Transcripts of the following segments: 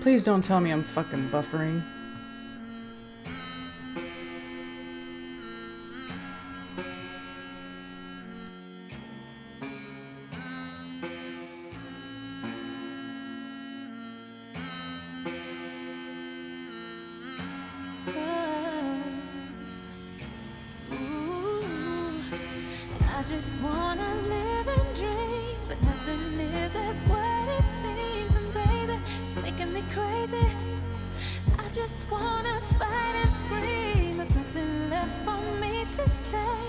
Please don't tell me I'm fucking buffering. I just wanna live and dream, but nothing is as what it seems. And baby, it's making me crazy. I just wanna fight and scream. There's nothing left for me to say.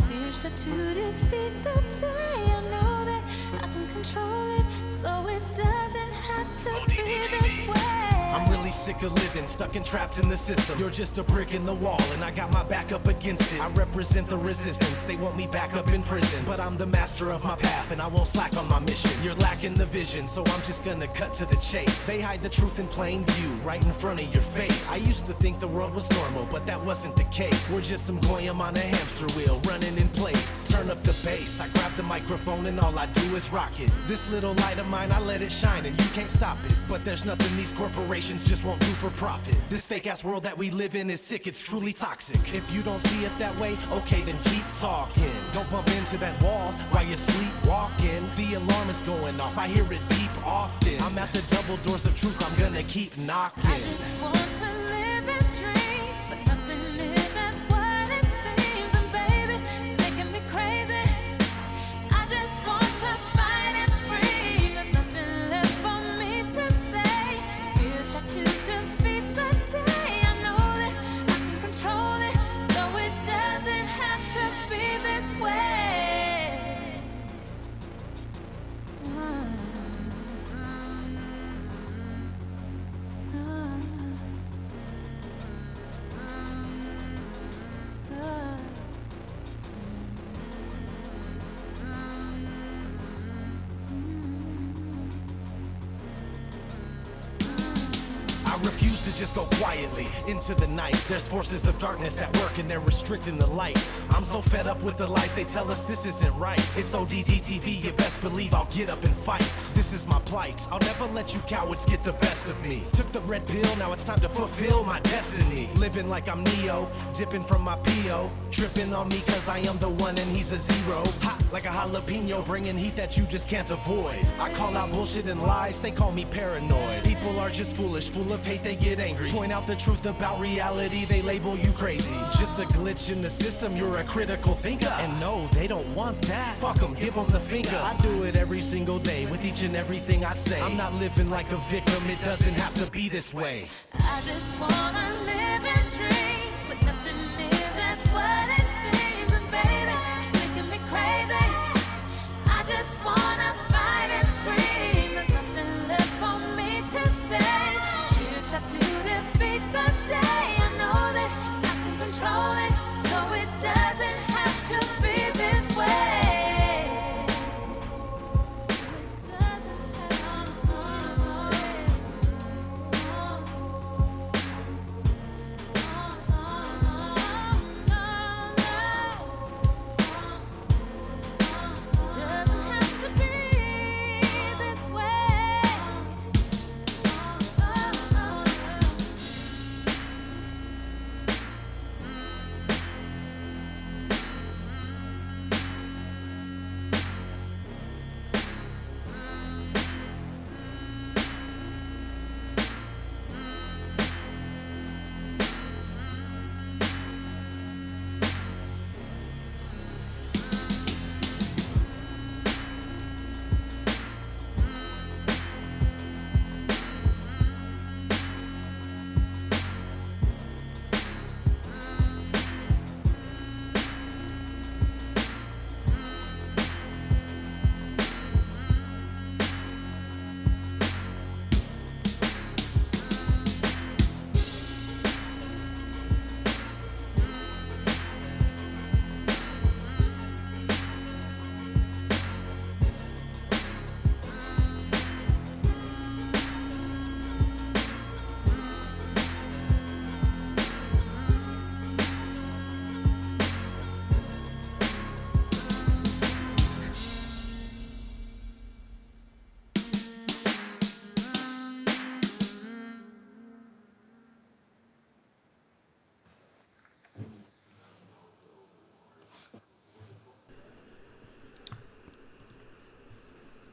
Fear shot to defeat the day. I know that I can control it, so it doesn't have to be this way. I'm really sick of living, stuck and trapped in the system. You're just a brick in the wall, and I got my back up against it. I represent the resistance, they want me back up in prison. But I'm the master of my path, and I won't slack on my mission. You're lacking the vision, so I'm just gonna cut to the chase. They hide the truth in plain view, right in front of your face. I used to think the world was normal, but that wasn't the case. We're just some goyim on a hamster wheel, running in place. Turn up the bass, I grab the microphone, and all I do is rock it. This little light of mine, I let it shine, and you can't stop it. But there's nothing these corporations just won't do for profit. This fake ass world that we live in is sick, it's truly toxic. If you don't see it that way, okay then keep talking. Don't bump into that wall while you're sleepwalking. The alarm is going off, I hear it beep often. I'm at the double doors of truth, I'm gonna keep knocking. I just want to live and dream, but nothing is as what it seems. And baby, it's making me crazy. I just want to fight and scream. There's nothing left for me to say. Fear shot to defeat the day. I know that I can control it, so it doesn't have to be this way. I refuse to just go quietly into the night. There's forces of darkness at work and they're restricting the light. I'm so fed up with the lies they tell us this isn't right. It's ODD TV, you best believe I'll get up and fight. This is my plight, I'll never let you cowards get the best of me. Took the red pill, now it's time to fulfill my destiny. Living like I'm Neo, dipping from my P.O. Tripping on me cause I am the one and he's a zero. Hot like a jalapeno, bringing heat that you just can't avoid. I call out bullshit and lies, they call me paranoid. People are just foolish, full of hate, they get angry. Point out the truth about reality, they label you crazy. Just a glitch in the system, you're a critical thinker. And no, they don't want that. Fuck them, give them the finger. I do it every single day with each and everything I say. I'm not living like a victim, it doesn't have to be this way. I just wanna live and dream, but nothing is as what it seems. And baby, it's making me crazy. I just wanna fight and scream. There's nothing left for me to say. Here's shot to defeat the day. I know that I can control it, so it doesn't have to be this way. It doesn't have to be.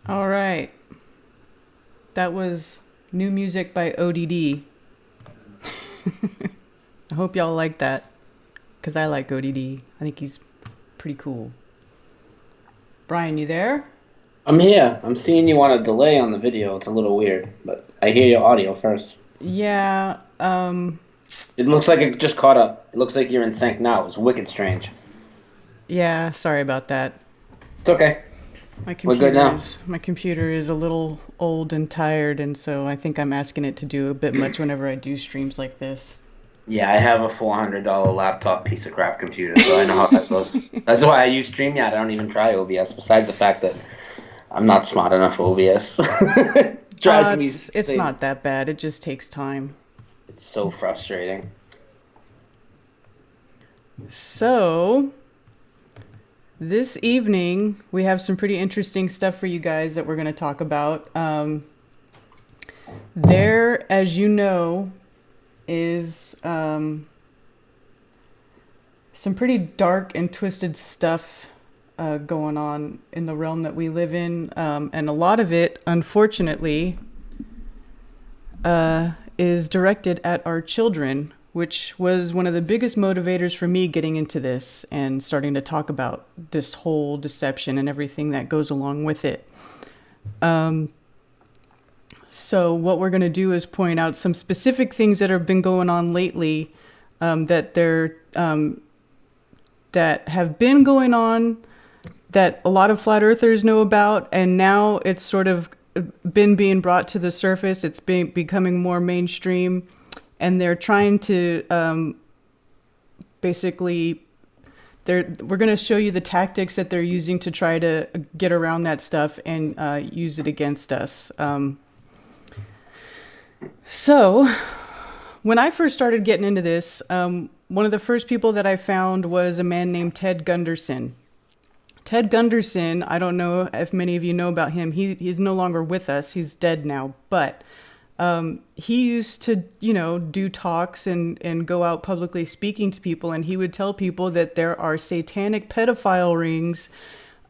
All right. That was new music by ODD. I hope y'all like that, because I like ODD. I think he's pretty cool. Brian, you there? I'm here. I'm seeing you on a delay on the video. It's a little weird, but I hear your audio first. Yeah. It looks like it just caught up. It looks like you're in sync now. It's wicked strange. Yeah, sorry about that. It's okay. We're good now. My computer is a little old and tired, and so I think I'm asking it to do a bit much whenever I do streams like this. Yeah, I have a $400 laptop piece of crap computer, so I know how that goes. That's why I use StreamYard. I don't even try OBS, besides the fact that I'm not smart enough for OBS. Drives me it's not that bad. It just takes time. It's so frustrating. So, this evening, we have some pretty interesting stuff for you guys that we're going to talk about. There, as you know, is some pretty dark and twisted stuff going on in the realm that we live in. And a lot of it, unfortunately, is directed at our children, which was one of the biggest motivators for me getting into this and starting to talk about this whole deception and everything that goes along with it. So what we're going to do is point out some specific things that have been going on lately, that have been going on, that a lot of flat earthers know about, and now it's sort of been being brought to the surface. It's becoming more mainstream, and they're trying to basically, we're going to show you the tactics that they're using to try to get around that stuff and use it against us. So when I first started getting into this, one of the first people that I found was a man named Ted Gunderson. Ted Gunderson, I don't know if many of you know about him. He's no longer with us. He's dead now. But he used to, do talks and go out publicly speaking to people. And he would tell people that there are satanic pedophile rings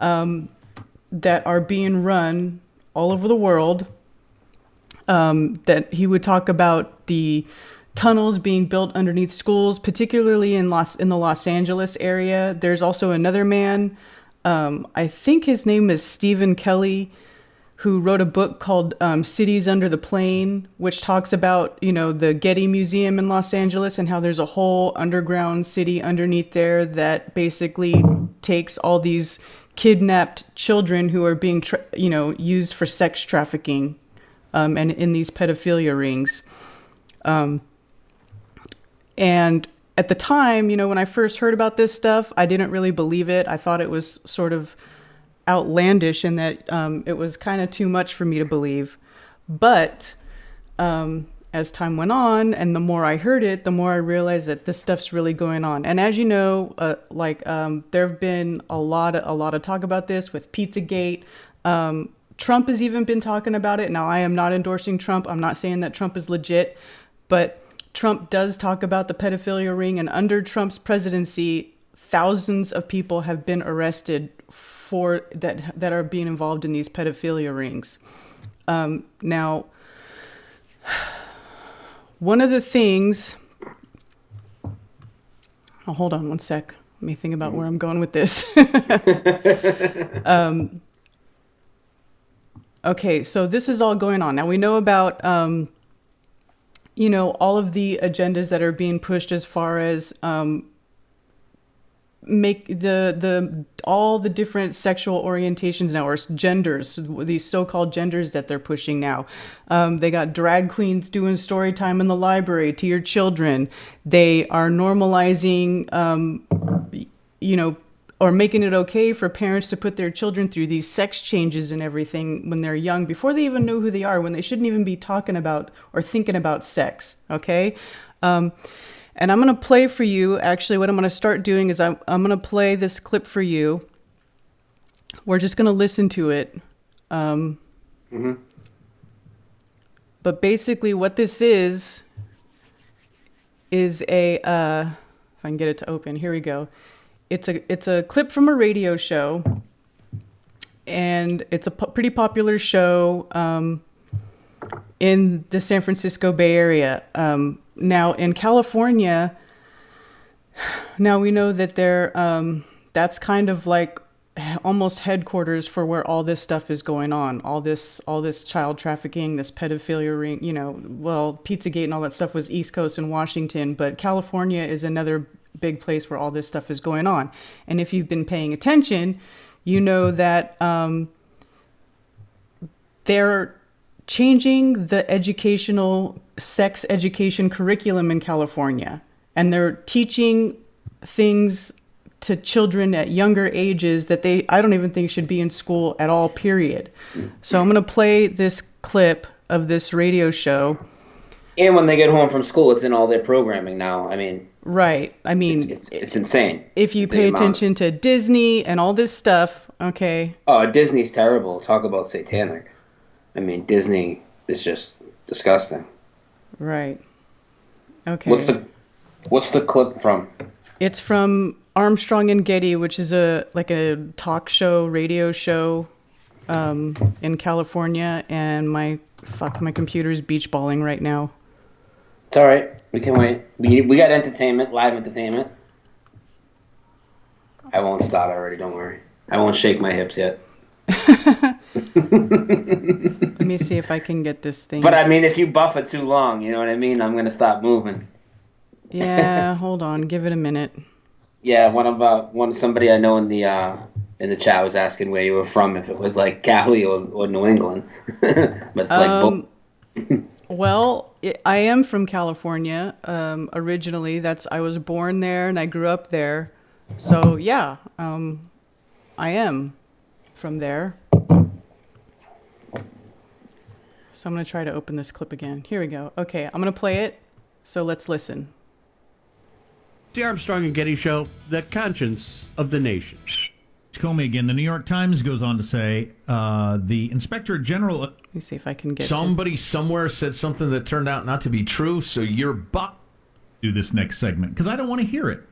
that are being run all over the world. That he would talk about the tunnels being built underneath schools, particularly in the Los Angeles area. There's also another man, I think his name is Stephen Kelly, who wrote a book called Cities Under the Plain, which talks about, the Getty Museum in Los Angeles and how there's a whole underground city underneath there that basically takes all these kidnapped children who are being, used for sex trafficking. And in these pedophilia rings. And at the time, when I first heard about this stuff, I didn't really believe it. I thought it was sort of outlandish and that it was kind of too much for me to believe. But as time went on and the more I heard it, the more I realized that this stuff's really going on. And as you know, there have been a lot of talk about this with Pizzagate. Trump has even been talking about it. Now, I am not endorsing Trump. I'm not saying that Trump is legit, but Trump does talk about the pedophilia ring. And under Trump's presidency, thousands of people have been arrested for that are being involved in these pedophilia rings. Now, one of the things... Oh, hold on one sec. Let me think about where I'm going with this. Okay, so this is all going on. Now we know about, all of the agendas that are being pushed as far as make all the different sexual orientations now, or genders, these so-called genders that they're pushing now. They got drag queens doing story time in the library to your children. They are normalizing, or making it okay for parents to put their children through these sex changes and everything when they're young, before they even know who they are, when they shouldn't even be talking about or thinking about sex, okay? And I'm going to play for you, actually, what I'm going to start doing is I'm going to play this clip for you. We're just going to listen to it. But basically what this is a, if I can get it to open, here we go. It's a clip from a radio show, and it's a pretty popular show in the San Francisco Bay Area. Now in California, now we know that that's kind of like almost headquarters for where all this stuff is going on. All this child trafficking, this pedophilia ring, well, Pizzagate and all that stuff was East Coast and Washington, but California is another big place where all this stuff is going on. And if you've been paying attention, you know that they're changing the educational sex education curriculum in California, and they're teaching things to children at younger ages that I don't even think should be in school at all, period. So I'm going to play this clip of this radio show. And when they get home from school, it's in all their programming now. I mean, right. I mean, it's insane. If you pay attention to Disney and all this stuff, okay. Oh, Disney's terrible. Talk about satanic. I mean, Disney is just disgusting. Right. Okay. What's the clip from? It's from Armstrong and Getty, which is a talk show, radio show in California, and my computer's beach balling right now. It's all right. We can wait. We got entertainment, live entertainment. I won't stop already. Don't worry. I won't shake my hips yet. Let me see if I can get this thing. But I mean, if you buffer too long, you know what I mean? I'm gonna stop moving. Yeah, hold on. Give it a minute. Yeah, somebody I know in the chat was asking where you were from, if it was like Cali or New England. But it's like both. Well, I am from California originally. I was born there and I grew up there. So yeah, I am from there. So I'm going to try to open this clip again. Here we go. Okay, I'm going to play it. So let's listen. The Armstrong and Getty Show, the conscience of the nation. Comey again. The New York Times goes on to say the Inspector General. Let me see if I can get somebody somewhere said something that turned out not to be true. So you're do this next segment because I don't want to hear it.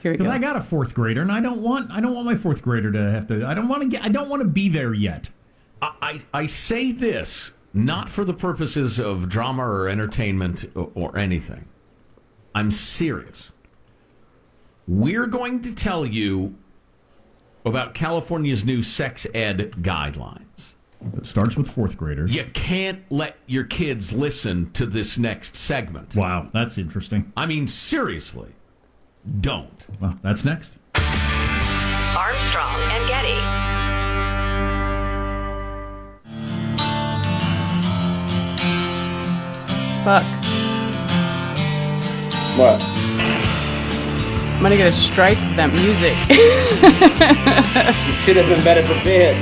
Here we go. Because I got a fourth grader and I don't want my fourth grader to have to. I don't want to be there yet. I say this not for the purposes of drama or entertainment or anything. I'm serious. We're going to tell you about California's new sex ed guidelines. It starts with fourth graders. You can't let your kids listen to this next segment. Wow, that's interesting. I mean, seriously, don't. Well, that's next. Armstrong and Getty. Fuck. What? I'm going to get a strike with that music. You should have been better prepared.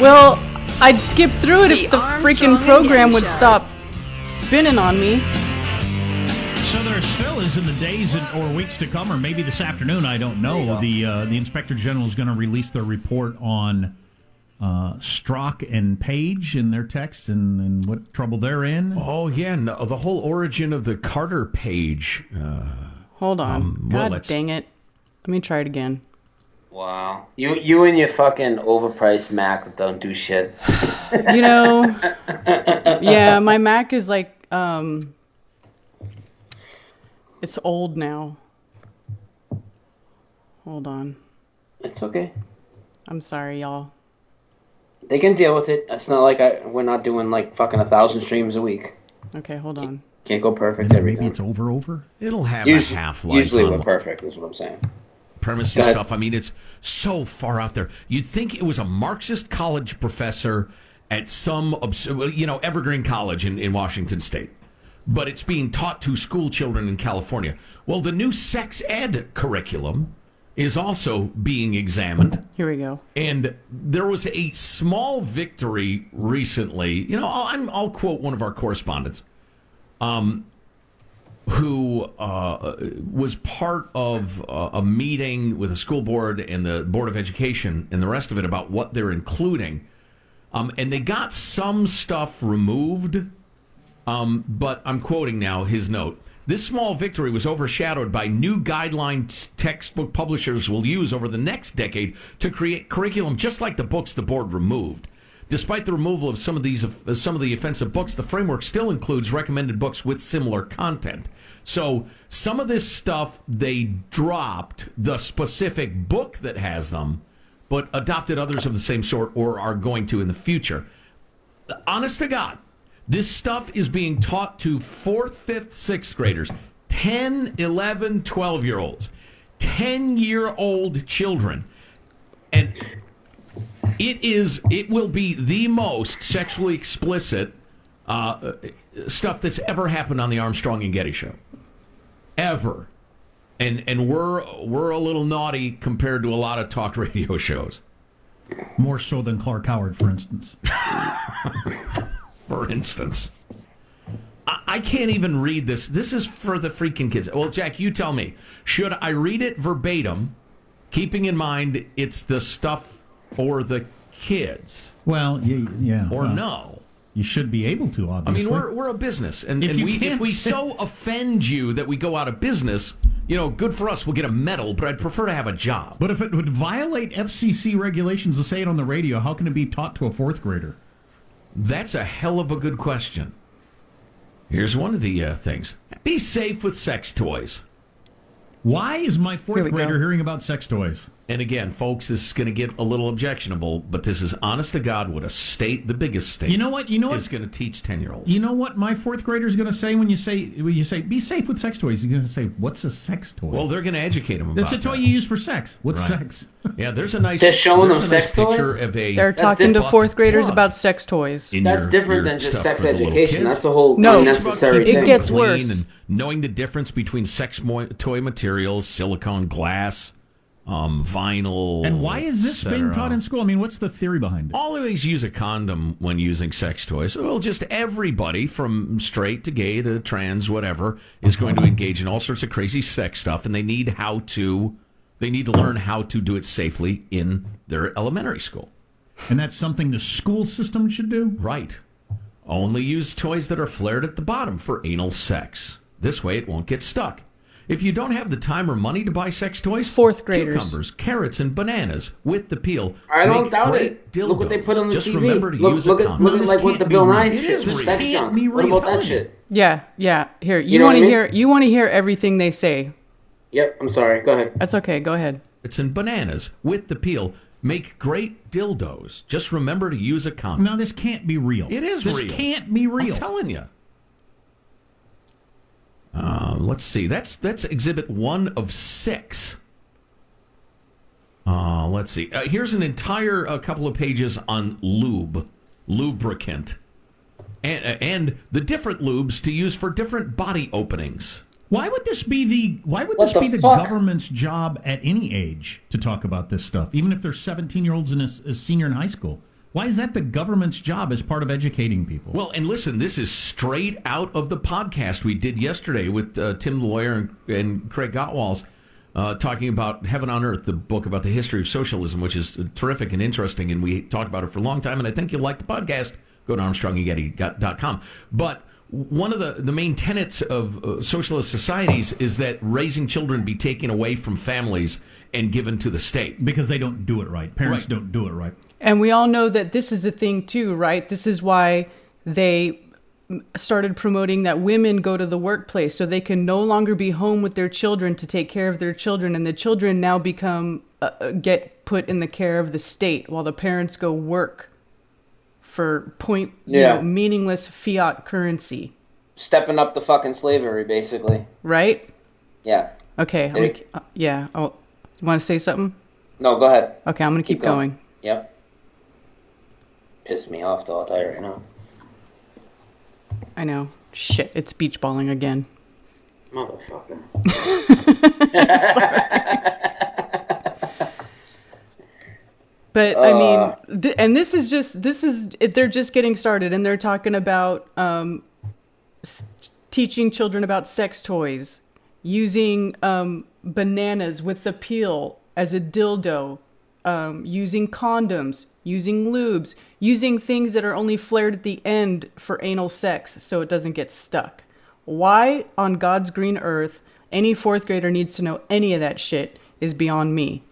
Well, I'd skip through it if the freaking program would stop spinning on me. So there still is in the days or weeks to come, or maybe this afternoon, I don't know. The Inspector General is going to release their report on Strzok and Page in their texts and what trouble they're in. Oh, yeah, no, the whole origin of the Carter Page. Hold on. God dang it. Let me try it again. Wow. You and your fucking overpriced Mac that don't do shit. Yeah, my Mac is like, it's old now. Hold on. It's okay. I'm sorry, y'all. They can deal with it. It's not like we're not doing like fucking 1,000 streams a week. Okay, hold on. Can't go perfect And every maybe time. it's over. It'll have a half-life. Usually we're perfect, is what I'm saying. Premise and stuff. I mean, it's so far out there. You'd think it was a Marxist college professor at some, Evergreen College in Washington State. But it's being taught to school children in California. Well, the new sex ed curriculum is also being examined. Here we go. And there was a small victory recently. I'll quote one of our correspondents. Who was part of a meeting with the school board and the Board of Education and the rest of it about what they're including. And they got some stuff removed, but I'm quoting now his note. This small victory was overshadowed by new guidelines textbook publishers will use over the next decade to create curriculum just like the books the board removed. Despite the removal of some of the offensive books, the framework still includes recommended books with similar content. So some of this stuff, they dropped the specific book that has them, but adopted others of the same sort or are going to in the future. Honest to God, this stuff is being taught to 4th, 5th, 6th graders, 10, 11, 12-year-olds, 10-year-old children. And it will be the most sexually explicit stuff that's ever happened on the Armstrong and Getty show. Ever. And we're a little naughty compared to a lot of talk radio shows. More so than Clark Howard, for instance. For instance. I can't even read this. This is for the freaking kids. Well, Jack, you tell me. Should I read it verbatim, keeping in mind it's the stuff for the kids? Well, yeah. Or no? You should be able to, obviously. I mean, we're a business, and If we so offend you that we go out of business, good for us. We'll get a medal, but I'd prefer to have a job. But if it would violate FCC regulations to say it on the radio, how can it be taught to a 4th grader? That's a hell of a good question. Here's one of the things. Be safe with sex toys. Why is my 4th grader hearing about sex toys? And again, folks, this is going to get a little objectionable, but this is honest to God what the biggest state You know what? is going to teach 10-year-olds. You know what my 4th grader is going to say when you say be safe with sex toys? He's going to say, what's a sex toy? Well, they're going to educate them about It's a toy you use for sex. What's Right. sex? Yeah, there's a nice They're showing them nice sex toys? picture of a They're talking to different. 4th graders Plug about sex toys. in That's your- different your than just stuff sex for the little education. kids. That's a whole No, unnecessary it thing. gets Clean worse. And knowing the difference between toy materials, silicone, glass, vinyl. And why is this being taught in school? I mean, what's the theory behind it? Always use a condom when using sex toys. Well, just everybody from straight to gay to trans, whatever, is going to engage in all sorts of crazy sex stuff, and they need to learn how to do it safely in their elementary school. And that's something the school system should do? Right. Only use toys that are flared at the bottom for anal sex. This way it won't get stuck. If you don't have the time or money to buy sex toys, 4th graders. cucumbers, carrots, and bananas with the peel. I don't make doubt great it. Dildos. Look what they put on the Just TV. remember to look, use look a at condom. look at this like what can't the be Bill real. Nye It shit, is real. sex It junk. can't be What real. about that Telling shit? Yeah. Here, You know what I mean? you want to hear everything they say. Yep. I'm sorry. Go ahead. That's okay. Go ahead. It's in bananas with the peel. Make great dildos. Just remember to use a condom. Now, this can't be real. It is this real. This can't be real. I'm telling you. Let's see. That's exhibit 1 of 6. Let's see. Here's an entire couple of pages on lubricant, and the different lubes to use for different body openings. Why would this be the fuck? government's job at any age to talk about this stuff, even if they're 17-year-olds and a senior in high school? Why is that the government's job as part of educating people? Well, and listen, this is straight out of the podcast we did yesterday with Tim the lawyer and Craig Gottwals talking about Heaven on Earth, the book about the history of socialism, which is terrific and interesting, and we talked about it for a long time, and I think you'll like the podcast. Go to ArmstrongandGetty.com. But one of the main tenets of socialist societies is that raising children be taken away from families and given to the state. Because they don't do it right. Parents Right. don't do it right. And we all know that this is a thing too, right? This is why they started promoting that women go to the workplace so they can no longer be home with their children to take care of their children, and the children now get put in the care of the state while the parents go work for meaningless fiat currency. Stepping up the fucking slavery, basically. Right? Yeah. Okay. Yeah. Oh, you want to say something? No, go ahead. Okay, I'm going to keep going. Yep. Pissed me off, though, I'll tell you right now. I know. Shit, it's beach balling again. Motherfucker. But I mean, and they're just getting started, and they're talking about teaching children about sex toys, using bananas with the peel as a dildo, using condoms, using lubes, using things that are only flared at the end for anal sex so it doesn't get stuck. Why on God's green earth any fourth grader needs to know any of that shit is beyond me.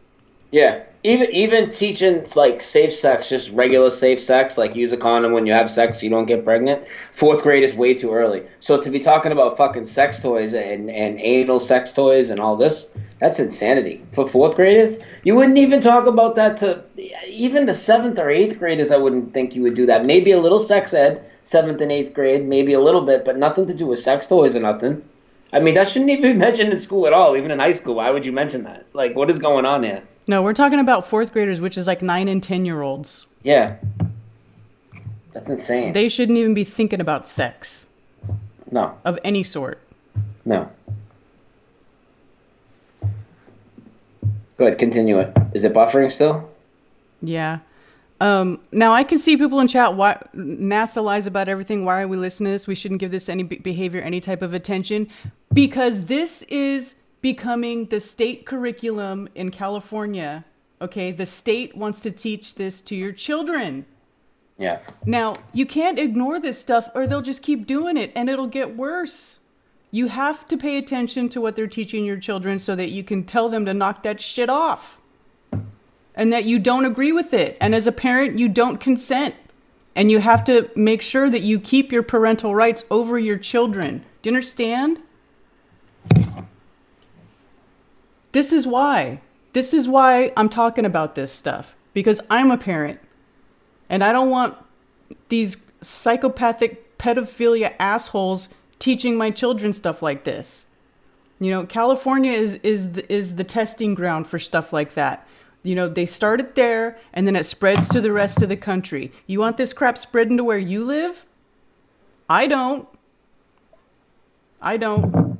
Yeah, even teaching like safe sex, just regular safe sex, like use a condom when you have sex so you don't get pregnant. Fourth grade is way too early. So to be talking about fucking sex toys and anal sex toys and all this, that's insanity. For fourth graders, you wouldn't even talk about that to even the seventh or eighth graders. I wouldn't think you would do that. Maybe a little sex ed, 7th and 8th grade, maybe a little bit, but nothing to do with sex toys or nothing. I mean, that shouldn't even be mentioned in school at all, even in high school. Why would you mention that? Like, what is going on here? No, we're talking about fourth graders, which is like 9 and 10-year-olds. Yeah. That's insane. They shouldn't even be thinking about sex. No. Of any sort. No. Go ahead, continue it. Is it buffering still? Yeah. Now I can see people in chat. Why NASA lies about everything? Why are we listening to this? We shouldn't give this any behavior any type of attention, because this is becoming the state curriculum in California. Okay, the state wants to teach this to your children. Yeah. Now you can't ignore this stuff, or they'll just keep doing it, and it'll get worse. You have to pay attention to what they're teaching your children so that you can tell them to knock that shit off. And that you don't agree with it. And as a parent, you don't consent. And you have to make sure that you keep your parental rights over your children. Do you understand? This is why. This is why I'm talking about this stuff. Because I'm a parent. And I don't want these psychopathic pedophilia assholes teaching my children stuff like this. You know, California is the testing ground for stuff like that. You know, they started there, and then it spreads to the rest of the country. You want this crap spreading to where you live? I don't. I don't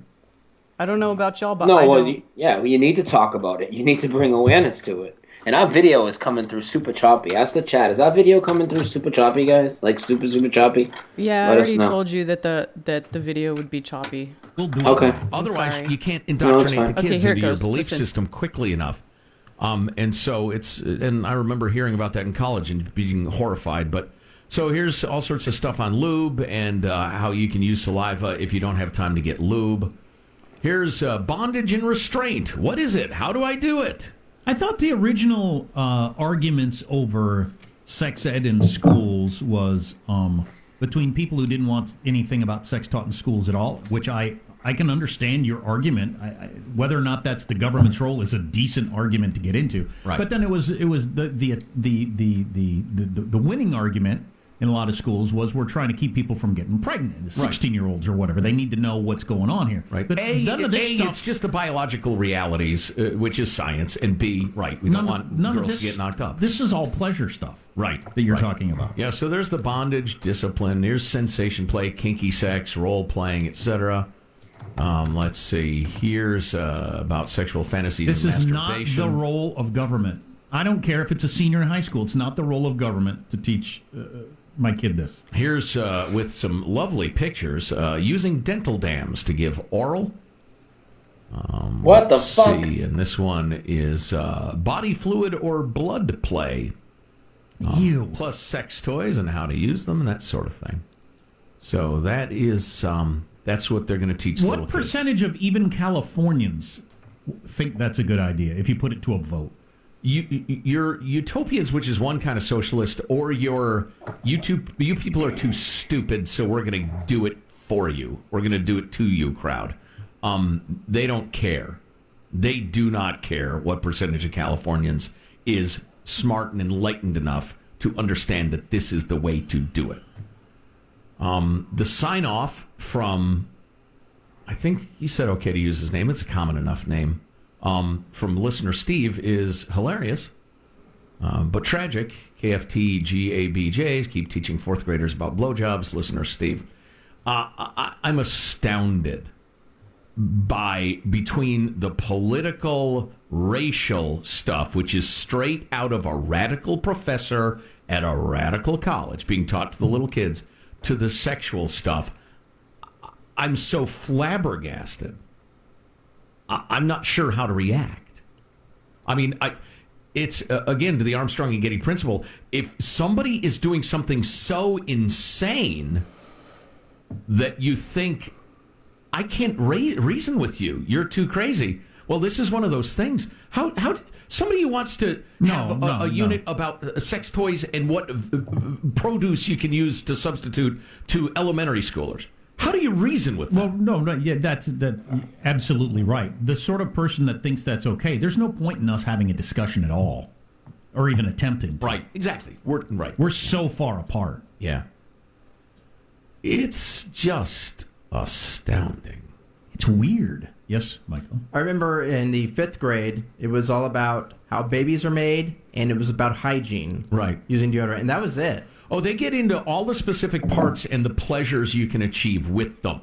know about y'all, but I don't. You need to talk about it. You need to bring awareness to it. And our video is coming through super choppy. Ask the chat, is our video coming through super choppy, guys? Like super, super choppy? Yeah, I already told you that the video would be choppy. We'll do it. Okay. Otherwise, you can't indoctrinate the kids into your belief Listen. system quickly enough. And so and I remember hearing about that in college and being horrified. But so here's all sorts of stuff on lube and how you can use saliva if you don't have time to get lube. Here's bondage and restraint. What is it? How do I do it? I thought the original arguments over sex ed in schools was between people who didn't want anything about sex taught in schools at all, which I can understand your argument. Whether or not that's the government's role is a decent argument to get into. Right. But then it was the winning argument in a lot of schools was we're trying to keep people from getting pregnant, 16-year-olds or whatever. They need to know what's going on here. Right. But none of this stuff, it's just the biological realities, which is science, and B, we don't want girls to get knocked up. This is all pleasure stuff. Right. That you're talking about. Yeah, so there's the bondage, discipline, there's sensation play, kinky sex, role playing, etc. Let's see. Here's about sexual fantasies and masturbation. This is not the role of government. I don't care if it's a senior in high school. It's not the role of government to teach my kid this. Here's with some lovely pictures using dental dams to give oral. What the fuck? See, and this one is body fluid or blood play. Plus sex toys and how to use them and that sort of thing. So that is that's what they're going to teach. What percentage of even Californians think that's a good idea if you put it to a vote? Your utopians, which is one kind of socialist, or you people are too stupid, so we're going to do it for you. We're going to do it to you crowd. They don't care. They do not care what percentage of Californians is smart and enlightened enough to understand that this is the way to do it. The sign-off from, I think he said okay to use his name. It's a common enough name. From listener Steve is hilarious, but tragic. KFTGABJs keep teaching fourth graders about blowjobs. Listener Steve. I'm astounded by between the political, racial stuff, which is straight out of a radical professor at a radical college being taught to the little kids, to the sexual stuff. I'm so flabbergasted. I'm not sure how to react. I mean, it's, again, to the Armstrong and Getty principle, if somebody is doing something so insane that you think I can't reason with you. You're too crazy. Well, this is one of those things. How somebody who wants to have a unit about sex toys and what produce you can use to substitute to elementary schoolers. How do you reason with that? Well, no, yeah, that's absolutely right. The sort of person that thinks that's okay, there's no point in us having a discussion at all, or even attempting to. Right, exactly. We're so far apart. Yeah. It's just astounding. It's weird. Yes, Michael? I remember in the 5th grade, it was all about how babies are made, and it was about hygiene. Right. Using deodorant, and that was it. Oh, they get into all the specific parts and the pleasures you can achieve with them.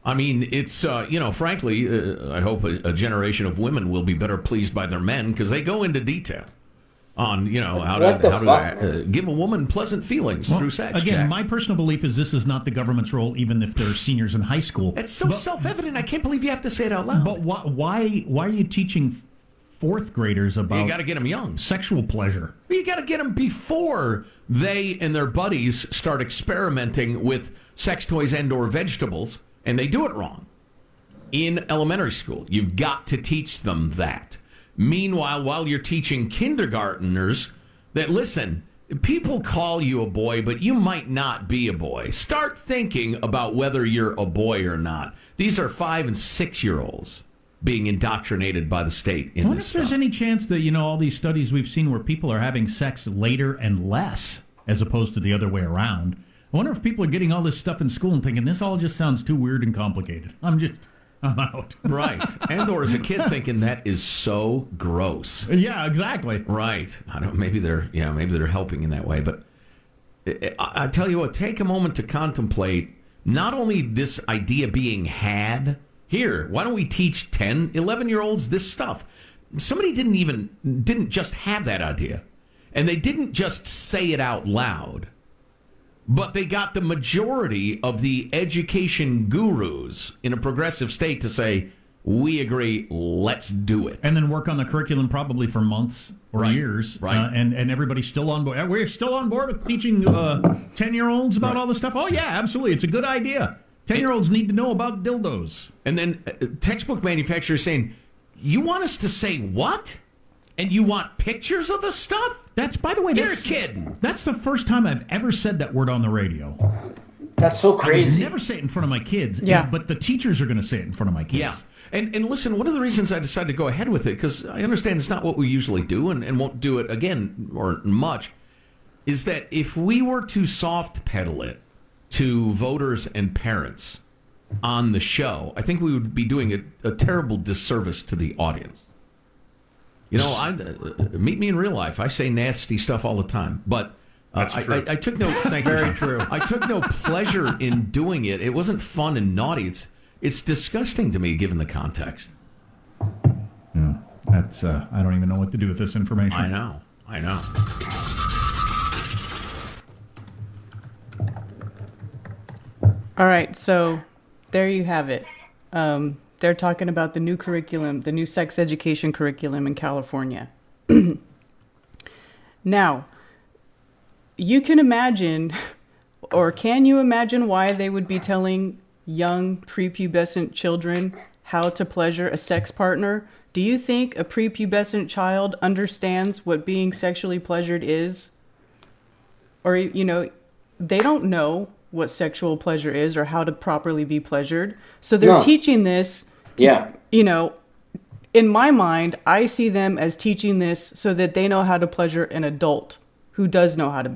I mean, it's, frankly, I hope a generation of women will be better pleased by their men because they go into detail on, how to give a woman pleasant feelings through sex. Again, Jack. my personal belief is this is not the government's role, even if they're seniors in high school. It's so self-evident. I can't believe you have to say it out loud. But why are you teaching 4th graders about you got to get them young. Sexual pleasure? You got to get them before they and their buddies start experimenting with sex toys and or vegetables, and they do it wrong. In elementary school, you've got to teach them that. Meanwhile, while you're teaching kindergarteners that, listen, people call you a boy, but you might not be a boy. Start thinking about whether you're a boy or not. These are 5 and 6-year-olds being indoctrinated by the state in I wonder this if there's stuff. any chance that, all these studies we've seen where people are having sex later and less as opposed to the other way around. I wonder if people are getting all this stuff in school and thinking, this all just sounds too weird and complicated. I'm out. Right. And or as a kid thinking that is so gross. Yeah, exactly. Right. I don't. Maybe they're helping in that way. But I tell you what, take a moment to contemplate not only this idea being had here. Why don't we teach 10, 11-year-olds this stuff? Somebody didn't just have that idea, and they didn't just say it out loud. But they got the majority of the education gurus in a progressive state to say, we agree, let's do it. And then work on the curriculum probably for months or years. Right. And everybody's still on board. We're still on board with teaching 10-year-olds about all this stuff. Oh, yeah, absolutely. It's a good idea. 10-year-olds need to know about dildos. And then textbook manufacturers saying, you want us to say what? And you want pictures of the stuff? That's, by the way, You're kidding. That's the first time I've ever said that word on the radio. That's so I would crazy. never say it in front of my kids. Yeah. But the teachers are going to say it in front of my kids. Yeah. And listen, one of the reasons I decided to go ahead with it, because I understand it's not what we usually do and won't do it again or much, is that if we were to soft pedal it to voters and parents on the show, I think we would be doing a terrible disservice to the audience. Meet me in real life. I say nasty stuff all the time, but That's true. I took no thank you. Very true. I took no pleasure in doing it. It wasn't fun and naughty. It's disgusting to me given the context. Yeah. That's I don't even know what to do with this information. I know. All right, so there you have it. They're talking about the new curriculum, the new sex education curriculum in California. Now, you can imagine, or can you imagine why they would be telling young prepubescent children how to pleasure a sex partner? Do you think a prepubescent child understands what being sexually pleasured is? Or, they don't know what sexual pleasure is or how to properly be pleasured. So they're teaching this to, in my mind, I see them as teaching this so that they know how to pleasure an adult who does know how to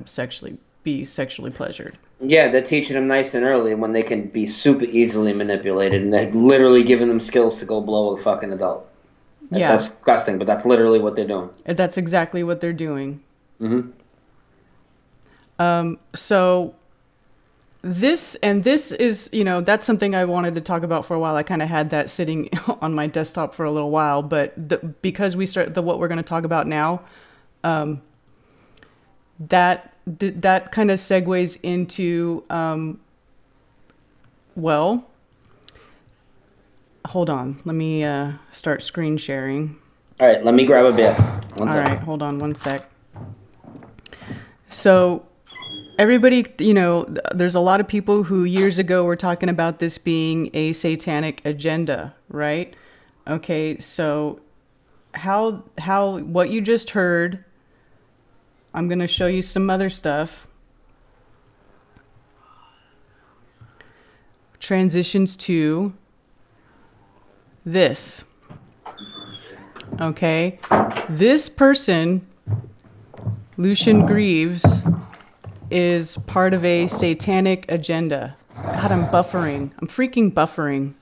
be sexually pleasured. Yeah, they're teaching them nice and early when they can be super easily manipulated, and they're literally giving them skills to go blow a fucking adult. Yeah. That's disgusting, but that's literally what they're doing. That's exactly what they're doing. Mm-hmm. So this is, that's something I wanted to talk about for a while. I kind of had that sitting on my desktop for a little while, but because we start what we're going to talk about now, that kind of segues into, hold on. Let me start screen sharing. All right, let me grab a beer. All right, hold on one sec. So everybody, there's a lot of people who years ago were talking about this being a satanic agenda, right? Okay, so how what you just heard, I'm going to show you some other stuff. Transitions to this. Okay, this person, Lucian Greaves, is part of a satanic agenda. God, I'm buffering. I'm freaking buffering.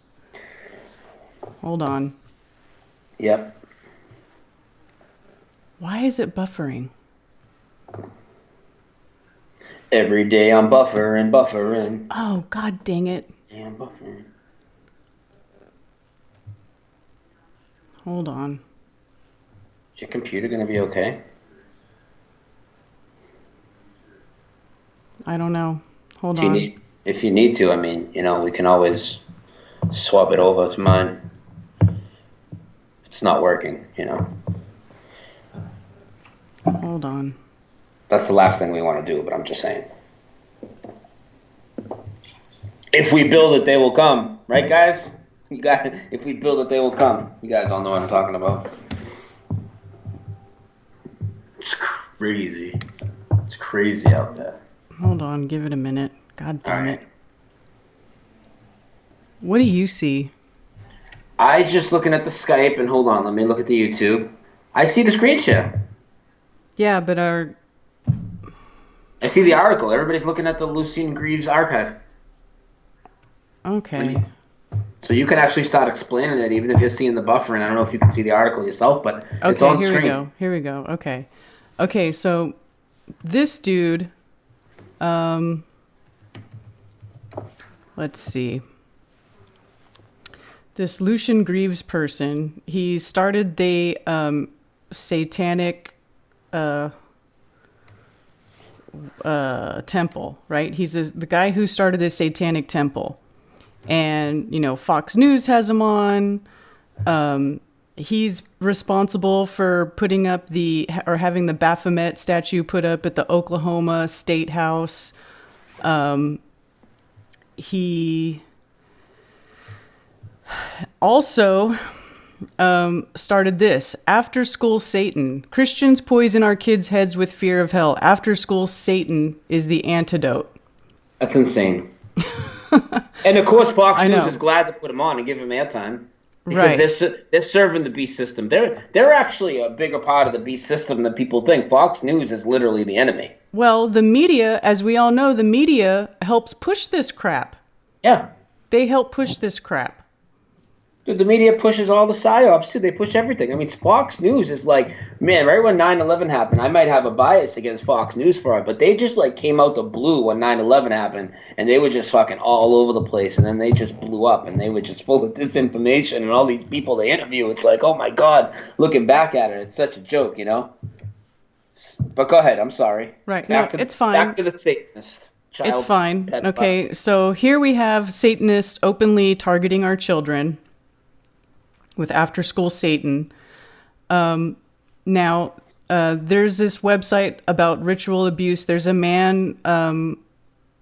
Hold on. Yep. Why is it buffering? Every day I'm buffering. Oh, God dang it. Yeah, I'm buffering. Hold on. Is your computer going to be okay? I don't know. Hold on. If you need to, I mean, we can always swap it over to mine. It's not working, Hold on. That's the last thing we want to do, but I'm just saying. If we build it, they will come. Right, guys? If we build it, they will come. You guys all know what I'm talking about. It's crazy. It's crazy out there. Hold on. Give it a minute. God damn All right. it. What do you see? I just looking at the Skype, and hold on, let me look at the YouTube. I see the screen share. Yeah, but I see the article. Everybody's looking at the Lucian Greaves archive. Okay. So you can actually start explaining it, even if you're seeing the buffering. I don't know if you can see the article yourself, but it's on here screen. Here we go. Okay, so this dude, let's see. This Lucian Greaves person, he started the satanic temple, right? He's the guy who started this satanic temple. And, Fox News has him on. He's responsible for putting up having the Baphomet statue put up at the Oklahoma State House. He also started this. After school Satan. Christians poison our kids' heads with fear of hell. After school Satan is the antidote. That's insane. And of course, Fox I News know. is glad to put him on and give him airtime because they're serving the beast system. They're actually a bigger part of the beast system than people think. Fox News is literally the enemy. Well, the media, as we all know, the media helps push this crap. Yeah. They help push this crap. Dude, the media pushes all the psyops too. They push everything. I mean, Fox News is like, man, right when 9/11 happened, I might have a bias against Fox News for it, but they just like came out the blue when 9/11 happened, and they were just fucking all over the place, and then they just blew up, and they were just full of disinformation, and all these people they interview, it's like, oh my God, looking back at it, it's such a joke, But go ahead, I'm sorry. Right, It's fine. Back to the Satanist. It's fine. pedophile. Okay, so here we have Satanists openly targeting our children with After School Satan. Now, there's this website about ritual abuse. There's a man,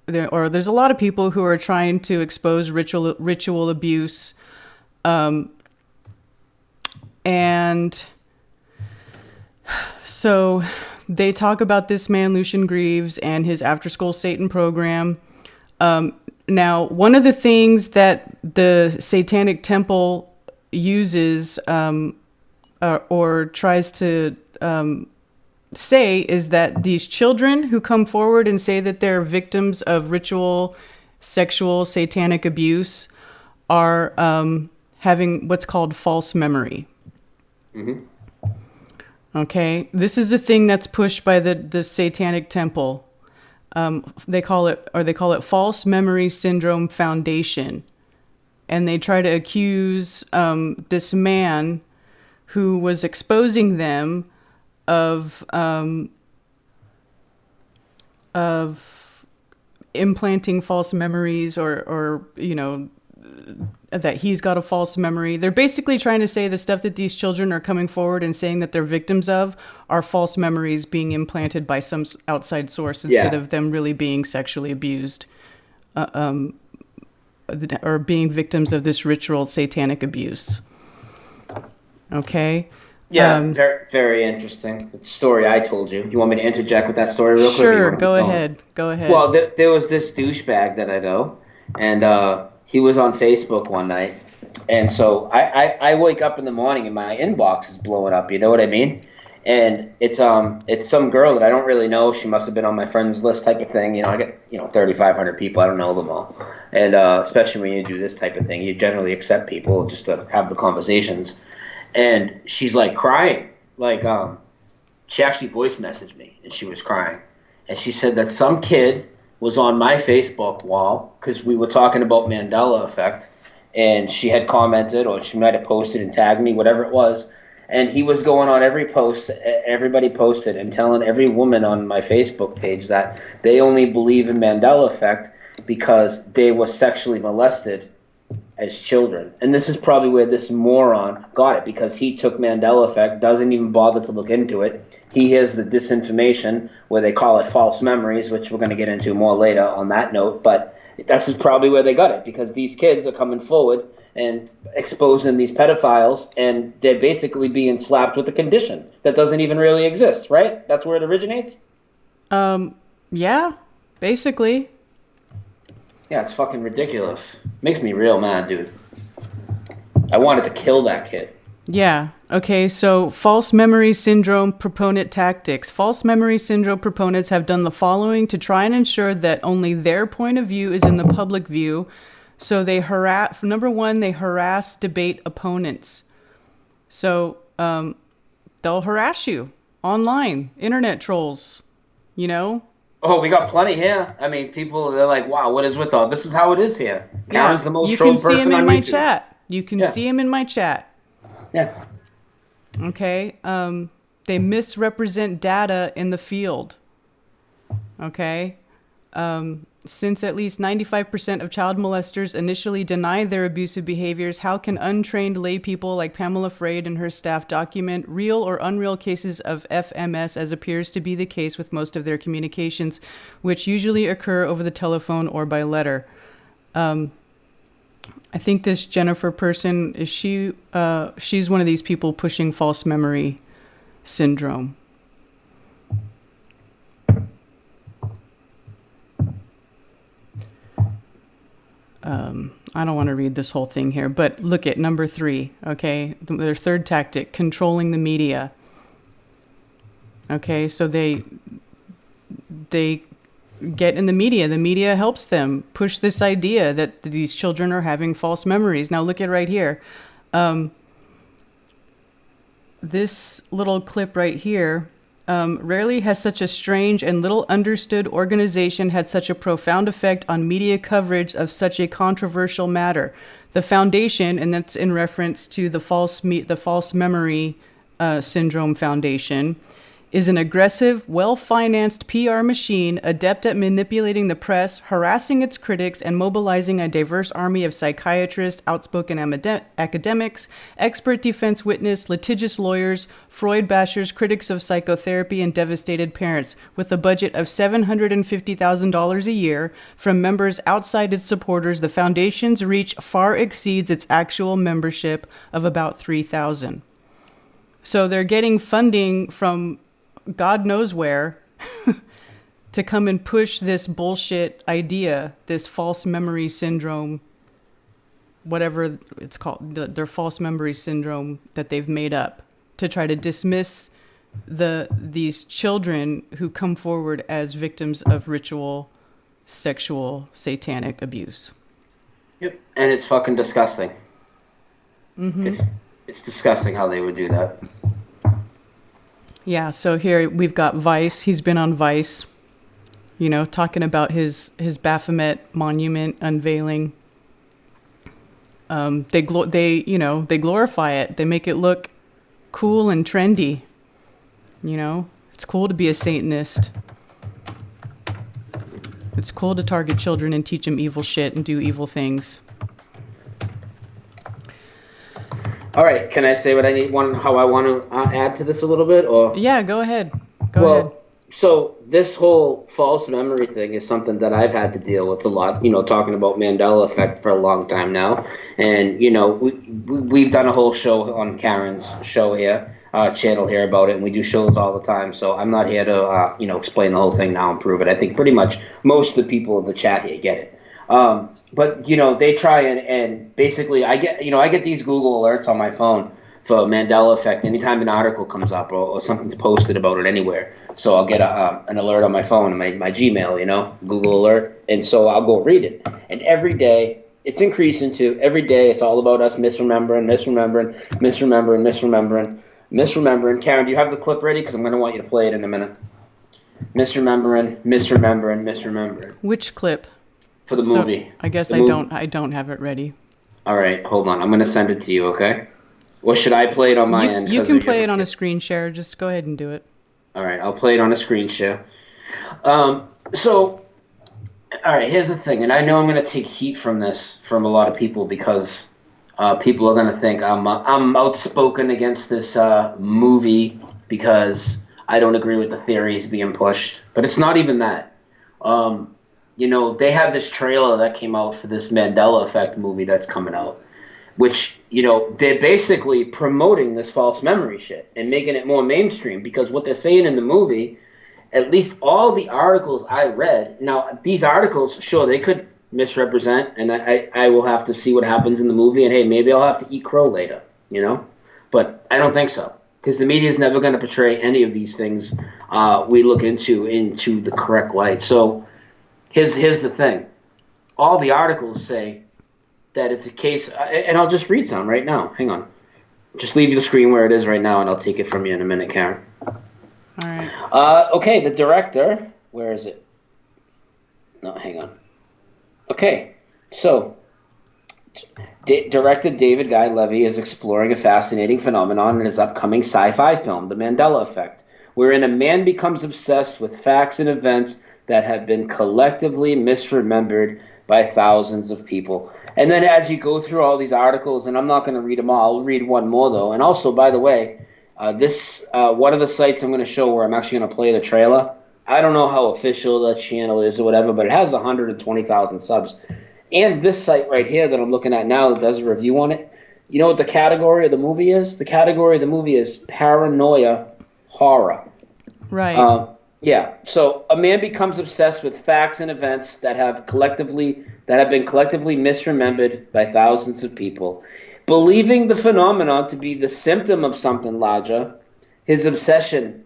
there's a lot of people who are trying to expose ritual abuse. And so they talk about this man, Lucian Greaves, and his After School Satan program. Now, one of the things that the Satanic Temple uses or tries to say is that these children who come forward and say that they're victims of ritual, sexual, satanic abuse are having what's called false memory. Mm-hmm. Okay, this is a thing that's pushed by the Satanic Temple. They call it False Memory Syndrome Foundation. And they try to accuse this man who was exposing them of implanting false memories or that he's got a false memory. They're basically trying to say the stuff that these children are coming forward and saying that they're victims of are false memories being implanted by some outside source instead of them really being sexually abused or being victims of this ritual satanic abuse. Okay? Yeah, very, very interesting. The story I told you. You want me to interject with that story real quick? Sure, go ahead. Go ahead. Well, there was this douchebag that I know, and he was on Facebook one night. And so I wake up in the morning and my inbox is blowing up, you know what I mean? And it's some girl that I don't really know. She must have been on my friends list type of thing. You know, I get 3,500 people. I don't know them all. And especially when you do this type of thing, you generally accept people just to have the conversations. And she's like crying. Like she actually voice messaged me and she was crying. And she said that some kid was on my Facebook wall because we were talking about Mandela effect. And she had commented, or she might have posted and tagged me, whatever it was. And he was going on every post everybody posted and telling every woman on my Facebook page that they only believe in Mandela effect because they were sexually molested as children. And this is probably where this moron got it, because he took Mandela effect, doesn't even bother to look into it. He hears the disinformation, where they call it false memories, which we're going to get into more later on that note. But that's probably where they got it, because these kids are coming forward and exposing these pedophiles, and they're basically being slapped with a condition that doesn't even really exist, right? That's where it originates? Yeah, basically. Yeah, it's fucking ridiculous. Makes me real mad, dude. I wanted to kill that kid. Yeah. Okay, so false memory syndrome proponent tactics. False memory syndrome proponents have done the following to try and ensure that only their point of view is in the public view. So they harass, number one, they harass debate opponents. So they'll harass you online, internet trolls, you know? Oh, we got plenty here. I mean, people, they're like, wow, what is with all? This is how it is here. Karen's the most trolled person on YouTube. You can see him in my chat. You can see him in my chat. Yeah. Okay. They misrepresent data in the field. Okay. Since at least 95% of child molesters initially deny their abusive behaviors, how can untrained lay people like Pamela Frade and her staff document real or unreal cases of FMS, as appears to be the case with most of their communications, which usually occur over the telephone or by letter? I think this Jennifer person, is she's one of these people pushing false memory syndrome. I don't want to read this whole thing here, but look at number 3, okay? Their third tactic, controlling the media. Okay, so they get in the media. The media helps them push this idea that these children are having false memories. Now look at right here. This little clip right here, rarely has such a strange and little understood organization had such a profound effect on media coverage of such a controversial matter. The foundation, and that's in reference to the false memory syndrome foundation, is an aggressive, well-financed PR machine adept at manipulating the press, harassing its critics, and mobilizing a diverse army of psychiatrists, outspoken academics, expert defense witness, litigious lawyers, Freud bashers, critics of psychotherapy, and devastated parents, with a budget of $750,000 a year from members outside its supporters. The foundation's reach far exceeds its actual membership of about 3,000. So they're getting funding from God knows where to come and push this bullshit idea, this false memory syndrome, whatever it's called, their false memory syndrome that they've made up, to try to dismiss these children who come forward as victims of ritual, sexual, satanic abuse. Yep, and it's fucking disgusting. Mm-hmm. It's disgusting how they would do that. Yeah, so here we've got Vice. He's been on Vice, you know, talking about his Baphomet monument unveiling. They glorify it. They make it look cool and trendy. You know, it's cool to be a Satanist. It's cool to target children and teach them evil shit and do evil things. All right, can I say what I need? How I want to add to this a little bit, or Yeah, go ahead. Go ahead. So this whole false memory thing is something that I've had to deal with a lot. Talking about Mandela effect for a long time now, and we've done a whole show on Karen's show here, channel here about it, and we do shows all the time. So I'm not here to explain the whole thing now and prove it. I think pretty much most of the people in the chat here get it. But they try and basically I get these Google alerts on my phone for Mandela effect anytime an article comes up or something's posted about it anywhere. So I'll get an alert on my phone, my Gmail, Google alert, and so I'll go read it. And every day it's increasing to every day it's all about us misremembering. Karen, do you have the clip ready? Because I'm going to want you to play it in a minute. Misremembering. Which clip? For the movie. I guess The I don't have it ready. All right, hold on. I'm going to send it to you, okay? Or should I play it on my end? You can play it on a screen share. Just go ahead and do it. All right, I'll play it on a screen share. All right, here's the thing, and I know I'm going to take heat from this from a lot of people because people are going to think I'm outspoken against this movie because I don't agree with the theories being pushed. But it's not even that. They had this trailer that came out for this Mandela Effect movie that's coming out, which, they're basically promoting this false memory shit and making it more mainstream because what they're saying in the movie, at least all the articles I read, now these articles, sure, they could misrepresent, and I will have to see what happens in the movie, and hey, maybe I'll have to eat crow later, but I don't think so. Because the media is never going to portray any of these things we look into the correct light. So here's the thing. All the articles say that it's a case, and I'll just read some right now. Hang on. Just leave the screen where it is right now, and I'll take it from you in a minute, Karen. All right. Okay, the director, where is it? No, hang on. Okay, so director David Guy Levy is exploring a fascinating phenomenon in his upcoming sci-fi film, The Mandela Effect, wherein a man becomes obsessed with facts and events that have been collectively misremembered by thousands of people. And then as you go through all these articles, and I'm not going to read them all, I'll read one more though. And also, by the way, this one of the sites I'm going to show where I'm actually going to play the trailer, I don't know how official that channel is or whatever, but it has 120,000 subs. And this site right here that I'm looking at now that does a review on it, you know what the category of the movie is? The category of the movie is paranoia horror. Right. Yeah. So a man becomes obsessed with facts and events that have been collectively misremembered by thousands of people. Believing the phenomenon to be the symptom of something larger, his obsession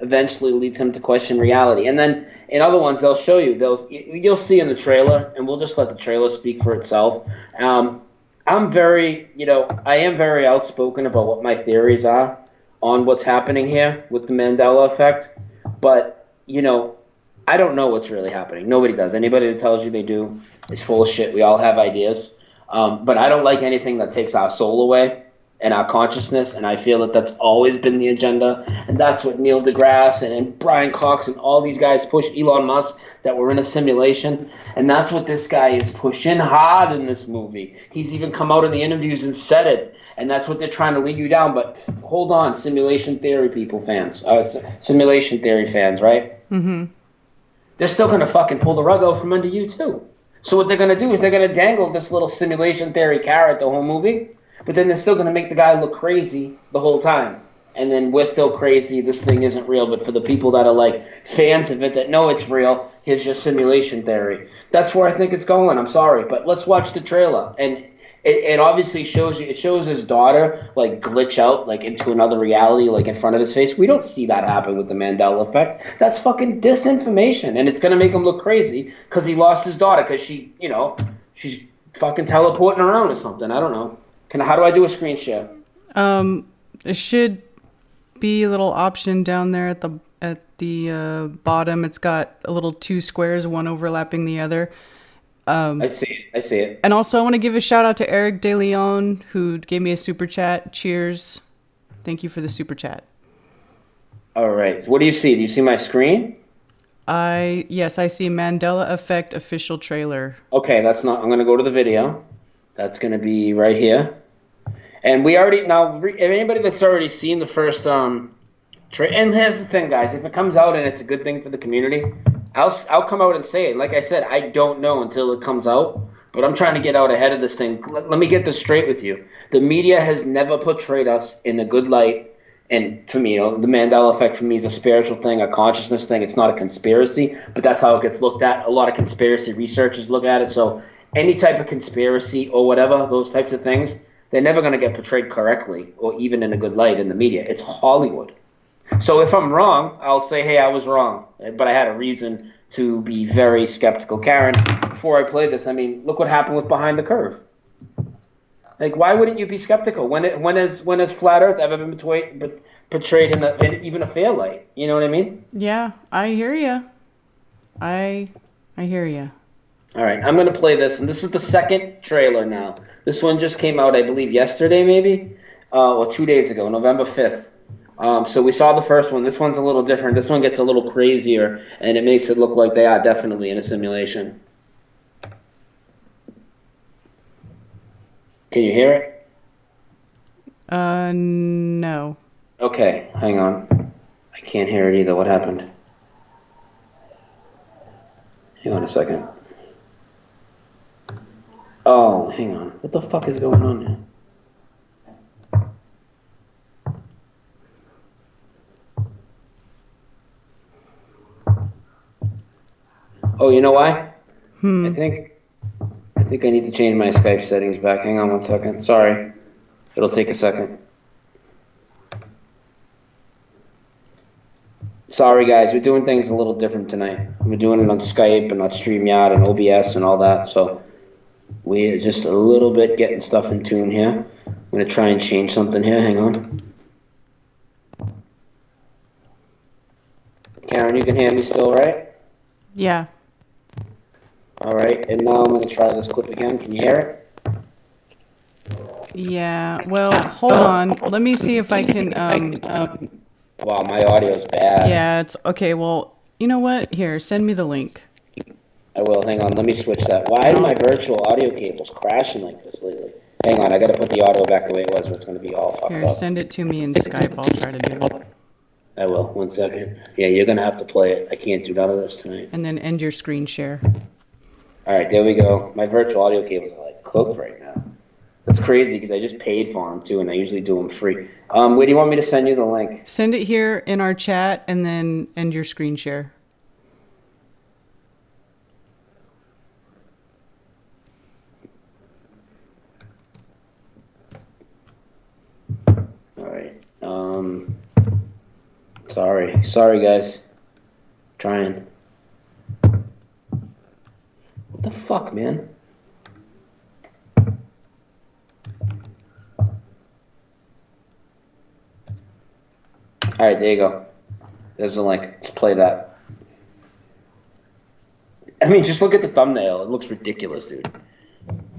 eventually leads him to question reality. And then in other ones, they'll show you. You'll see in the trailer, and we'll just let the trailer speak for itself. I am very outspoken about what my theories are on what's happening here with the Mandela effect. But, I don't know what's really happening. Nobody does. Anybody that tells you they do is full of shit. We all have ideas. But I don't like anything that takes our soul away and our consciousness, and I feel that that's always been the agenda, and that's what Neil deGrasse and Brian Cox and all these guys push, Elon Musk, that we're in a simulation, and that's what this guy is pushing hard in this movie. He's even come out in the interviews and said it, and that's what they're trying to lead you down. But hold on, simulation theory simulation theory fans, right? Mm-hmm. They're still going to fucking pull the rug out from under you too. So what they're going to do is they're going to dangle this little simulation theory carrot the whole movie, but then they're still going to make the guy look crazy the whole time. And then we're still crazy. This thing isn't real. But for the people that are like fans of it that know it's real, here's your simulation theory. That's where I think it's going. I'm sorry. But let's watch the trailer. And it obviously shows you. It shows his daughter like glitch out like into another reality like in front of his face. We don't see that happen with the Mandela effect. That's fucking disinformation. And it's going to make him look crazy because he lost his daughter because she's fucking teleporting around or something. I don't know. How do I do a screen share? It should be a little option down there at the bottom. It's got a little two squares, one overlapping the other. I see it. And also I want to give a shout out to Eric De Leon, who gave me a super chat. Cheers. Thank you for the super chat. All right. What do you see? Do you see my screen? Yes, I see Mandela Effect official trailer. Okay, I'm going to go to the video. That's going to be right here. And we already now. Anybody that's already seen the first and here's the thing, guys. If it comes out and it's a good thing for the community, I'll come out and say it. Like I said, I don't know until it comes out. But I'm trying to get out ahead of this thing. Let me get this straight with you. The media has never portrayed us in a good light. And for me, the Mandela effect for me is a spiritual thing, a consciousness thing. It's not a conspiracy, but that's how it gets looked at. A lot of conspiracy researchers look at it. So any type of conspiracy or whatever, those types of things, they're never going to get portrayed correctly or even in a good light in the media. It's Hollywood. So if I'm wrong, I'll say, hey, I was wrong. But I had a reason to be very skeptical. Karen, before I play this, I mean, look what happened with Behind the Curve. Like, why wouldn't you be skeptical? When has Flat Earth ever been portrayed in even a fair light? You know what I mean? Yeah, I hear you. I hear you. All right, I'm going to play this, and this is the second trailer now. This one just came out, I believe, yesterday maybe, or 2 days ago, November 5th. So we saw the first one. This one's a little different. This one gets a little crazier, and it makes it look like they are definitely in a simulation. Can you hear it? No. Okay, hang on. I can't hear it either. What happened? Hang on a second. Oh, hang on. What the fuck is going on here? Oh, you know why? I think I need to change my Skype settings back. Hang on one second. Sorry. It'll take a second. Sorry, guys. We're doing things a little different tonight. We're doing it on Skype and on StreamYard and OBS and all that. So we're just a little bit getting stuff in tune here. I'm going to try and change something here. Hang on. Karen, you can hear me still, right? Yeah. All right, and now I'm going to try this clip again. Can you hear it? Yeah. Well, hold on. Let me see if I can. Wow, my audio's bad. Yeah, it's okay. Well, you know what? Here, send me the link. I will. Hang on. Let me switch that. Why do my virtual audio cables crashing like this lately? Hang on. I got to put the audio back the way it was, or it's going to be all fucked Here, up. send it to me in Skype. I'll try to do it. I will. 1 second. Yeah, you're going to have to play it. I can't do none of this tonight. And then end your screen share. All right, there we go. My virtual audio cables are like cooked right now. That's crazy because I just paid for them too, and I usually do them free. Where do you want me to send you the link? Send it here in our chat and then end your screen share. All right. Sorry, guys. Trying. What the fuck, man? All right, there you go. There's the link. Let's play that. I mean, just look at the thumbnail. It looks ridiculous, dude.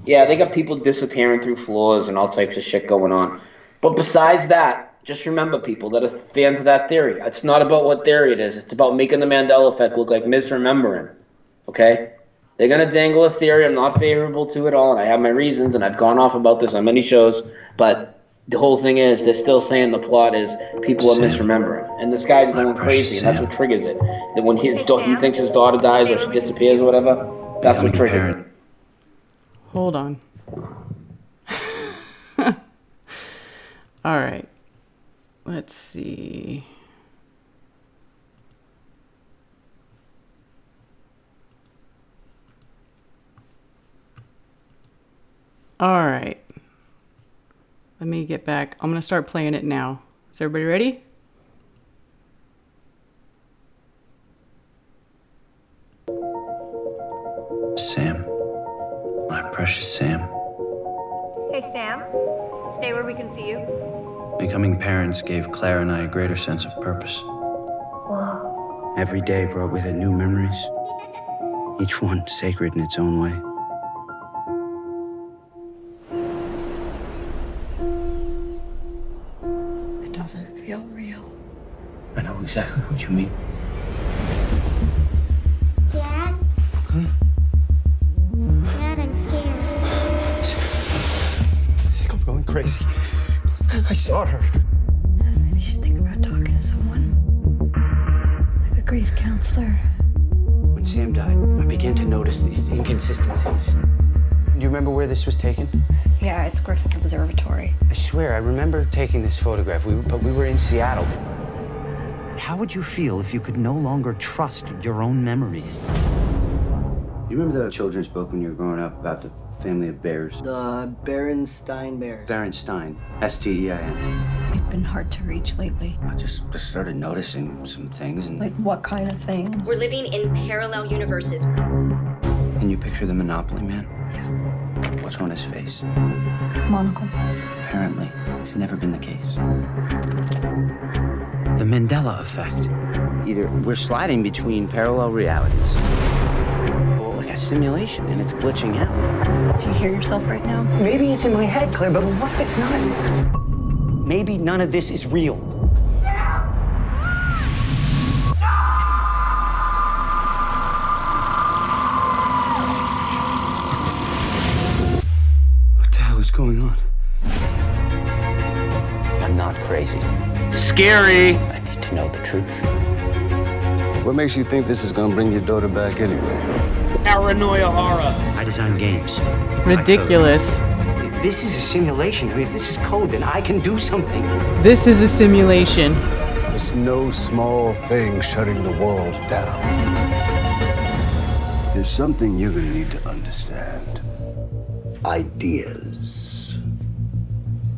Yeah, they got people disappearing through floors and all types of shit going on. But besides that, just remember, people that are fans of that theory, it's not about what theory it is. It's about making the Mandela effect look like misremembering. Okay? They're going to dangle a theory I'm not favorable to at all, and I have my reasons, and I've gone off about this on many shows, but the whole thing is they're still saying the plot is people are misremembering. And this guy's going crazy, and that's what triggers it. That when he thinks his daughter dies or she disappears or whatever, that's what triggers it. Hold on. All right. Let's see. All right. Let me get back. I'm going to start playing it now. Is everybody ready? Sam. My precious Sam. Hey, Sam. Stay where we can see you. Becoming parents gave Claire and I a greater sense of purpose. Whoa. Every day brought with it new memories, each one sacred in its own way. It doesn't feel real. I know exactly what you mean. Dad? Dad, I'm scared. I think I'm going crazy. I saw her. Maybe you should think about talking to someone. Like a grief counselor. When Sam died, I began to notice these inconsistencies. Do you remember where this was taken? Yeah, it's Griffith Observatory. I swear, I remember taking this photograph, but we were in Seattle. How would you feel if you could no longer trust your own memories? You remember the children's book when you were growing up about the family of bears? The Berenstain Bears. Berenstain, S-T-E-I-N. You've been hard to reach lately. I just started noticing some things. And Like what kind of things? We're living in parallel universes. Can you picture the Monopoly Man? Yeah. What's on his face? Monocle. Apparently, it's never been the case. The Mandela effect. Either we're sliding between parallel realities, or like a simulation, and it's glitching out. Do you hear yourself right now? Maybe it's in my head, Claire, but what if it's not? Maybe none of this is real. What the hell is going on? I'm not crazy. Scary. I need to know the truth. What makes you think this is gonna bring your daughter back anyway? Paranoia horror. I design games. Ridiculous. If this is a simulation, I mean, if this is code, then I can do something. This is a simulation. It's no small thing shutting the world down. There's something you're gonna need to understand. Ideas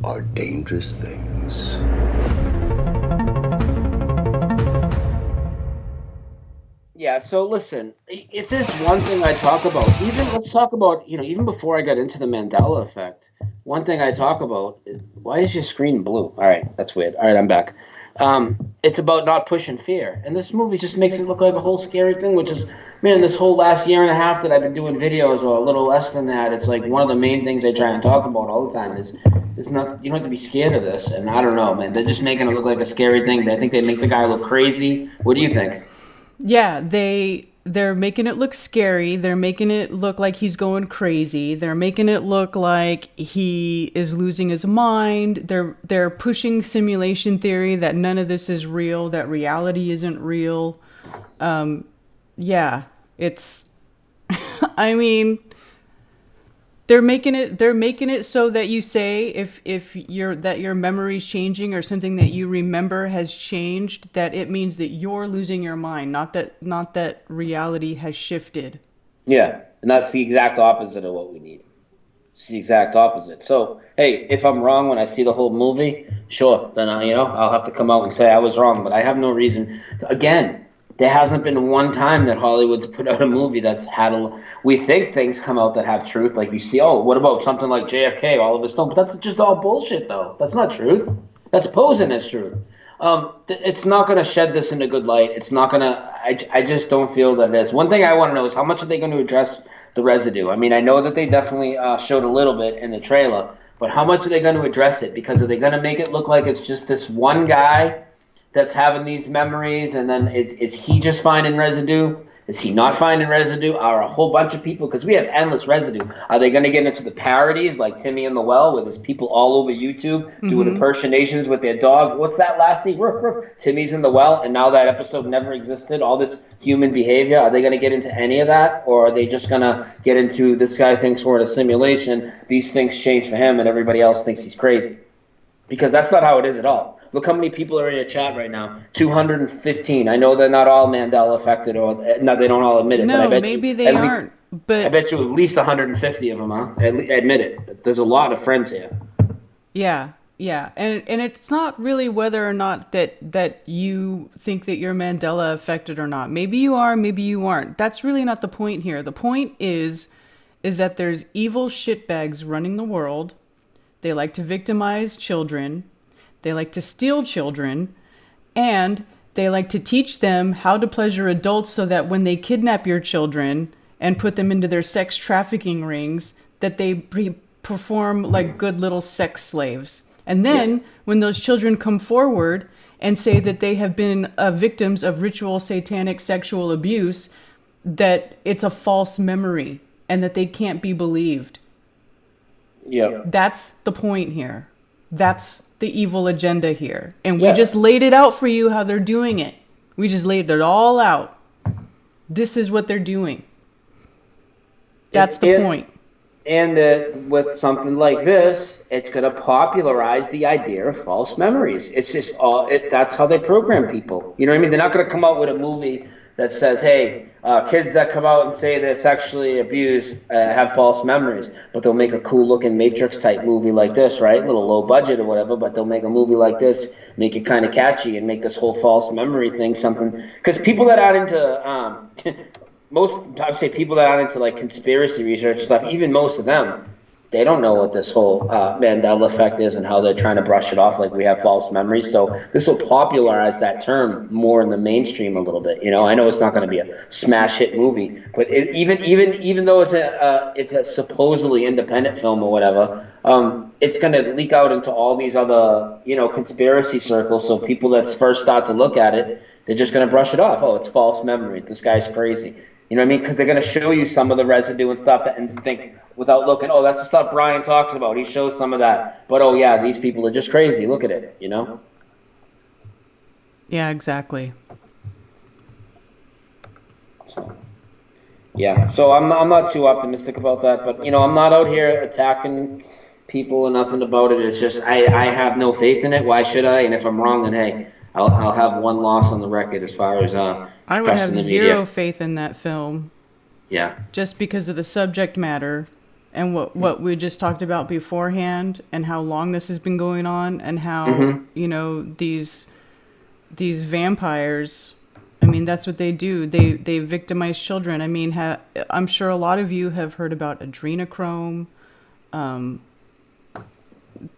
are dangerous things. Yeah, so listen, if there's one thing I talk about, let's talk about, even before I got into the Mandela effect, one thing I talk about is, why is your screen blue? All right, that's weird. All right, I'm back. It's about not pushing fear. And this movie just makes it look like a whole scary thing, which is, man, this whole last year and a half that I've been doing videos, or a little less than that, it's like one of the main things I try and talk about all the time is, you don't have to be scared of this. And I don't know, man, they're just making it look like a scary thing. I think they make the guy look crazy. What do you think? Yeah, they're making it look scary. They're making it look like he's going crazy. They're making it look like he is losing his mind. They're pushing simulation theory that none of this is real, that reality isn't real. Yeah, it's I mean, they're making it so that you say if your memory's changing or something that you remember has changed, that it means that you're losing your mind, not that reality has shifted. Yeah, and that's the exact opposite of what we need. It's the exact opposite. So, hey, if I'm wrong when I see the whole movie, sure, then I'll have to come out and say I was wrong. But I have no reason. Again, there hasn't been one time that Hollywood's put out a movie that's had we think things come out that have truth. Like you see, what about something like JFK, all of his stuff? But that's just all bullshit, though. That's not truth. That's posing as truth. It's not going to shed this into good light. It's not going to. I just don't feel that it is. One thing I want to know is how much are they going to address the residue? I mean, I know that they definitely showed a little bit in the trailer, but how much are they going to address it? Because are they going to make it look like it's just this one guy that's having these memories, and then is he just finding residue? Is he not finding residue? Are a whole bunch of people, because we have endless residue, are they going to get into the parodies like Timmy in the Well, where there's people all over YouTube doing impersonations with their dog? What's that last scene? Ruff, ruff. Timmy's in the well, and now that episode never existed, all this human behavior. Are they going to get into any of that, or are they just going to get into this guy thinks we're in a simulation, these things change for him, and everybody else thinks he's crazy? Because that's not how it is at all. Look how many people are in your chat right now. 215. I know they're not all Mandela affected, or no, they don't all admit it. No, but I bet maybe they aren't. But I bet you at least 150 of them, huh? Admit it. There's a lot of friends here. Yeah, and it's not really whether or not that you think that you're Mandela affected or not. Maybe you are, maybe you aren't. That's really not the point here. The point is that there's evil shitbags running the world. They like to victimize children. They like to steal children, and they like to teach them how to pleasure adults so that when they kidnap your children and put them into their sex trafficking rings, that they perform like good little sex slaves. And then when those children come forward and say that they have been victims of ritual satanic sexual abuse, that it's a false memory and that they can't be believed. Yeah. That's the point here. That's the evil agenda here. And we just laid it out for you how they're doing it. We just laid it all out. This is what they're doing. That's the point. And with something like this, it's going to popularize the idea of false memories. It's just that's how they program people. You know what I mean? They're not going to come out with a movie that says, hey, kids that come out and say they're sexually abused have false memories. But they'll make a cool looking Matrix type movie like this, right? A little low budget or whatever, but they'll make a movie like this, make it kind of catchy and make this whole false memory thing something. Because people that aren't into... I would say people that aren't into like conspiracy research stuff, even most of them, they don't know what this whole Mandela effect is and how they're trying to brush it off like we have false memories. So this will popularize that term more in the mainstream a little bit. You know, I know it's not going to be a smash hit movie, but even though it's a supposedly independent film or whatever, it's going to leak out into all these other, you know, conspiracy circles. So people that first start to look at it, they're just going to brush it off. Oh, it's false memory. This guy's crazy. You know what I mean? Because they're going to show you some of the residue and stuff and think without looking, oh, that's the stuff Brian talks about. He shows some of that. But, oh, yeah, these people are just crazy. Look at it, you know? Yeah, exactly. Yeah, so I'm not too optimistic about that. But, you know, I'm not out here attacking people or nothing about it. It's just I have no faith in it. Why should I? And if I'm wrong, then, hey, I'll have one loss on the record as far as I would have zero faith in that film. Yeah. Just because of the subject matter and what we just talked about beforehand and how long this has been going on and how, you know, these vampires, I mean, that's what they do. They victimize children. I mean, I'm sure a lot of you have heard about adrenochrome.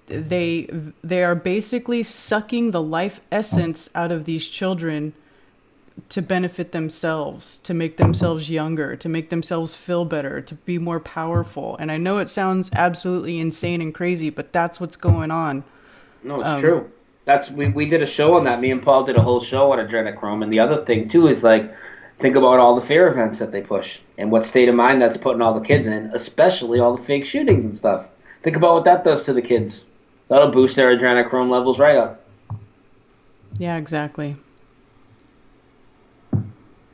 They are basically sucking the life essence out of these children to benefit themselves, to make themselves younger, to make themselves feel better, to be more powerful. And I know it sounds absolutely insane and crazy, but that's what's going on. No, it's true. We did a show on that. Me and Paul did a whole show on adrenochrome. And the other thing too is like, think about all the fear events that they push and what state of mind that's putting all the kids in, especially all the fake shootings and stuff. Think about what that does to the kids. That'll boost their adrenochrome levels right up. Yeah, exactly.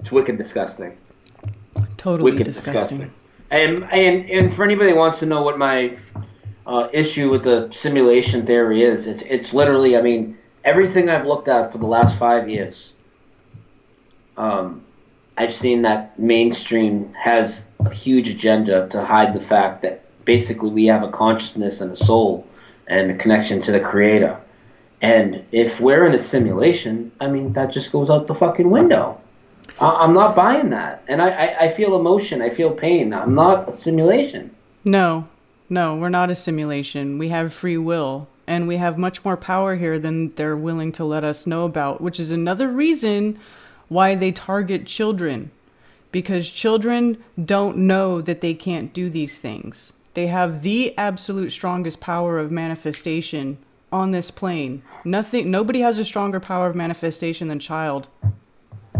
It's wicked disgusting. Totally wicked disgusting. And for anybody who wants to know what my issue with the simulation theory is, it's literally, I mean, everything I've looked at for the last 5 years, I've seen that mainstream has a huge agenda to hide the fact that basically we have a consciousness and a soul and a connection to the creator. And if we're in a simulation, I mean, that just goes out the fucking window. I'm not buying that. And I feel emotion. I feel pain. I'm not a simulation. No, we're not a simulation. We have free will. And we have much more power here than they're willing to let us know about, which is another reason why they target children. Because children don't know that they can't do these things. They have the absolute strongest power of manifestation on this plane. Nobody has a stronger power of manifestation than child.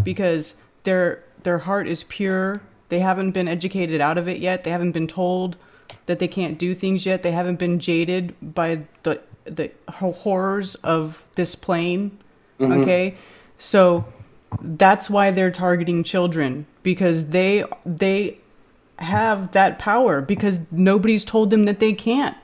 Because their heart is pure. They haven't been educated out of it yet. They haven't been told that they can't do things yet. They haven't been jaded by the horrors of this plane. Okay? So that's why they're targeting children, because they have that power, because nobody's told them that they can't.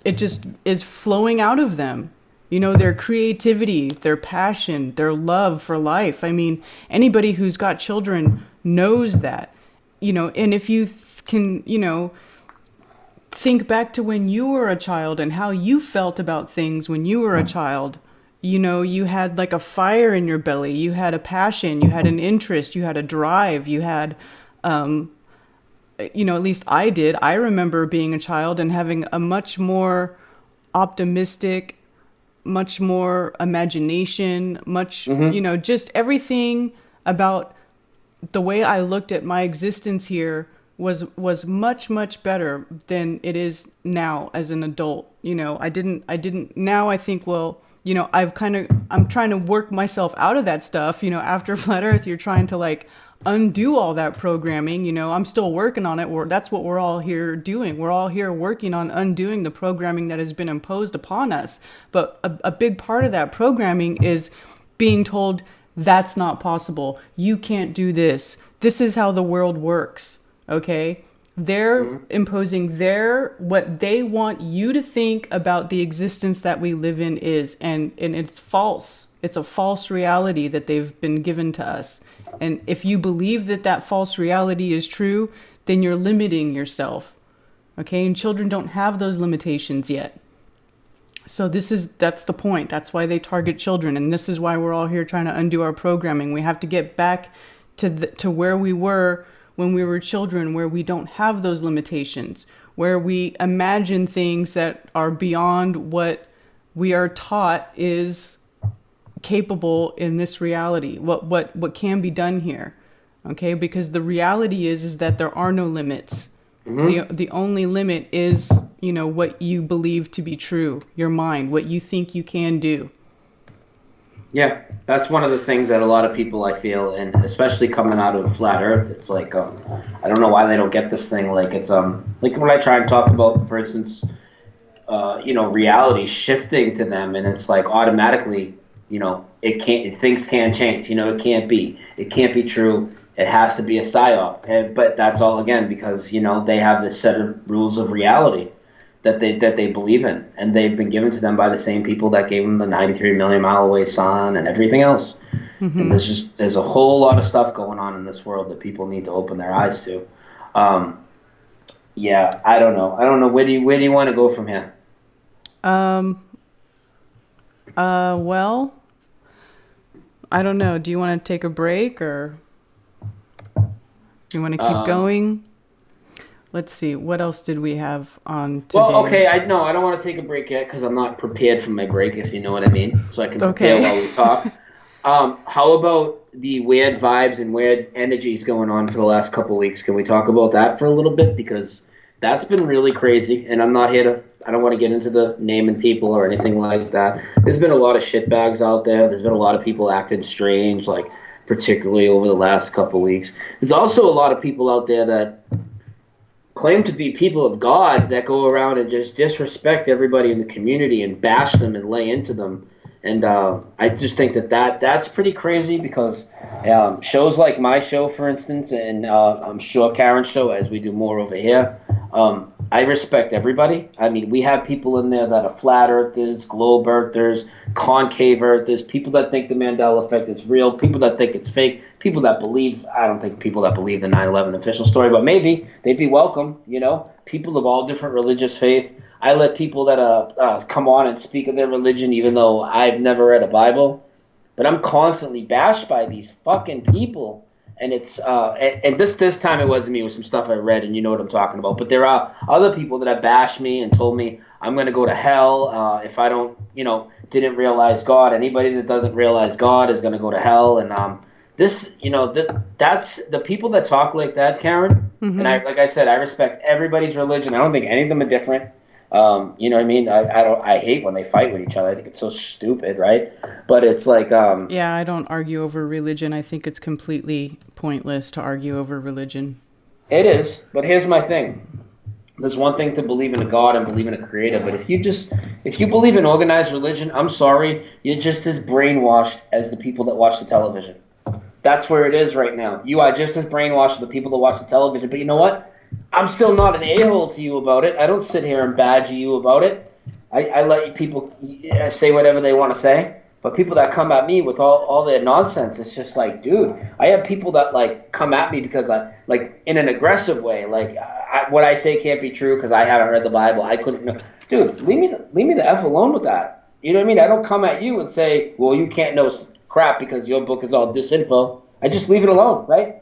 It just is flowing out of them. You know, their creativity, their passion, their love for life. I mean, anybody who's got children knows that, you know, and if you can, you know, think back to when you were a child and how you felt about things when you were a child, you know, you had like a fire in your belly, you had a passion, you had an interest, you had a drive, you had, you know, at least I did. I remember being a child and having a much more optimistic, much more imagination, you know, just everything about the way I looked at my existence here was much, much better than it is now as an adult. You know, I didn't, now I think, well, you know, I'm trying to work myself out of that stuff. You know, after Flat Earth, you're trying to like undo all that programming. You know, I'm still working on it. That's what we're all here doing. We're all here working on undoing the programming that has been imposed upon us. But a big part of that programming is being told that's not possible. You can't do this. This is how the world works. Okay? They're imposing what they want you to think about the existence that we live in is, and it's false. It's a false reality that they've been given to us. And if you believe that false reality is true, then you're limiting yourself. Okay? And children don't have those limitations yet. So that's the point. That's why they target children. And this is why we're all here trying to undo our programming. We have to get back to where we were when we were children, where we don't have those limitations, where we imagine things that are beyond what we are taught is capable in this reality, what can be done here. Okay? Because the reality is that there are no limits. The only limit is, you know, what you believe to be true, your mind, what you think you can do. Yeah, that's one of the things that a lot of people, I feel, and especially coming out of flat Earth, it's like I don't know why they don't get this thing. Like it's like when I try and talk about, for instance, you know, reality shifting to them, and it's like automatically, you know, things can change. You know, it can't be true. It has to be a psyop. But that's all again because, you know, they have this set of rules of reality that they believe in, and they've been given to them by the same people that gave them the 93 million mile away sun and everything else. And there's a whole lot of stuff going on in this world that people need to open their eyes to. Yeah, I don't know. Where do you want to go from here? Well, I don't know. Do you want to take a break, or do you want to keep going? Let's see. What else did we have on today? Well, okay. I don't want to take a break yet because I'm not prepared for my break, if you know what I mean. So I can prepare while we talk. How about the weird vibes and weird energies going on for the last couple of weeks? Can we talk about that for a little bit? Because that's been really crazy, and I'm not here to... I don't want to get into the naming people or anything like that. There's been a lot of shitbags out there. There's been a lot of people acting strange, like particularly over the last couple of weeks. There's also a lot of people out there that claim to be people of God that go around and just disrespect everybody in the community and bash them and lay into them. And I just think that's pretty crazy because shows like my show, for instance, and I'm sure Karen's show, as we do more over here, I respect everybody. I mean, we have people in there that are flat earthers, globe earthers, concave earthers, people that think the Mandela effect is real, people that think it's fake, people that believe, I don't think people that believe the 9/11 official story, but maybe they'd be welcome, you know, people of all different religious faith. I let people that come on and speak of their religion, even though I've never read a Bible, but I'm constantly bashed by these fucking people. And it's and this time it wasn't me. It was some stuff I read, and you know what I'm talking about. But there are other people that have bashed me and told me I'm going to go to hell if I don't, you know, didn't realize God. Anybody that doesn't realize God is going to go to hell. And this, you know, that's the people that talk like that, Karen. And like I said, I respect everybody's religion. I don't think any of them are different. You know what I mean? I hate when they fight with each other. I think it's so stupid, right? But it's like yeah, I don't argue over religion. I think it's completely pointless to argue over religion. It is, but here's my thing. There's one thing to believe in a God and believe in a creator, but if you believe in organized religion, I'm sorry, you're just as brainwashed as the people that watch the television. That's where it is right now. You are just as brainwashed as the people that watch the television, but you know what? I'm still not an a-hole to you about it. I don't sit here and badger you about it. I let people say whatever they want to say. But people that come at me with all their nonsense, it's just like, dude, I have people that like come at me because I like in an aggressive way. Like what I say can't be true because I haven't read the Bible. I couldn't know. Dude, leave me the F alone with that. You know what I mean? I don't come at you and say, well, you can't know crap because your book is all disinfo. I just leave it alone, right?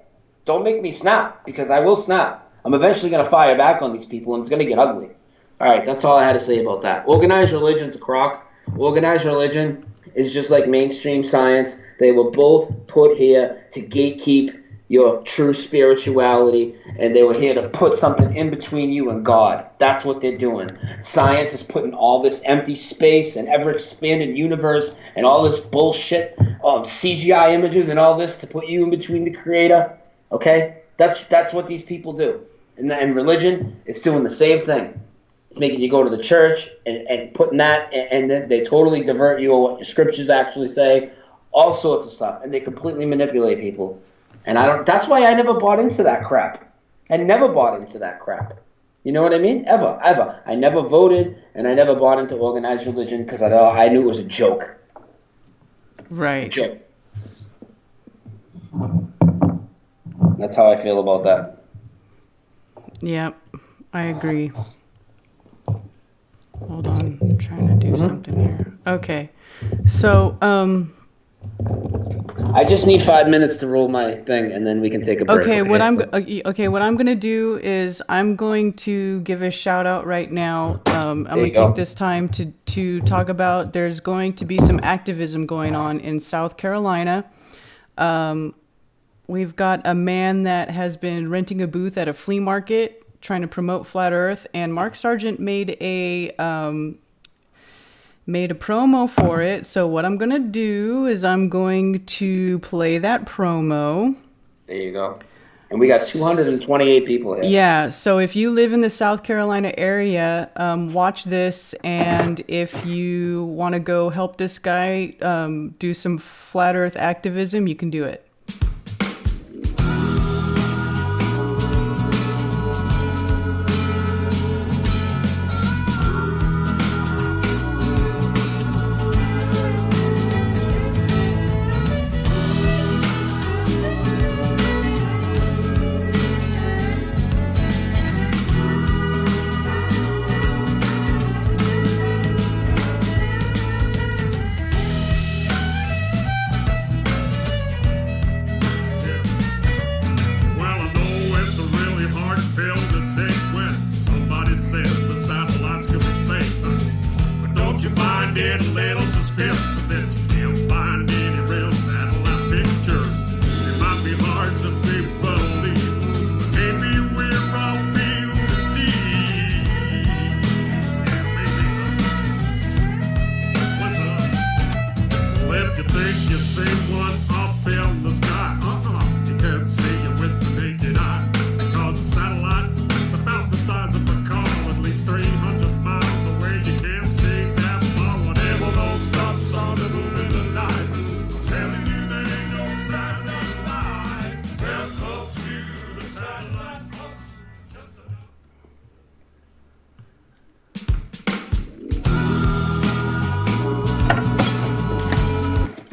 Don't make me snap because I will snap. I'm eventually going to fire back on these people, and it's going to get ugly. All right, that's all I had to say about that. Organized religion's a crock. Organized religion is just like mainstream science. They were both put here to gatekeep your true spirituality, and they were here to put something in between you and God. That's what they're doing. Science is putting all this empty space and ever-expanding universe and all this bullshit, CGI images and all this to put you in between the creator. Okay, that's what these people do. And religion, it's doing the same thing. It's making you go to the church and putting that, and then they totally divert you on what your scriptures actually say, all sorts of stuff, and they completely manipulate people. And I don't. That's why I never bought into that crap. I never bought into that crap. You know what I mean? Ever, ever. I never voted, and I never bought into organized religion because I knew it was a joke. Right. A joke. That's how I feel about that. Yep, I agree. Hold on, I'm trying to do something here. Okay, so I just need 5 minutes to roll my thing, and then we can take a break. okay, what I'm gonna do is I'm going to give a shout out right now. I'm gonna take this time to talk about. There's going to be some activism going on in South Carolina. We've got a man that has been renting a booth at a flea market trying to promote Flat Earth, and Mark Sargent made a promo for it. So what I'm gonna do is I'm going to play that promo. There you go. And we got 228 people here. Yeah, so if you live in the South Carolina area, watch this, and if you want to go help this guy do some Flat Earth activism, you can do it.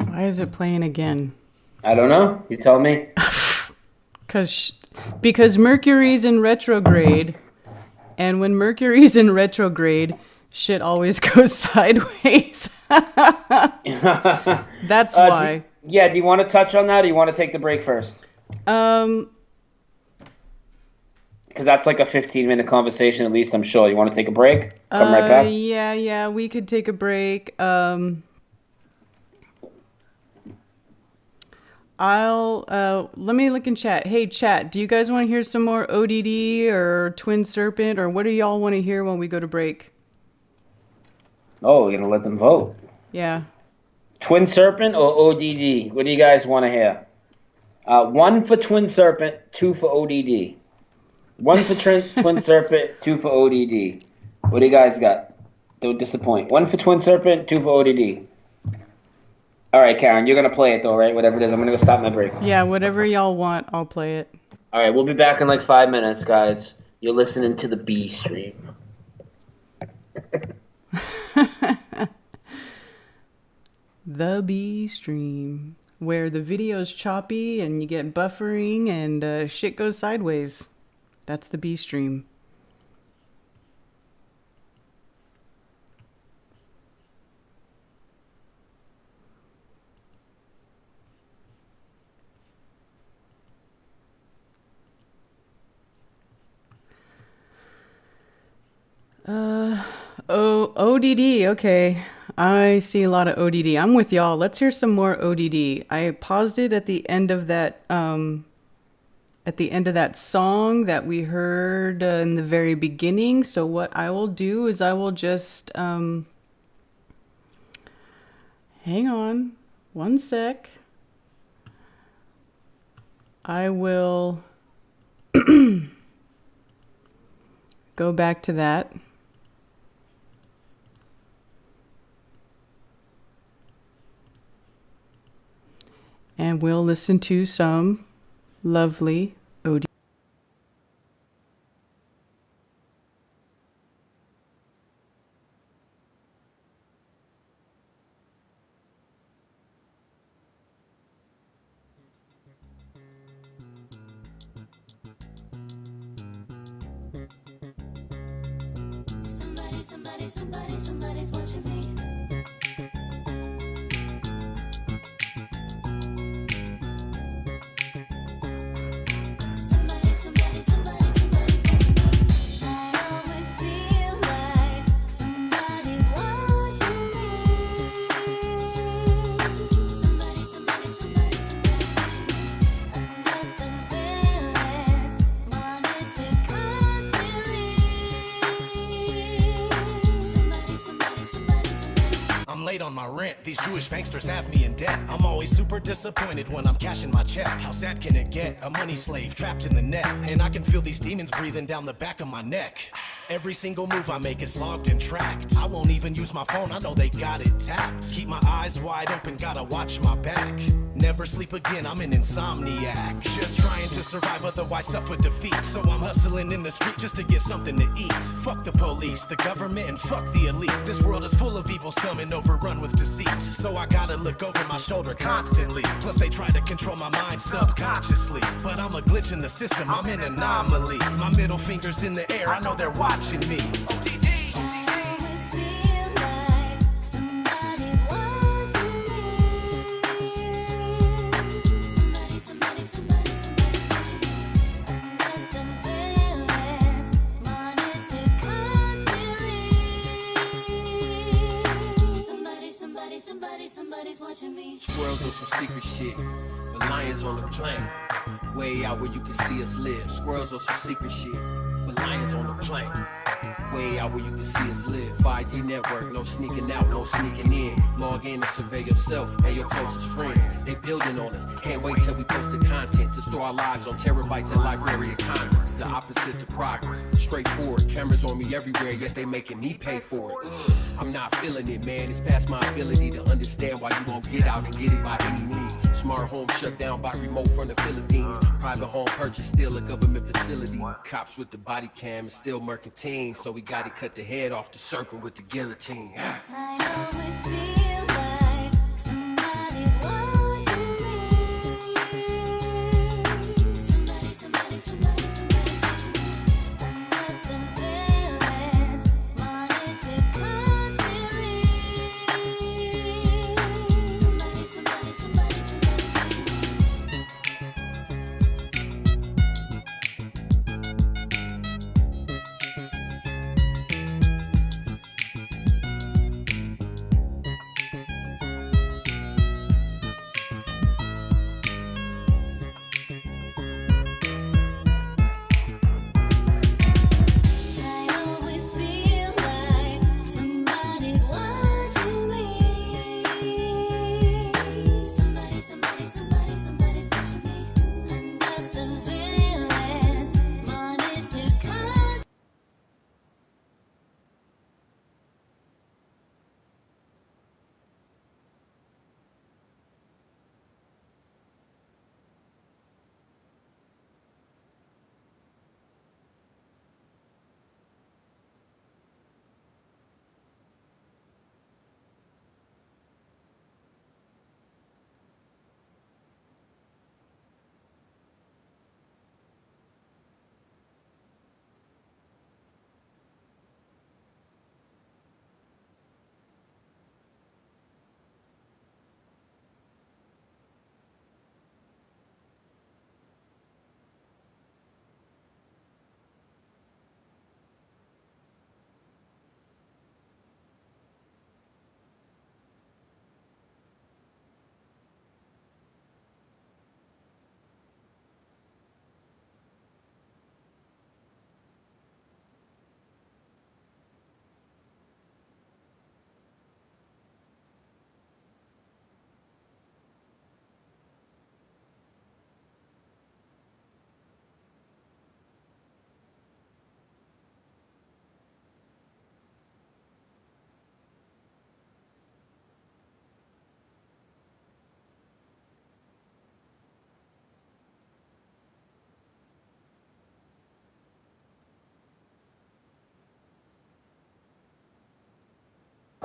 Why is it playing again? I don't know. You tell me. Because Mercury's in retrograde, and when Mercury's in retrograde, shit always goes sideways. That's why. Do you want to touch on that, or do you want to take the break first? Because that's like a 15-minute conversation, at least, I'm sure. You want to take a break? Come right back? Yeah, we could take a break. Let me look in chat. Hey, chat, do you guys want to hear some more ODD or Twin Serpent, or what do y'all want to hear when we go to break? Oh, we're going to let them vote. Yeah. Twin Serpent or ODD? What do you guys want to hear? 1 for Twin Serpent, 2 for ODD. 1 for Twin Serpent, 2 for ODD. What do you guys got? Don't disappoint. 1 for Twin Serpent, 2 for ODD. All right, Karen, you're going to play it though, right? Whatever it is. I'm going to go stop my break. Yeah, whatever y'all want, I'll play it. All right, we'll be back in like 5 minutes, guys. You're listening to the B stream. The B stream, where the video's choppy and you get buffering and shit goes sideways. That's the B stream. ODD, okay. I see a lot of ODD. I'm with y'all. Let's hear some more ODD. I paused it at the end of that song that we heard in the very beginning. So what I will do is I will just hang on one sec. I will go back to that. And we'll listen to some lovely OD. Somebody's watching me. Somebody's watching me. I always feel like somebody's watching me. Somebody's watching me. Unless some feelings monitored constantly. I'm late on my rent. These Jewish banksters have me in debt. I'm always super disappointed when I'm cashing my check. How sad can it get? A money slave trapped in the net. And I can feel these demons breathing down the back of my neck. Every single move I make is logged and tracked. I won't even use my phone, I know they got it tapped. Keep my eyes wide open, gotta watch my back. Never sleep again, I'm an insomniac. Just trying to survive, otherwise suffer defeat. So I'm hustling in the street just to get something to eat. Fuck the police, the government, and fuck the elite. This world is full of evil scum and overrun with deceit. So I gotta look over my shoulder constantly. Plus they try to control my mind subconsciously. But I'm a glitch in the system, I'm an anomaly. My middle finger's in the air, I know they're watching me. ODD. Somebody's watching me. Squirrels on some secret shit, but lions on the plane. Way out where you can see us live. Squirrels on some secret shit, but lions on the plane. Way out where you can see us live. 5G network, no sneaking out, no sneaking in. Log in and survey yourself and your closest friends. They building on us. Can't wait till we post the content to store our lives on terabytes and Library of Congress. The opposite to progress. Straightforward, cameras on me everywhere, yet they making me pay for it. I'm not feeling it, man. It's past my ability to understand why you won't get out and get it by any means. Smart home shut down by remote from the Philippines. Private home purchase, still a government facility. Cops with the body cam is still murking teens. So we gotta cut the head off the serpent with the guillotine. I always feel like somebody's watching me. Somebody's watching me. Unless some feelings monitored constantly. Somebody's watching me.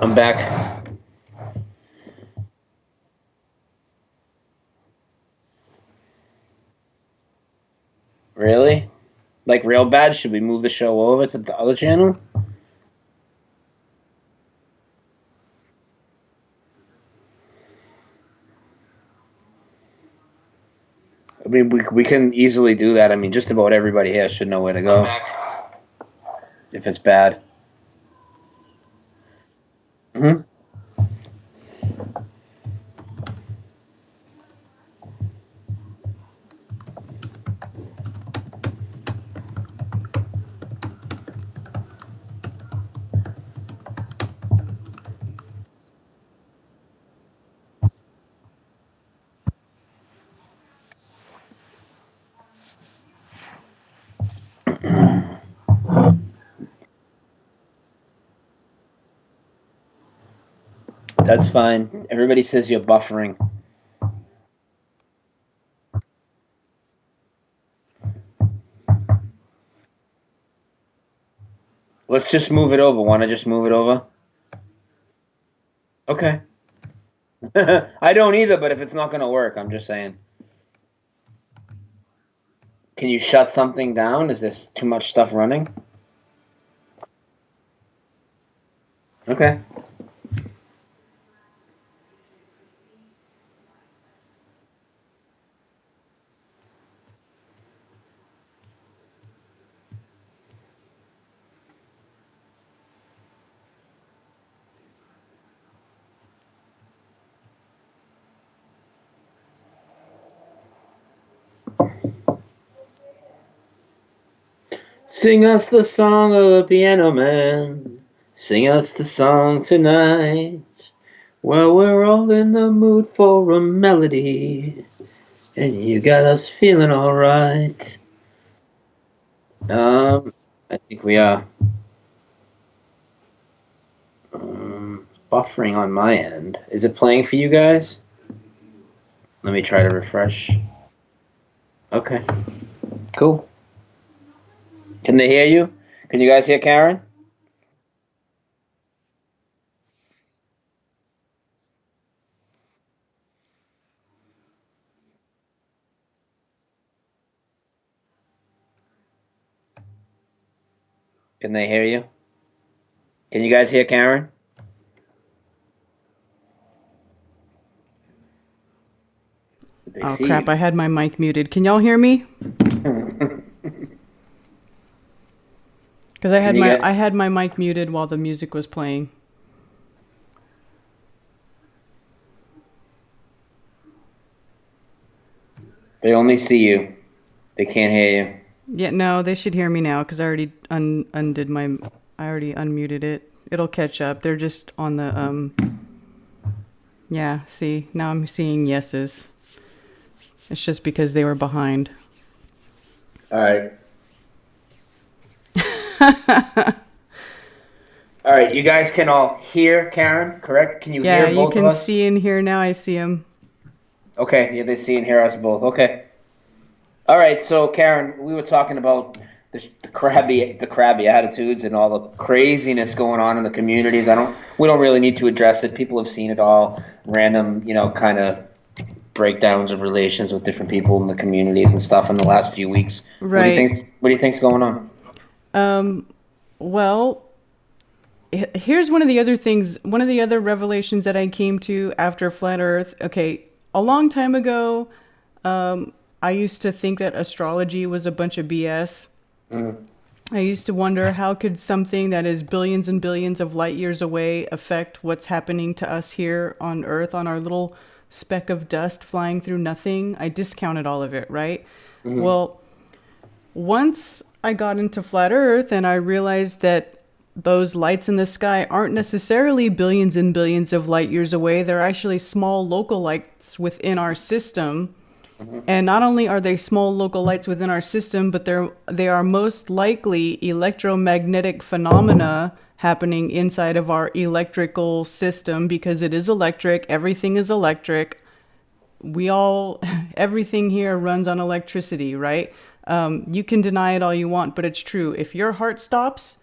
I'm back. Really? Like real bad? Should we move the show over to the other channel? I mean, we can easily do that. I mean, just about everybody here should know where to go. If it's bad. Hmm. That's fine. Everybody says you're buffering. Let's just move it over. Want to just move it over? Okay. I don't either, but if it's not going to work, I'm just saying. Can you shut something down? Is this too much stuff running? Okay. Sing us the song of the piano man. Sing us the song tonight. Well, we're all in the mood for a melody. And you got us feeling alright. I think we are. Buffering on my end. Is it playing for you guys? Let me try to refresh. Okay. Cool. Can they hear you? Can you guys hear Karen? Can they hear you? Can you guys hear Karen? Oh crap, I had my mic muted. Can y'all hear me? Because I had my mic muted while the music was playing. They only see you. They can't hear you. Yeah, no, they should hear me now because I already undid my. I already unmuted it. It'll catch up. They're just on the Yeah, see, now I'm seeing yeses. It's just because they were behind. All right. All right, you guys can all hear Karen, correct? Can you hear both of us? Yeah, you can see and hear now. I see them. Okay, yeah, they see and hear us both. Okay. All right, so Karen, we were talking about the crabby attitudes and all the craziness going on in the communities. We don't really need to address it. People have seen it all. Random, kind of breakdowns of relations with different people in the communities and stuff in the last few weeks. Right. What do you think's going on? Well, here's one of the other things. One of the other revelations that I came to after Flat Earth. Okay, a long time ago, I used to think that astrology was a bunch of BS. I used to wonder how could something that is billions and billions of light years away affect what's happening to us here on Earth, on our little speck of dust flying through nothing. I discounted all of it, right? Well, once I got into Flat Earth and I realized that those lights in the sky aren't necessarily billions and billions of light years away. They're actually small local lights within our system. And not only are they small local lights within our system, but they are most likely electromagnetic phenomena happening inside of our electrical system because it is electric. Everything is electric. Everything here runs on electricity, right? You can deny it all you want, but it's true. If your heart stops,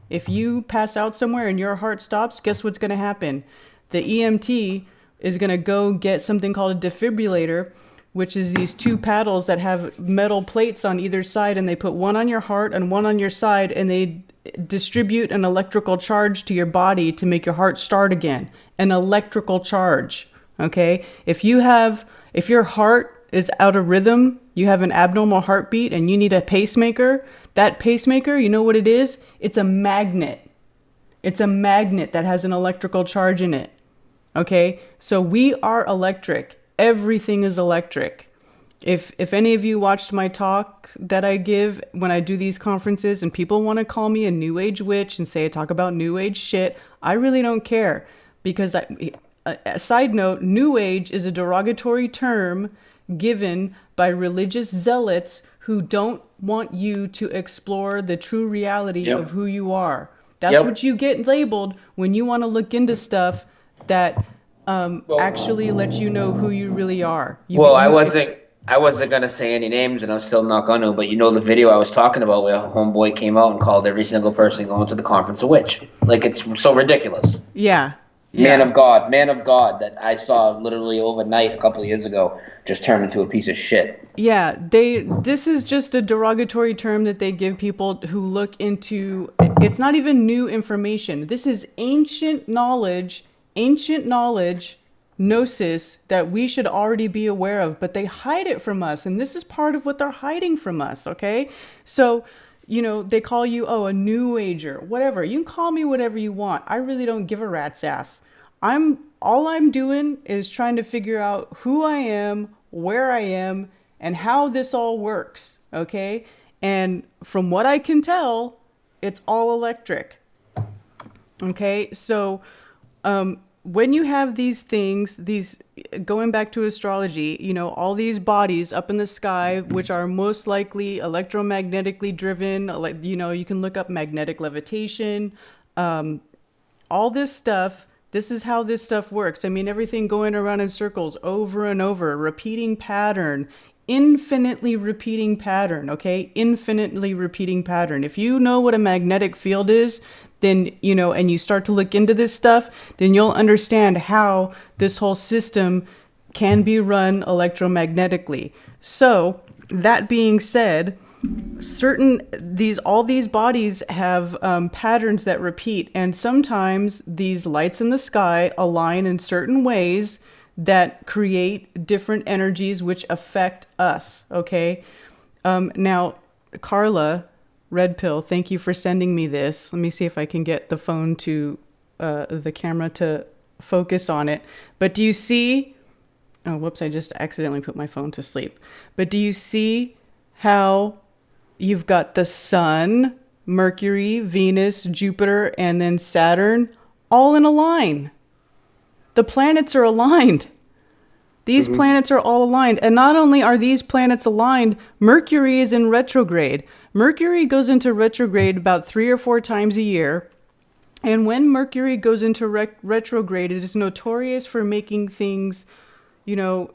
If you pass out somewhere and your heart stops, guess what's going to happen? The EMT is going to go get something called a defibrillator, which is these two paddles that have metal plates on either side, and they put one on your heart and one on your side, and they distribute an electrical charge to your body to make your heart start again. An electrical charge. Okay? If your heart is out of rhythm, you have an abnormal heartbeat and you need a pacemaker, that pacemaker, you know what it is? It's a magnet. It's a magnet that has an electrical charge in it. Okay? So we are electric. Everything is electric. If any of you watched my talk that I give when I do these conferences and people want to call me a new age witch and say I talk about new age shit, I really don't care, because a side note, new age is a derogatory term given by religious zealots who don't want you to explore the true reality of who you are. That's what you get labeled when you want to look into stuff that actually lets you know who you really are. I wasn't gonna say any names, and I'm still not gonna. But you know the video I was talking about where homeboy came out and called every single person going to the conference a witch. Like, it's so ridiculous. Yeah. Man of God that I saw literally overnight a couple of years ago just turned into a piece of shit. Yeah, this is just a derogatory term that they give people who look into, it's not even new information. This is ancient knowledge, gnosis that we should already be aware of, but they hide it from us. And this is part of what they're hiding from us, okay? So, you know, they call you, a new ager, whatever. You can call me whatever you want. I really don't give a rat's ass. All I'm doing is trying to figure out who I am, where I am, and how this all works, okay? And from what I can tell, it's all electric. Okay, so when you have these things, going back to astrology, you know, all these bodies up in the sky, which are most likely electromagnetically driven, like, you know, you can look up magnetic levitation, all this stuff. This is how this stuff works. I mean, everything going around in circles over and over, repeating pattern, infinitely repeating pattern, okay? Infinitely repeating pattern. If you know what a magnetic field is, then, you know, and you start to look into this stuff, then you'll understand how this whole system can be run electromagnetically. So, that being said, all these bodies have patterns that repeat, and sometimes these lights in the sky align in certain ways that create different energies which affect us, okay? Now, Carla, Red Pill, thank you for sending me this. Let me see if I can get the phone to the camera to focus on it. But do you see... Oh, whoops, I just accidentally put my phone to sleep. But do you see how you've got the sun, Mercury, Venus, Jupiter, and then Saturn all in a line? The planets are aligned. These planets are all aligned. And not only are these planets aligned, Mercury is in retrograde. Mercury goes into retrograde about 3 or 4 times a year. And when Mercury goes into retrograde, it is notorious for making things, you know,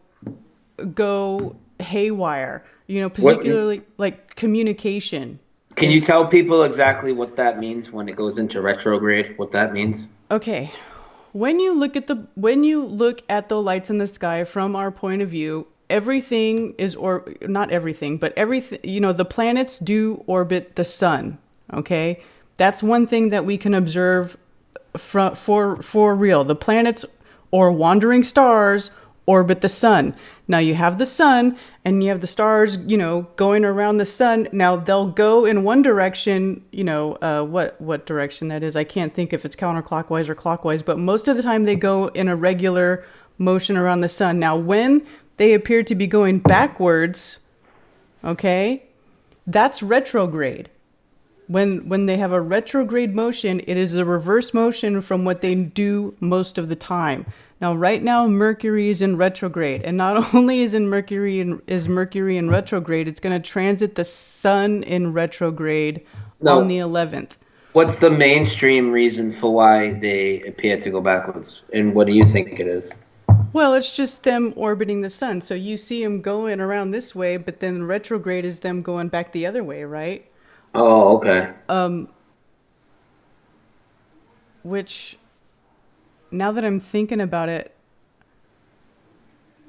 go haywire. You know, particularly like communication. Can you tell people exactly what that means when it goes into retrograde? What that means? Okay. When you look at the lights in the sky from our point of view, everything is, or not everything, but everything, you know, the planets do orbit the sun. Okay? That's one thing that we can observe for real. The planets or wandering stars orbit the sun. Now you have the sun and you have the stars, you know, going around the sun. Now they'll go in one direction, you know, what direction that is. I can't think if it's counterclockwise or clockwise, but most of the time they go in a regular motion around the sun. Now when they appear to be going backwards, okay, that's retrograde. When they have a retrograde motion, it is a reverse motion from what they do most of the time. Now, right now, Mercury is in retrograde, and not only is Mercury in retrograde, it's going to transit the Sun in retrograde on the 11th. What's the mainstream reason for why they appear to go backwards, and what do you think it is? Well, it's just them orbiting the Sun. So you see them going around this way, but then retrograde is them going back the other way, right? Oh, okay. which, now that I'm thinking about it,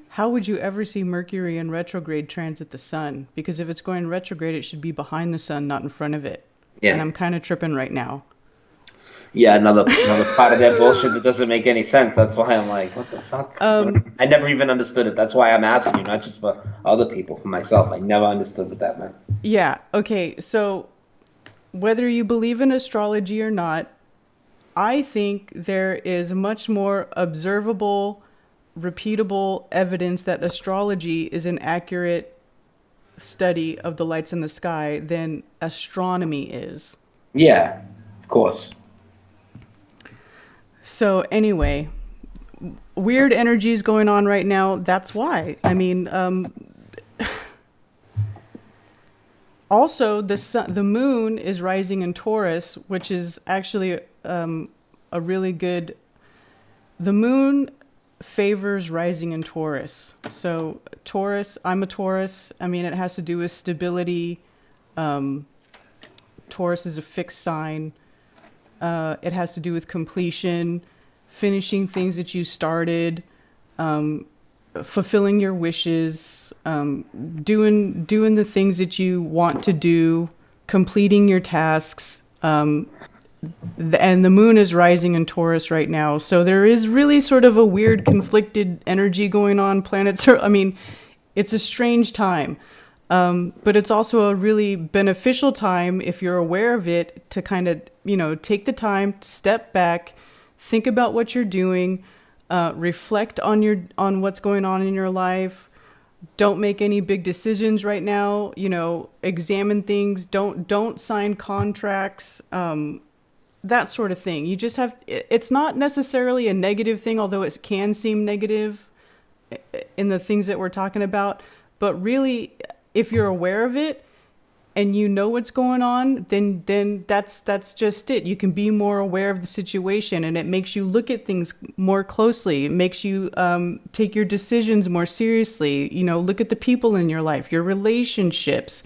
how would you ever see Mercury in retrograde transit the sun? Because if it's going retrograde, it should be behind the sun, not in front of it. Yeah. And I'm kind of tripping right now. Yeah, another part of that bullshit that doesn't make any sense. That's why I'm like, what the fuck? I never even understood it. That's why I'm asking you, not just for other people, for myself. I never understood what that meant. Yeah. Okay. So whether you believe in astrology or not, I think there is much more observable, repeatable evidence that astrology is an accurate study of the lights in the sky than astronomy is. Yeah, of course. So anyway, weird energies going on right now. That's why. I mean, also the moon is rising in Taurus, which is actually a really good. The moon favors rising in Taurus. So Taurus, I'm a Taurus. I mean, it has to do with stability. Taurus is a fixed sign. It has to do with completion, finishing things that you started, fulfilling your wishes, doing the things that you want to do, completing your tasks. And the moon is rising in Taurus right now. So there is really sort of a weird conflicted energy going on. Planets are, I mean, it's a strange time. But it's also a really beneficial time if you're aware of it to kind of, take the time, step back, think about what you're doing, reflect on what's going on in your life. Don't make any big decisions right now, examine things, don't sign contracts, that sort of thing. You just have, it's not necessarily a negative thing, although it can seem negative in the things that we're talking about, but really, if you're aware of it and you know what's going on, then that's just it. You can be more aware of the situation, and it makes you look at things more closely. It makes you take your decisions more seriously. Look at the people in your life, your relationships.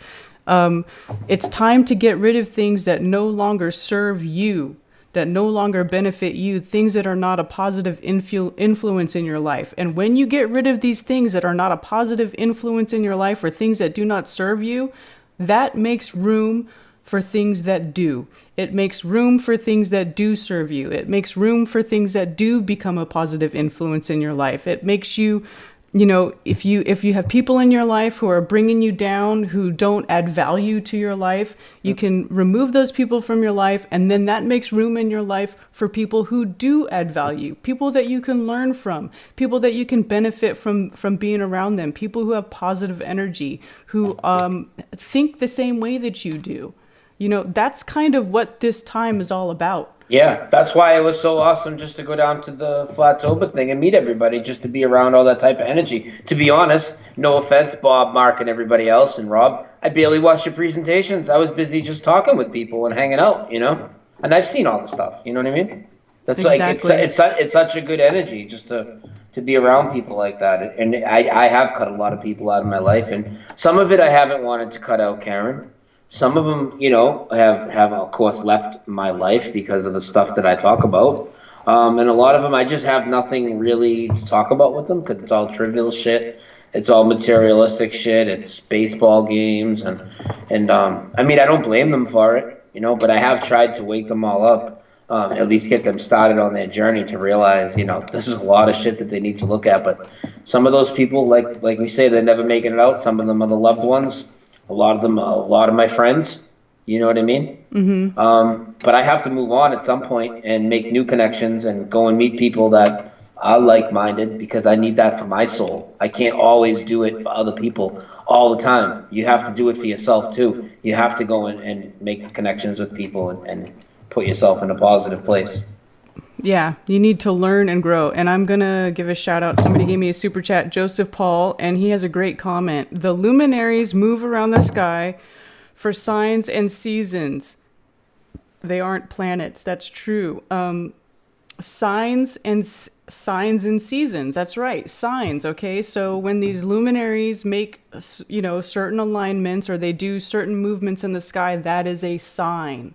It's time to get rid of things that no longer serve you, that no longer benefit you, things that are not a positive influence in your life. And when you get rid of these things that are not a positive influence in your life, or things that do not serve you, that makes room for things that do. It makes room for things that do serve you. It makes room for things that do become a positive influence in your life. It makes you, if you have people in your life who are bringing you down, who don't add value to your life, you can remove those people from your life, and then that makes room in your life for people who do add value, people that you can learn from, people that you can benefit from being around them, people who have positive energy, who think the same way that you do. That's kind of what this time is all about. Yeah, that's why it was so awesome just to go down to the Flattober thing and meet everybody, just to be around all that type of energy. To be honest, no offense, Bob, Mark, and everybody else, and Rob, I barely watched your presentations. I was busy just talking with people and hanging out, And I've seen all the stuff, you know what I mean? That's exactly. It's such a good energy just to be around people like that. And I have cut a lot of people out of my life, and some of it I haven't wanted to cut out, Karen. Some of them, have of course left my life because of the stuff that I talk about. And a lot of them, I just have nothing really to talk about with them because it's all trivial shit. It's all materialistic shit. It's baseball games. And I mean, I don't blame them for it, but I have tried to wake them all up, at least get them started on their journey to realize, this is a lot of shit that they need to look at. But some of those people, like we say, they're never making it out. Some of them are the loved ones. A lot of my friends, you know what I mean? Mm-hmm. But I have to move on at some point and make new connections and go and meet people that are like-minded, because I need that for my soul. I can't always do it for other people all the time. You have to do it for yourself too. You have to go and make connections with people and put yourself in a positive place. Yeah, you need to learn and grow. And I'm going to give a shout out. Somebody gave me a super chat, Joseph Paul, and he has a great comment. The luminaries move around the sky for signs and seasons. They aren't planets. That's true. Signs and seasons. That's right. Signs. Okay. So when these luminaries make, certain alignments, or they do certain movements in the sky, that is a sign.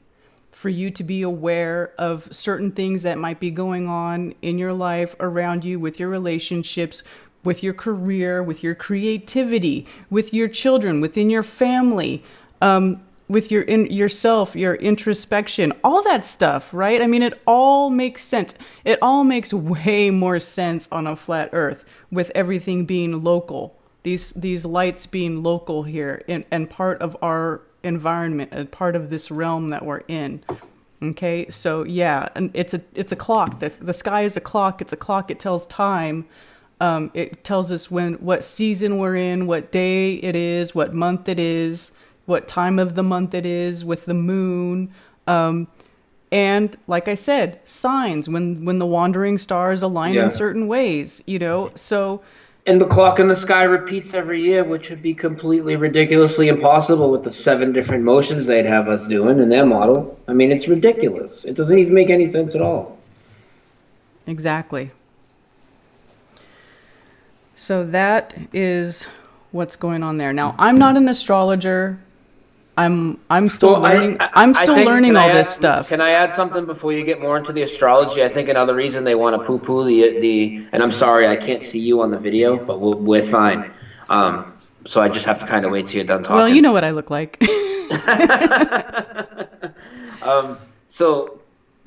for you to be aware of certain things that might be going on in your life, around you, with your relationships, with your career, with your creativity, with your children, within your family, with yourself, your introspection, all that stuff, right? I mean, it all makes sense. It all makes way more sense on a flat earth with everything being local. These lights being local here and part of our environment and part of this realm that we're in. Okay, so yeah, and it's a clock. The sky is a clock. It's a clock. It tells time. It tells us what season we're in, what day it is, what month it is, what time of the month it is with the moon. And like I said, signs when the wandering stars align in certain ways, so. And the clock in the sky repeats every year, which would be completely ridiculously impossible with the 7 different motions they'd have us doing in their model. I mean, it's ridiculous. It doesn't even make any sense at all. Exactly. So that is what's going on there. Now, I'm not an astrologer. I'm still learning. I'm still learning all this stuff. Can I add something before you get more into the astrology? I think another reason they want to poo-poo the and I'm sorry, I can't see you on the video, but we're fine. So I just have to kind of wait till you're done talking. Well, you know what I look like. So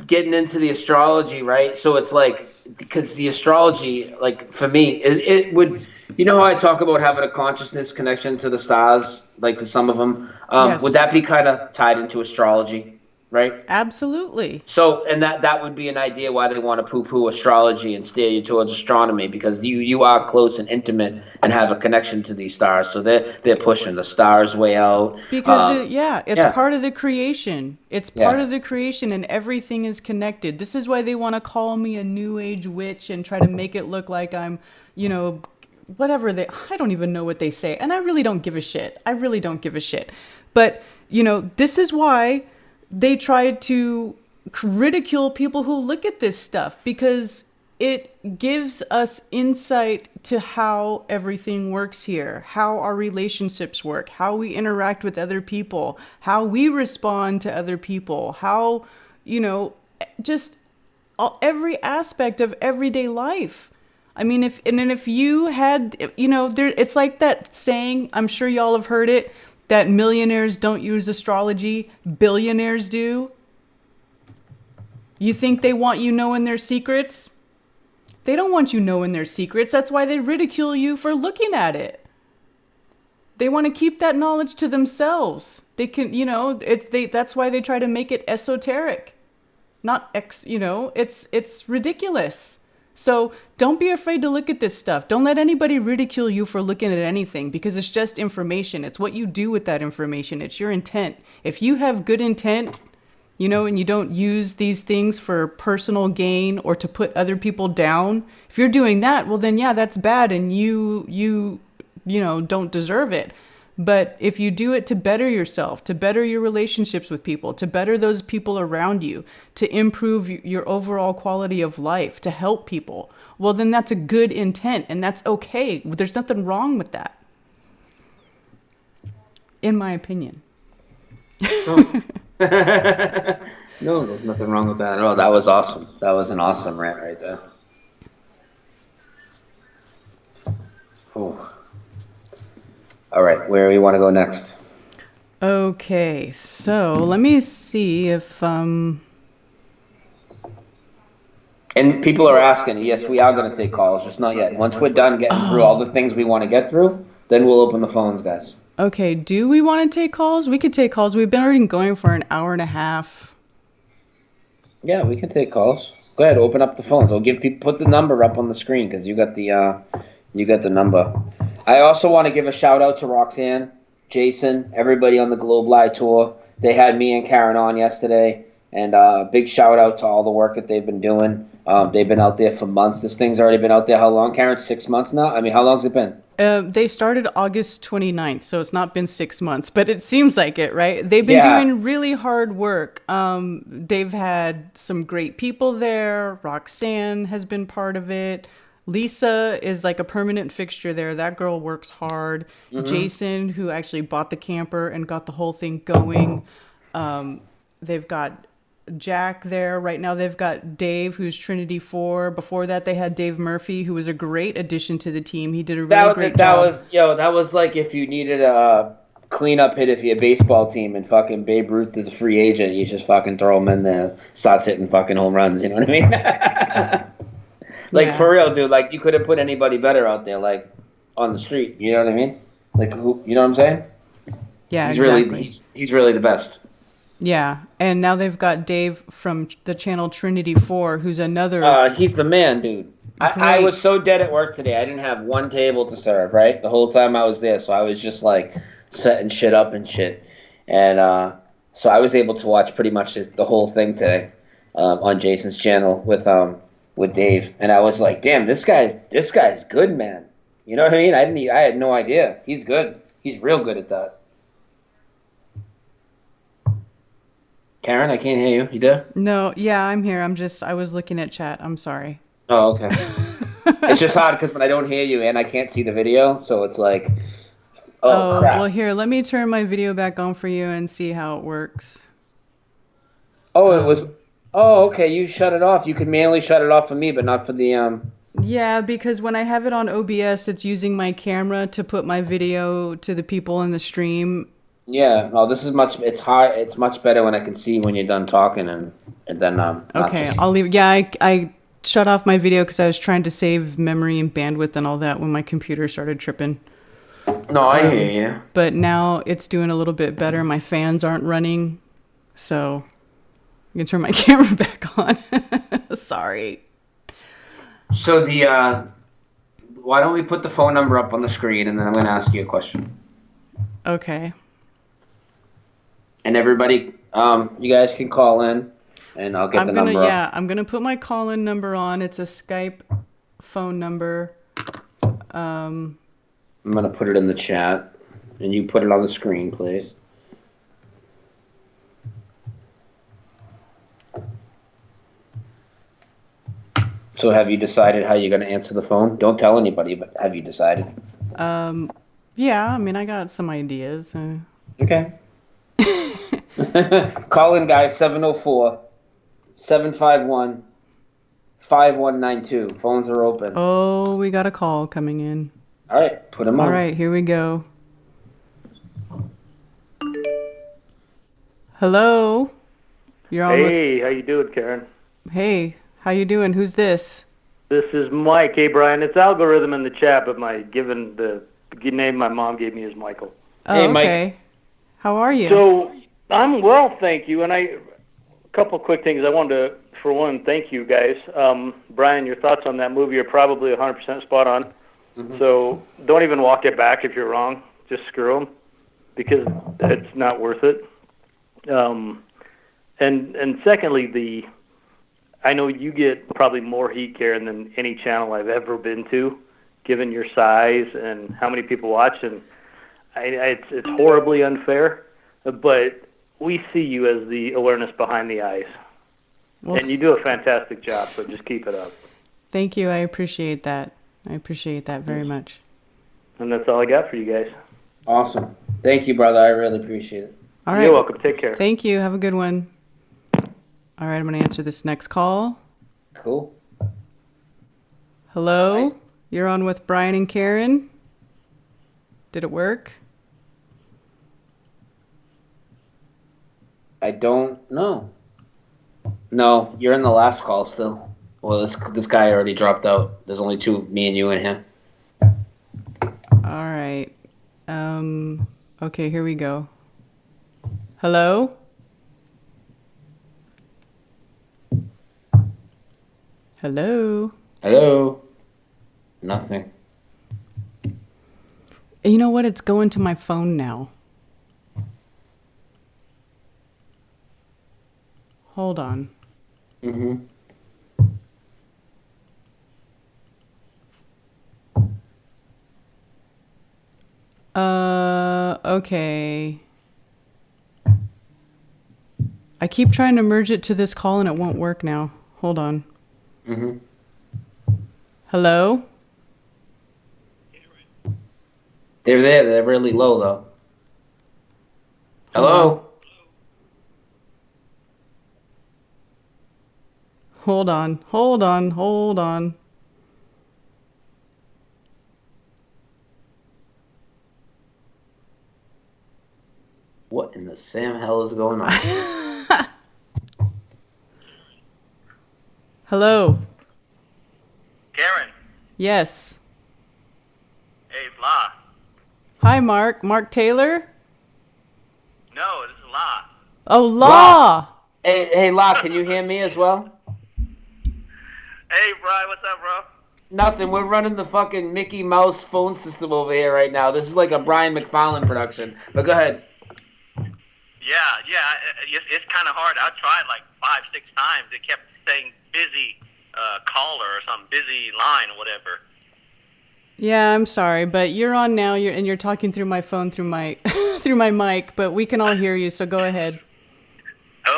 getting into the astrology, right? So it's like, because the astrology, like for me, it would, how I talk about having a consciousness connection to the stars, like to some of them. Yes. Would that be kind of tied into astrology, right? Absolutely. So, and that would be an idea why they want to poo-poo astrology and steer you towards astronomy, because you are close and intimate and have a connection to these stars. So they're pushing the stars way out. Because it's part of the creation. It's part of the creation, and everything is connected. This is why they want to call me a new age witch and try to make it look like I'm, whatever I don't even know what they say. And I really don't give a shit. But, this is why they try to ridicule people who look at this stuff, because it gives us insight to how everything works here, how our relationships work, how we interact with other people, how we respond to other people, how, just every aspect of everyday life. I mean, if you had, it's like that saying, I'm sure y'all have heard it, that millionaires don't use astrology, billionaires do. You think they want you knowing their secrets? They don't want you knowing their secrets. That's why they ridicule you for looking at it. They want to keep that knowledge to themselves. They can, that's why they try to make it esoteric. It's ridiculous. So don't be afraid to look at this stuff. Don't let anybody ridicule you for looking at anything, because it's just information. It's what you do with that information. It's your intent. If you have good intent, and you don't use these things for personal gain or to put other people down, if you're doing that, well then, that's bad, and you don't deserve it. But if you do it to better yourself, to better your relationships with people, to better those people around you, to improve your overall quality of life, to help people, well, then that's a good intent, and that's okay. There's nothing wrong with that, in my opinion. No, there's nothing wrong with that at all. That was awesome. That was an awesome rant right there. Oh. All right, where do we want to go next? Okay, so let me see if And people are asking. Yes, we are going to take calls, just not yet. Once we're done getting through all the things we want to get through, then we'll open the phones, guys. Okay, do we want to take calls? We could take calls. We've been already going for an hour and a half. Yeah, we can take calls. Go ahead, open up the phones. I'll give people, put the number up on the screen, because you got the number. I also want to give a shout out to Roxanne, Jason, everybody on the Globe Live tour. They had me and Karen on yesterday, and a big shout out to all the work that they've been doing. They've been out there for months. This thing's already been out there. How long, Karen? 6 months now? I mean, how long's it been? They started August 29th, so it's not been 6 months, but it seems like it, right? They've been doing really hard work. They've had some great people there. Roxanne has been part of it. Lisa is like a permanent fixture there. That girl works hard. Mm-hmm. Jason, who actually bought the camper and got the whole thing going. They've got Jack there. Right now they've got Dave, who's Trinity 4. Before that, they had Dave Murphy, who was a great addition to the team. He did a really great job. That was like if you needed a cleanup hit if you're a baseball team and fucking Babe Ruth is a free agent, you just fucking throw him in there, starts hitting fucking home runs, you know what I mean? Like, for real, dude, like, you could have put anybody better out there, like, on the street, you know what I mean? Like, who, you know what I'm saying? Yeah, he's exactly. Really, he's really the best. Yeah, and now they've got Dave from the channel Trinity 4, who's another... He's the man, dude. I was so dead at work today, I didn't have one table to serve, right? The whole time I was there, so I was just, like, setting shit up and shit. And so I was able to watch pretty much the whole thing today on Jason's channel with Dave, and I was like, damn, this guy's good, man. You know what I mean? I had no idea. He's good. He's real good at that. Karen, I can't hear you. You there? No, yeah, I'm here. I was looking at chat. I'm sorry. Oh, okay. It's just hard because when I don't hear you and I can't see the video, so it's like, oh crap. Well, here, let me turn my video back on for you and see how it works. Oh, it was... Oh, okay. You shut it off. You could manually shut it off for me, but not for the Yeah, because when I have it on OBS, it's using my camera to put my video to the people in the stream. Yeah. Oh, this is much. It's hard. It's much better when I can see when you're done talking, and then Okay, I'll leave. Yeah, I shut off my video because I was trying to save memory and bandwidth and all that when my computer started tripping. No, I hear you. But now it's doing a little bit better. My fans aren't running, so. I can turn my camera back on. Sorry. So why don't we put the phone number up on the screen and then I'm going to ask you a question. Okay. And everybody, you guys can call in and I'll get the number up. Yeah, I'm going to put my call-in number on. It's a Skype phone number. I'm going to put it in the chat and you put it on the screen, please. So have you decided how you're going to answer the phone? Don't tell anybody, but have you decided? Yeah, I mean, I got some ideas. Okay. Call in, guys, 704-751-5192. Phones are open. Oh, we got a call coming in. All right, put them on. All right, here we go. Hello? You're on Hey, how you doing, Karen? Hey. How you doing? Who's this? This is Mike. Hey, Brian. It's algorithm in the chat, but the name my mom gave me is Michael. Oh, hey, Mike. Okay. How are you? So I'm well, thank you. And a couple quick things. I wanted to, for one, thank you guys. Brian, your thoughts on that movie are probably 100% spot on. Mm-hmm. So don't even walk it back if you're wrong. Just screw them because it's not worth it. And secondly, I know you get probably more heat, Karen, than any channel I've ever been to, given your size and how many people watch. And it's horribly unfair, but we see you as the awareness behind the eyes. Well, and you do a fantastic job, so just keep it up. Thank you. I appreciate that. I appreciate that very much. And that's all I got for you guys. Awesome. Thank you, brother. I really appreciate it. All right. You're welcome. Take care. Thank you. Have a good one. All right, I'm going to answer this next call. Cool. Hello? Nice. You're on with Brian and Karen. Did it work? I don't know. No, you're in the last call still. Well, this guy already dropped out. There's only me and you in here. All right. Okay, here we go. Hello? Hello? Hello? Nothing. You know what? It's going to my phone now. Hold on. Mm-hmm. Okay. I keep trying to merge it to this call and it won't work now. Hold on. Mm-hmm. Hello? They're there. They're really low, though. Hello? Hold on. What in the Sam hell is going on? Hello. Karen. Yes. Hey, La. Hi, Mark. Mark Taylor? No, this is La. Oh, Law. Hey, La, can you hear me as well? Hey, Brian, what's up, bro? Nothing. We're running the fucking Mickey Mouse phone system over here right now. This is like a Brian McFarlane production. But go ahead. Yeah, it's kind of hard. I tried like 5-6 times. It kept saying busy caller or some busy line or whatever. Yeah, I'm sorry, but you're on now. You're talking through my phone through my through my mic, but we can all hear you. So go ahead.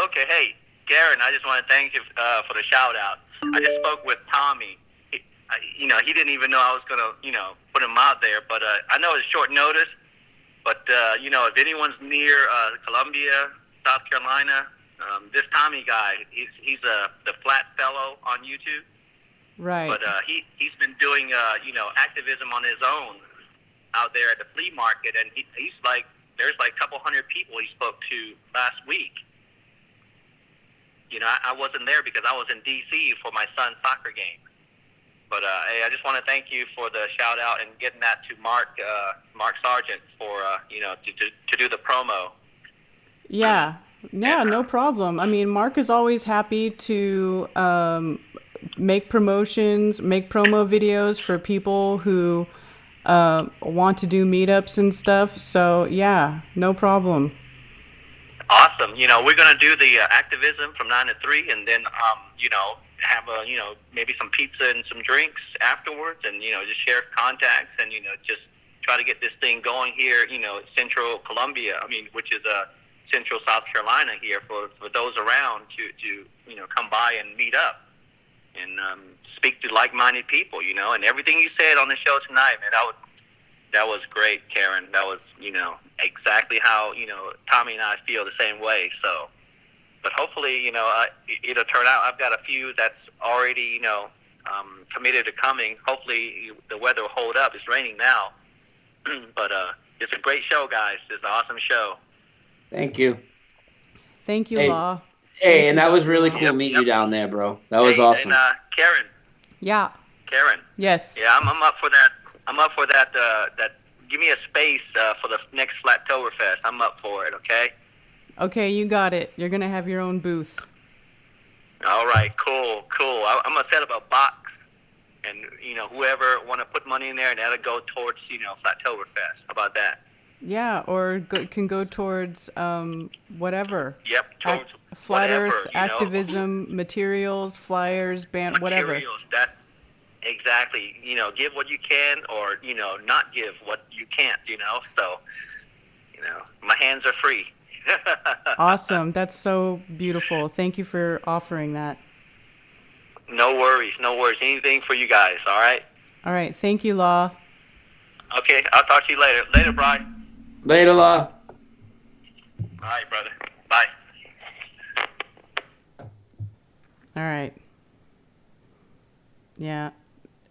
Okay, hey, Karen, I just want to thank you for the shout out. I just spoke with Tommy. He didn't even know I was gonna, put him out there. But I know it's short notice. But if anyone's near Columbia, South Carolina, this Tommy guy, he's the Flat Fellow on YouTube. Right. But he's been doing activism on his own out there at the flea market, and he's like, there's like a couple hundred people he spoke to last week. I wasn't there because I was in D.C. for my son's soccer game. But hey, I just want to thank you for the shout out and getting that to Mark Sargent for to do the promo. Yeah, no problem. I mean, Mark is always happy to make promotions, make promo videos for people who want to do meetups and stuff. So yeah, no problem. Awesome. We're gonna do the activism from 9 to 3, and then have maybe some pizza and some drinks afterwards, and just share contacts, and just try to get this thing going here. Central Columbia. Which is Central South Carolina here for those around to come by and meet up and speak to like-minded people. And everything you said on the show tonight, man, that was great, Karen. That was exactly how Tommy and I feel the same way. So. But hopefully, it'll turn out. I've got a few that's already, committed to coming. Hopefully, the weather will hold up. It's raining now. But it's a great show, guys. It's an awesome show. Thank you. Thank you, Hey. Law. Hey, Thank and you, that was Dr. really Law. cool meeting you down there, bro. That was awesome. And Karen. Yeah. Karen. Yes. Yeah, I'm up for that. I'm up for that. That. Give me a space for the next Flattoberfest. I'm up for it. Okay. Okay, you got it. You're gonna have your own booth. All right, cool. I'm gonna set up a box, and whoever want to put money in there, and that'll go towards Flattoberfest. How about that? Yeah, or can go towards whatever. Yep, towards Flat whatever, Earth activism, materials, flyers, band, whatever. Materials. That exactly. Give what you can, or not give what you can't. So my hands are free. Awesome. That's so beautiful. Thank you for offering that. No worries. Anything for you guys, all right? All right. Thank you, Law. Okay, I'll talk to you later. Later, Brian. Later, Law. All right, brother. Bye. All right. Yeah.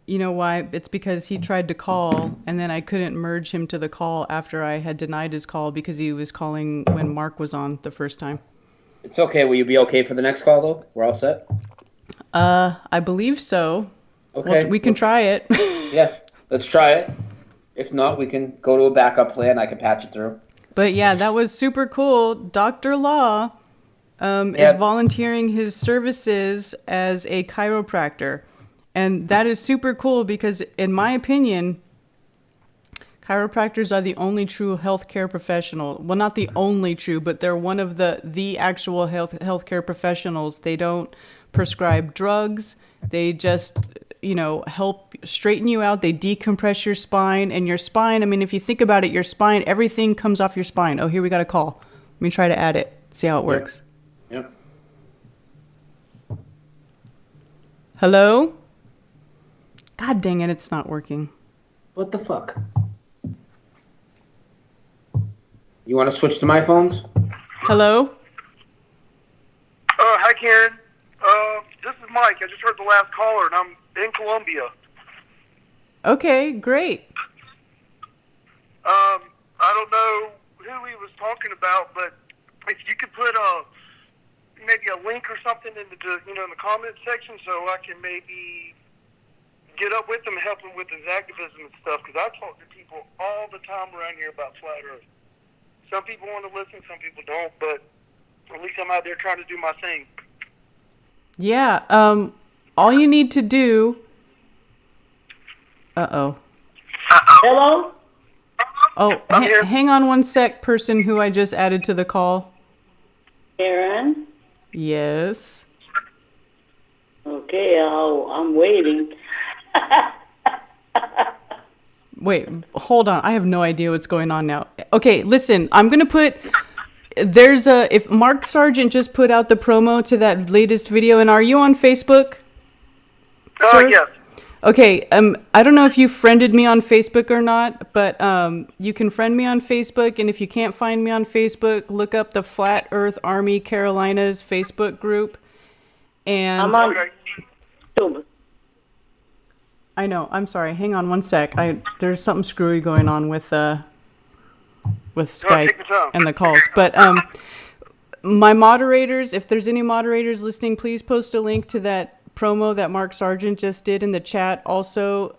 You know why? It's because he tried to call, and then I couldn't merge him to the call after I had denied his call because he was calling when Mark was on the first time. It's okay. Will you be okay for the next call, though? We're all set? I believe so. Okay. We can try it. Yeah, let's try it. If not, we can go to a backup plan. I can patch it through. But yeah, that was super cool. Dr. Law is volunteering his services as a chiropractor. And that is super cool because, in my opinion, chiropractors are the only true healthcare professional. Well, not the only true, but they're one of the actual healthcare professionals. They don't prescribe drugs. They just, help straighten you out. They decompress your spine. And your spine, if you think about it, your spine, everything comes off your spine. Oh, here we got a call. Let me try to add it. See how it works. Yep. Hello? God dang it, it's not working. What the fuck? You want to switch to my phones? Hello? Hi, Karen. This is Mike. I just heard the last caller, and I'm in Columbia. Okay, great. I don't know who he was talking about, but if you could put maybe a link or something in the comment section, so I can maybe get up with him and help him with his activism and stuff. Because I talk to people all the time around here about flat Earth. Some people want to listen, some people don't, but at least I'm out there trying to do my thing. Yeah. All you need to do. Uh-oh. Hello? Oh, hang on one sec, person who I just added to the call. Aaron? Yes. Okay, I'm waiting. Wait, hold on. I have no idea what's going on now. Okay, listen, I'm going to put... if Mark Sargent just put out the promo to that latest video, and are you on Facebook? Yes. Okay, I don't know if you friended me on Facebook or not, but you can friend me on Facebook, and if you can't find me on Facebook, look up the Flat Earth Army Carolinas Facebook group. And I'm on YouTube. I know, I'm sorry. Hang on one sec. There's something screwy going on with Skype and the calls. But my moderators, if there's any moderators listening, please post a link to that promo that Mark Sargent just did in the chat. Also,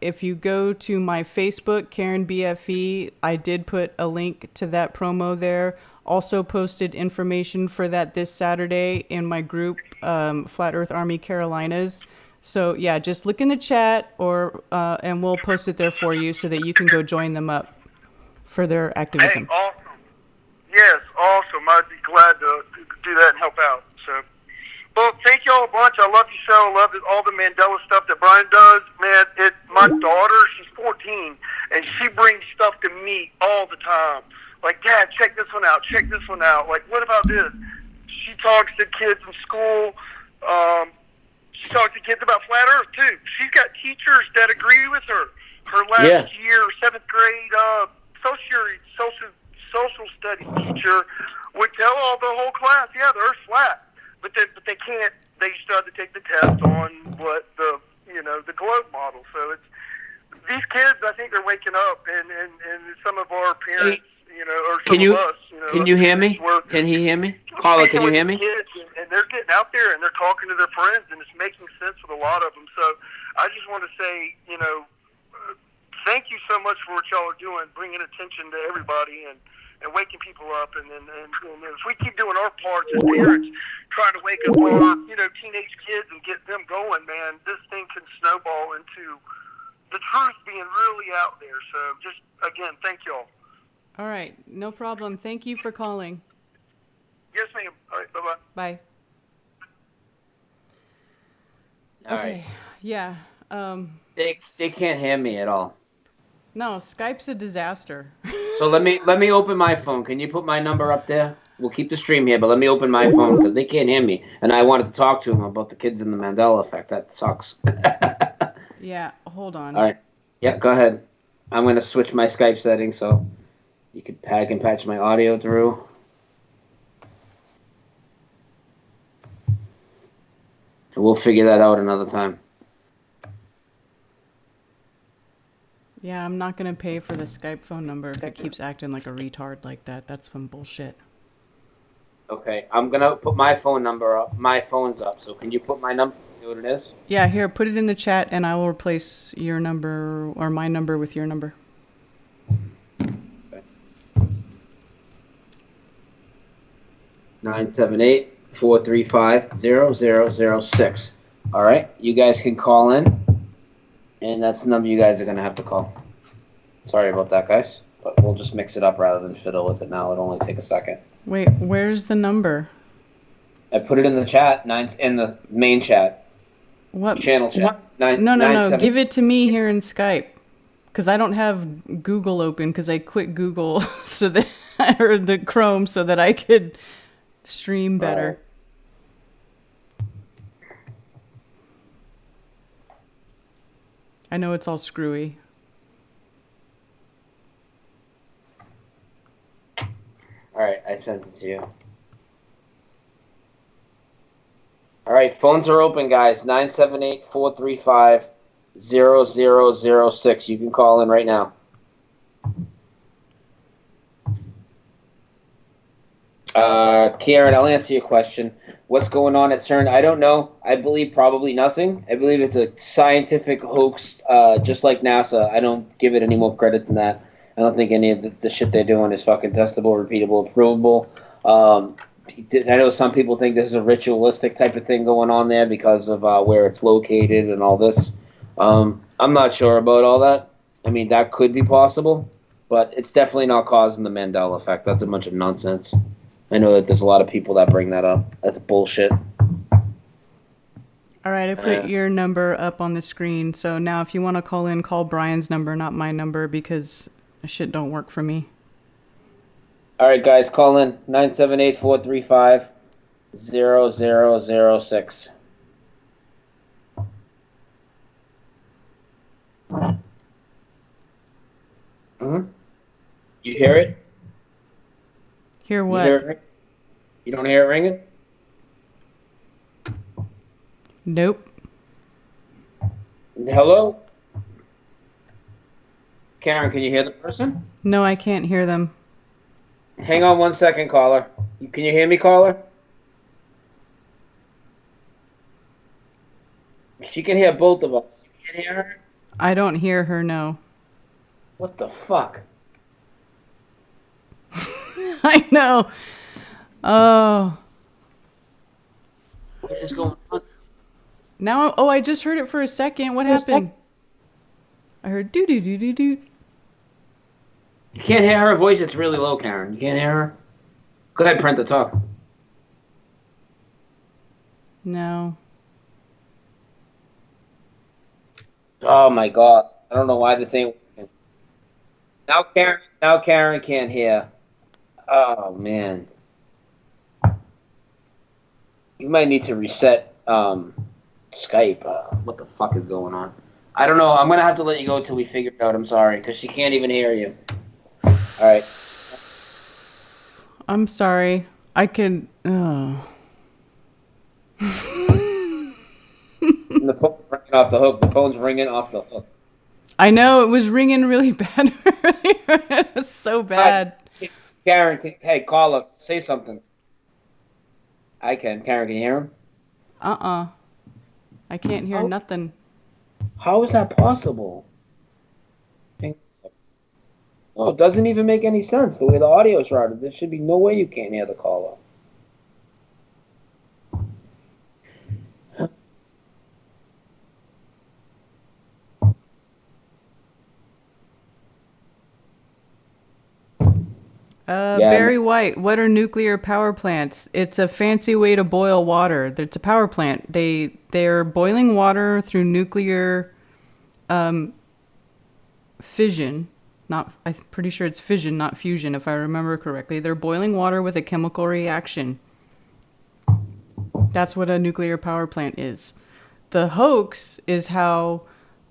if you go to my Facebook, Karen BFE, I did put a link to that promo there. Also posted information for that this Saturday in my group, Flat Earth Army Carolinas. So yeah, just look in the chat and we'll post it there for you so that you can go join them up for their activism. Hey, awesome. Yes, awesome. I'd be glad to do that and help out. So, well, thank y'all a bunch. I love your show. I love all the Mandela stuff that Brian does. Man, my daughter, she's 14, and she brings stuff to me all the time. Like, Dad, check this one out. Check this one out. Like, what about this? She talks to kids in school. She talks to kids about flat Earth, too. She's got teachers that agree with her. Her last year, 7th grade social studies teacher would tell all the whole class, yeah, the Earth's flat. But they can't. They still have to take the test on what the globe model. So it's these kids. I think they're waking up, and some of our parents, or some of us. Can you hear me? Can he hear me? Caller, can you hear me? Kids, and they're getting out there and they're talking to their friends, and it's making sense with a lot of them. So I just want to say, thank you so much for what y'all are doing, bringing attention to everybody and waking people up. And if we keep doing our parts as parents, trying to wake up our teenage kids and get them going, man, this thing can snowball into the truth being really out there. So just, again, thank y'all. All right. No problem. Thank you for calling. Yes, ma'am. All right. Bye-bye. Bye. All okay. right. Yeah. They can't hear me at all. No, Skype's a disaster. So let me open my phone. Can you put my number up there? We'll keep the stream here, but let me open my phone because they can't hear me. And I wanted to talk to them about the kids in the Mandela effect. That sucks. Yeah, hold on. All right. Yeah, go ahead. I'm going to switch my Skype settings so you can patch my audio through. We'll figure that out another time. Yeah, I'm not going to pay for the Skype phone number if it keeps acting like a retard like that. That's some bullshit. Okay, I'm going to put my phone number up. My phone's up, so can you put my number? You know what it is? Yeah, here, put it in the chat and I will replace your number or my number with your number. Okay. 978-435-0006. All right, you guys can call in. And that's the number you guys are going to have to call. Sorry about that, guys. But we'll just mix it up rather than fiddle with it now. It'll only take a second. Wait, where's the number? I put it in the chat, in the main chat. What? Channel chat. No. Give it to me here in Skype. Because I don't have Google open because I quit Google so that, or the Chrome so that I could stream better. I know it's all screwy. All right, I sent it to you. All right, phones are open, guys. 978-435-0006. You can call in right now. Karen, I'll answer your question. What's going on at CERN? I don't know. I believe probably nothing. I believe it's a scientific hoax, just like NASA. I don't give it any more credit than that. I don't think any of the shit they're doing is fucking testable, repeatable, provable. I know some people think this is a ritualistic type of thing going on there because of where it's located and all this. I'm not sure about all that. I mean, that could be possible, but it's definitely not causing the Mandela effect. That's a bunch of nonsense. I know that there's a lot of people that bring that up. That's bullshit. All right, I put your number up on the screen. So now if you want to call in, call Brian's number, not my number, because shit don't work for me. All right, guys, call in 978-435-0006. Mm-hmm. You hear it? Hear what? You hear it? You don't hear it ringing? Nope. Hello? Karen, can you hear the person? No, I can't hear them. Hang on 1 second, caller. Can you hear me, caller? She can hear both of us. You can't hear her? I don't hear her, no. What the fuck? I know. Oh. What is going on? Now, I just heard it for a second. What happened? I heard doo-doo-doo-doo-doo. You can't hear her voice? It's really low, Karen. You can't hear her? Go ahead, Brent, talk. No. Oh my god. I don't know why this ain't working. Now Karen can't hear. Oh man. You might need to reset Skype. What the fuck is going on? I don't know. I'm gonna have to let you go till we figure it out. I'm sorry, because she can't even hear you. All right. I'm sorry. I can. Oh. The phone's ringing off the hook. The phone's ringing off the hook. I know, it was ringing really bad earlier. It was so bad. Hi. Karen, hey, caller, say something. I can. Karen, can you hear him? I can't hear nothing. How is that possible? Oh, it doesn't even make any sense the way the audio is routed. There should be no way you can't hear the caller. Barry White, what are nuclear power plants? It's a fancy way to boil water. It's a power plant. They're boiling water through nuclear fission. I'm pretty sure it's fission, not fusion, if I remember correctly. They're boiling water with a chemical reaction. That's what a nuclear power plant is. The hoax is how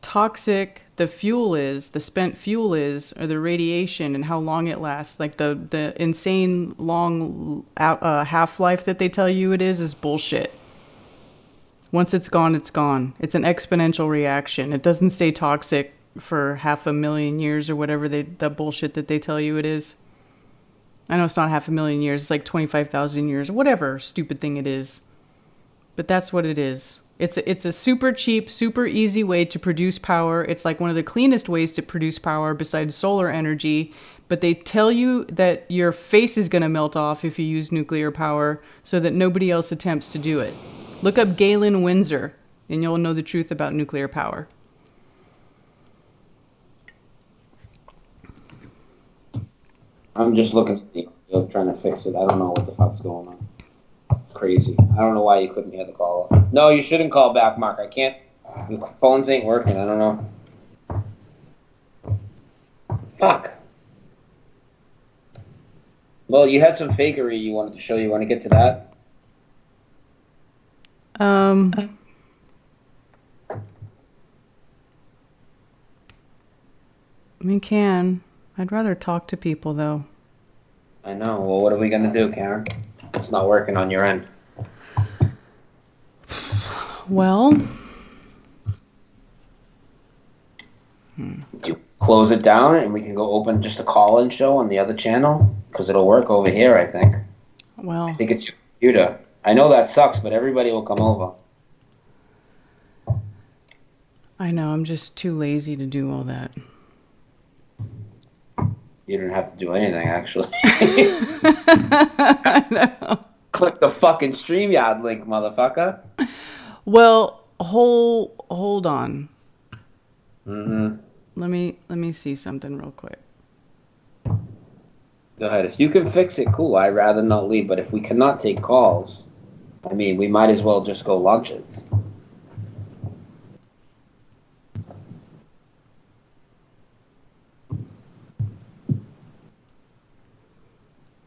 toxic the fuel is, the spent fuel is, or the radiation, and how long it lasts. Like the insane long half-life that they tell you it is bullshit. Once it's gone, it's gone. It's an exponential reaction. It doesn't stay toxic for 500,000 years or whatever the bullshit that they tell you it is. I know it's not 500,000 years. It's like 25,000 years, whatever stupid thing it is. But that's what it is. It's a super cheap, super easy way to produce power. It's like one of the cleanest ways to produce power besides solar energy. But they tell you that your face is going to melt off if you use nuclear power so that nobody else attempts to do it. Look up Galen Windsor and you'll know the truth about nuclear power. I'm just looking at the audio, trying to fix it. I don't know what the fuck's going on. Crazy. I don't know why you couldn't hear the call. No, you shouldn't call back, Mark. I can't. The phones ain't working. I don't know. Fuck. Well, you had some fakery you wanted to show. You want to get to that? We can. I'd rather talk to people, though. I know. Well, what are we going to do, Karen? It's not working on your end. Well, Do you close it down and we can go open just a call-in show on the other channel? Because it'll work over here, I think. well, I think it's your computer. I know that sucks, but everybody will come over. I know, I'm just too lazy to do all that. You don't have to do anything, actually. I know. Click the fucking StreamYard link, motherfucker. Well, hold on. Mm-hmm. Let me see something real quick. Go ahead. If you can fix it, cool. I'd rather not leave. But if we cannot take calls, I mean, we might as well just go launch it.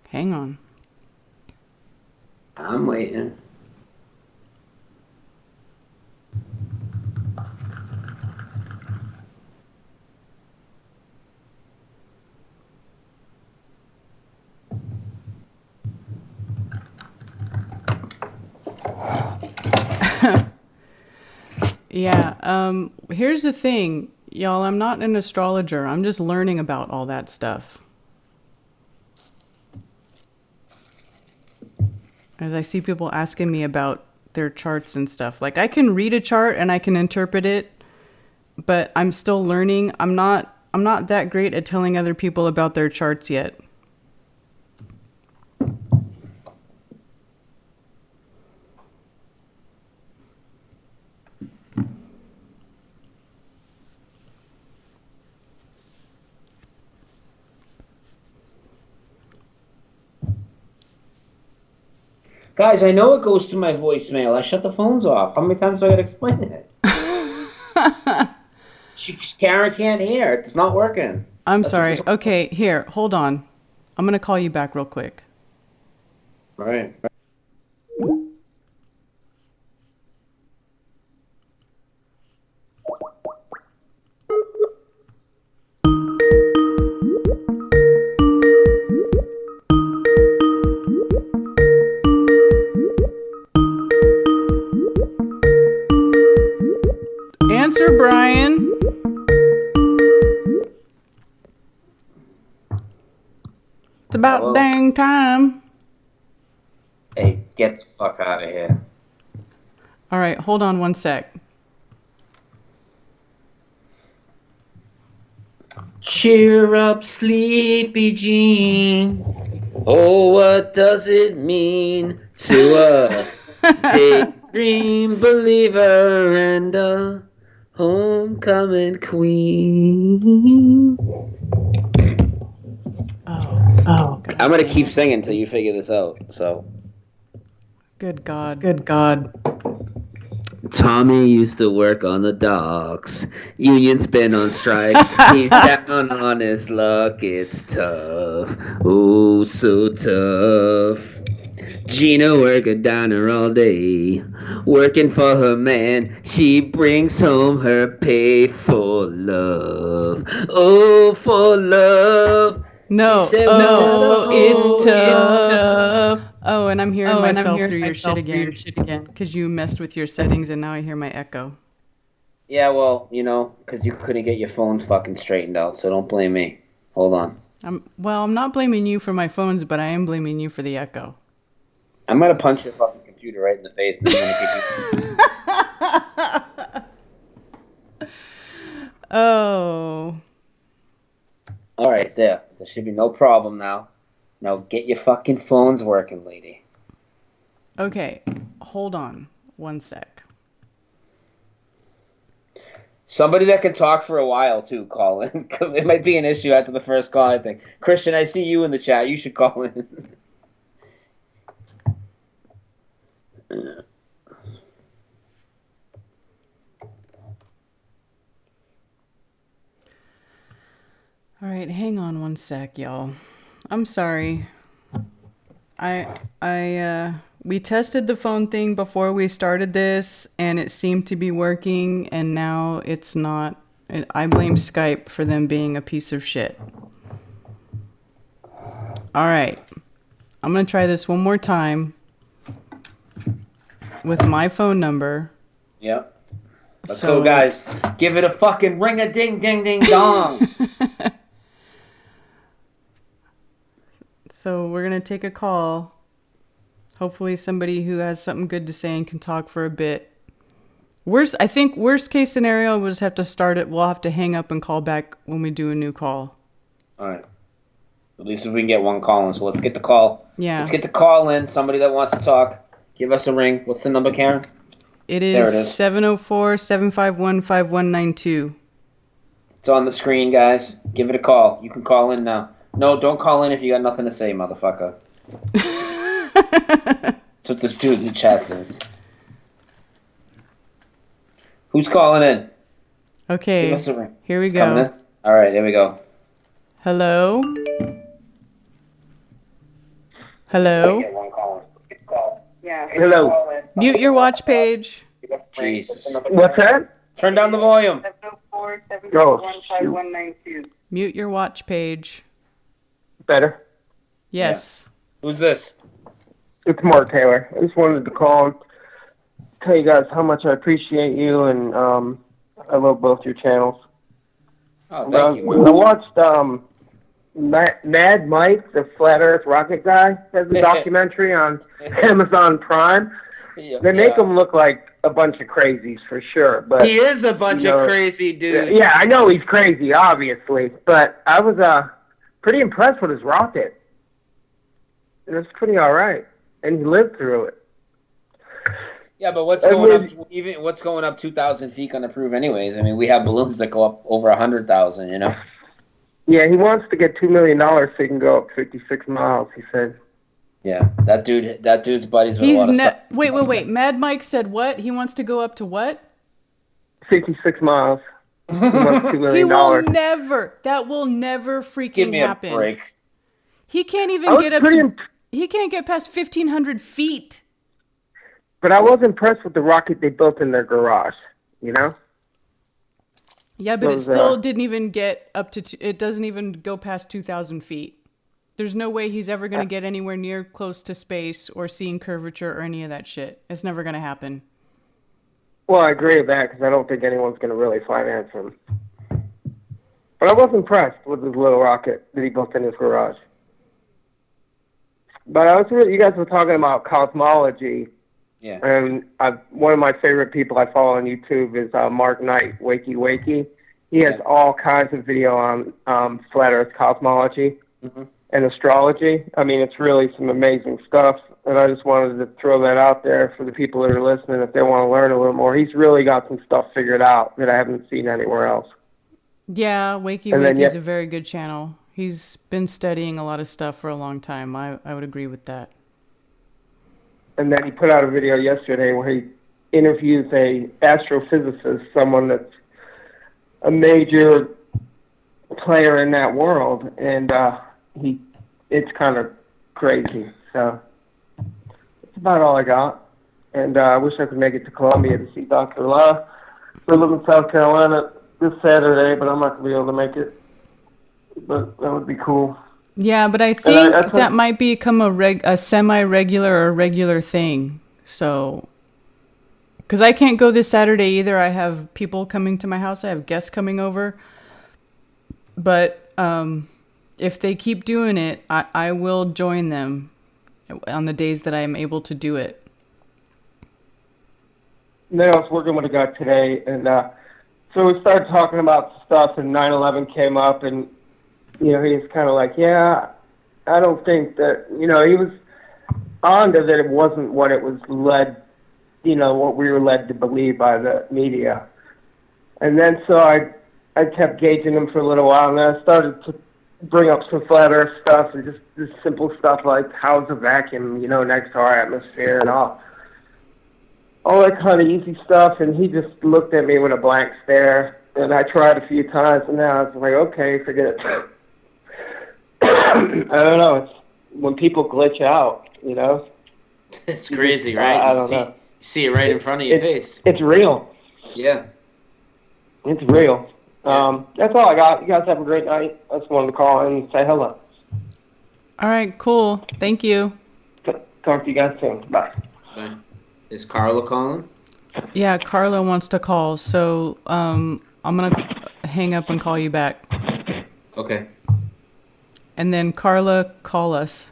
Hang on. I'm waiting. Yeah, here's the thing, y'all, I'm not an astrologer. I'm just learning about all that stuff. As I see people asking me about their charts and stuff. Like, I can read a chart and I can interpret it, but I'm still learning. I'm not that great at telling other people about their charts yet. Guys, I know it goes to my voicemail. I shut the phones off. How many times do I gotta explain it? Karen can't hear. It's not working. I'm sorry. Okay, here, hold on. I'm going to call you back real quick. All right. Answer, Brian. It's about Hello? dang time. Hey, get the fuck out of here. All right, hold on one sec. Cheer up, sleepy Jean. Oh, what does it mean to a daydream believer and a homecoming queen? Oh. I'm gonna keep singing until you figure this out. So. Good God. Good God. Tommy used to work on the docks. Union's been on strike. He's down on his luck. It's tough. Oh, so tough. Gina working down her all day. Working for her man. She brings home her pay for love. Oh, for love. No, She said, it's tough. Oh, and I'm hearing myself through your shit again. Because you messed with your settings and now I hear my echo. Yeah, well, you know, because you couldn't get your phones fucking straightened out, so don't blame me. Hold on. I'm not blaming you for my phones, but I am blaming you for the echo. I'm gonna punch your fucking computer right in the face and then Oh. Alright, there. There should be no problem now. Now get your fucking phones working, lady. Okay, hold on one sec. Somebody that can talk for a while, too, call in. Because it might be an issue after the first call, I think. Christian, I see you in the chat. You should call in. All right, hang on one sec, y'all. I'm sorry. We tested the phone thing before we started this, and it seemed to be working, and now it's not. I blame Skype for them being a piece of shit. All right. I'm going to try this one more time with my phone number. Yep. Let's So- go, guys. Give it a fucking ring-a-ding-ding-ding-dong. So we're going to take a call. Hopefully somebody who has something good to say and can talk for a bit. I think worst case scenario, we'll just have to start it. We'll have to hang up and call back when we do a new call. All right. At least if we can get one call in. So let's get the call. Yeah. Let's get the call in. Somebody that wants to talk. Give us a ring. What's the number, Karen? It There is it is. 704-751-5192. It's on the screen, guys. Give it a call. You can call in now. No, don't call in if you got nothing to say, motherfucker. That's what this dude in the chat says. Who's calling in? Okay. Give us a ring. Here we It's coming go. in? All right, here we go. Hello? Hello? Hello. Mute your watch page. Jesus. What's that? Turn down the volume. Oh, Mute your watch page. better. Yes. Who's this? It's Mark Taylor. I just wanted to call and tell you guys how much I appreciate you, and I love both your channels. Oh, thank you. I watched Mad Mike, the Flat Earth rocket guy, has a documentary on Amazon Prime. They make him look like a bunch of crazies for sure. But He is a bunch of crazy dudes. Yeah, I know he's crazy, obviously, but I was pretty impressed with his rocket. It was pretty all right, and he lived through it. Yeah, but what's going up 2,000 feet gonna prove anyways? I mean, we have balloons that go up over 100,000. You know. Yeah, he wants to get $2 million so he can go up 56 miles. He said. Yeah, that dude's buddies with a lot of stuff. Wait. Mad Mike said what? He wants to go up to what? 56 miles. He wants $2 million. He will never. That will never freaking Give me happen. a break. He can't even get up to. He can't get past 1,500 feet. But I was impressed with the rocket they built in their garage. You know. Yeah, but it still didn't even get up to. It doesn't even go past 2,000 feet. There's no way he's ever going to get anywhere near close to space or seeing curvature or any of that shit. It's never going to happen. Well, I agree with that because I don't think anyone's going to really finance him. But I was impressed with his little rocket that he built in his garage. But you guys were talking about cosmology. Yeah. And one of my favorite people I follow on YouTube is Mark Knight, Wakey Wakey. He has all kinds of video on flat Earth cosmology and astrology. I mean, it's really some amazing stuff. And I just wanted to throw that out there for the people that are listening if they want to learn a little more. He's really got some stuff figured out that I haven't seen anywhere else. Yeah, Wakey Wakey is a very good channel. He's been studying a lot of stuff for a long time. I would agree with that. And then he put out a video yesterday where he interviews a astrophysicist, someone that's a major player in that world, and it's kind of crazy. So that's about all I got. And I wish I could make it to Columbia to see Dr. La. I live in South Carolina this Saturday, but I'm not going to be able to make it. But that would be cool. Yeah, but I think that might become a semi-regular or regular thing. So, because I can't go this Saturday either. I have people coming to my house. I have guests coming over. But if they keep doing it, I will join them on the days that I am able to do it. Then I was working with a guy today, and so we started talking about stuff, and 9/11 came up, and you know, he was kind of like, yeah, I don't think that, you know, he was on to that it wasn't what it was led, you know, what we were led to believe by the media. And then so I kept gauging him for a little while, and then I started to bring up some flat Earth stuff and just simple stuff like how's a vacuum, you know, next to our atmosphere and all that kind of easy stuff. And he just looked at me with a blank stare, and I tried a few times, and now I was like, okay, forget it. I don't know. It's when people glitch out, you know. It's crazy, right? I don't know. You see it right in front of your face. It's real. Yeah. It's real. That's all I got. You guys have a great night. I just wanted to call and say hello. All right, cool. Thank you. Talk to you guys soon. Bye. Bye. Is Carla calling? Yeah, Carla wants to call, so I'm gonna hang up and call you back. Okay. And then Carla, call us.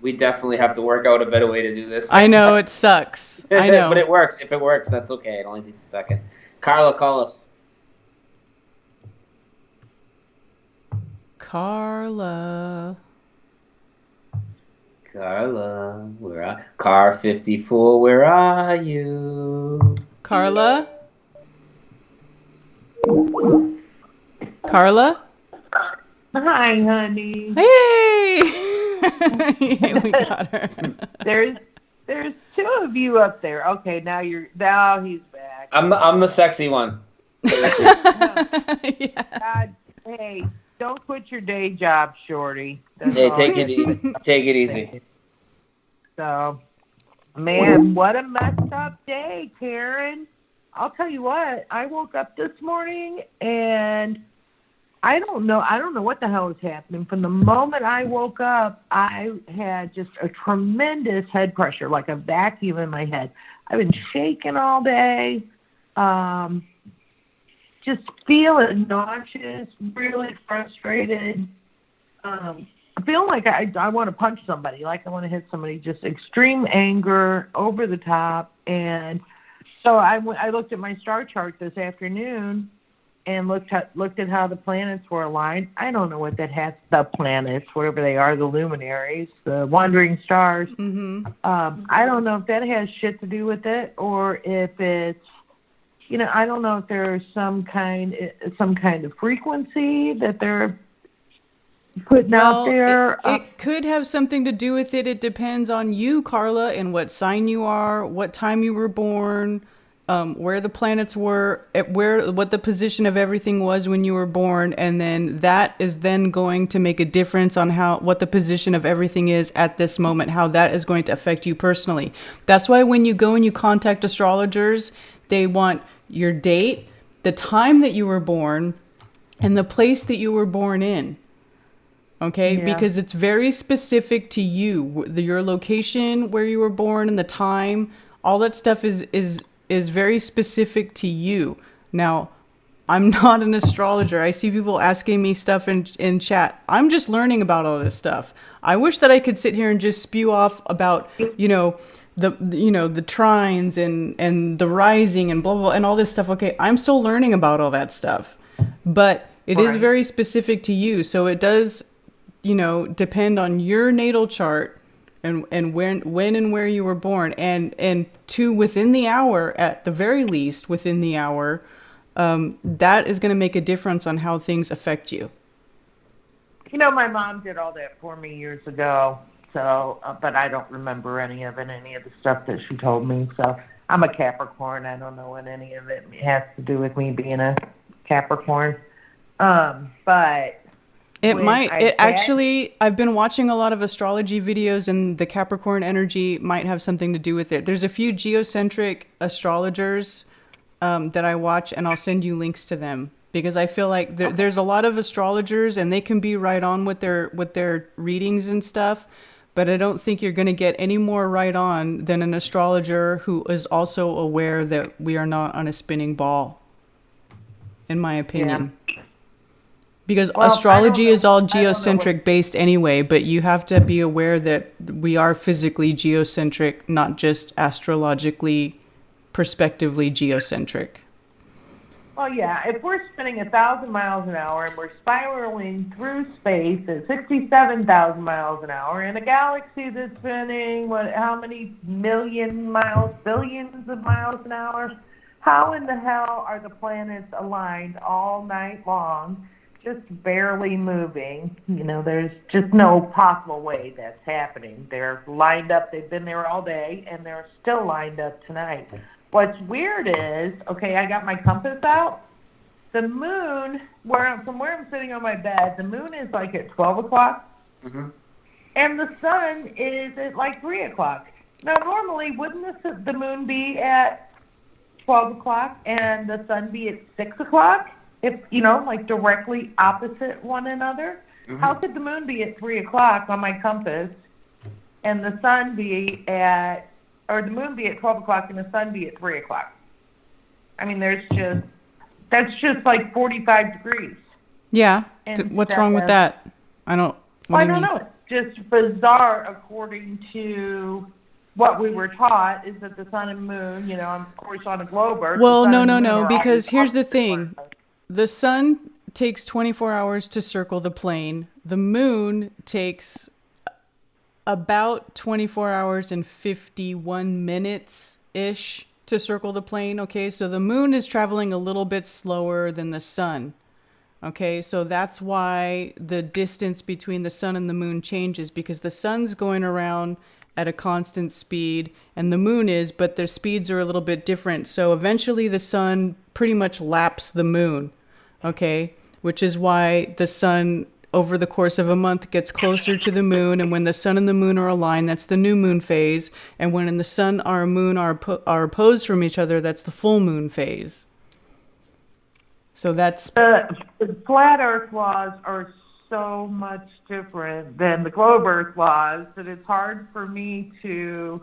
We definitely have to work out a better way to do this. I know, it sucks. I know. But it works. If it works, that's okay. It only takes a second. Carla, call us. Carla, where are Car 54? Where are you? Carla? Carla? Hi, honey. Hey! We got her. There's two of you up there. Okay, now he's back. I'm the sexy one. God, hey, don't quit your day job, Shorty. That's Hey, all take I it can easy. Take it easy. So, man, what a messed up day, Karen. I'll tell you what, I woke up this morning and I don't know what the hell was happening. From the moment I woke up, I had just a tremendous head pressure, like a vacuum in my head. I've been shaking all day, just feeling nauseous, really frustrated. Feeling like I want to punch somebody, like I want to hit somebody, just extreme anger, over the top. And so I looked at my star chart this afternoon and looked at how the planets were aligned. I don't know what that has, the planets, whatever they are, the luminaries, the wandering stars. Mm-hmm. I don't know if that has shit to do with it, or if it's, I don't know if there's some kind of frequency that they're putting out there. It could have something to do with it. It depends on you, Carla, and what sign you are, what time you were born, where the planets were, what the position of everything was when you were born, and then that is then going to make a difference on what the position of everything is at this moment, how that is going to affect you personally. That's why when you go and you contact astrologers, they want your date, the time that you were born, and the place that you were born in. Okay, Yeah. because it's very specific to you, your location, where you were born, and the time. All that stuff is very specific to you. Now, I'm not an astrologer. I see people asking me stuff in chat. I'm just learning about all this stuff. I wish that I could sit here and just spew off about, the trines and the rising and blah, blah, and all this stuff. Okay, I'm still learning about all that stuff. But it is very specific to you. So it does, depend on your natal chart and when and where you were born, and to within the hour, at the very least within the hour, that is going to make a difference on how things affect you. My mom did all that for me years ago, so but I don't remember any of the stuff that she told me. So I'm a Capricorn. I don't know what any of it has to do with me being a Capricorn. But I've been watching a lot of astrology videos, and the Capricorn energy might have something to do with it. There's a few geocentric astrologers that I watch, and I'll send you links to them, because I feel like there's a lot of astrologers, and they can be right on with their readings and stuff, but I don't think you're going to get any more right on than an astrologer who is also aware that we are not on a spinning ball, in my opinion. Yeah. Because astrology is all geocentric based anyway, but you have to be aware that we are physically geocentric, not just astrologically, prospectively geocentric. Well, yeah, if we're spinning 1,000 miles an hour and we're spiraling through space at 67,000 miles an hour in a galaxy that's spinning, how many million miles, billions of miles an hour, how in the hell are the planets aligned all night long, just barely moving? There's just no possible way that's happening. They're lined up. They've been there all day, and they're still lined up tonight. What's weird is, okay, I got my compass out. The moon, from where I'm sitting on my bed, the moon is like at 12 o'clock, and the sun is at like 3 o'clock. Now, normally, wouldn't the moon be at 12 o'clock and the sun be at 6 o'clock? If, like directly opposite one another? How could the moon be at 3 o'clock on my compass, and the sun be or the moon be at 12 o'clock and the sun be at 3 o'clock? I mean, that's just like 45 degrees. Yeah. What's wrong with that? I don't know. It's just bizarre according to what we were taught is that the sun and moon, of course on a globe Earth. Well, no, because here's the thing. The sun takes 24 hours to circle the plane. The moon takes about 24 hours and 51 minutes-ish to circle the plane, okay? So the moon is traveling a little bit slower than the sun, okay? So that's why the distance between the sun and the moon changes, because the sun's going around at a constant speed and the moon is, but their speeds are a little bit different. So eventually the sun pretty much laps the moon, okay? Which is why the sun over the course of a month gets closer to the moon, and when the sun and the moon are aligned, that's the new moon phase, and when the sun or moon are opposed from each other, that's the full moon phase. So that's... The flat earth laws are so much different than the globe earth laws that it's hard for me to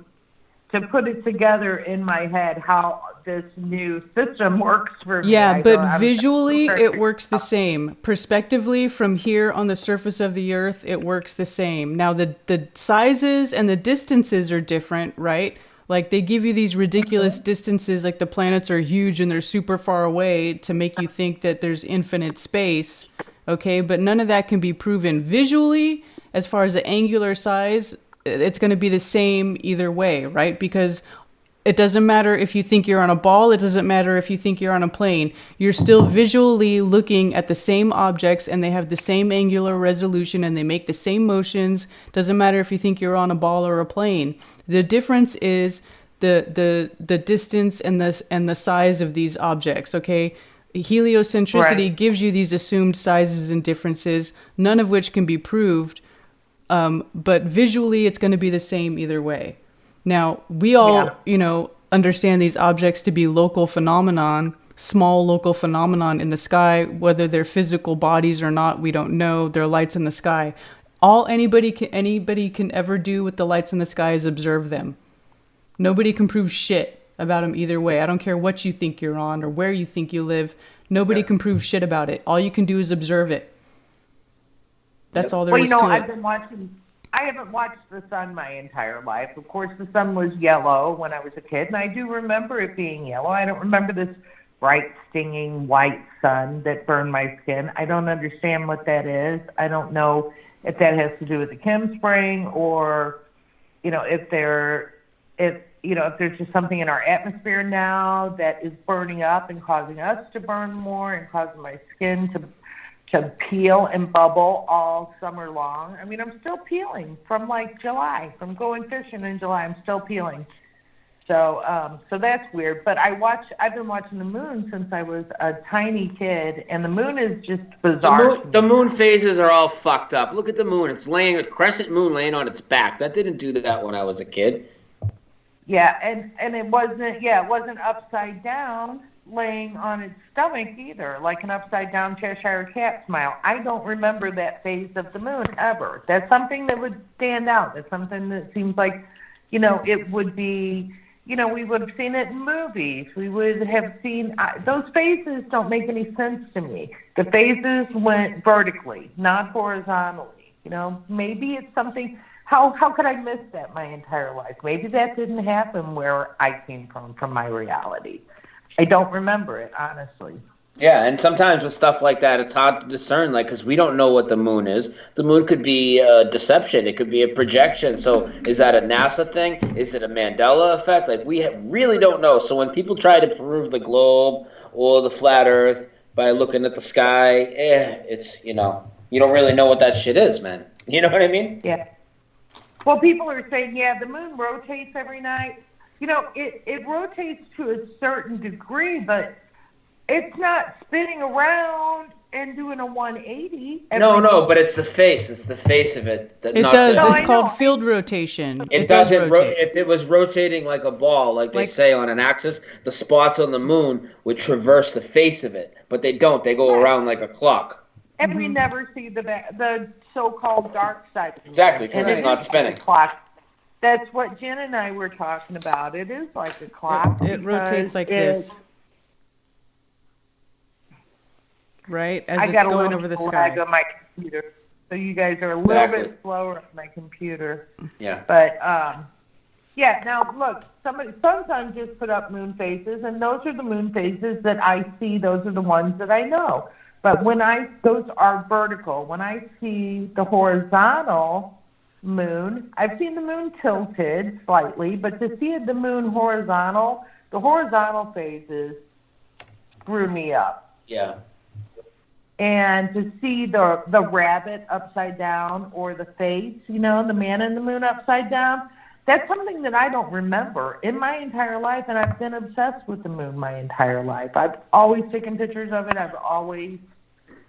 put it together in my head how this new system works for me. Yeah, but visually it works the same. Prospectively, from here on the surface of the earth, it works the same. Now the sizes and the distances are different, right? Like they give you these ridiculous distances, like the planets are huge and they're super far away to make you think that there's infinite space, okay? But none of that can be proven visually. As far as the angular size, it's going to be the same either way, right? Because it doesn't matter if you think you're on a ball. It doesn't matter if you think you're on a plane. You're still visually looking at the same objects, and they have the same angular resolution, and they make the same motions. Doesn't matter if you think you're on a ball or a plane. The difference is the distance and the size of these objects, okay? Heliocentricity gives you these assumed sizes and differences, none of which can be proved. But visually, it's going to be the same either way. Now, we all, understand these objects to be local phenomenon, small local phenomenon in the sky, whether they're physical bodies or not, we don't know. They're lights in the sky. All anybody can ever do with the lights in the sky is observe them. Nobody can prove shit about them either way. I don't care what you think you're on or where you think you live. Nobody can prove shit about it. All you can do is observe it. That's all there is to it. I haven't watched the sun my entire life. Of course, the sun was yellow when I was a kid, and I do remember it being yellow. I don't remember this bright, stinging white sun that burned my skin. I don't understand what that is. I don't know if that has to do with the chem spraying or, if there's just something in our atmosphere now that is burning up and causing us to burn more and causing my skin to peel and bubble all summer long. I mean, I'm still peeling from like July, from going fishing in July. I'm still peeling. So that's weird. But I've been watching the moon since I was a tiny kid, and the moon is just bizarre. The moon phases are all fucked up. Look at the moon. It's laying a crescent moon laying on its back. That didn't do that when I was a kid. Yeah, and it wasn't upside down, laying on its stomach either, like an upside down Cheshire cat smile. I don't remember that phase of the moon ever. That's something that would stand out. That's something that seems like, it would be, we would have seen it in movies. We would have seen, those phases don't make any sense to me. The phases went vertically, not horizontally. Maybe it's something, how could I miss that my entire life? Maybe that didn't happen where I came from my reality. I don't remember it, honestly. Yeah, and sometimes with stuff like that, it's hard to discern, because we don't know what the moon is. The moon could be a deception. It could be a projection. So is that a NASA thing? Is it a Mandela effect? We really don't know. So when people try to prove the globe or the flat earth by looking at the sky, it's, you don't really know what that shit is, man. You know what I mean? Yeah. Well, people are saying, the moon rotates every night. It rotates to a certain degree, but it's not spinning around and doing a 180. No, but it's the face. It's the face of it. It does. It's called field rotation. It doesn't rotate. If it was rotating like a ball, like they say on an axis, the spots on the moon would traverse the face of it. But they don't. They go around like a clock. And we never see the so-called dark side. Exactly, because And it's it not is spinning. like a clock. That's what Jen and I were talking about. It is like a clock. It rotates like this. Right? As I it's got a going little over the lag sky. on my computer. So you guys are a little Exactly. bit slower on my computer. Yeah. But, yeah, now look, sometimes just put up moon phases, and those are the moon phases that I see. Those are the ones that I know. But those are vertical. When I see the horizontal moon, I've seen the moon tilted slightly, but to see the moon horizontal, the horizontal phases screw me up. Yeah. And to see the rabbit upside down or the face, the man in the moon upside down, that's something that I don't remember in my entire life, and I've been obsessed with the moon my entire life. I've always taken pictures of it. I've always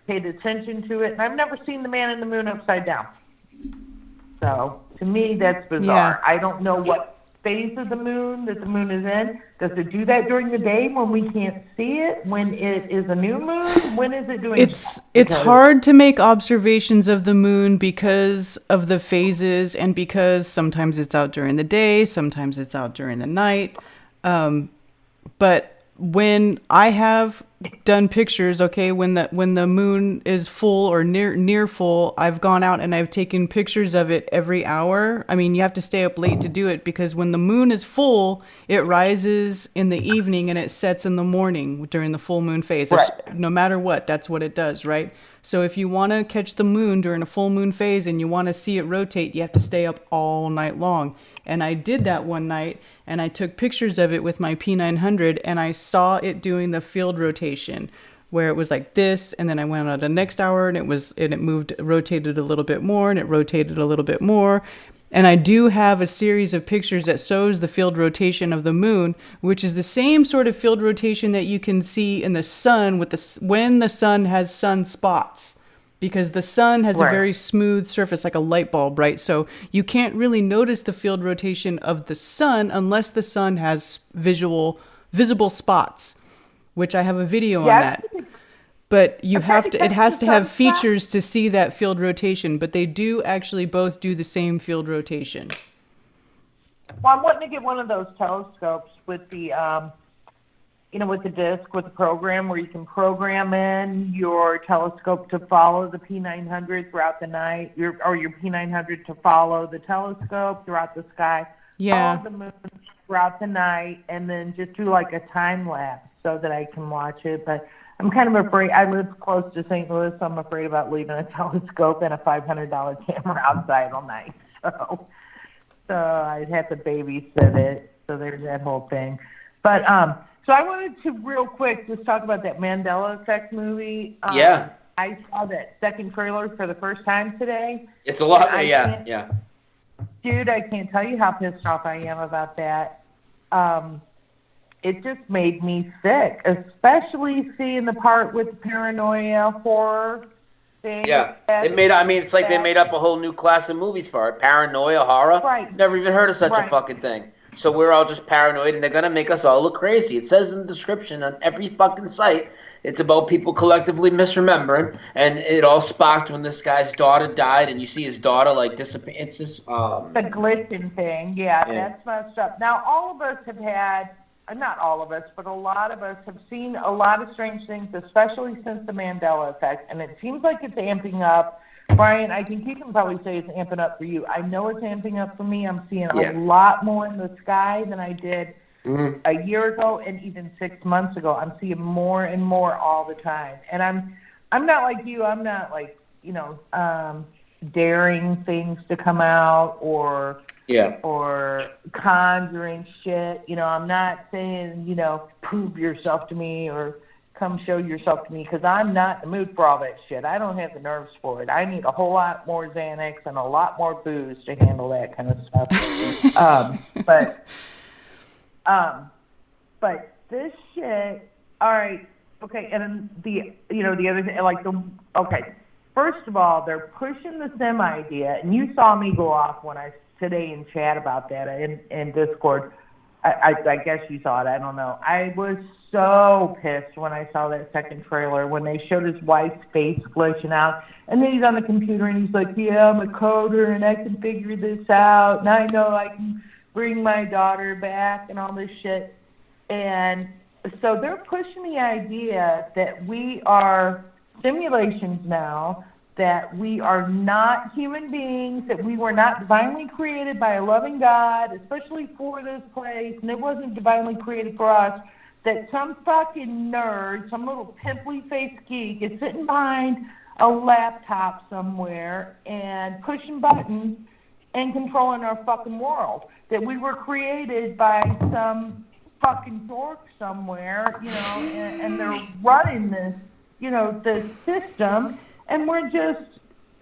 paid attention to it, and I've never seen the man in the moon upside down. So to me, that's bizarre. Yeah. I don't know what phase of the moon that the moon is in. Does it do that during the day when we can't see it? When it is a new moon? When is it doing It's hard to make observations of the moon because of the phases and because sometimes it's out during the day, sometimes it's out during the night. But when I have done pictures, okay, when the moon is full or near full, I've gone out and I've taken pictures of it every hour. I mean, you have to stay up late to do it because when the moon is full, it rises in the evening and it sets in the morning during the full moon phase. Right. No matter what, that's what it does, right? So if you want to catch the moon during a full moon phase and you want to see it rotate, you have to stay up all night long. And I did that one night, and I took pictures of it with my P900, and I saw it doing the field rotation, where it was like this, and then I went on the next hour, and it rotated a little bit more, and it rotated a little bit more. And I do have a series of pictures that shows the field rotation of the moon, which is the same sort of field rotation that you can see in the sun when the sun has sunspots. Because the sun has a very smooth surface, like a light bulb, right? So you can't really notice the field rotation of the sun unless the sun has visible spots, which I have a video on that. But it has to have features to see that field rotation, but they do actually both do the same field rotation. Well, I'm wanting to get one of those telescopes with the, with the disc, with the program where you can program in your telescope to follow the P900 throughout the night, your P900 to follow the telescope throughout the sky, follow the moon throughout the night, and then just do like a time lapse so that I can watch it. But I'm kind of afraid. I live close to St. Louis, so I'm afraid about leaving a telescope and a $500 camera outside all night. So I'd have to babysit it. So there's that whole thing. But so I wanted to real quick just talk about that Mandela Effect movie. Yeah. I saw that second trailer for the first time today. It's a lot. Yeah. Dude, I can't tell you how pissed off I am about that. It just made me sick, especially seeing the part with the paranoia horror thing. Yeah. It's like they made up a whole new class of movies for it. Paranoia, horror. Right. Never even heard of such a fucking thing. So we're all just paranoid, and they're going to make us all look crazy. It says in the description on every fucking site, it's about people collectively misremembering, and it all sparked when this guy's daughter died, and you see his daughter, like, disappear. It's just... the glitching thing, that's messed up. Now, all of us have had, not all of us, but a lot of us have seen a lot of strange things, especially since the Mandela Effect, and it seems like it's amping up. Brian, I think you can probably say it's amping up for you. I know it's amping up for me. I'm seeing a lot more in the sky than I did a year ago and even 6 months ago. I'm seeing more and more all the time. And I'm not like you. I'm not like, daring things to come out or conjuring shit. I'm not saying, prove yourself to me or come show yourself to me, because I'm not in the mood for all that shit. I don't have the nerves for it. I need a whole lot more Xanax and a lot more booze to handle that kind of stuff. But this shit, all right, okay, and the other thing, first of all, they're pushing the SIM idea, and you saw me go off today in chat about that in Discord. I guess you saw it. I don't know. I was so pissed when I saw that second trailer when they showed his wife's face glitching out, and then he's on the computer and he's like, "Yeah, I'm a coder and I can figure this out, and I know I can bring my daughter back and all this shit." And so they're pushing the idea that we are simulations now, that we are not human beings, that we were not divinely created by a loving God, especially for this place, and it wasn't divinely created for us, that some fucking nerd, some little pimply-faced geek is sitting behind a laptop somewhere and pushing buttons and controlling our fucking world, that we were created by some fucking dork somewhere, and they're running this, this system, and we're just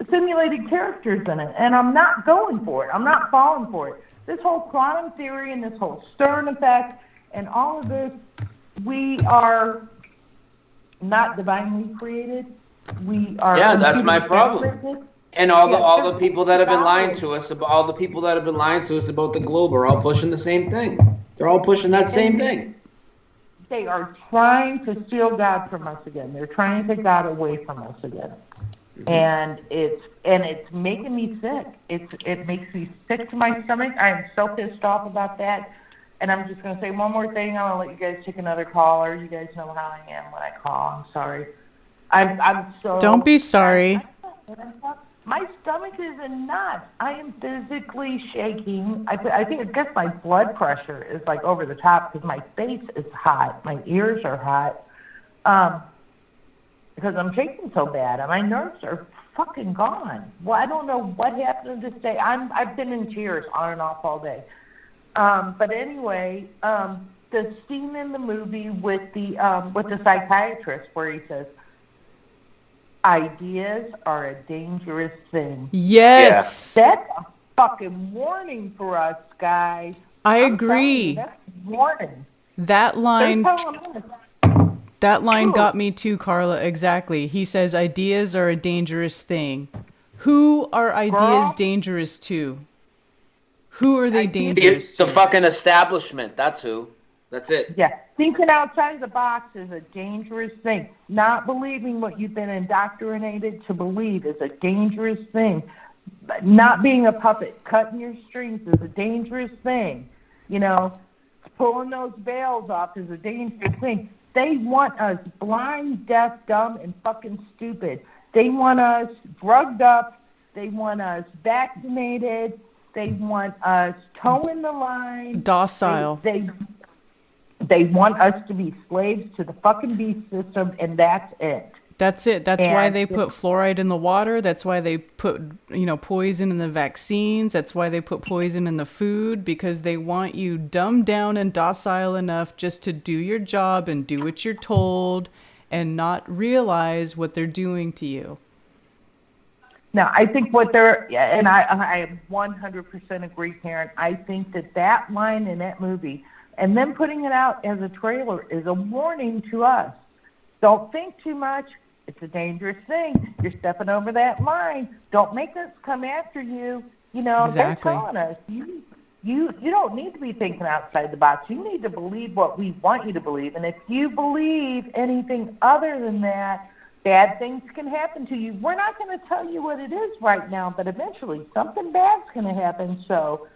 simulated characters in it. And I'm not going for it. I'm not falling for it. This whole quantum theory and this whole Stern effect and all of this, we are not divinely created. We are. Yeah, that's my problem. And all the people that have been lying to us, all the people that have been lying to us about the globe are all pushing the same thing. They're all pushing that same thing. They are trying to steal God from us again. They're trying to take God away from us again. And it's making me sick. It makes me sick to my stomach. I am so pissed off about that. And I'm just going to say one more thing. I'm going to let you guys take another caller. You guys know how I am when I call. I'm sorry. I'm so... Don't be sorry. My stomach is in knots. I am physically shaking. I guess my blood pressure is like over the top because my face is hot. My ears are hot. Because I'm shaking so bad, and my nerves are fucking gone. Well, I don't know what happened this day. I've been in tears on and off all day. But anyway, the scene in the movie with the psychiatrist where he says, "Ideas are a dangerous thing." Yes. Yeah. That's a fucking warning for us, guys. I agree. That's a warning. That line got me too, Carla. Exactly. He says ideas are a dangerous thing. Who are ideas dangerous to? Who are they dangerous to? The fucking establishment. That's who. That's it. Yeah. Thinking outside the box is a dangerous thing. Not believing what you've been indoctrinated to believe is a dangerous thing. Not being a puppet, cutting your strings is a dangerous thing. Pulling those veils off is a dangerous thing. They want us blind, deaf, dumb, and fucking stupid. They want us drugged up. They want us vaccinated. They want us towing the line. Docile. They want us to be slaves to the fucking beast system, and that's it. That's it. That's why they put fluoride in the water. That's why they put, poison in the vaccines. That's why they put poison in the food, because they want you dumbed down and docile enough just to do your job and do what you're told and not realize what they're doing to you. Now, I think and I 100% agree, Karen. I think that line in that movie and then putting it out as a trailer is a warning to us. Don't think too much. It's a dangerous thing. You're stepping over that line. Don't make us come after you. Exactly. They're telling us you don't need to be thinking outside the box. You need to believe what we want you to believe. And if you believe anything other than that, bad things can happen to you. We're not going to tell you what it is right now, but eventually something bad's going to happen. So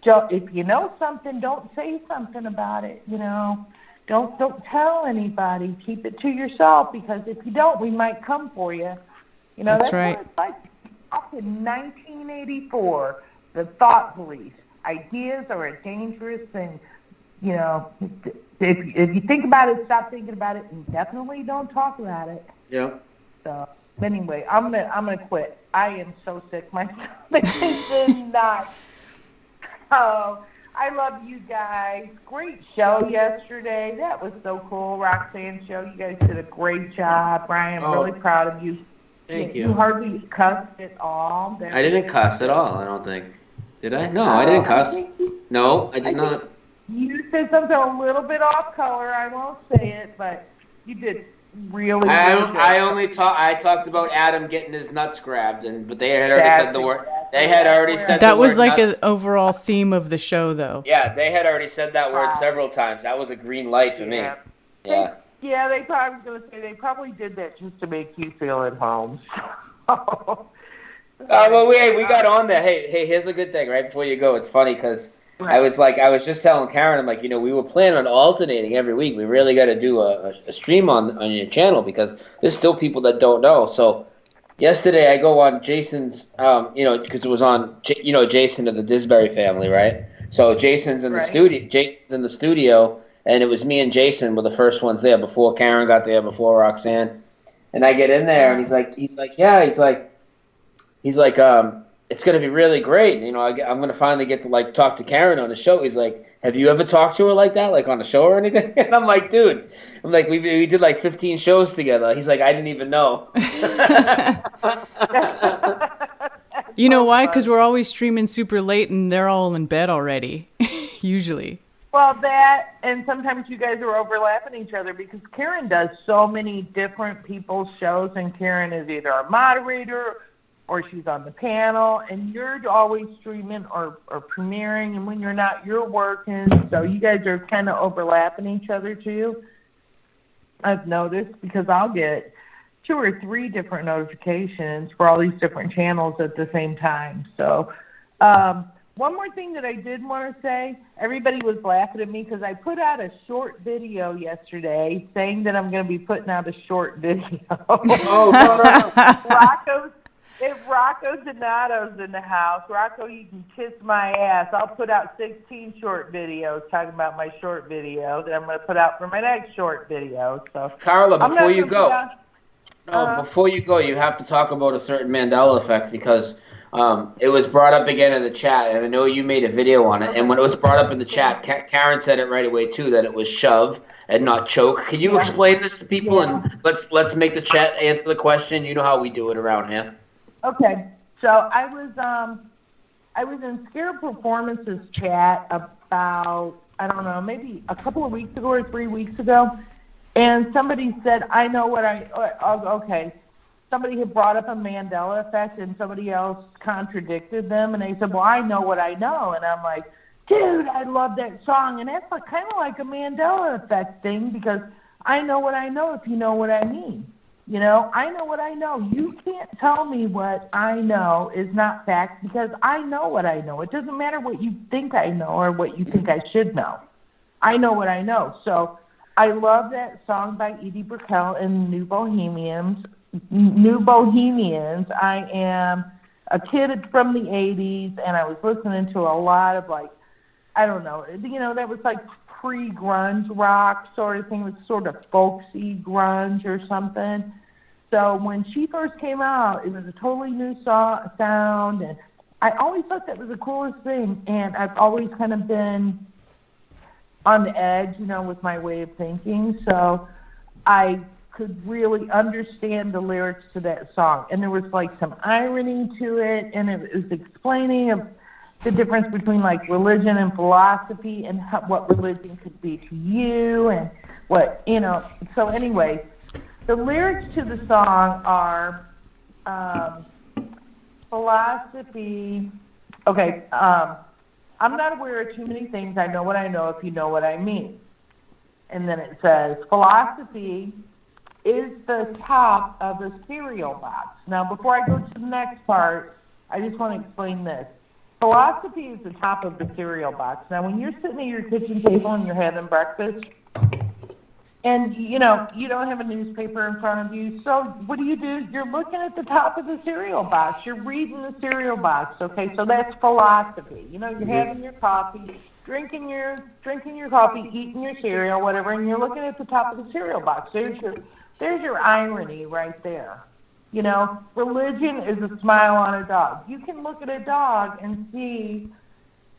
if you know something, don't say something about it. Don't tell anybody. Keep it to yourself, because if you don't, we might come for you. That's right. What it's like. Back in 1984, the thought police. Ideas are a dangerous thing. If you think about it, stop thinking about it, and definitely don't talk about it. Yeah. So anyway, I'm gonna quit. I am so sick. My stomach is in knots. Oh. I love you guys. Great show yesterday. That was so cool. Roxanne's show. You guys did a great job. Brian, I'm really proud of you. Thank you. You hardly cussed at all. I didn't cuss at all, I don't think. Did I? No, I didn't cuss. No, I did not. You said something a little bit off color. I won't say it, but you did really. I talked about Adam getting his nuts grabbed, but they had already said the word. They had already said that the was word like nuts. an overall theme of the show, though. Yeah, they had already said that word several times. That was a green light for me. Yeah. They probably did that just to make you feel at home. Well, we got on there. Hey, here's a good thing. Right before you go, it's funny because I was just telling Karen, I'm like, we were planning on alternating every week. We really got to do a stream on your channel because there's still people that don't know. So yesterday I go on Jason's, because it was on, Jason of the Disbury family, right? So Jason's in the studio. Jason's in the studio, and it was me and Jason were the first ones there before Karen got there, before Roxanne. And I get in there, and he's like, it's going to be really great. I'm going to finally get to talk to Karen on the show. He's like, have you ever talked to her like that, like on a show or anything? And I'm like, dude, we did 15 shows together. He's like, I didn't even know. You know why? Because we're always streaming super late and they're all in bed already, usually. Well, that, and sometimes you guys are overlapping each other because Karen does so many different people's shows, and Karen is either a moderator or she's on the panel, and you're always streaming or premiering, and when you're not, you're working. So you guys are kind of overlapping each other too. I've noticed because I'll get 2 or 3 different notifications for all these different channels at the same time. So one more thing that I did want to say, everybody was laughing at me because I put out a short video yesterday saying that I'm going to be putting out a short video. If Rocco Donato's in the house, Rocco, you can kiss my ass. I'll put out 16 short videos talking about my short video that I'm going to put out for my next short video. So, Carla, before you go, you have to talk about a certain Mandela effect because it was brought up again in the chat, and I know you made a video on it. And when it was brought up in the chat, Karen said it right away too, that it was shove and not choke. Can you explain this to people? And let's make the chat answer the question. You know how we do it around here. Okay, so I was in Scared Performances chat about, I don't know, maybe a couple of weeks ago or 3 weeks ago, and somebody said, somebody had brought up a Mandela effect, and somebody else contradicted them, and they said, well, I know what I know, and I'm like, dude, I love that song, and that's kind of like a Mandela effect thing, because I know what I know if you know what I mean. I know what I know. You can't tell me what I know is not fact because I know what I know. It doesn't matter what you think I know or what you think I should know. I know what I know. So I love that song by Edie Brickell and New Bohemians. I am a kid from the 80s, and I was listening to a lot of that was pre-grunge rock sort of thing. It was sort of folksy grunge or something. So when she first came out, it was a totally new sound, and I always thought that was the coolest thing, and I've always kind of been on the edge, with my way of thinking, so I could really understand the lyrics to that song, and there was some irony to it, and it was explaining of the difference between religion and philosophy and what religion could be to you and what, so anyway, the lyrics to the song are philosophy. Okay, I'm not aware of too many things. I know what I know if you know what I mean. And then it says, philosophy is the top of a cereal box. Now, before I go to the next part, I just want to explain this. Philosophy is the top of the cereal box. Now, when you're sitting at your kitchen table and you're having breakfast, and, you don't have a newspaper in front of you, so what do? You're looking at the top of the cereal box. You're reading the cereal box, okay? So that's philosophy. You're having your coffee, drinking your coffee, eating your cereal, whatever, and you're looking at the top of the cereal box. There's your irony right there. Religion is a smile on a dog. You can look at a dog and see,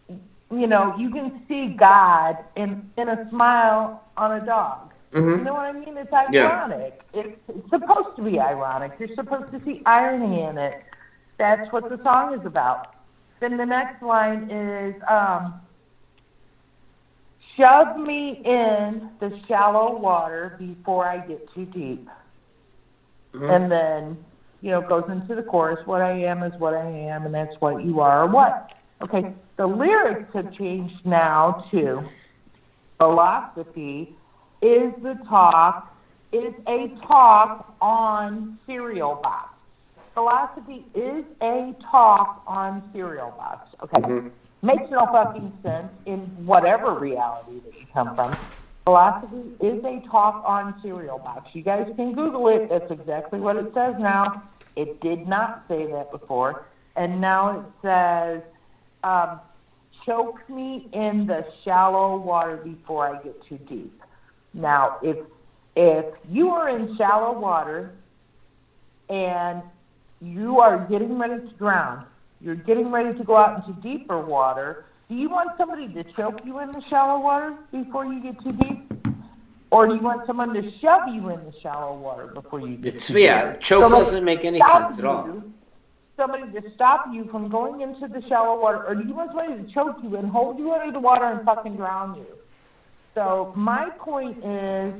you can see God in a smile on a dog. Mm-hmm. You know what I mean? It's ironic. Yeah. It's supposed to be ironic. You're supposed to see irony in it. That's what the song is about. Then the next line is, shove me in the shallow water before I get too deep. And then, it goes into the chorus, what I am is what I am, and that's what you are or what. Okay, the lyrics have changed now to philosophy is a talk on cereal box. Philosophy is a talk on cereal box. Okay, makes no fucking sense in whatever reality that you come from. Philosophy is a talk on cereal box. You guys can Google it. That's exactly what it says now. It did not say that before. And now it says, choke me in the shallow water before I get too deep. Now, if you are in shallow water and you are getting ready to drown, you're getting ready to go out into deeper water, do you want somebody to choke you in the shallow water before you get too deep? Or do you want someone to shove you in the shallow water before you get too deep? Yeah, choke doesn't make any sense at all. Somebody to stop you from going into the shallow water, or do you want somebody to choke you and hold you under the water and fucking drown you? So my point is,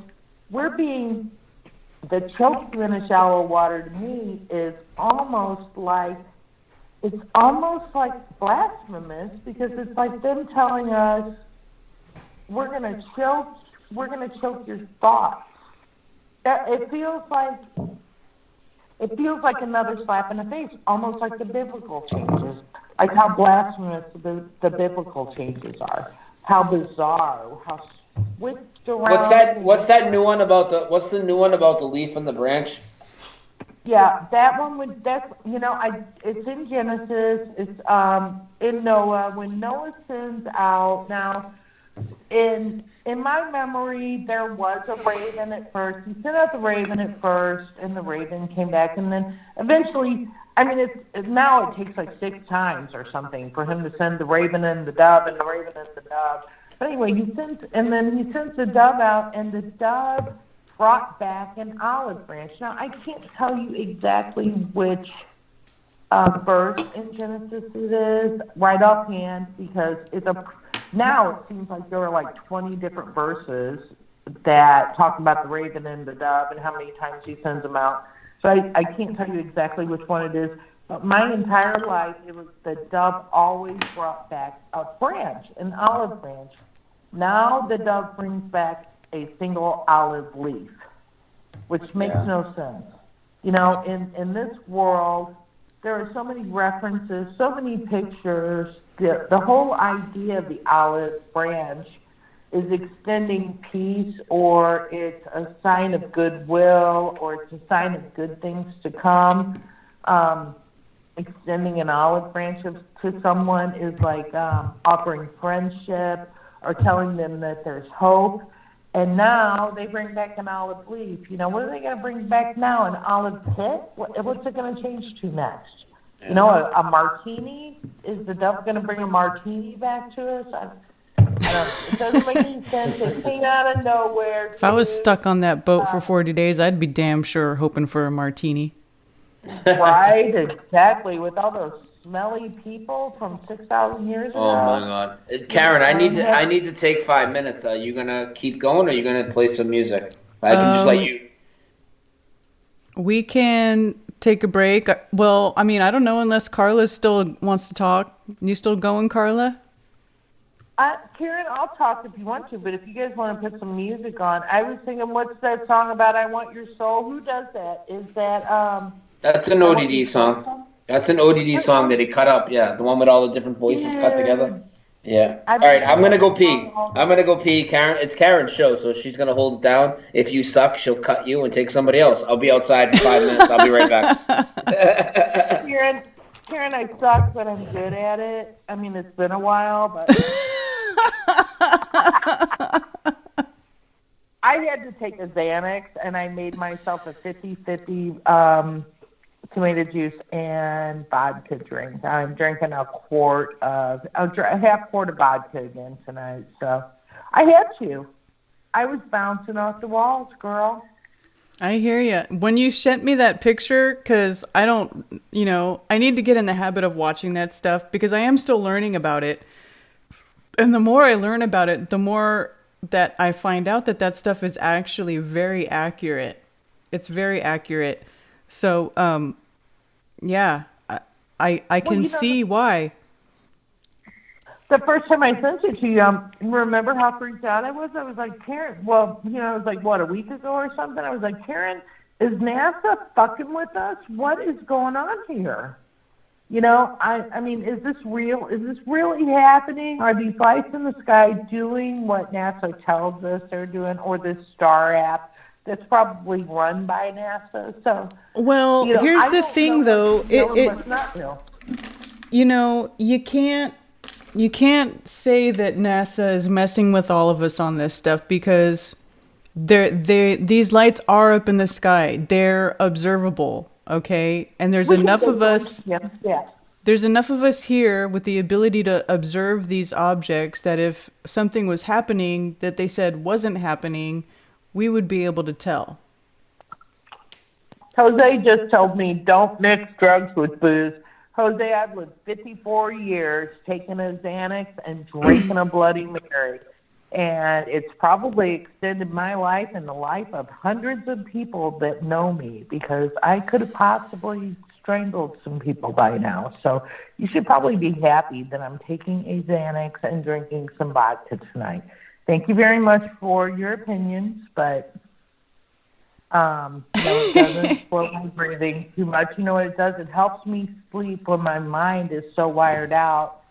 the choke you in the shallow water to me is almost like blasphemous, because it's like them telling us we're gonna choke your thoughts. It feels like another slap in the face, almost like the biblical changes, like how blasphemous the biblical changes are, how bizarre, how switched around. What's the new one about the leaf and the branch? Yeah, that one it's in Genesis. It's in Noah, when Noah sends out. Now, in my memory, there was a raven at first. He sent out the raven at first, and the raven came back, and then eventually, now it takes like 6 times or something for him to send the raven and the dove, and the raven and the dove. But anyway, he sends the dove out, and the dove brought back an olive branch. Now, I can't tell you exactly which verse in Genesis it is right offhand, because now it seems like there are like 20 different verses that talk about the raven and the dove and how many times he sends them out. So I can't tell you exactly which one it is, but my entire life, it was the dove always brought back a branch, an olive branch. Now the dove brings back a single olive leaf, which makes no sense. In this world, there are so many references, so many pictures. The whole idea of the olive branch is extending peace, or it's a sign of goodwill, or it's a sign of good things to come. Extending an olive branch to someone is like offering friendship or telling them that there's hope. And now they bring back an olive leaf. What are they going to bring back now? An olive pit? What's it going to change to next? A martini? Is the dove going to bring a martini back to us? I don't know. It doesn't make any sense. It came out of nowhere. If I was stuck on that boat for 40 days, I'd be damn sure hoping for a martini. Right, exactly. With all those smelly people from 6,000 years ago. Oh my God, Karen, I need to take 5 minutes. Are you gonna keep going, or are you gonna play some music? I can just let you. We can take a break. Well, I don't know, unless Carla still wants to talk. You still going, Carla? Karen, I'll talk if you want to, but if you guys want to put some music on, I was thinking, what's that song about? I Want Your Soul. Who does that? Is that That's an ODD song. That's an ODD song that he cut up. Yeah, the one with all the different voices cut together. Yeah. All right, I'm gonna go pee. Karen, it's Karen's show, so she's gonna hold it down. If you suck, she'll cut you and take somebody else. I'll be outside for 5 minutes. I'll be right back. Karen, I suck, but I'm good at it. It's been a while, but I had to take a Xanax, and I made myself a 50-50 tomato juice and vodka drink. I'm drinking a half quart of vodka again tonight. So I had to. I was bouncing off the walls, girl. I hear you. When you sent me that picture, because I need to get in the habit of watching that stuff, because I am still learning about it. And the more I learn about it, the more that I find out that that stuff is actually very accurate. It's very accurate. So, yeah, I can see why. The first time I sent it to you, remember how freaked out I was? I was like, Karen, well, it was like, what, a week ago or something? I was like, Karen, is NASA fucking with us? What is going on here? I mean, is this real? Is this really happening? Are these lights in the sky doing what NASA tells us they're doing, or this STAR app that's probably run by NASA? So, well, here's the thing, though. What's not real. You can't say that NASA is messing with all of us on this stuff because these lights are up in the sky. They're observable, okay? And there's enough of us. Yeah. There's enough of us here with the ability to observe these objects that if something was happening that they said wasn't happening, we would be able to tell. Jose just told me, don't mix drugs with booze. Jose, I've lived 54 years taking a Xanax and drinking a Bloody Mary. And it's probably extended my life and the life of hundreds of people that know me, because I could have possibly strangled some people by now. So you should probably be happy that I'm taking a Xanax and drinking some vodka tonight. Thank you very much for your opinions, but it doesn't slow my breathing too much. You know what it does? It helps me sleep when my mind is so wired out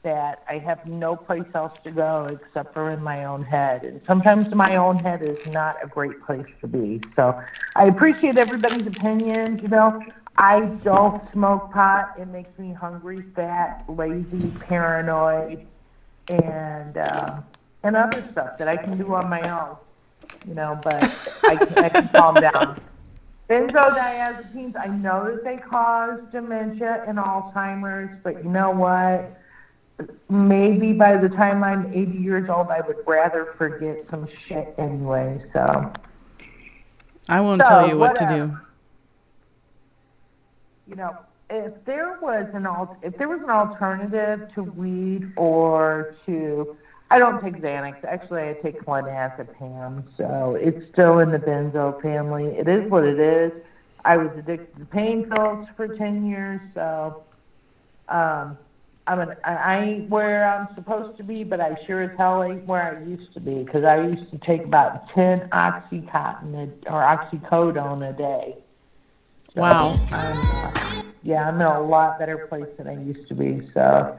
that I have no place else to go except for in my own head. And sometimes my own head is not a great place to be. So I appreciate everybody's opinions. I don't smoke pot. It makes me hungry, fat, lazy, paranoid, and other stuff that I can do on my own. But I can calm down. Benzodiazepines, I know that they cause dementia and Alzheimer's, but you know what? Maybe by the time I'm 80 years old, I would rather forget some shit anyway. So I won't tell you what to do. If there was an alternative to weed or to, I don't take Xanax. Actually, I take clonazepam, so it's still in the benzo family. It is what it is. I was addicted to pain pills for 10 years, so I ain't where I'm supposed to be, but I sure as hell ain't where I used to be, because I used to take about 10 oxycodone a day. So wow. I'm in a lot better place than I used to be, so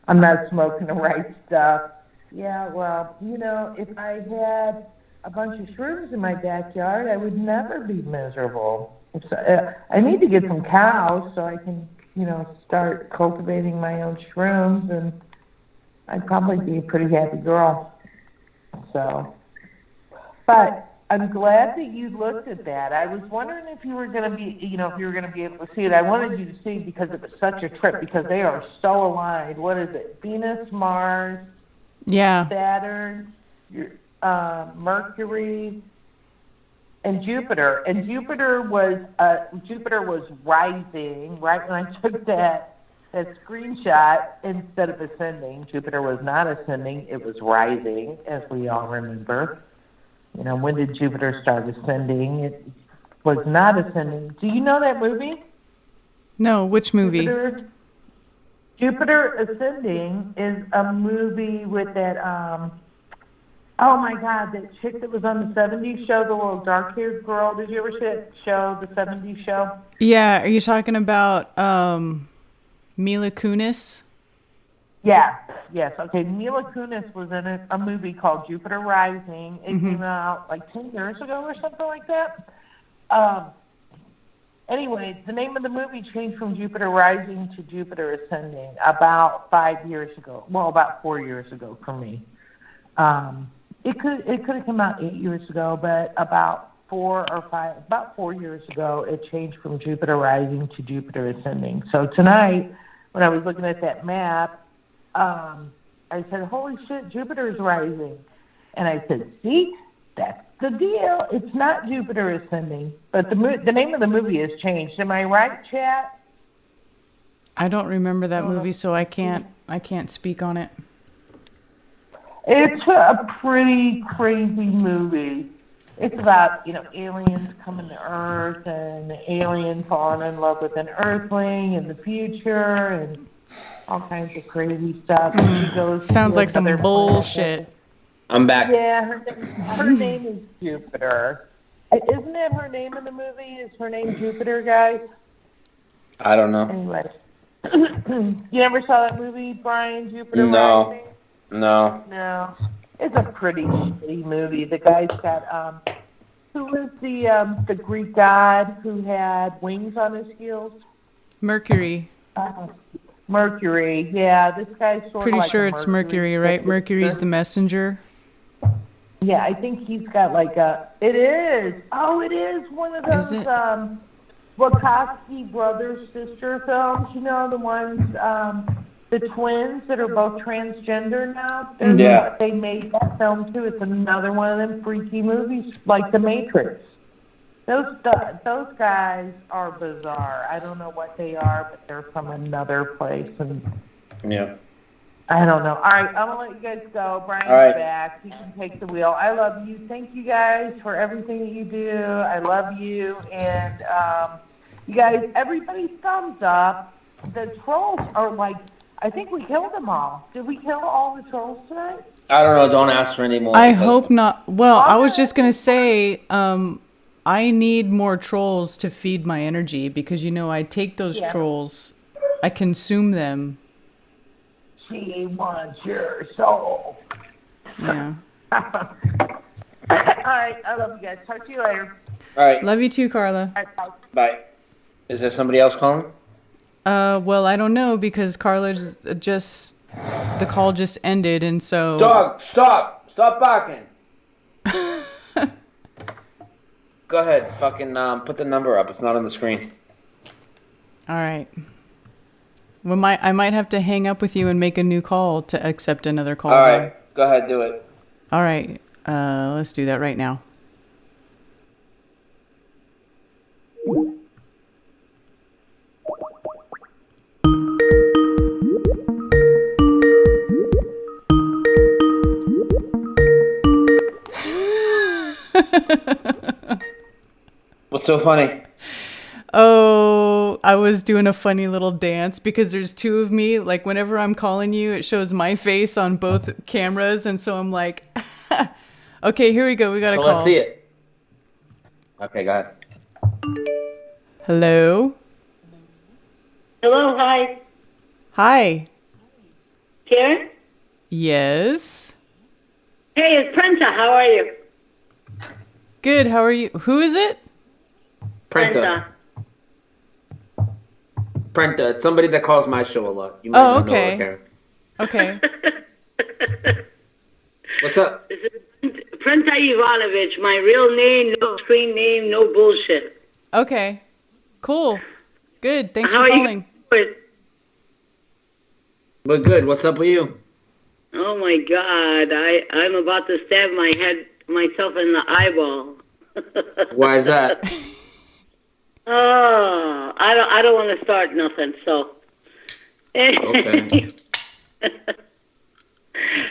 I'm not smoking the right stuff. Yeah, well, if I had a bunch of shrooms in my backyard, I would never be miserable. So, I need to get some cows so I can, start cultivating my own shrooms, and I'd probably be a pretty happy girl. So, but I'm glad that you looked at that. I was wondering if you were going to be, if you were going to be able to see it. I wanted you to see because it was such a trip, because they are so aligned. What is it? Venus, Mars, Saturn, Mercury, and Jupiter. And Jupiter was rising right when I took that screenshot. Instead of ascending, Jupiter was not ascending; it was rising, as we all remember. When did Jupiter start ascending? It was not ascending. Do you know that movie? No, which movie? Jupiter Ascending is a movie with that, oh my God, that chick that was on the 70s show, the little dark-haired girl. Did you ever see that show, the 70s show? Yeah, are you talking about Mila Kunis? Yeah, yes. Okay, Mila Kunis was in a movie called Jupiter Rising. It came out like 10 years ago or something like that. Anyway, the name of the movie changed from Jupiter Rising to Jupiter Ascending about 5 years ago. Well, about 4 years ago for me. It could have come out 8 years ago, but about 4 years ago, it changed from Jupiter Rising to Jupiter Ascending. So tonight, when I was looking at that map, I said, holy shit, Jupiter's rising. And I said, see, that's the deal. It's not Jupiter Ascending, but the name of the movie has changed. Am I right, chat? I don't remember that movie, so I can't speak on it. It's a pretty crazy movie. It's about, aliens coming to Earth and the alien falling in love with an Earthling in the future and all kinds of crazy stuff. She goes Sounds to like some another bullshit. planet. I'm back. Yeah, her name is Jupiter. Isn't that her name in the movie? Is her name Jupiter, guys? I don't know. Anyway. You never saw that movie, Brian, Jupiter No. Rising? No. It's a pretty shitty movie. The guy's got, who was the Greek god who had wings on his heels? Mercury. Mercury, yeah. This guy's sort Pretty of like sure a it's Mercury, right? Mercury's the messenger. Yeah, I think he's got like it is. Oh, it is one of those Wachowski brothers sister films, the ones, the twins that are both transgender now. Yeah. They made that film too. It's another one of them freaky movies like The Matrix. Those guys are bizarre. I don't know what they are, but they're from another place. And Yeah. I don't know. All right, I'm going to let you guys go. Brian's back. He can take the wheel. I love you. Thank you guys for everything that you do. I love you. And you guys, everybody thumbs up. The trolls are like, I think we killed them all. Did we kill all the trolls tonight? I don't know. Don't ask for any more. I hope not. Well, I was just going to say, I need more trolls to feed my energy because, I take those trolls, I consume them. She wants your soul. Yeah. All right, I love you guys. Talk to you later. All right. Love you too, Carla. All right, bye. Bye. Is there somebody else calling? Well, I don't know because Carla the call just ended, and so. Dog, stop barking. Go ahead, fucking put the number up. It's not on the screen. All right. Well, I might have to hang up with you and make a new call to accept another call. All right, go ahead, do it. All right, let's do that right now. What's so funny? Oh, I was doing a funny little dance because there's two of me. Like whenever I'm calling you, it shows my face on both cameras. And so I'm like, okay, here we go. We got a call. Let's see it. Okay, go ahead. Hello? Hello, hi. Hi. Karen? Yes. Hey, it's Prenta. How are you? Good. How are you? Who is it? Prenta. It's somebody that calls my show a lot. You might not know her, Karen. Okay. What's up? This is Prenta Ivanovich. My real name, no screen name, no bullshit. Okay. Cool. Good. Thanks for calling. We're good. What's up with you? Oh my God! I'm about to stab myself in the eyeball. Why is that? Oh, I don't want to start nothing. So. Okay.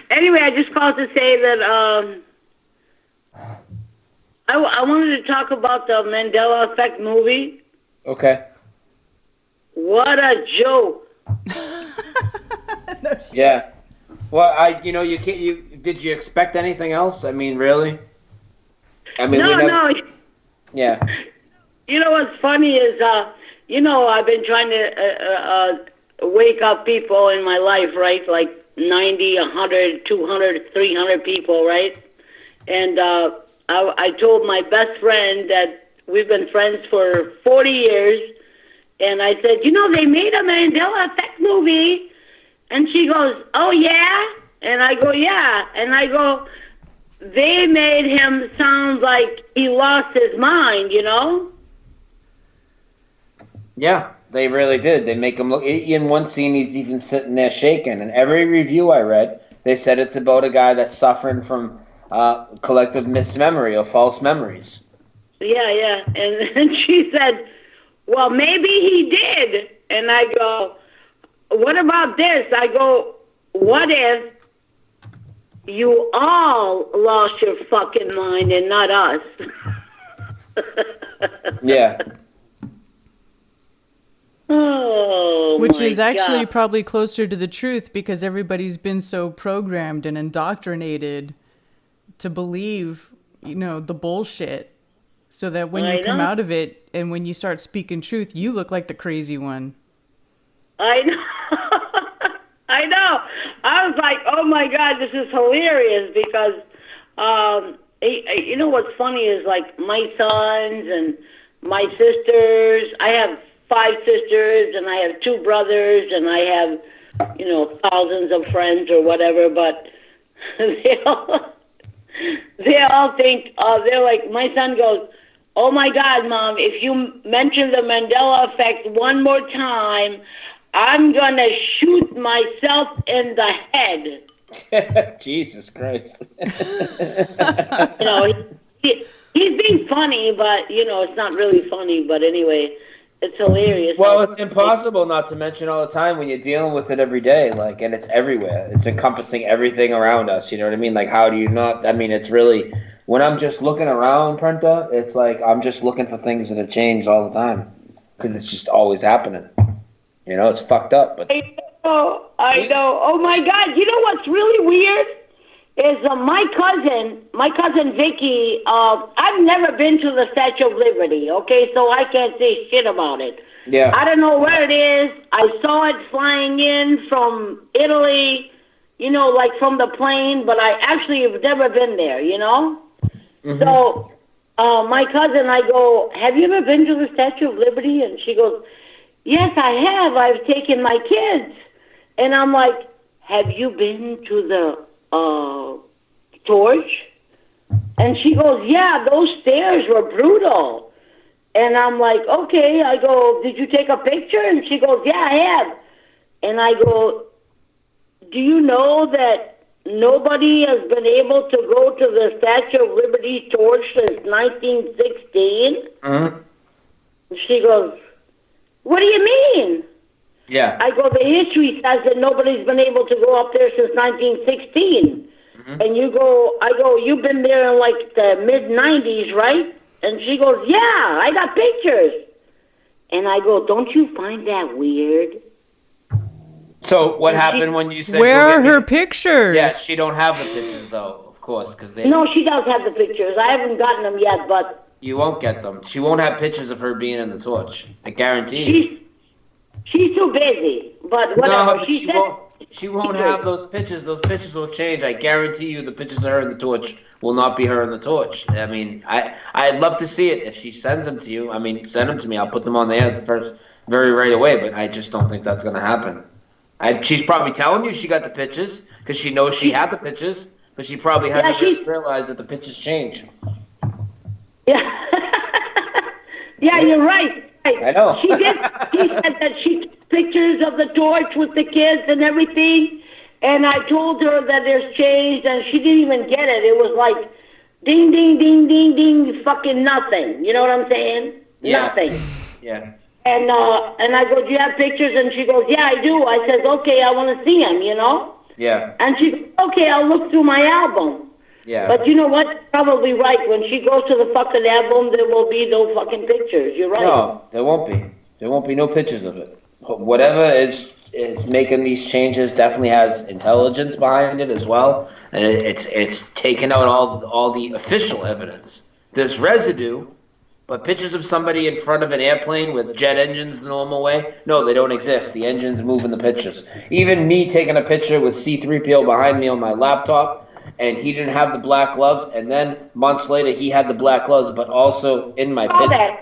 Anyway, I just called to say that I wanted to talk about the Mandela Effect movie. Okay. What a joke! Yeah. Well, you can't. Did you expect anything else? I mean, really? I mean, no. Yeah. You know what's funny is, I've been trying to wake up people in my life, right? Like 90, 100, 200, 300 people, right? And I told my best friend that we've been friends for 40 years. And I said, they made a Mandela Effect movie. And she goes, oh, yeah? And I go, yeah. And I go, they made him sound like he lost his mind, Yeah, they really did. They make him look. In one scene, he's even sitting there shaking. And every review I read, they said it's about a guy that's suffering from collective mismemory or false memories. Yeah. And she said, well, maybe he did. And I go, what about this? I go, what if, you all lost your fucking mind and not us. Yeah. Oh, Which my is actually God. probably closer to the truth because everybody's been so programmed and indoctrinated to believe, the bullshit. So that when I you come know. out of it and when you start speaking truth, you look like the crazy one. I know. I know. I was like, oh my God, this is hilarious because, you know what's funny is like my sons and my sisters. I have 5 sisters and I have 2 brothers and I have, thousands of friends or whatever. But they all think they're like. My son goes, "Oh my God, Mom! If you mention the Mandela effect one more time, I'm gonna shoot myself in the head." Jesus Christ. He's being funny, but it's not really funny. But anyway, it's hilarious. Well, it's impossible not to mention all the time when you're dealing with it every day, and it's everywhere. It's encompassing everything around us. You know what I mean? Like, how do you not? I mean, it's really when I'm just looking around, Prenta. It's like I'm just looking for things that have changed all the time because it's just always happening. It's fucked up. But I know. Oh my God! You know what's really weird is my cousin Vicky. I've never been to the Statue of Liberty. Okay, so I can't say shit about it. Yeah. I don't know where it is. I saw it flying in from Italy, like from the plane, but I actually have never been there. Mm-hmm. So my cousin, I go, "Have you ever been to the Statue of Liberty?" And she goes, "Yes, I have. I've taken my kids." And I'm like, "Have you been to the torch?" And she goes, "Yeah, those stairs were brutal." And I'm like, "Okay." I go, "Did you take a picture?" And she goes, "Yeah, I have." And I go, "Do you know that nobody has been able to go to the Statue of Liberty torch since 1916? Mm-hmm. She goes, "What do you mean?" Yeah. I go, "The history says that nobody's been able to go up there since 1916. Mm-hmm. And I go, "You've been there in like the mid-90s, right?" And she goes, "Yeah, I got pictures." And I go, "Don't you find that weird?" So what happened when you said? Where go are get her me- pictures? Yeah, she don't have the pictures though, of course, because they. No, she does have the pictures. I haven't gotten them yet, but You won't get them. She won't have pictures of her being in the torch. I guarantee you. she's too busy. But whatever. No, but she won't. She won't have those pictures. Those pictures will change. I guarantee you, the pictures of her in the torch will not be her in the torch. I mean, I'd love to see it if she sends them to you. I mean, send them to me. I'll put them on the air right away. But I just don't think that's gonna happen. She's probably telling you she got the pictures because she knows she had the pictures, but she probably hasn't really realized that the pictures change. Yeah. Yeah, you're right. I know. She did. She said that she took pictures of the torch with the kids and everything, and I told her that there's change, and she didn't even get it. It was like, ding, ding, ding, ding, ding, fucking nothing. You know what I'm saying? Yeah. Nothing. Yeah. And I go, "Do you have pictures?" And she goes, "Yeah, I do." I says, "Okay, I want to see them, Yeah. And she goes, "Okay, I'll look through my album." Yeah. But you know what? Probably right. When she goes to the fucking album, there will be no fucking pictures. You're right. No, there won't be. There won't be no pictures of it. Whatever is making these changes definitely has intelligence behind it as well, and it's taken out all the official evidence. There's residue, but pictures of somebody in front of an airplane with jet engines the normal way, no, they don't exist. The engine's moving the pictures. Even me taking a picture with C-3PO behind me on my laptop, and he didn't have the black gloves, and then months later he had the black gloves, but also in my picture.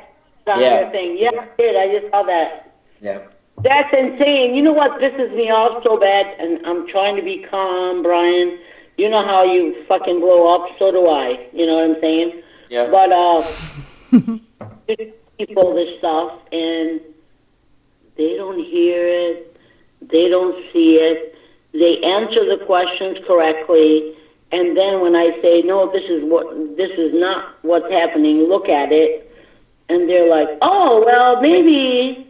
That thing. Yeah, I did. I just saw that. Yeah. That's insane. You know what pisses me off so bad? And I'm trying to be calm, Brian. You know how you fucking blow up? So do I. You know what I'm saying? Yeah. But, people this stuff, and they don't hear it. They don't see it. They answer the questions correctly. And then when I say, "No, this is not what's happening, look at it," and they're like, "Oh, well, maybe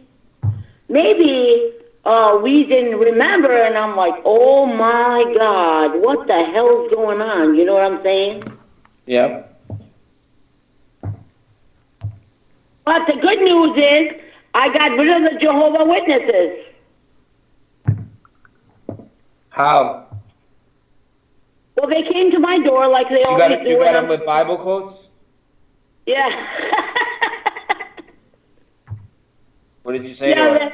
we didn't remember, and I'm like, oh my God, what the hell's going on? You know what I'm saying? Yep. But the good news is, I got rid of the Jehovah's Witnesses. How? Well, they came to my door like they always do. You got them with Bible quotes? Yeah. What did you say to them?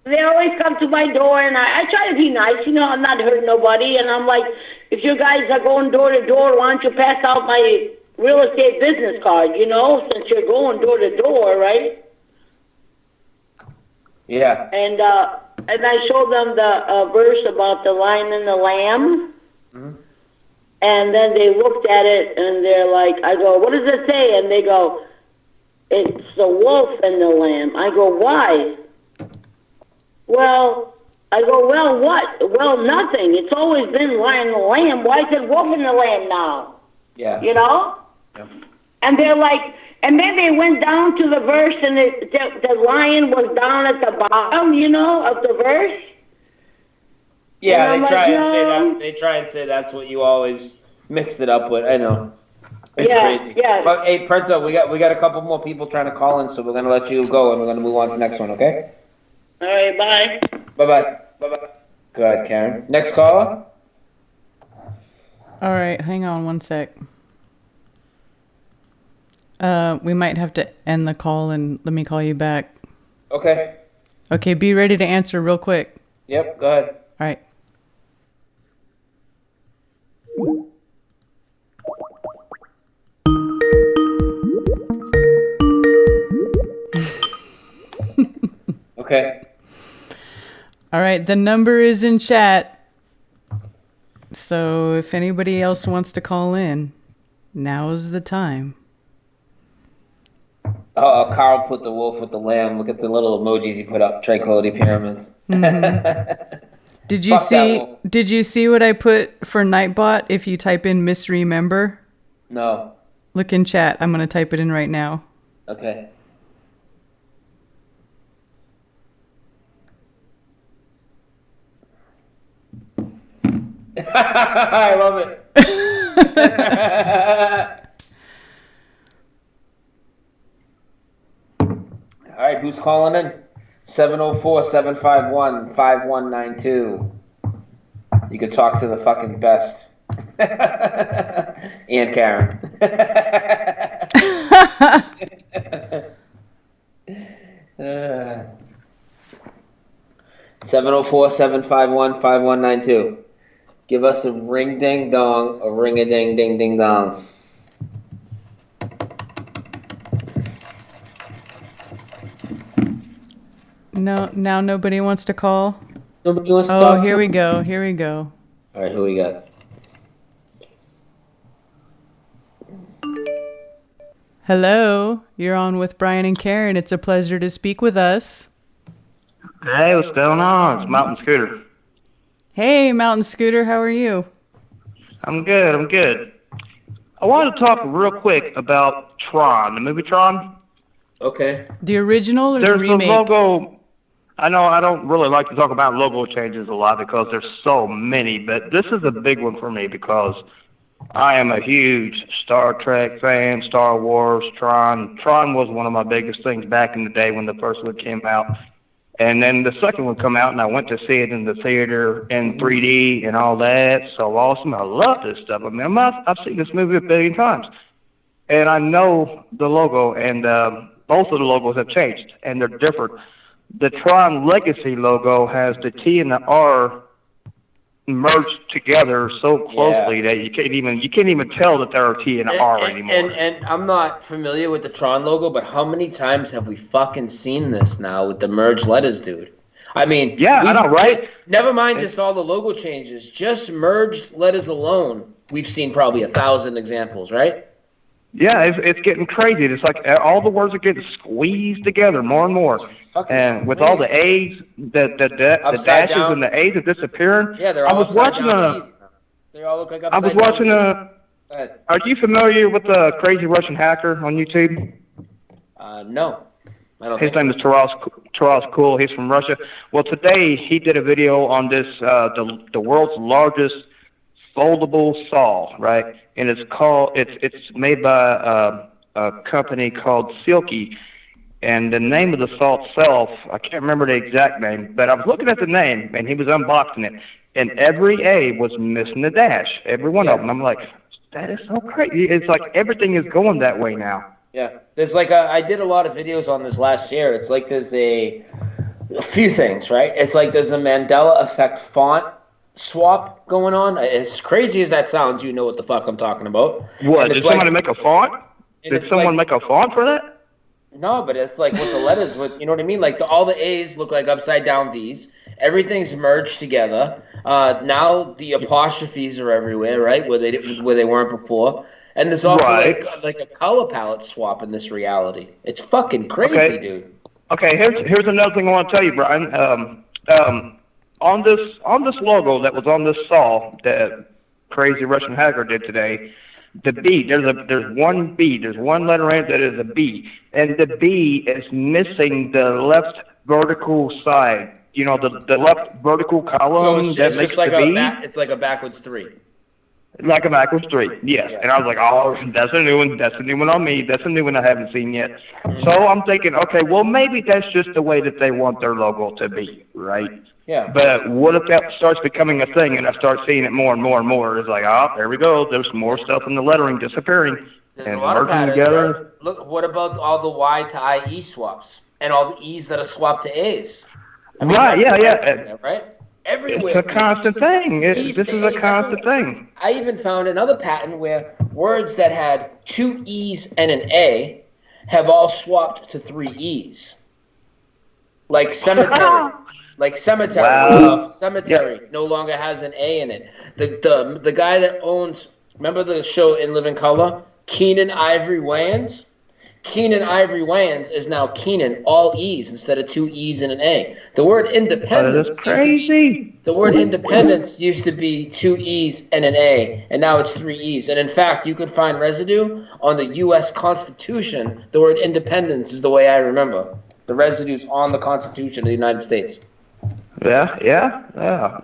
They always come to my door, and I try to be nice. You know, I'm not hurting nobody. And I'm like, if you guys are going door to door, why don't you pass out my real estate business card, you know, since you're going door to door, right? Yeah. And I showed them the verse about the lion and the lamb. Mm-hmm. And then they looked at it, and they're like, I go, what does it say? And they go, it's the wolf and the lamb. I go, why? Well, I go, well, what? Well, nothing. It's always been lion and the lamb. Why is it wolf and the lamb now? Yeah. You know? Yep. And they're like, and then they went down to the verse, and the lion was down at the bottom, you know, of the verse. Yeah, and they try like, and say that. They try and say that's what you always mixed it up with. I know. It's crazy. Yeah. But hey, Prenzo, we got a couple more people trying to call in, so we're gonna let you go and we're gonna move on to the next one, okay? All right, bye. Bye-bye. Bye-bye. Go ahead, Karen. Next caller. All right, hang on one sec. We might have to end the call and let me call you back. Okay. Okay, be ready to answer real quick. Yep, go ahead. All right. Okay. All right, the number is in chat. So if anybody else wants to call in, now's the time. Oh, Carl put the wolf with the lamb. Look at the little emojis he put up. Tranquility pyramids. Mm-hmm. Did you Fuck that wolf. Did you see what I put for Nightbot if you type in misremember? No. Look in chat. I'm going to type it in right now. Okay. I love it. All right, who's calling in? 704-751-5192. You could talk to the fucking best. And Karen. 704-751-5192. Give us a ring ding dong, a ring a ding ding ding dong. No, now nobody wants to call. Nobody wants to talk. talk. Here we go. Here we go. All right, who we got? Hello, you're on with Brian and Karen. It's a pleasure to speak with us. Hey, what's going on? It's Mountain Scooter. Hey, Mountain Scooter, how are you? I'm good, I'm good. I wanted to talk real quick about Tron, the movie Tron. Okay. The original or There's the remake? a logo. I know I don't really like to talk about logo changes a lot because there's so many, but this is a big one for me because I am a huge Star Trek fan, Star Wars, Tron. Tron was one of my biggest things back in the day when the first one came out. And then the second one come out, and I went to see it in the theater in 3D and all that. So awesome. I love this stuff. I mean, I've seen this movie a billion times. And I know the logo, and both of the logos have changed, and they're different. The Tron Legacy logo has the T and the R merged together so closely that you can't even tell that there are T and R anymore. And I'm not familiar with the Tron logo, but how many times have we fucking seen this now with the merged letters, dude? I mean, yeah, I know, right? Never mind just all the logo changes, just merged letters alone. We've seen probably 1,000 examples, right? Yeah, it's getting crazy. It's like all the words are getting squeezed together more and more. And with all the A's, the dashes down. and the A's are disappearing. Yeah, they're all upside down A's now. They all look like upside down. Are you familiar with the Crazy Russian Hacker on YouTube? No. His name is Taras Kul. He's from Russia. Well, today he did a video on this, the world's largest foldable saw, right? And it's made by a company called Silky. And the name of the saw itself, I can't remember the exact name, but I was looking at the name, and he was unboxing it, and every A was missing the dash, every one of them. I'm like, that is so crazy. It's like everything is going that way now. Yeah, there's like I did a lot of videos on this last year. It's like there's a few things, right? It's like there's a Mandela effect font swap going on. As crazy as that sounds, you know what the fuck I'm talking about. What, did somebody make a font? Did someone make a font for that? No, but it's like with the letters, you know what I mean? Like all the A's look like upside down V's. Everything's merged together. Now the apostrophes are everywhere, right? Where they weren't before. And there's also like a color palette swap in this reality. It's fucking crazy, dude. Okay, here's another thing I want to tell you, Brian. On this logo that was on this saw that crazy Russian hacker did today, the B, there's one B, there's one letter in it that is a B, and the B is missing the left vertical side. You know, the left vertical column that makes the B. It's like a backwards 3. Like a backwards 3, yes. Yeah. And I was like, oh, that's a new one. That's a new one on me. That's a new one I haven't seen yet. So I'm thinking, okay, well, maybe that's just the way that they want their logo to be, right? Yeah. But what if that starts becoming a thing and I start seeing it more and more and more? It's like, oh, there we go. There's more stuff in the lettering disappearing. There's and a lot of patterns, together. right? Look, what about all the Y to IE swaps and all the E's that are swapped to A's? I mean, yeah. Right? Everywhere. It's a constant thing. This is a constant thing. I even found another pattern where words that had 2 E's and an A have all swapped to 3 E's. Like cemetery. Like cemetery. Wow. Cemetery no longer has an A in it. The guy that owns, remember the show In Living Color? Keenan Ivory Wayans? Keenan Ivory Wayans is now Keenan, all E's instead of 2 E's and an A. The word independence. That's crazy. The word independence used to be 2 E's and an A, and now it's 3 E's. And in fact, you could find residue on the U.S. Constitution. The word independence is the way I remember. The residue's on the Constitution of the United States. Yeah.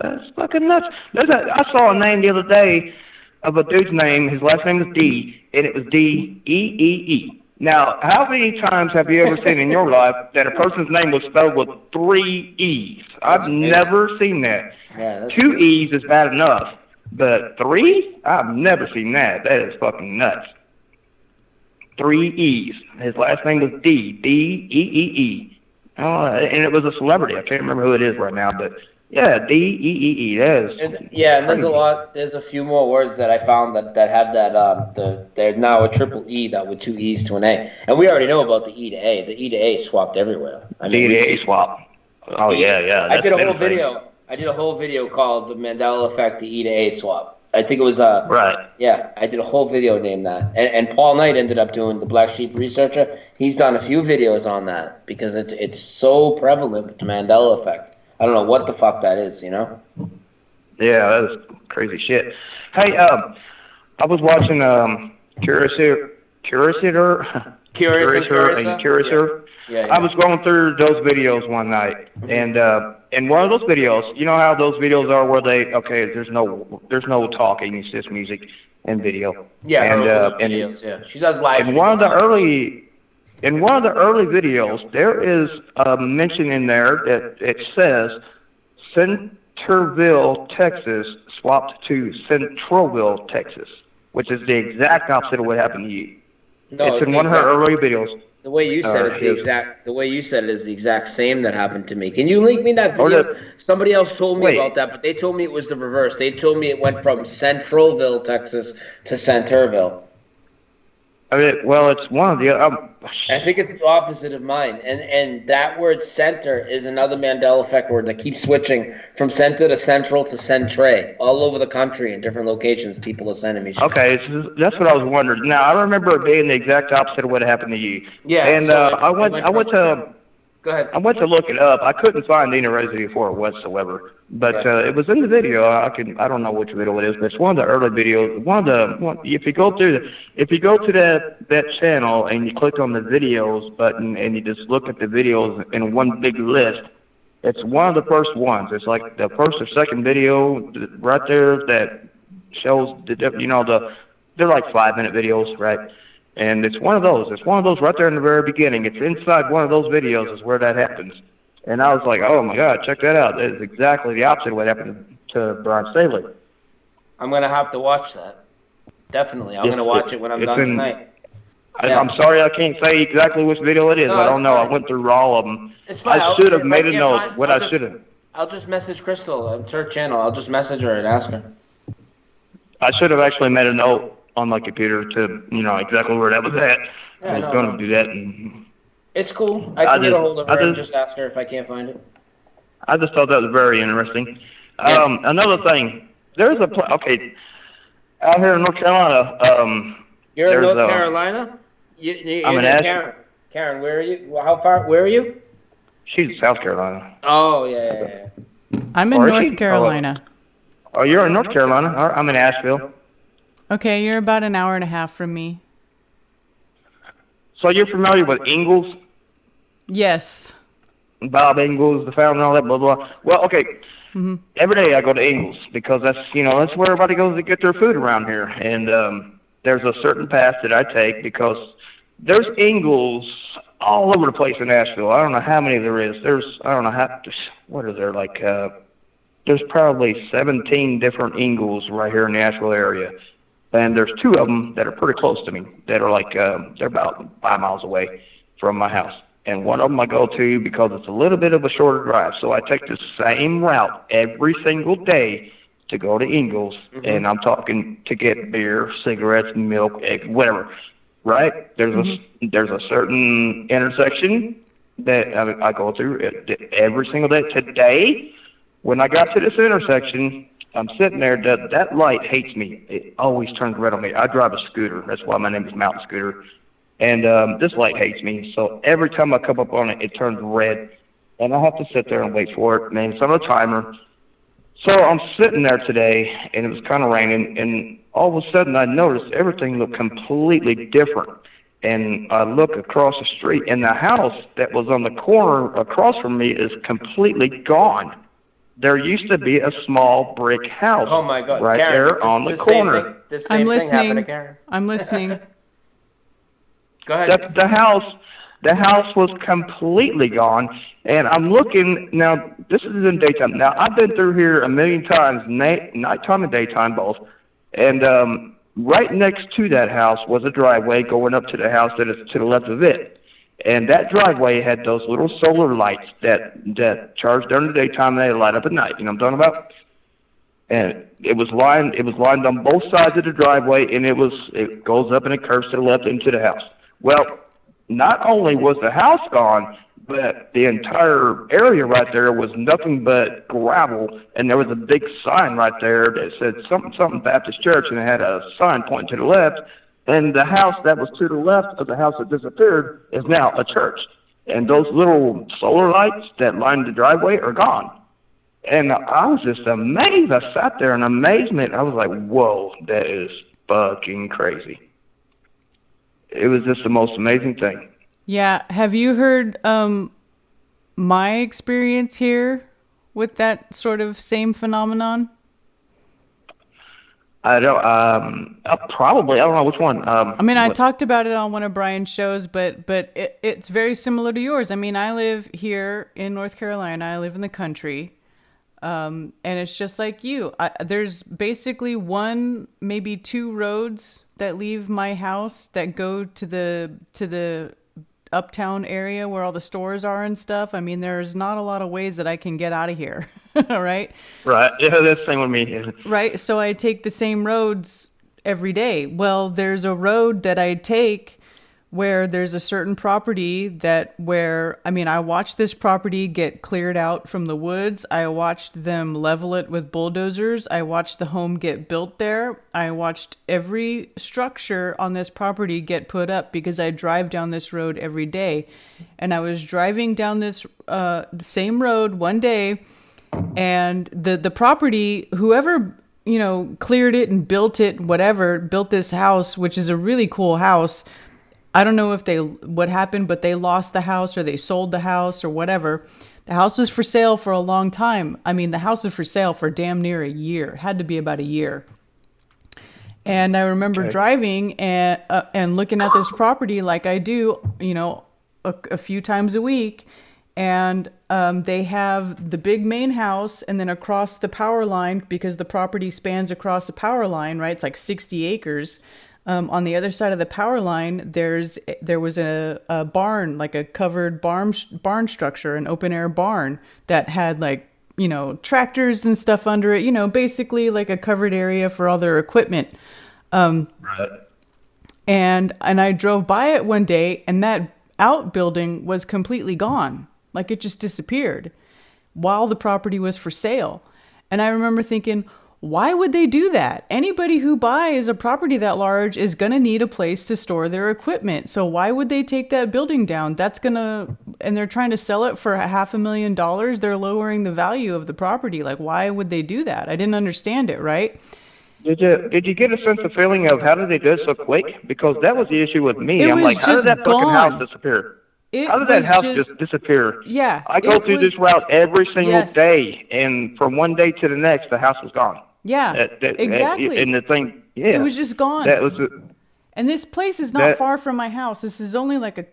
That's fucking nuts. I saw a name the other day of a dude's name. His last name was D, and it was D-E-E-E. Now, how many times have you ever seen in your life that a person's name was spelled with 3 E's? I've never seen that. Yeah, 2 E's is bad enough, but 3? I've never seen that. That is fucking nuts. 3 E's. His last name was D, D-E-E-E. And it was a celebrity. I can't remember who it is right now, but yeah, D-E-E-E. And there's a few more words that I found that have that, they're now a triple E that with 2 E's to an A. And we already know about the E to A. The E to A swapped everywhere. I mean, E to A swap. Oh, yeah. I did a whole video called The Mandela Effect, the E to A swap. I think it was right. Yeah, I did a whole video named that, and Paul Knight ended up doing the Black Sheep Researcher. He's done a few videos on that because it's so prevalent with the Mandela Effect. I don't know what the fuck that is, you know? Yeah, that is crazy shit. Hey, I was watching Curator. Yeah. I was going through those videos one night, and one of those videos, you know how those videos are where there's no talking, it's just music and video. Yeah, videos, yeah. She does live. In one of the early videos, there is a mention in there that it says Centerville, Texas, swapped to Centralville, Texas, which is the exact opposite of what happened to you. No, it's in one of her early videos. The way you said it is the exact same that happened to me. Can you link me that video? Somebody else told me about that, but they told me it was the reverse. They told me it went from Centralville, Texas, to Centerville. I mean, well, it's one of the other. I think it's the opposite of mine. And that word center is another Mandela effect word that keeps switching from center to central to centre. All over the country in different locations, people are sending me shit. Okay, that's what I was wondering. Now, I remember it being the exact opposite of what happened to you. Yeah. And I went to Go ahead. I went to look it up. I couldn't find any residue for it whatsoever. But it was in the video. I don't know which video it is, but it's one of the early videos. If you go to that channel and you click on the videos button and you just look at the videos in one big list, it's one of the first ones. It's like the first or second video right there that shows they're like 5-minute videos, right? And it's one of those. It's one of those right there in the very beginning. It's inside one of those videos is where that happens. And I was like, oh my God, check that out. That is exactly the opposite of what happened to Brian Staveley. I'm going to have to watch that. Definitely. I'm going to watch it when I'm done tonight. I'm sorry I can't say exactly which video it is. No, I don't know. fine. I went through all of them. It's fine. I should have made a note. I'll just message Crystal. It's her channel. I'll just message her and ask her. I should have actually made a note on my computer to, exactly where that was at. Yeah, I was going to do that. And it's cool. I can get a hold of her and just ask her if I can't find it. I just thought that was very interesting. Another thing, there's out here in North Carolina. You're in North Carolina? I'm in Asheville. Karen, where are you? Where are you? She's in South Carolina. Oh, yeah. I'm in North Carolina. Oh, you're in North Carolina? I'm in Asheville. Okay, you're about an hour and a half from me. So you're familiar with Ingalls? Yes. Bob Ingalls, the founder, and all that, blah, blah. Well, okay. Mm-hmm. Every day I go to Ingalls because that's where everybody goes to get their food around here. And there's a certain path that I take because there's Ingalls all over the place in Asheville. I don't know how many there is. There's probably 17 different Ingalls right here in the Asheville area. And there's 2 of them that are pretty close to me that are they're about 5 miles away from my house. And one of them I go to because it's a little bit of a shorter drive. So I take the same route every single day to go to Ingalls. Mm-hmm. And I'm talking to get beer, cigarettes, milk, eggs, whatever. Right? There's a certain intersection that I go through every single day. Today, when I got to this intersection, I'm sitting there. That light hates me. It always turns red on me. I drive a scooter. That's why my name is Mountain Scooter. And this light hates me. So every time I come up on it, it turns red. And I have to sit there and wait for it. And it's on a timer. So I'm sitting there today, and it was kind of raining. And all of a sudden, I noticed everything looked completely different. And I look across the street, and the house that was on the corner across from me is completely gone. There used to be a small brick house. Oh my God, right Karen, there on the corner. I'm listening. Go ahead. The house was completely gone, and I'm looking now. This is in daytime. Now I've been through here a million times, nighttime and daytime both. And right next to that house was a driveway going up to the house that is to the left of it. And that driveway had those little solar lights that charge during the daytime and they light up at night. You know what I'm talking about? And it was lined on both sides of the driveway, and it goes up and it curves to the left into the house. Well, not only was the house gone, but the entire area right there was nothing but gravel, and there was a big sign right there that said something Baptist Church, and it had a sign pointing to the left. And the house that was to the left of the house that disappeared is now a church. And those little solar lights that lined the driveway are gone. And I was just amazed. I sat there in amazement. I was like, whoa, that is fucking crazy. It was just the most amazing thing. Yeah. Have you heard my experience here with that sort of same phenomenon? I don't. Probably. I don't know which one. I talked about it on one of Brian's shows, but it's very similar to yours. I mean, I live here in North Carolina. I live in the country, and it's just like you. There's basically maybe 2 roads that leave my house that go to the uptown area where all the stores are and stuff. I mean, there's not a lot of ways that I can get out of here. Right? Right. Yeah, that's the same with me. Right. So I take the same roads every day. Well, there's a road that I take where there's a certain property I watched this property get cleared out from the woods. I watched them level it with bulldozers. I watched the home get built there. I watched every structure on this property get put up because I drive down this road every day. And I was driving down this same road one day, And the property, whoever, cleared it and built it, whatever, built this house, which is a really cool house. I don't know what happened, but they lost the house or they sold the house or whatever. The house was for sale for a long time. I mean, the house was for sale for damn near a year. It had to be about a year. And I remember driving and looking at this property like I do, a few times a week. And they have the big main house, and then across the power line, because the property spans across the power line, right? It's like 60 acres. On the other side of the power line, there was a barn, like a covered barn structure, an open air barn that had like, tractors and stuff under it, basically like a covered area for all their equipment. Right. And I drove by it one day, and that outbuilding was completely gone. Like it just disappeared while the property was for sale. And I remember thinking, why would they do that? Anybody who buys a property that large is going to need a place to store their equipment. So why would they take that building down? And they're trying to sell it for $500,000. They're lowering the value of the property. Like, why would they do that? I didn't understand it, right? Did you get a sense of feeling of how did they do it so quick? Because that was the issue with me. I'm like, how did that fucking house disappear? How did that house just disappear? Yeah. I go through this route every single day, and from one day to the next, the house was gone. Yeah, exactly. And the thing, it was just gone. That was and this place is not far from my house. This is only like a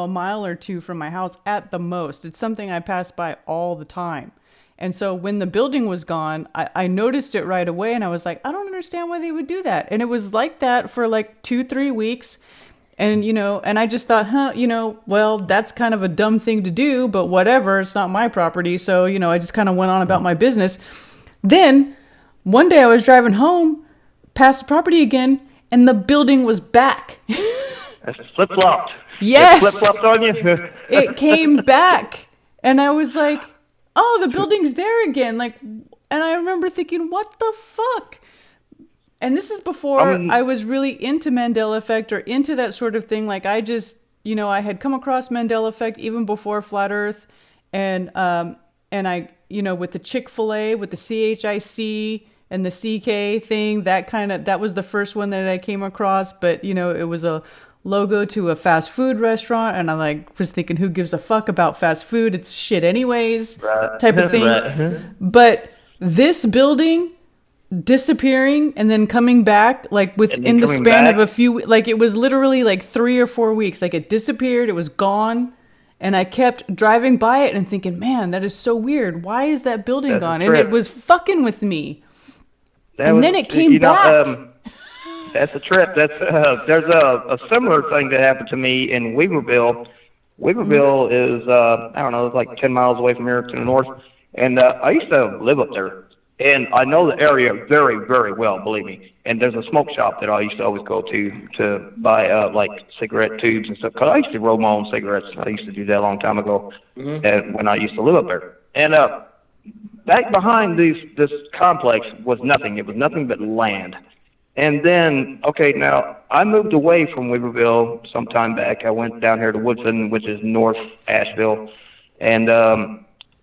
mile or two from my house at the most. It's something I pass by all the time. And so when the building was gone, I noticed it right away, and I was like, I don't understand why they would do that. And it was like that for like 2-3 weeks. And, and I just thought, well, that's kind of a dumb thing to do, but whatever, it's not my property. So, I just kind of went on about my business. Then one day I was driving home past the property again, and the building was back. That's flip-flopped. Yes. It flip-flopped on you. It came back. And I was like, oh, the building's there again. And I remember thinking, what the fuck? And this is before I was really into Mandela Effect or into that sort of thing. Like I just, I had come across Mandela Effect even before Flat Earth, and I, with the Chick-fil-A, with the CHIC and the CK thing, that was the first one that I came across. But it was a logo to a fast food restaurant, and I was thinking, who gives a fuck about fast food? It's shit anyways, type of thing. Right. But this building disappearing and then coming back within the span of a few, it was literally 3 or 4 weeks. It disappeared, it was gone, and I kept driving by it and thinking, man, that is so weird. Why is that building gone? And it was fucking with me. Then it came back. That's a trip. There's a similar thing that happened to me in Weaverville. Weaverville is I don't know, it's like 10 miles away from here to the north, and I used to live up there. And I know the area very, very well, believe me. And there's a smoke shop that I used to always go to buy cigarette tubes and stuff. Cause I used to roll my own cigarettes. I used to do that a long time ago, when I used to live up there. And back behind this complex was nothing. It was nothing but land. And then, now I moved away from Weaverville some time back. I went down here to Woodson, which is North Asheville, and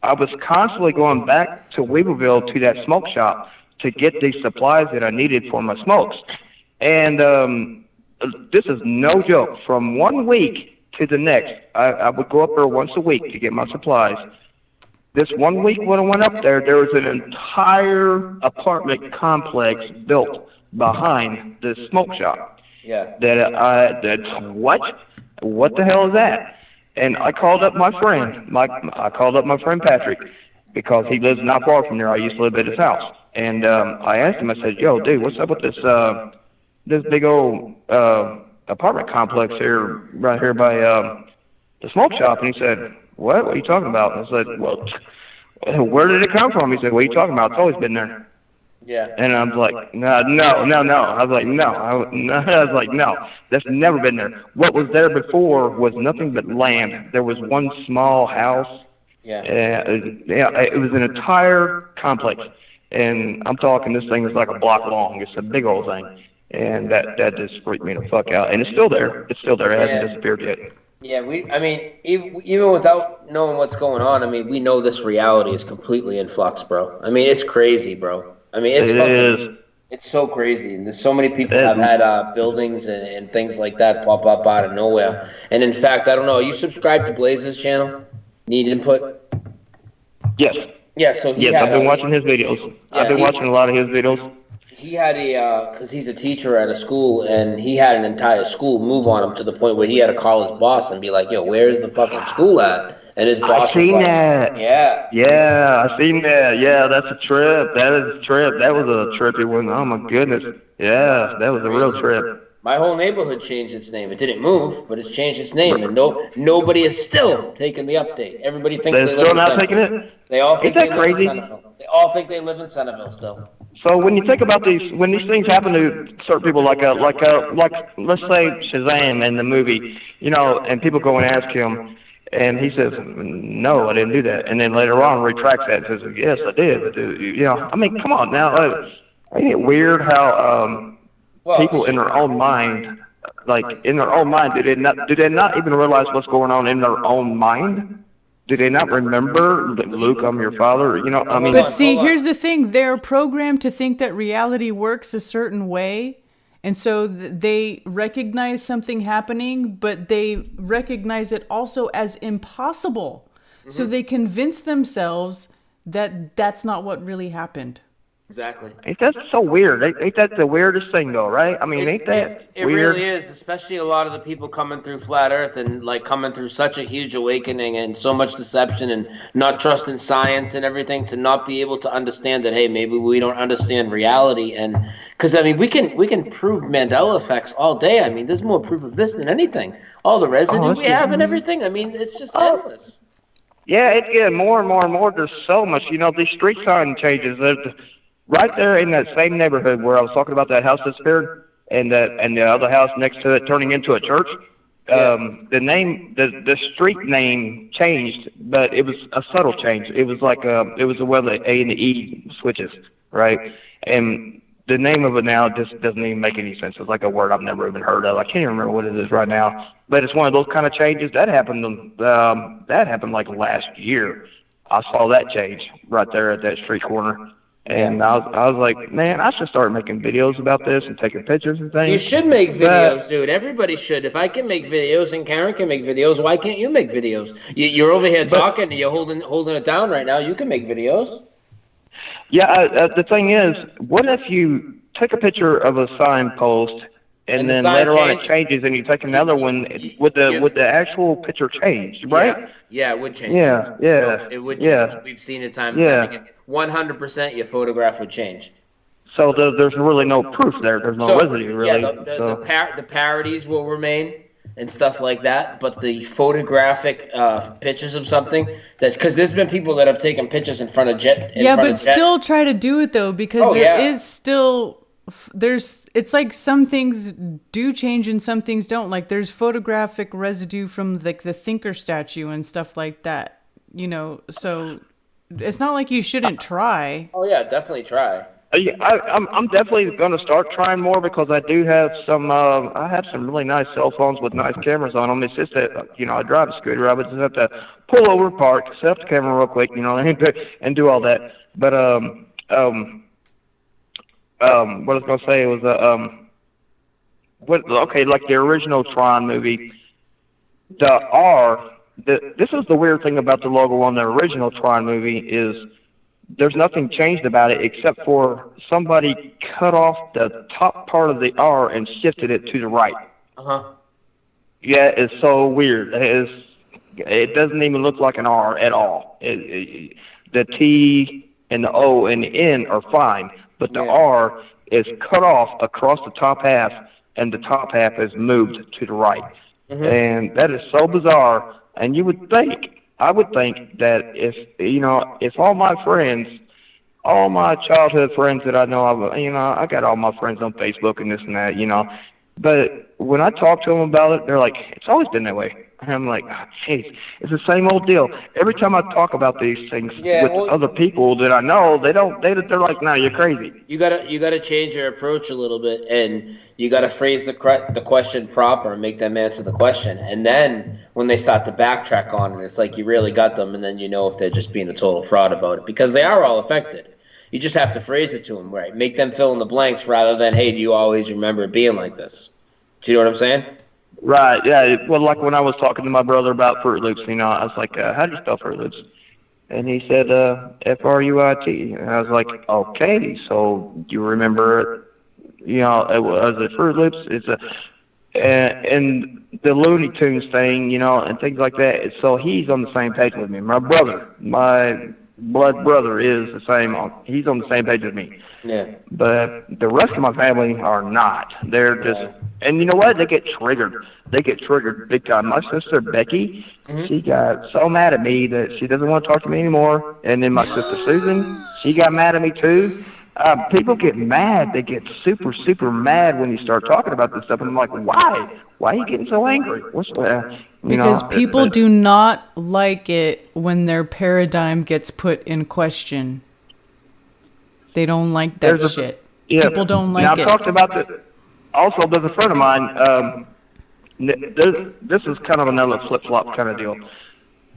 I was constantly going back to Weaverville to that smoke shop to get the supplies that I needed for my smokes. And this is no joke. From 1 week to the next, I would go up there once a week to get my supplies. This 1 week when I went up there was an entire apartment complex built behind the smoke shop. Yeah. What the hell is that? And I called up my friend, I called up my friend Patrick, because he lives not far from there. I used to live at his house. And I asked him, I said, yo, dude, what's up with this big old apartment complex right here by the smoke shop? And he said, what are you talking about? And I said, well, where did it come from? He said, what are you talking about? It's always been there. Yeah. And I was like, no. I was like, no. I was like, no, that's never been there. What was there before was nothing but land. There was one small house. Yeah. It was an entire complex. And I'm talking, this thing is like a block long. It's a big old thing. And that just freaked me the fuck out. And it's still there. It hasn't disappeared yet. Yeah, I mean, even without knowing what's going on, I mean, we know this reality is completely in flux, bro. I mean, it's crazy, bro. I mean, it's so crazy, and there's so many people have had buildings and things like that pop up out of nowhere. And in fact, I don't know, are you subscribed to Blaze's channel? Need input? Yes. Yeah, so I've been watching his videos. I've been watching a lot of his videos. He had because he's a teacher at a school, and he had an entire school move on him to the point where he had to call his boss and be like, yo, where's the fucking school at? And his boss was like, yeah. Yeah, I seen that. Yeah, that's a trip. That is a trip. That was a trippy one. Oh, my goodness. Yeah, that was a real trip. My whole neighborhood changed its name. It didn't move, but it's changed its name, and nobody is still taking the update. Everybody thinks they live in Centerville. Taking it? They all think Ain't that crazy? They all think they live in Centerville still. So when you think about when these things happen to certain people, like let's say Shazam in the movie, and people go and ask him, and he says, no, I didn't do that, and then later on retracts that and says, yes, I did. I mean, come on now, ain't it weird how people in their own mind, do they not even realize what's going on in their own mind? Do they not remember, Luke, I'm your father? I mean. But see, here's the thing. They're programmed to think that reality works a certain way. And so they recognize something happening, but they recognize it also as impossible. Mm-hmm. So they convince themselves that that's not what really happened. Exactly. Ain't that so weird? Ain't that the weirdest thing, though, right? I mean, ain't that it weird? It really is, especially a lot of the people coming through Flat Earth and, like, coming through such a huge awakening and so much deception and not trusting science and everything, to not be able to understand that, hey, maybe we don't understand reality. And because, I mean, we can prove Mandela effects all day. I mean, there's more proof of this than anything. All the residue we have and everything. I mean, it's just endless. Yeah, it's getting more and more and more. There's so much. These street sign changes. Right there in that same neighborhood where I was talking about that house disappeared, and the other house next to it turning into a church. The street name changed, but it was a subtle change. It was like it was where the A and the E switches, right? And the name of it now just doesn't even make any sense. It's like a word I've never even heard of. I can't even remember what it is right now. But it's one of those kind of changes that happened. That happened like last year. I saw that change right there at that street corner. And I was like, man, I should start making videos about this and taking pictures and things. You should make videos, dude. Everybody should. If I can make videos and Karen can make videos, why can't you make videos? You're over here talking and you're holding it down right now. You can make videos. Yeah, the thing is, what if you take a picture of a signpost and then later on it changes and you take another one? Would the actual picture change, right? Yeah, it would change. Yeah. It would change. We've seen it time and time again. 100% your photograph would change. So there's really no proof there. There's no residue, really. Yeah, the parodies will remain and stuff like that, but the photographic pictures of something, because there's been people that have taken pictures in front of jet. Still try to do it though, because there is still it's like some things do change and some things don't. Like there's photographic residue from like the thinker statue and stuff like that. So it's not like you shouldn't try. Oh yeah, definitely try. I'm definitely going to start trying more because I do have some. I have some really nice cell phones with nice cameras on them. It's just that I drive a scooter. I would just have to pull over, park, set up the camera real quick, and do all that. But what I was going to say was like the original Tron movie, the R. This is the weird thing about the logo on the original Tron movie is there's nothing changed about it except for somebody cut off the top part of the R and shifted it to the right. Yeah, it's so weird. It doesn't even look like an R at all. The T and the O and the N are fine, but the R is cut off across the top half, and the top half is moved to the right. And that is so bizarre. And I would think that if all my friends, all my childhood friends that I know of, I got all my friends on Facebook and this and that, but when I talk to them about it, they're like, it's always been that way. And I'm like, jeez, it's the same old deal. Every time I talk about these things with other people that I know, they're like, no, you're crazy. You gotta change your approach a little bit, and you gotta phrase the question proper and make them answer the question. And then when they start to backtrack on it. It's like you really got them, and then you know if they're just being a total fraud about it, because they are all affected. You just have to phrase it to them right. Make them fill in the blanks rather than, hey, do you always remember it being like this? Do you know what I'm saying? Right, yeah. Well, like when I was talking to my brother about Fruit Loops, you know, I was like, how do you spell Fruit Loops? And he said, Fruit. And I was like, okay, so you remember, you know, as a Fruit Loops, it's a, and the Looney Tunes thing, you know, and things like that. So he's on the same page with me. My brother, my blood brother is the same. He's on the same page with me. Yeah. But the rest of my family are not. They're just, and you know what? They get triggered. They get triggered big time. My sister Becky, she got so mad at me that she doesn't want to talk to me anymore. And then my sister Susan, she got mad at me too. People get mad. They get super, super mad when you start talking about this stuff. And I'm like, why? Why are you getting so angry? Because people do not like it when their paradigm gets put in question. They don't like that shit. Yeah. People don't like now, it. I've talked about this. Also, there's a friend of mine. This is kind of another flip-flop kind of deal.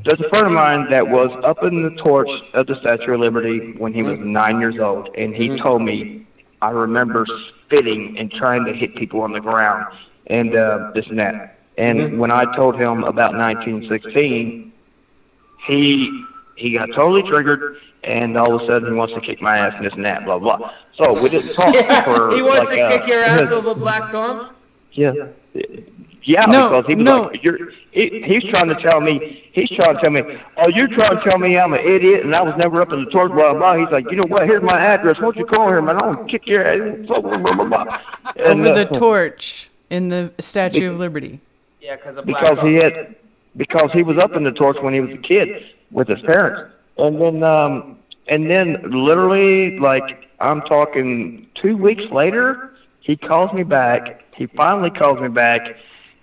There's a friend of mine that was up in the torch of the Statue of Liberty when he was 9 years old, and he told me, I remember spitting and trying to hit people on the ground, and this and that. And when I told him about 1916, he got totally triggered, and all of a sudden he wants to kick my ass and this and that, blah, blah. So we didn't talk for He wants like, to kick your ass over Black Tom? Yeah. Yeah, because he was like, he's trying to tell me, oh, you're trying to tell me I'm an idiot and I was never up in the torch, blah, blah. He's like, you know what, here's my address. Why don't you call here, man? I'll kick your ass. Blah, blah, blah, blah. And, over the torch in the Statue of Liberty. Yeah, because of Black Tom. Because he was up in the torch when he was a kid with his parents. And then literally, like, I'm talking 2 weeks later, he calls me back. He finally calls me back.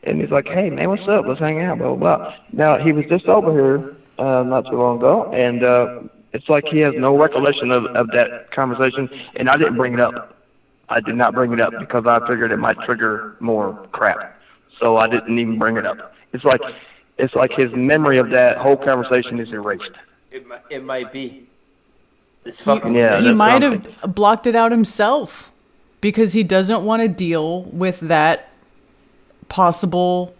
And he's like, hey, man, what's up? Let's hang out, blah, blah, blah. Now, he was just over here not too long ago, and it's like he has no recollection of that conversation, and I didn't bring it up. I did not bring it up because I figured it might trigger more crap. So I didn't even bring it up. It's like his memory of that whole conversation is erased. It might be. It's fucking. He might have blocked it out himself because he doesn't want to deal with that possible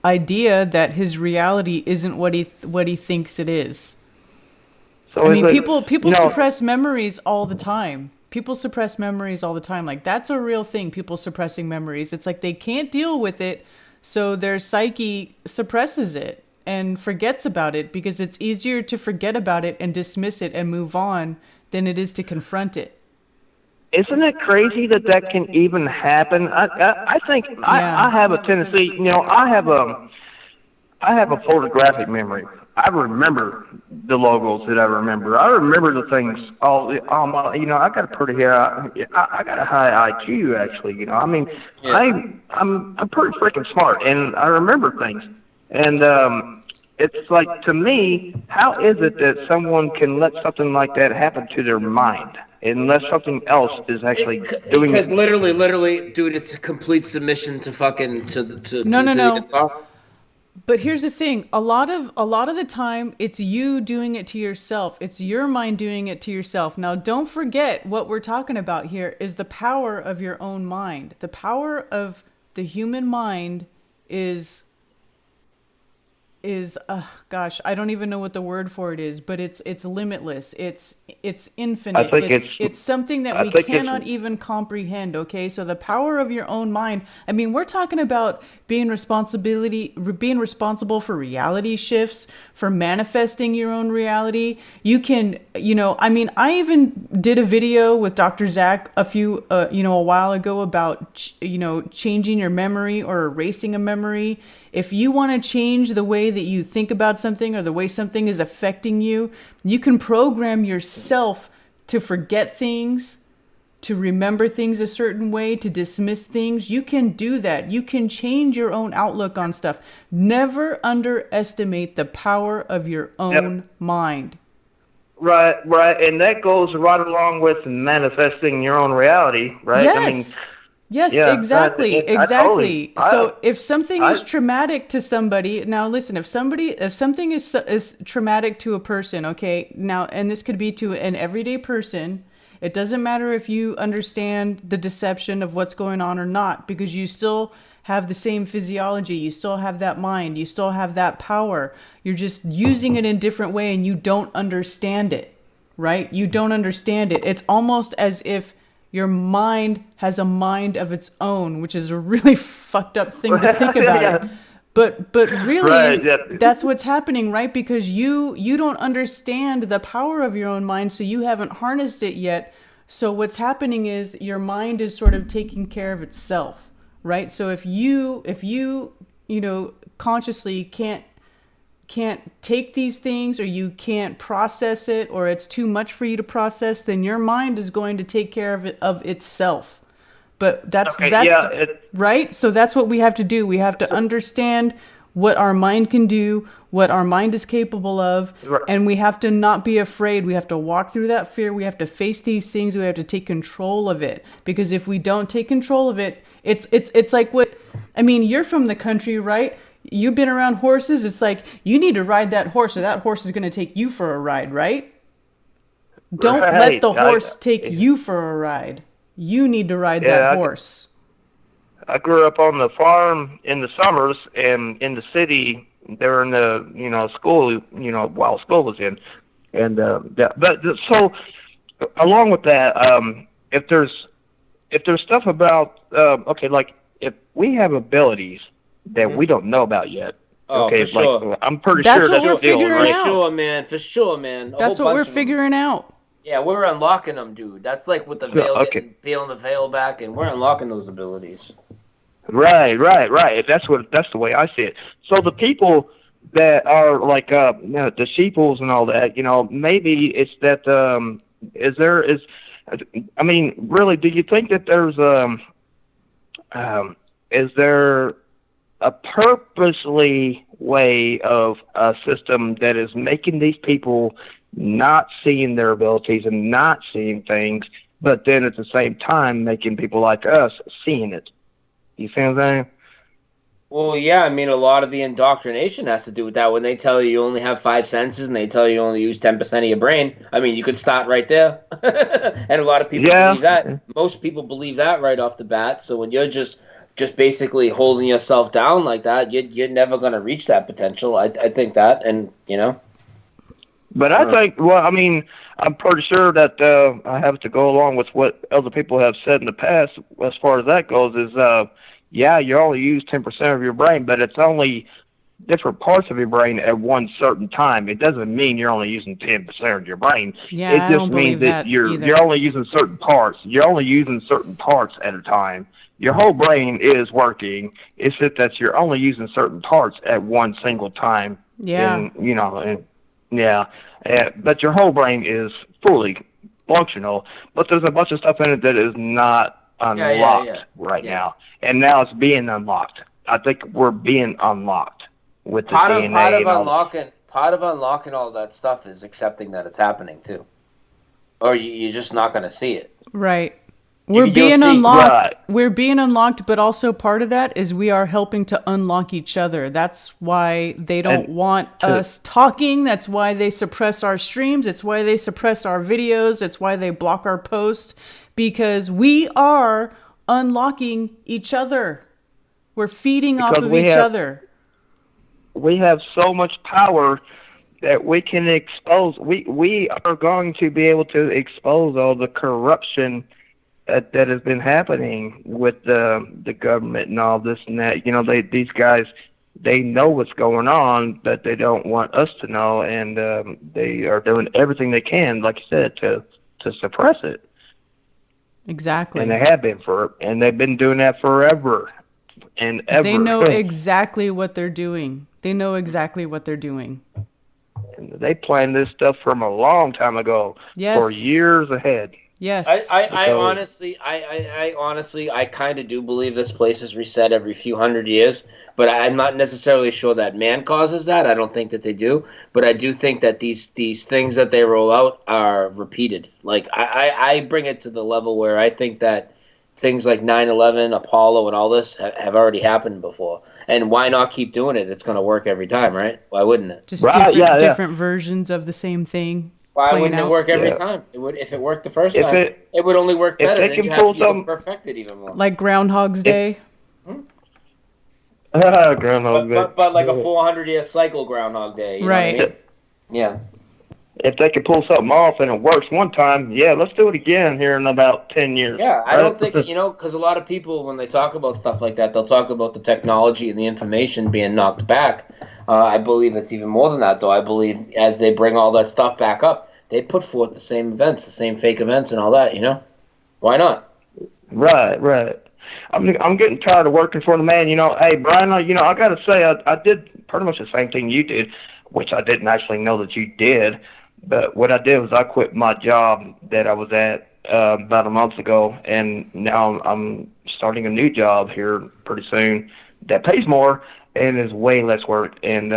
idea that his reality isn't what he thinks it is. So I mean, people suppress memories all the time. People suppress memories all the time. Like, that's a real thing, people suppressing memories. It's like they can't deal with it, so their psyche suppresses it and forgets about it because it's easier to forget about it and dismiss it and move on than it is to confront it. Isn't it crazy that can even happen? I think I have a tendency, you know, I have a photographic memory. I remember the logos that I remember. I remember the things all you know, I got a pretty I got a high IQ actually, you know. I mean, I'm pretty freaking smart and I remember things. And it's like, to me, how is it that someone can let something like that happen to their mind? Unless something else is actually doing it. Because literally, dude, it's a complete submission to fucking No. But here's the thing: a lot of the time, it's you doing it to yourself. It's your mind doing it to yourself. Now, don't forget what we're talking about here is the power of your own mind. The power of the human mind is gosh, I don't even know what the word for it is, but it's limitless. It's infinite. I think it's something that we cannot even comprehend. Okay, so the power of your own mind. I mean, we're talking about being responsible for reality shifts, for manifesting your own reality. You can, you know, I mean, I even did a video with Dr. Zach a while ago about, changing your memory or erasing a memory. If you want to change the way that you think about something or the way something is affecting you, you can program yourself to forget things, to remember things a certain way, to dismiss things. You can do that. You can change your own outlook on stuff. Never underestimate the power of your own mind. Right. And that goes right along with manifesting your own reality, right? Yes. I mean, Yes, Yeah, exactly, I exactly. totally, So if something I, is traumatic to somebody, now listen, if something is traumatic to a person, okay, now, and this could be to an everyday person, it doesn't matter if you understand the deception of what's going on or not, because you still have the same physiology, you still have that mind, you still have that power. You're just using it in a different way and you don't understand it, right? You don't understand it. It's almost as if your mind has a mind of its own, which is a really fucked up thing to think about it. But really, Right, yeah. that's what's happening, right? Because you don't understand the power of your own mind, so you haven't harnessed it yet. So what's happening is your mind is sort of taking care of itself, right? So if you consciously can't take these things, or you can't process it, or it's too much for you to process, then your mind is going to take care of itself. But that's right. So that's what we have to do. We have to understand what our mind can do, what our mind is capable of, and we have to not be afraid. We have to walk through that fear. We have to face these things. We have to take control of it, because if we don't take control of it, it's like what I mean. You're from the country, right? You've been around horses. It's like you need to ride that horse, or that horse is going to take you for a ride, right? Don't let the horse take you for a ride. You need to ride that horse. I grew up on the farm in the summers, and in the city during the school, while school was in, and but so along with that, if there's stuff about like if we have abilities that we don't know about yet. Oh, for sure. I'm pretty That's sure what we're that's the deal, figuring right? out. For sure, man. That's what we're figuring out. Yeah, we're unlocking them, dude. That's like with the veil, peeling the veil back, and we're unlocking those abilities. Right. That's the way I see it. So the people that are like the sheeples and all that, maybe it's that I mean, really, do you think that there's is there a purposely way of a system that is making these people not seeing their abilities and not seeing things, but then at the same time making people like us seeing it? You see what I'm saying? Well, yeah, I mean, a lot of the indoctrination has to do with that. When they tell you only have 5 senses and they tell you only use 10% of your brain, I mean, you could start right there. And a lot of people believe that. Most people believe that right off the bat. So when you're just basically holding yourself down like that, you're never going to reach that potential. I think that, and, But I think, well, I mean, I'm pretty sure that I have to go along with what other people have said in the past as far as that goes is, you only use 10% of your brain, but it's only different parts of your brain at one certain time. It doesn't mean you're only using 10% of your brain. Yeah, it I just don't means believe that that you're either. only using certain parts. You're only using certain parts at a time. Your whole brain is working. It's just that you're only using certain parts at one single time. Yeah. But your whole brain is fully functional, but there's a bunch of stuff in it that is not unlocked right now, and now it's being unlocked. I think we're being unlocked with the DNA. Part of unlocking all that stuff is accepting that it's happening too, or you're just not going to see it. Right. We're being unlocked. We're being unlocked, but also part of that is we are helping to unlock each other. That's why they don't want us talking. That's why they suppress our streams. It's why they suppress our videos. It's why they block our posts, because we are unlocking each other. We're feeding off of each other. We have so much power that we can expose. We are going to be able to expose all the corruption that has been happening with the government and all this and that. These guys, they know what's going on, but they don't want us to know, and they are doing everything they can, like you said, to suppress it. Exactly. And they have been and they've been doing that forever and ever. They know exactly what they're doing. They They planned this stuff from a long time ago, for years ahead. Yes. I honestly, I kind of do believe this place is reset every few hundred years, but I'm not necessarily sure that man causes that. I don't think that they do, but I do think that these things that they roll out are repeated. Like I bring it to the level where I think that things like 9/11, Apollo, and all this have already happened before. And why not keep doing it? It's going to work every time, right? Why wouldn't it? Just different versions of the same thing. Why playing wouldn't it out. work every time? It would if it worked the first time. It would only work better. Then you have to perfect it even more. Like Groundhog's Day. Groundhog Day. But like a 400-year cycle Groundhog Day. You know what I mean? Yeah. If they could pull something off and it works one time, yeah, let's do it again here in about 10 years. Yeah, I don't think, because a lot of people, when they talk about stuff like that, they'll talk about the technology and the information being knocked back. I believe it's even more than that, though. I believe as they bring all that stuff back up, they put forth the same events, the same fake events and all that, Why not? Right. I'm getting tired of working for the man. Hey, Brian, I got to say, I did pretty much the same thing you did, which I didn't actually know that you did. But what I did was I quit my job that I was at about a month ago, and now I'm starting a new job here pretty soon that pays more and is way less work. And,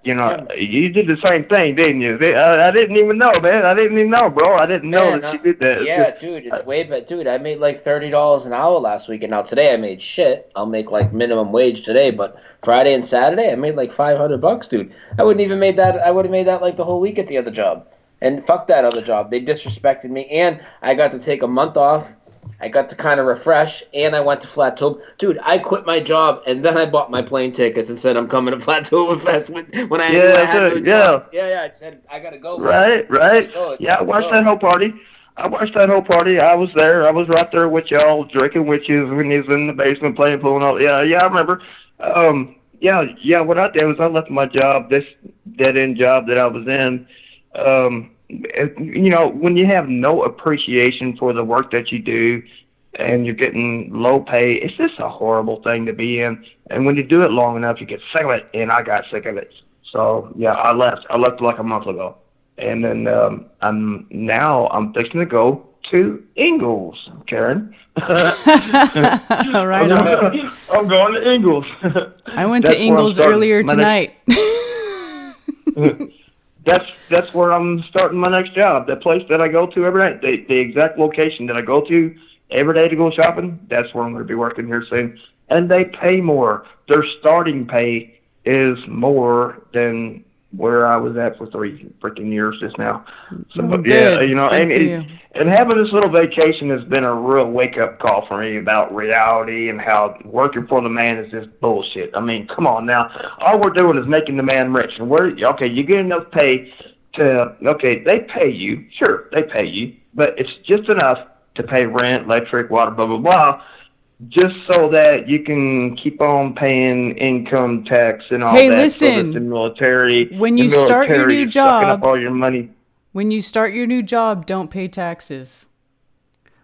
you did the same thing, didn't you? I didn't even know, man. I didn't even know, bro. I didn't know that you did that. Yeah, dude, it's way better. Dude, I made like $30 an hour last week, and now today I made shit. I'll make like minimum wage today, but Friday and Saturday I made like $500, dude. I wouldn't even made that. I would have made that like the whole week at the other job. And fuck that other job. They disrespected me, and I got to take a month off. I got to kind of refresh, and I went to Flatoba. Dude, I quit my job, and then I bought my plane tickets and said I'm coming to Flatoba Fest when I had no job. Yeah, I said I gotta go. Right. I watched that whole party. I was there. I was right there with y'all, drinking with you when you was in the basement playing pool and all. Yeah, I remember. What I did was I left my job, this dead-end job that I was in. When you have no appreciation for the work that you do and you're getting low pay, it's just a horrible thing to be in. And when you do it long enough, you get sick of it, and I got sick of it. So, yeah, I left. I left like a month ago. And then I'm fixing to go to Ingalls, Karen. Right on. I'm going to Ingalls. I went to Ingalls earlier tonight. That's where I'm starting my next job. The place that I go to every night, the exact location that I go to every day to go shopping, that's where I'm going to be working here soon. And they pay more. Their starting pay is more than where I was at for 3 freaking years just now. So, and having this little vacation has been a real wake-up call for me about reality and how working for the man is just bullshit. I mean, come on now. All we're doing is making the man rich. And you get enough pay they pay you. Sure, they pay you. But it's just enough to pay rent, electric, water, blah, blah, blah, just so that you can keep on paying income tax and all that. Hey, listen. So that the military, when you start your new job, up all your money. When you start your new job, don't pay taxes.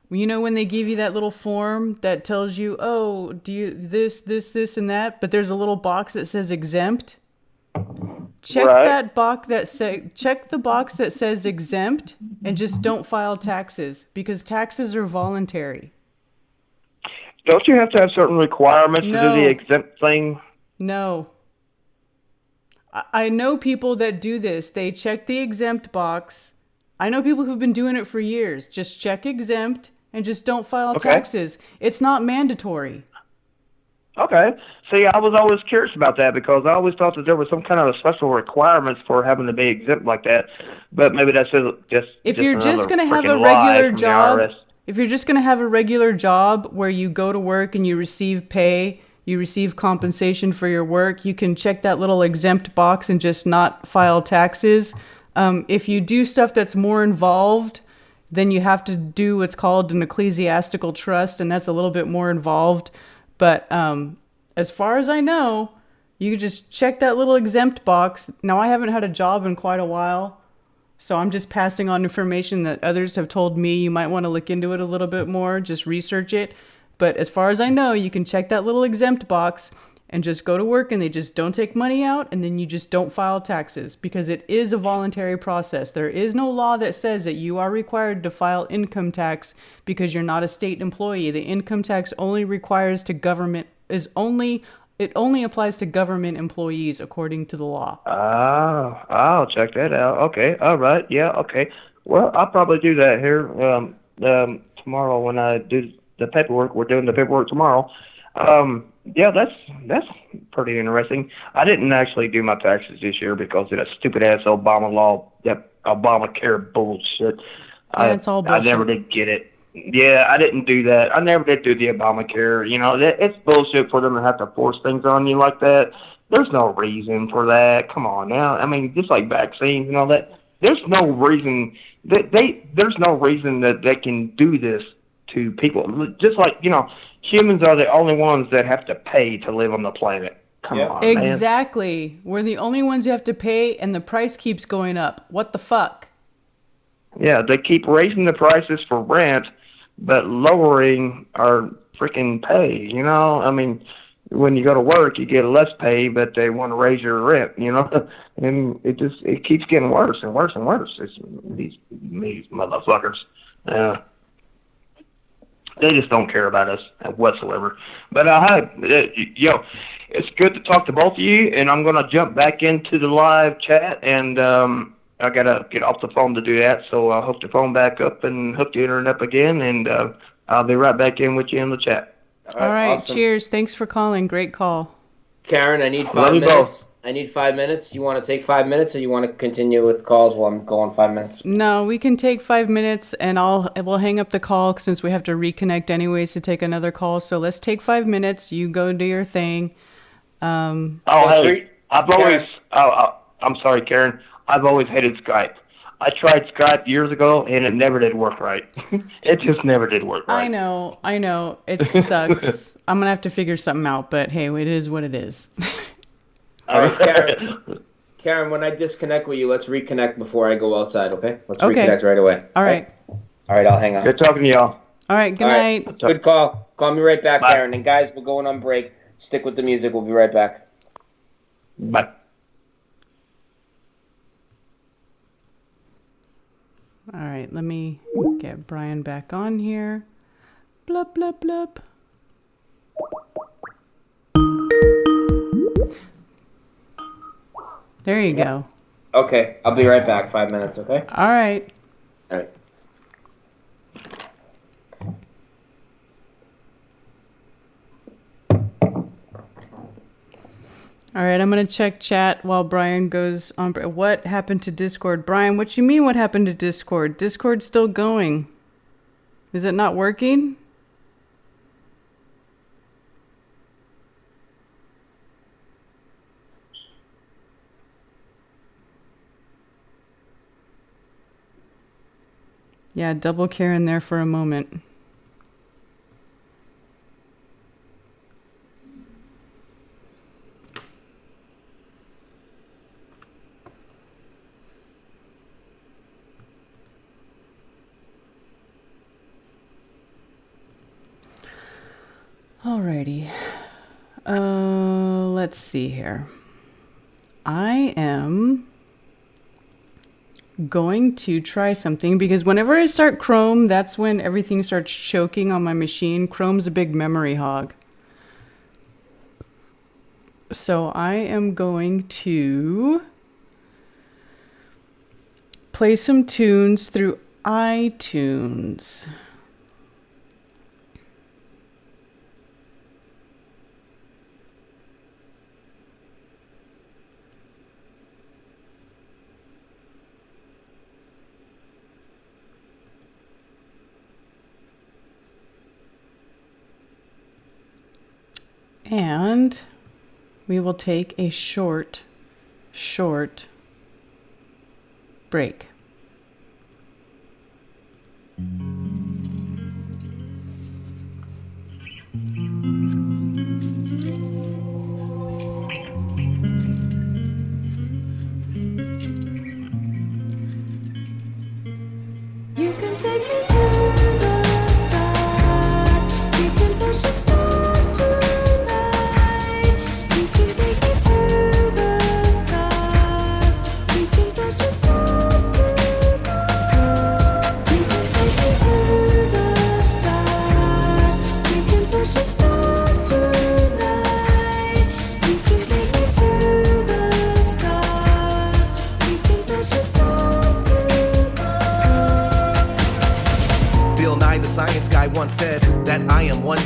When they give you that little form that tells you, oh, do you this, and that, but there's a little box that says exempt. Check that box check the box that says exempt and just don't file taxes, because taxes are voluntary. Don't you have to have certain requirements to do the exempt thing? No. I know people that do this. They check the exempt box. I know people who've been doing it for years. Just check exempt and just don't file taxes. It's not mandatory. Okay. See, I was always curious about that because I always thought that there was some kind of special requirements for having to be exempt like that. But maybe that's just if you're just going to have a regular job. If you're just going to have a regular job where you go to work and you receive pay, you receive compensation for your work, you can check that little exempt box and just not file taxes. If you do stuff that's more involved, then you have to do what's called an ecclesiastical trust, and that's a little bit more involved. But as far as I know, you can just check that little exempt box. Now, I haven't had a job in quite a while, so I'm just passing on information that others have told me. You might want to look into it a little bit more, just research it. But as far as I know, you can check that little exempt box and just go to work, and they just don't take money out, and then you just don't file taxes, because it is a voluntary process. There is no law that says that you are required to file income tax because you're not a state employee. The income tax only requires to government it only applies to government employees according to the law. Oh, I'll check that out. Okay, all right, yeah, okay. Well, I'll probably do that here tomorrow when I do the paperwork. We're doing the paperwork tomorrow. Yeah, that's pretty interesting. I didn't actually do my taxes this year because of that stupid ass Obama law, that Obamacare bullshit. Yeah, it's all bullshit. I never did get it. Yeah, I didn't do that. I never did do the Obamacare. You know, it's bullshit for them to have to force things on you like that. There's no reason for that. Come on now. I mean, just like vaccines and all that. There's no reason there's no reason that they can do this to people. Just like, you know, humans are the only ones that have to pay to live on the planet. Come on, man. Exactly. We're the only ones who have to pay, and the price keeps going up. What the fuck? Yeah, they keep raising the prices for rent, but lowering our freaking pay, you know? I mean, when you go to work, you get less pay, but they want to raise your rent, you know? And it keeps getting worse and worse and worse. It's these motherfuckers. They just don't care about us whatsoever. But it's good to talk to both of you, and I'm going to jump back into the live chat, and I got to get off the phone to do that, so I'll hook the phone back up and hook the internet up again, and I'll be right back in with you in the chat. All right, awesome. Cheers. Thanks for calling. Great call. Karen, I need 5 Love you minutes. both. I need 5 minutes. You want to take 5 minutes, or you want to continue with calls while I'm going 5 minutes? No, we can take 5 minutes, and we'll hang up the call since we have to reconnect anyways to take another call. So let's take 5 minutes. You go do your thing. I'm sorry, Karen. I've always hated Skype. I tried Skype years ago, and it never did work right. It just never did work right. I know. It sucks. I'm going to have to figure something out, but hey, it is what it is. All right, Karen, when I disconnect with you, let's reconnect before I go outside, okay? Let's reconnect right away. All right. All right, I'll hang up. Good talking to y'all. All right, good night. Good call. Call me right back, Bye. Karen. And guys, we're going on break. Stick with the music. We'll be right back. Bye. All right, let me get Brian back on here. Blup, blup, blup. There you go. Okay, I'll be right back. 5 minutes, okay? All right. All right. All right, I'm going to check chat while Brian goes on. What happened to Discord? Brian, what you mean what happened to Discord? Discord's still going. Is it not working? Yeah, double Karen there for a moment. Alrighty. Let's see here. I am going to try something because whenever I start Chrome, that's when everything starts choking on my machine. Chrome's a big memory hog. So I am going to play some tunes through iTunes. And we will take a short break. You can take me to the stars. You can touch the stars tonight. You can take me to the stars. You can touch the stars tonight.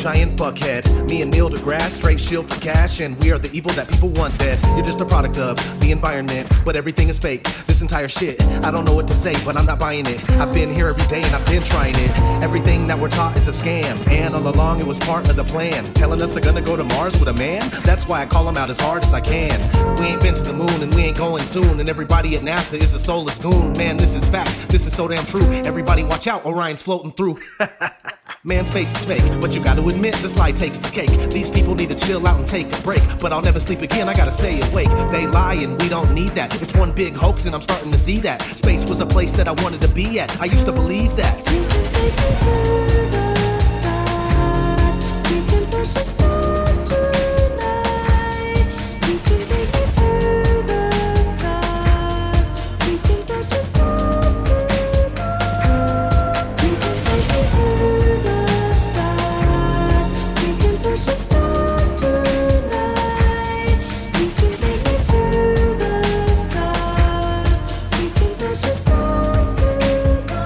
giant fuckhead. Me and Neil deGrasse, straight shield for cash, and we are the evil that people want dead. You're just a product of the environment, but everything is fake. This entire shit, I don't know what to say, but I'm not buying it. I've been here every day and I've been trying it. Everything that we're taught is a scam, and all along it was part of the plan. Telling us they're gonna go to Mars with a man? That's why I call them out as hard as I can. We ain't been to the moon and we ain't going soon, and everybody at NASA is a soulless goon. Man, this is fact, this is so damn true. Everybody watch out, Orion's floating through. Man, space is fake, but you gotta admit this lie takes the cake. These people need to chill out and take a break, but I'll never sleep again, I gotta stay awake. They lie and we don't need that. It's one big hoax and I'm starting to see that. Space was a place that I wanted to be at. I used to believe that. You can take me to the stars. We can touch the stars tonight. You can take me to the stars. We can touch the stars tonight. You can take me to the stars. We can touch the stars tonight. You can take me to the stars. We can touch the stars tonight.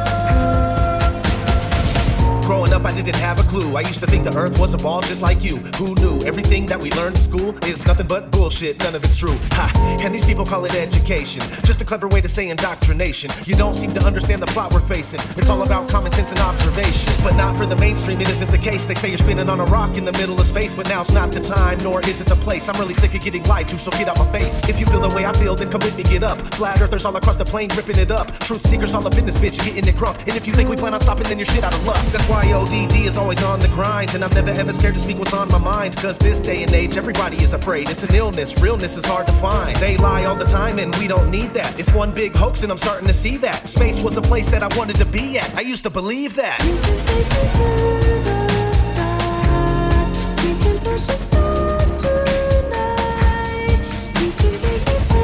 Growing up, I didn't have a clue. I used to think the earth was a ball just like you. Who knew? Everything that we learned in school is nothing but bullshit. None of it's true. Ha! And these people call it education. Just a clever way to say indoctrination. You don't seem to understand the plot we're facing. It's all about common sense and observation. But not for the mainstream, it isn't the case. They say you're spinning on a rock in the middle of space, but now's not the time, nor is it the place. I'm really sick of getting lied to, so get out my face. If you feel the way I feel, then come with me, get up. Flat earthers all across the plane, ripping it up. Truth seekers all up in this bitch, getting it crunk. And if you think we plan on stopping, then you're shit out of luck. That's why ODD is always on the grind, and I'm never ever scared to speak what's on my mind. Cause this day and age, everybody is afraid. It's an illness, realness is hard to find. They lie all the time, and we don't need that. It's one big hoax, and I'm starting to see that. Space was a place that I wanted to be at. I used to believe that. You can take me to the stars. We can touch the stars tonight. You can take me to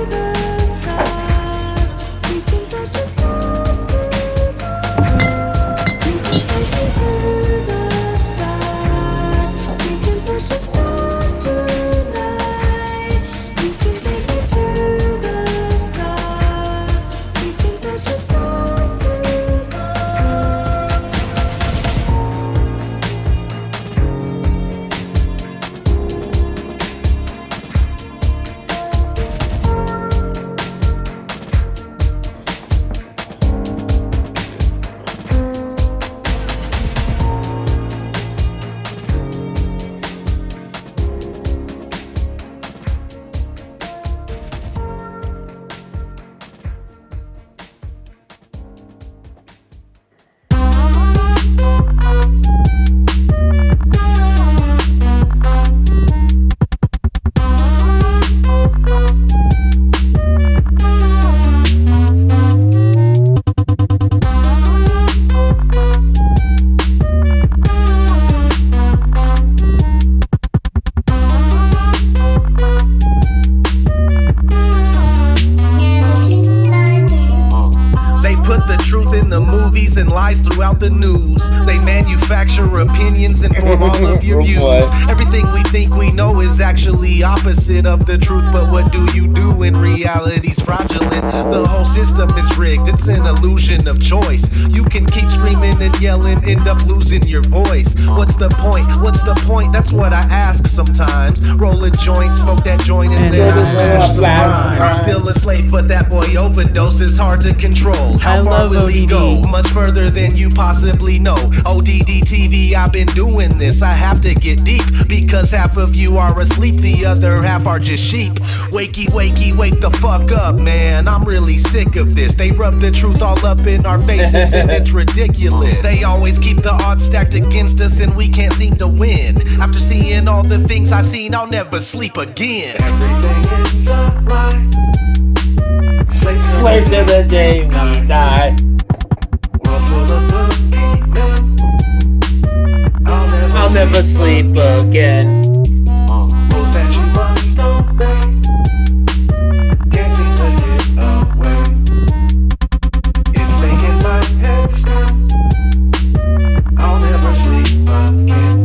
the stars. We can touch the stars tonight. You can take me to the stars. We can touch the stars tonight. You can take me to the stars. We can touch the stars tonight. They put the truth in the movies and lies throughout the news. They manufacture opinions and form all of your views. Everything we think we know is actually opposite of the truth. But what do you do when reality's fraudulent? The whole system is rigged, it's an illusion of choice. You can keep screaming and yelling, end up losing your voice. What's the point? What's the point? That's what I ask sometimes. Roll a joint, smoke that joint, and then I smash some rhyme. I'm still a slave, but that boy overdose is hard to control. How far will he go? Much further than you possibly know. ODD TV, I've been doing this. I have to get deep because half of you are asleep, the other half are just sheep. Wakey, wakey, wake the fuck up, man. I'm really sick of this. They rub the truth all up in our faces and it's ridiculous. They always keep the odds stacked against us and we can't seem to win. After seeing all the things I've seen, I'll never sleep again. Everything is alright. Slave to the day we die. World full of boogeymen. I'll never sleep again. Rules that you must obey. Can't seem to get away. It's making my head spin. I'll never sleep again.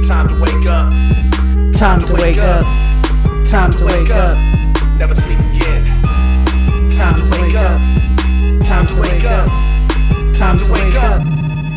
Time to wake up. Time to wake up. Time to wake up. Never sleep again. Time to wake up. Time to wake up. Time to wake up.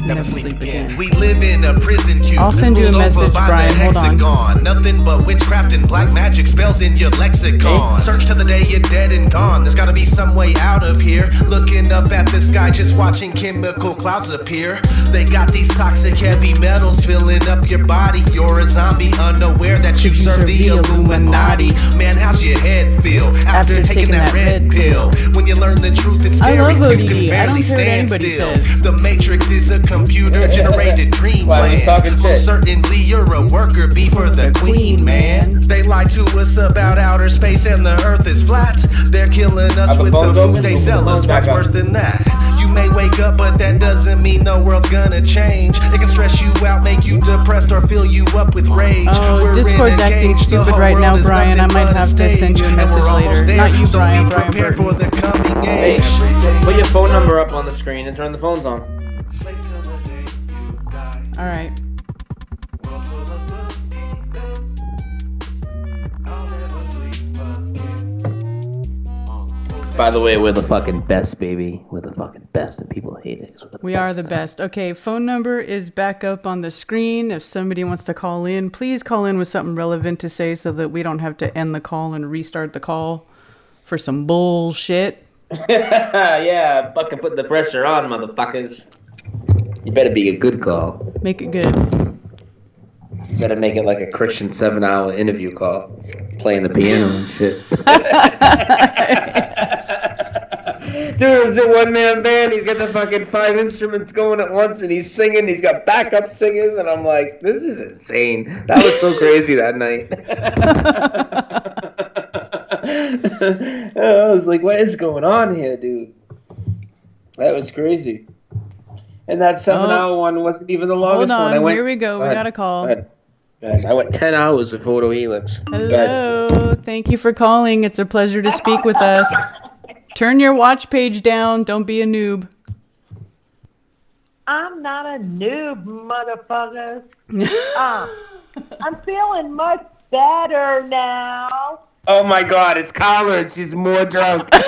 never sleep again. We live in a prison cube. I'll send you a ruled over message, by Brian. the Hold on. hexagon. Nothing but witchcraft and black magic spells in your lexicon. Search till the day you're dead and gone. There's gotta be some way out of here. Looking up at the sky, just watching chemical clouds appear. They got these toxic heavy metals filling up your body. You're a zombie, unaware that you serve the Illuminati. Man, how's your head feel after taking that red pill? When you learn the truth, it's I scary. love You can ODD. I barely don't care what stand anybody still. says. The Matrix is a computer-generated dreamland. Most certainly you're a worker bee for the queen, man. They lie to us about outer space and the earth is flat. They're killing us with the food they sell us. What's worse than that? You may wake up, but that doesn't mean the world's gonna change. It can stress you out, make you depressed, or fill you up with rage. Oh, Discord's acting stupid right now, Brian. I might have to send you a message later. Not you, Brian. Brian Burton. Hey, put your phone number up on the screen and turn the phones on. All right. By the way, we're the fucking best, baby. We're the fucking best, and people hate it. We are the best. Okay, phone number is back up on the screen. If somebody wants to call in, please call in with something relevant to say so that we don't have to end the call and restart the call for some bullshit. Yeah, fucking put the pressure on, motherfuckers. You better be a good call. Make it good. You better make it like a Christian 7-hour interview call. Playing the piano and shit. Dude, it's a one-man band. He's got the fucking 5 instruments going at once, and he's singing. He's got backup singers, and I'm like, this is insane. That was so crazy that night. I was like, what is going on here, dude? That was crazy. And that 7-hour one wasn't even the longest Hold on, one. here we go. We got a call. Go ahead. I went 10 hours with Photo Helix. Hello. Thank you for calling. It's a pleasure to speak with us. Turn your watch page down. Don't be a noob. I'm not a noob, motherfuckers. I'm feeling much better now. Oh my God, it's Collard. She's more drunk. Feeling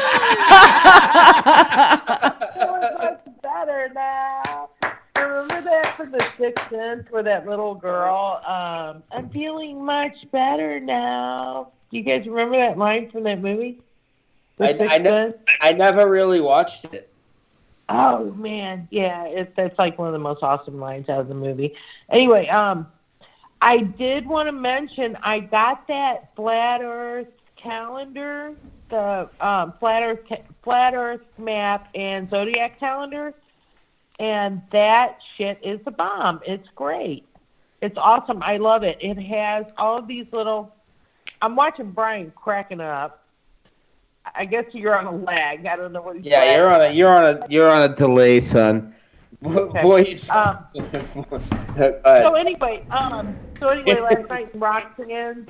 much better now. Remember that from The Sixth Sense where that little girl, I'm feeling much better now. Do you guys remember that line from that movie? I never really watched it. Oh man, yeah, that's like one of the most awesome lines out of the movie. Anyway, I did want to mention I got that Flat Earth calendar, the Flat Earth map and Zodiac calendar, and that shit is a bomb. It's great. It's awesome. I love it. It has all of these little. I'm watching Brian cracking up. I guess you're on a lag. I don't know what he's. Yeah, you're on a delay, son. Okay. Voice. So anyway, last night in Roxanne's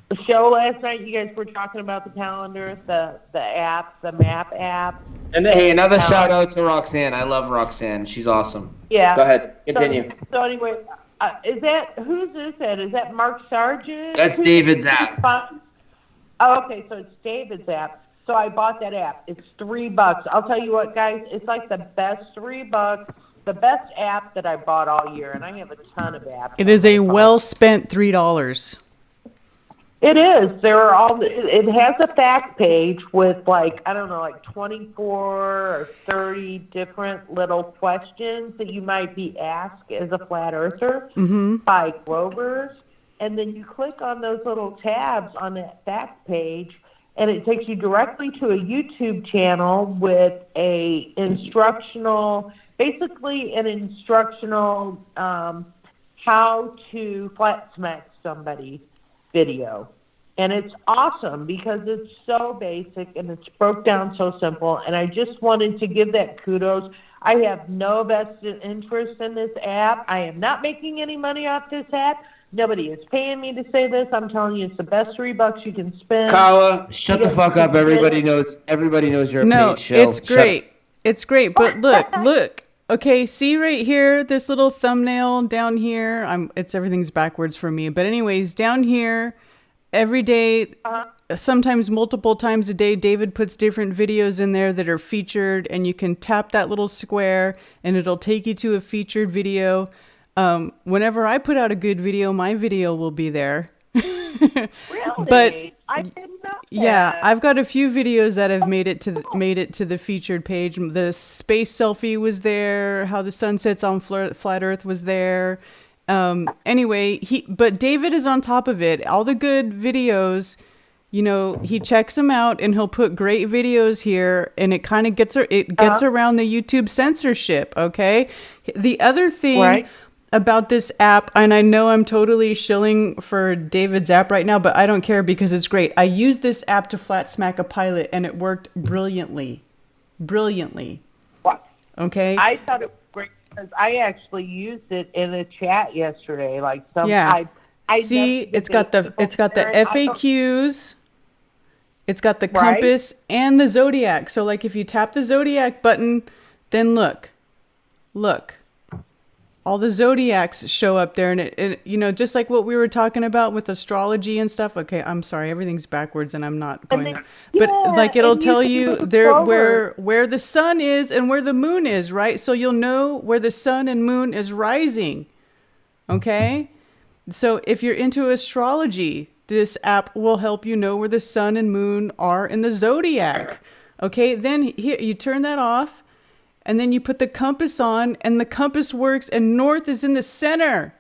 the show last night, you guys were talking about the calendar, the app, the map app. And hey, another shout out to Roxanne. I love Roxanne. She's awesome. Yeah. Go ahead. Continue. So anyway, whose is that? Is that Mark Sargent? That's David's app. Oh, okay, so it's David's app. So I bought that app. It's $3. I'll tell you what, guys, it's like the best $3, the best app that I bought all year, and I have a ton of apps. It is a well-spent $3. It is. It has a fact page with like 24 or 30 different little questions that you might be asked as a flat earther by Grovers. And then you click on those little tabs on that fact page, and it takes you directly to a YouTube channel with an instructional how to flat smack somebody video. And it's awesome because it's so basic and it's broke down so simple. And I just wanted to give that kudos. I have no vested interest in this app. I am not making any money off this app. Nobody is paying me to say this. I'm telling you, it's the best $3 you can spend. Carla, shut the fuck up. Everybody knows you're a paid show. It's great. It's great. But look. Okay, see right here, this little thumbnail down here. Everything's backwards for me. But anyways, down here, every day sometimes multiple times a day, David puts different videos in there that are featured, and you can tap that little square and it'll take you to a featured video. Whenever I put out a good video, my video will be there. Really? But I didn't know that. yeah, I've got a few videos that have made it to the featured page. The space selfie was there. How the sun sets on flat Earth was there. Anyway, but David is on top of it. All the good videos, you know, he checks them out and he'll put great videos here, and it kind of gets around the YouTube censorship. Okay. The other thing about this app, and I know I'm totally shilling for David's app right now, but I don't care because it's great. I used this app to flat smack a pilot, and it worked brilliantly. What? Okay. I thought it was great because I actually used it in a chat yesterday. Like I see, it's got the FAQs, it's got the compass and the zodiac. So like if you tap the zodiac button, then look. All the zodiacs show up there, and it you know, just like what we were talking about with astrology and stuff. Okay, I'm sorry, everything's backwards, and I'm not going there. But like it'll tell you there where the sun is and where the moon is, right? So you'll know where the sun and moon is rising. Okay? So if you're into astrology, this app will help you know where the sun and moon are in the zodiac. Okay? Then here you turn that off. And then you put the compass on, and the compass works, and north is in the center.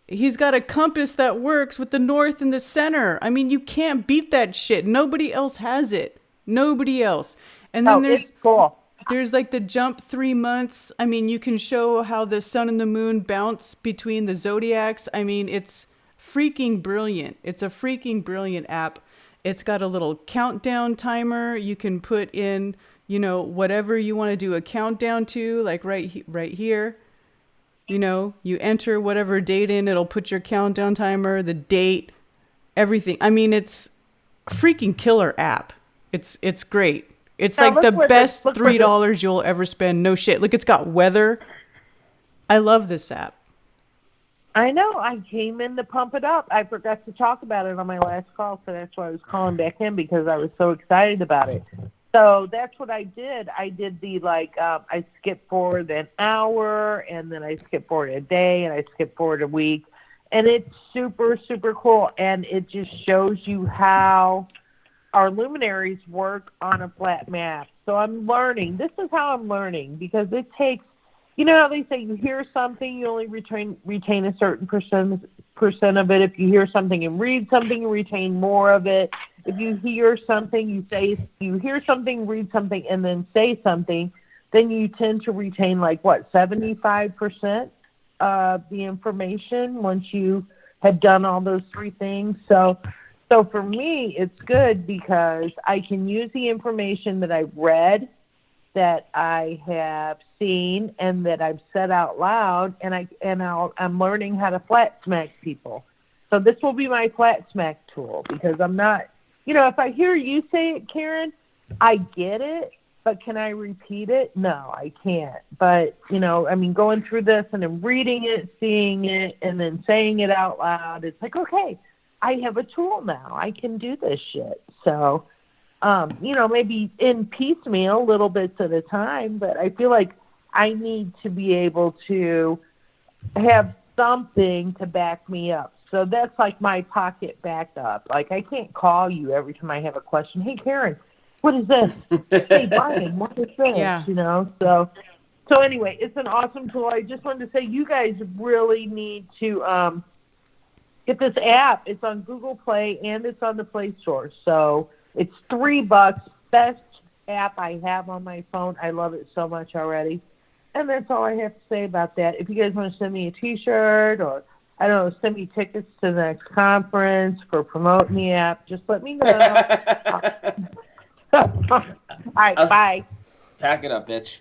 He's got a compass that works with the north in the center. I mean, you can't beat that shit. Nobody else has it. Nobody else. And then there's like the jump 3 months. I mean, you can show how the sun and the moon bounce between the zodiacs. I mean, it's freaking brilliant. It's a freaking brilliant app. It's got a little countdown timer. You can put in, you know, whatever you want to do a countdown to, like right here. You know, you enter whatever date in, it'll put your countdown timer, the date, everything. I mean, it's a freaking killer app. It's great. It's now like the best $3 you'll ever spend. No shit. Look, it's got weather. I love this app. I know. I came in to pump it up. I forgot to talk about it on my last call, so that's why I was calling back in, because I was so excited about it. So that's what I did. I did the I skipped forward an hour, and then I skipped forward a day, and I skipped forward a week. And it's super, super cool. And it just shows you how our luminaries work on a flat map. So I'm learning. This is how I'm learning, because it takes, you know how they say you hear something, you only retain a certain percent of it. If you hear something and read something, you retain more of it. If you hear something, you hear something, read something, and then say something, then you tend to retain 75% of the information once you have done all those three things. So for me, it's good because I can use the information that I've read, that I have seen, and that I've said out loud, and I'm learning how to flat smack people. So this will be my flat smack tool, because I'm not, you know, if I hear you say it, Karen, I get it, but can I repeat it? No, I can't. But, you know, I mean, going through this and then reading it, seeing it, and then saying it out loud, it's like, okay, I have a tool now. I can do this shit. So, you know, maybe in piecemeal, little bits at a time, but I feel like I need to be able to have something to back me up. So that's like my pocket backup. Like, I can't call you every time I have a question. Hey, Karen, what is this? Hey, Brian, what is this? Yeah. You know, so anyway, it's an awesome tool. I just wanted to say you guys really need to get this app. It's on Google Play and it's on the Play Store. So it's $3. Best app I have on my phone. I love it so much already. And that's all I have to say about that. If you guys want to send me a T-shirt, or, I don't know, send me tickets to the next conference for promoting the app, just let me know. All right, bye. Pack it up, bitch.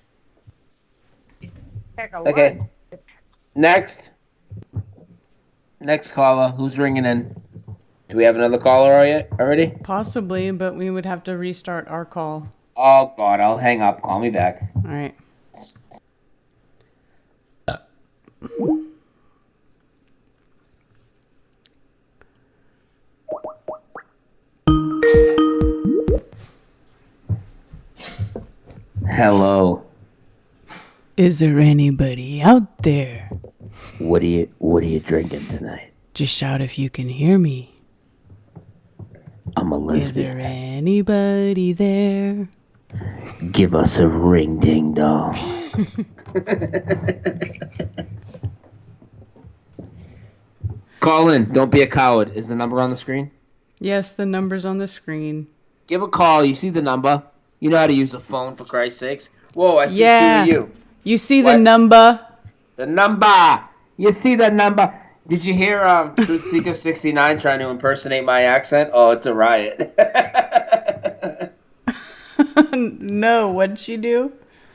Heck, Okay. Next caller. Who's ringing in? Do we have another caller already? Possibly, but we would have to restart our call. Oh, God. I'll hang up. Call me back. All right. Hello. Is there anybody out there? What are you drinking tonight? Just shout if you can hear me. I'm a lesbian. Is there anybody there? Give us a ring ding dong. Call in. Don't be a coward. Is the number on the screen? Yes, the number's on the screen. Give a call. You see the number? You know how to use a phone, for Christ's sakes. Whoa, I see two Yeah. of you. You see What? the number? The number. You see the number. Did you hear Truth Seeker 69 trying to impersonate my accent? Oh, it's a riot. No, what'd she do?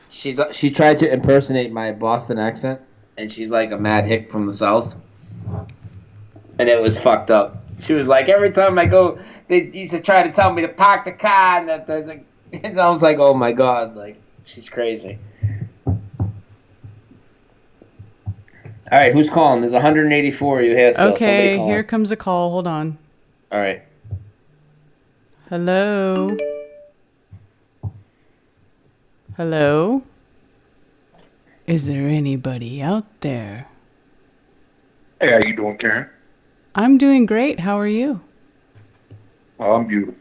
She tried to impersonate my Boston accent, and she's like a mad hick from the South. And it was fucked up. She was like, every time I go, they used to try to tell me to park the car, and I was like, oh my God, like, she's crazy. All right, who's calling? There's 184 of you here. So Okay, here comes a call. Hold on. All right. Hello? Hello? Is there anybody out there? Hey, how you doing, Karen? I'm doing great. How are you? Oh, I'm beautiful.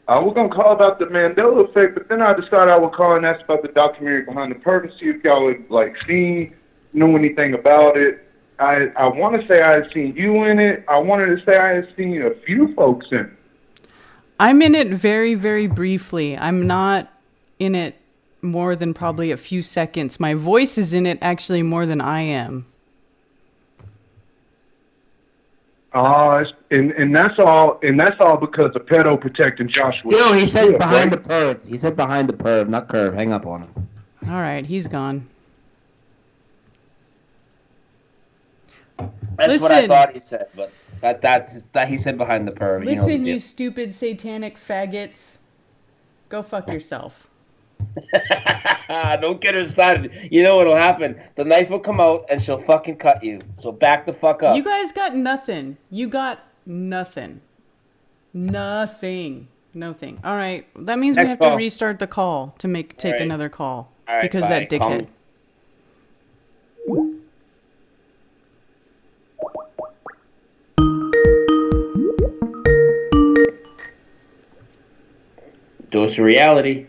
I was gonna call about the Mandela effect, but then I decided I would call and ask about the documentary Behind the Curtain, see if y'all had know anything about it. I want to say I had seen you in it. I wanted to say I had seen a few folks in it. I'm in it very, very briefly. I'm not in it more than probably a few seconds. My voice is in it actually more than I am. And that's all because of pedo protecting Joshua. Yo, he said behind the perv. He said behind the perv, not curve. Hang up on him. All right, he's gone. That's what I thought he said, but that he said behind the perv. Listen, you stupid satanic faggots. Go fuck yourself. Don't get her started. You know what'll happen? The knife will come out and she'll fucking cut you. So back the fuck up. You guys got nothing. You got nothing. Nothing. Nothing. All right. That means we have to restart the call to take another call. All right, because bye. that dickhead. Dose of reality.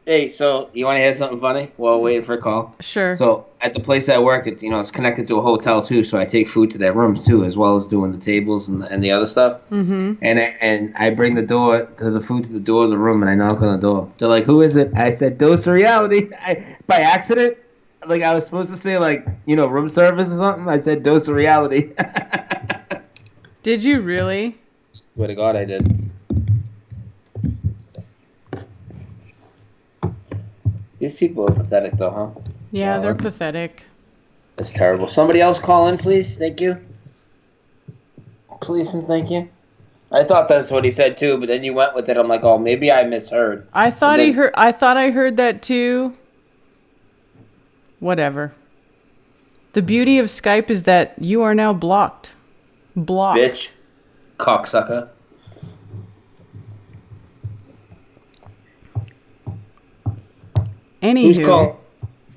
Hey, so you want to hear something funny while waiting for a call? Sure. So at the place I work, it's connected to a hotel too. So I take food to their rooms too, as well as doing the tables and the other stuff. Mm-hmm. And I bring the food to the door of the room, and I knock on the door. They're like, "Who is it?" I said, "Dose of reality." By accident, like I was supposed to say room service or something. I said, "Dose of reality." Did you really? Swear to God, I did. These people are pathetic, though, huh? Yeah, they're pathetic. That's terrible. Somebody else call in, please. Thank you. Please and thank you. I thought that's what he said too, but then you went with it. I'm like, oh, maybe I misheard. I thought I heard that too. Whatever. The beauty of Skype is that you are now blocked. Blocked. Bitch. Cocksucker. Anywho.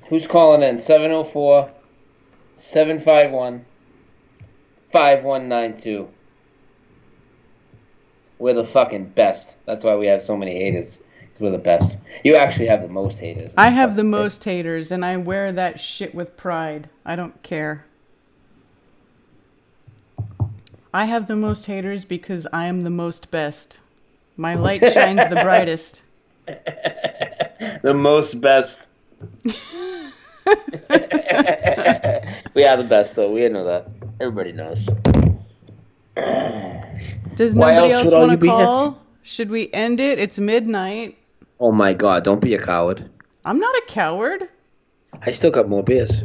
Who's calling in? 704-751-5192. We're the fucking best. That's why we have so many haters. Because we're the best. You actually have the most haters. I have the most haters, and I wear that shit with pride. I don't care. I have the most haters because I am the most best. My light shines the brightest. The most best. We are the best, though. We know that. Everybody knows. Does nobody else want to call? Should we end it? It's midnight. Oh my God! Don't be a coward. I'm not a coward. I still got more beers.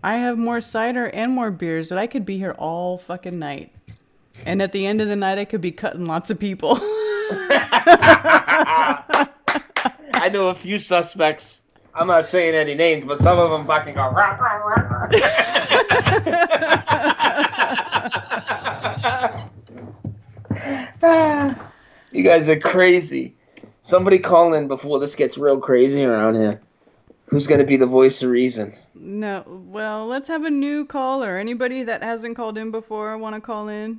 I have more cider and more beers, but I could be here all fucking night. And at the end of the night, I could be cutting lots of people. I know a few suspects. I'm not saying any names, but some of them fucking go. Rah, rah, rah, rah. guys are crazy. Somebody call in before this gets real crazy around here. Who's going to be the voice of reason? No, well, let's have a new caller. Anybody that hasn't called in before want to call in?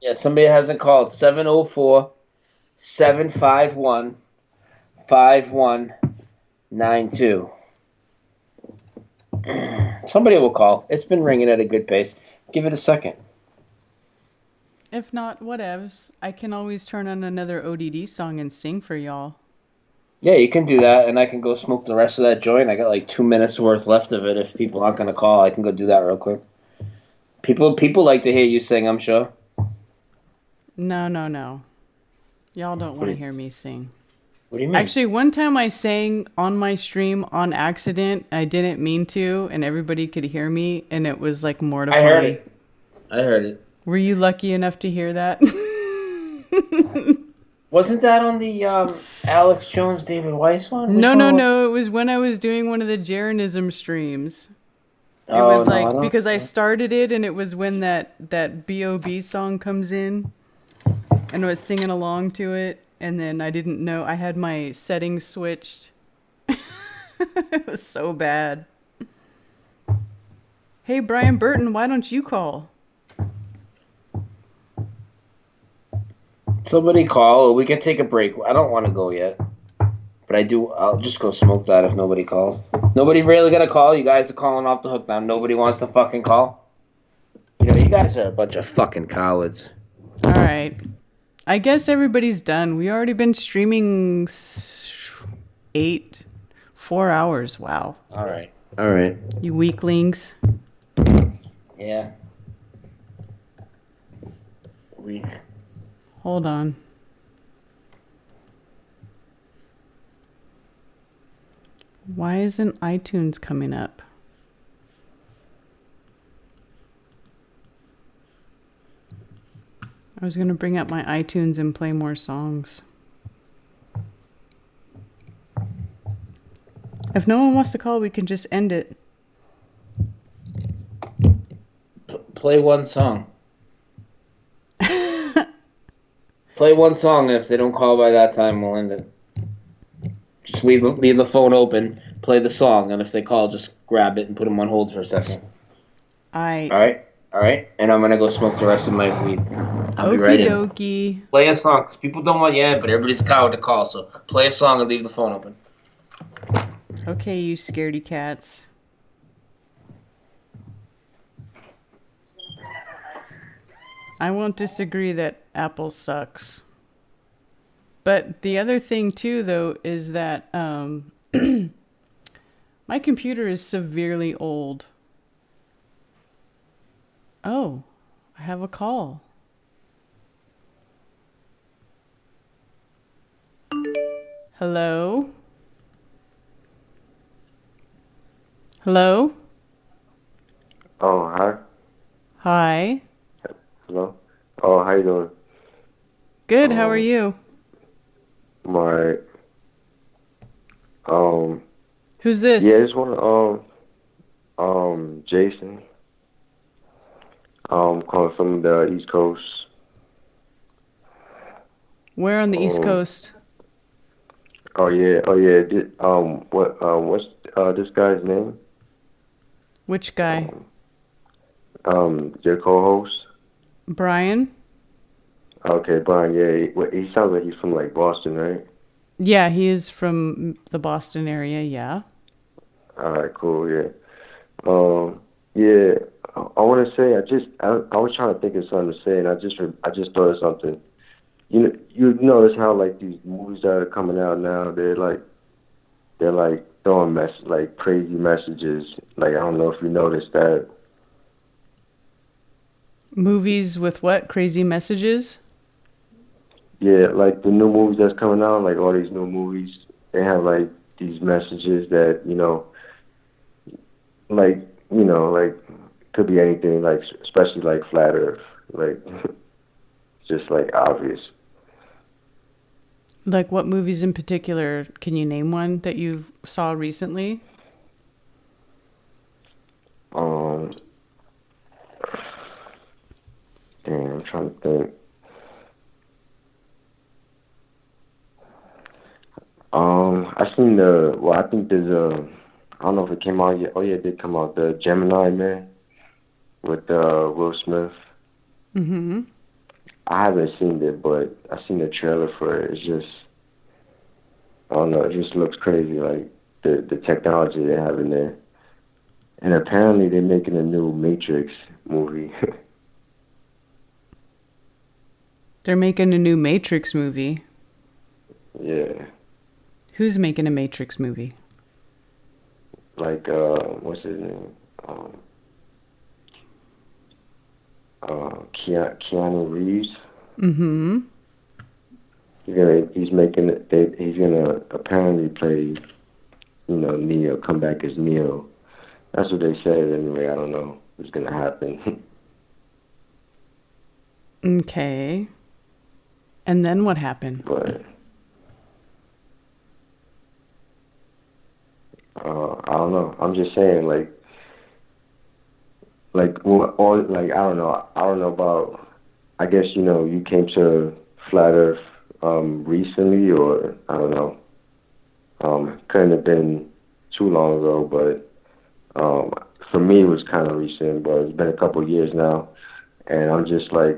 Yeah, somebody hasn't called. 704-751-5192. Somebody will call. It's been ringing at a good pace. Give it a second. If not, whatevs. I can always turn on another ODD song and sing for y'all. Yeah, you can do that, and I can go smoke the rest of that joint. I got like 2 minutes worth left of it. If people aren't gonna call, I can go do that real quick. People like to hear you sing, I'm sure. No. Y'all don't want to hear me sing. What do you mean? Actually, one time I sang on my stream on accident. I didn't mean to, and everybody could hear me, and it was like mortifying. I heard it. Were you lucky enough to hear that? Wasn't that on the Alex Jones, David Weiss one? No. It was when I was doing one of the Jeranism streams. It was like because I started it, and it was when that B.O.B. song comes in, and I was singing along to it, and then I didn't know I had my settings switched. It was so bad. Hey, Brian Burton, why don't you call? Somebody call, or we can take a break. I don't want to go yet, but I'll just go smoke that if nobody calls. Nobody really gonna call? You guys are calling off the hook now. Nobody wants to fucking call? You guys are a bunch of fucking cowards. All right. I guess everybody's done. We already been streaming 4 hours. Wow. All right. You weaklings. Yeah. Hold on. Why isn't iTunes coming up? I was going to bring up my iTunes and play more songs. If no one wants to call, we can just end it. Play one song. Play one song, and if they don't call by that time, we'll end it. Just leave the phone open, play the song, and if they call, just grab it and put them on hold for a second. All right. And I'm gonna go smoke the rest of my weed. I'll be right in. Okie dokie. Play a song, because people don't want you in, but everybody's a coward to call, so play a song and leave the phone open. Okay, you scaredy cats. I won't disagree that Apple sucks. But the other thing too, though, is that my computer is severely old. Oh, I have a call. Hello? Hello? Oh, hi. Hi. Hello. Oh, how you doing? Good. How are you? I'm alright. Who's this? Yeah, I just want to Jason. Calling from the East Coast. Where on the East Coast? Oh yeah. What's this guy's name? Which guy? Your co-host. Brian? Okay, Brian, yeah. He sounds like he's from, like, Boston, right? Yeah, he is from the Boston area, yeah. All right, cool, yeah. Yeah, I want to say, I was trying to think of something to say, and I just thought of something. You notice how, like, these movies that are coming out now, they're throwing like crazy messages. Like, I don't know if you noticed that. Movies with what? Crazy messages? Yeah, like the new movies that's coming out, like all these new movies, they have like these messages that, like could be anything, like especially like flat Earth, like just like obvious. Like what movies in particular? Can you name one that you saw recently? Damn, I'm trying to think. seen the. Well, I think there's a. I don't know if it came out yet. Oh yeah, it did come out. The Gemini Man with Will Smith. Mm-hmm. I haven't seen it, but I seen the trailer for it. It's just, I don't know. It just looks crazy, like the technology they have in there. And apparently they're making a new Matrix movie. They're making a new Matrix movie. Yeah. Who's making a Matrix movie? Like, what's his name? Keanu Reeves. Mm-hmm. He's making it. He's gonna apparently play, Neo. Come back as Neo. That's what they said. Anyway, I don't know what's gonna happen. Okay. And then what happened? But I don't know. I'm just saying, like I don't know. I don't know about. I guess you came to Flat Earth recently, or I don't know. Couldn't have been too long ago, but for me it was kind of recent. But it's been a couple of years now, and I'm just like,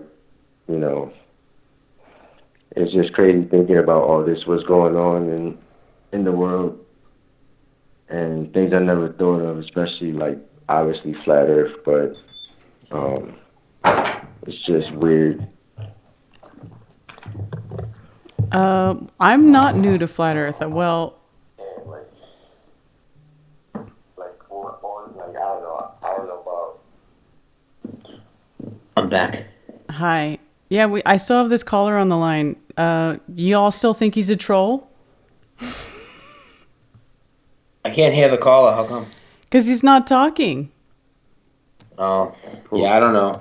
it's just crazy thinking about all this, what's going on in the world, and things I never thought of, especially like obviously Flat Earth, but it's just weird. I'm not new to Flat Earth. Well, I'm back. Hi. Yeah, I still have this caller on the line. You all still think he's a troll? I can't hear the caller. How come? Because he's not talking. Oh, yeah, I don't know.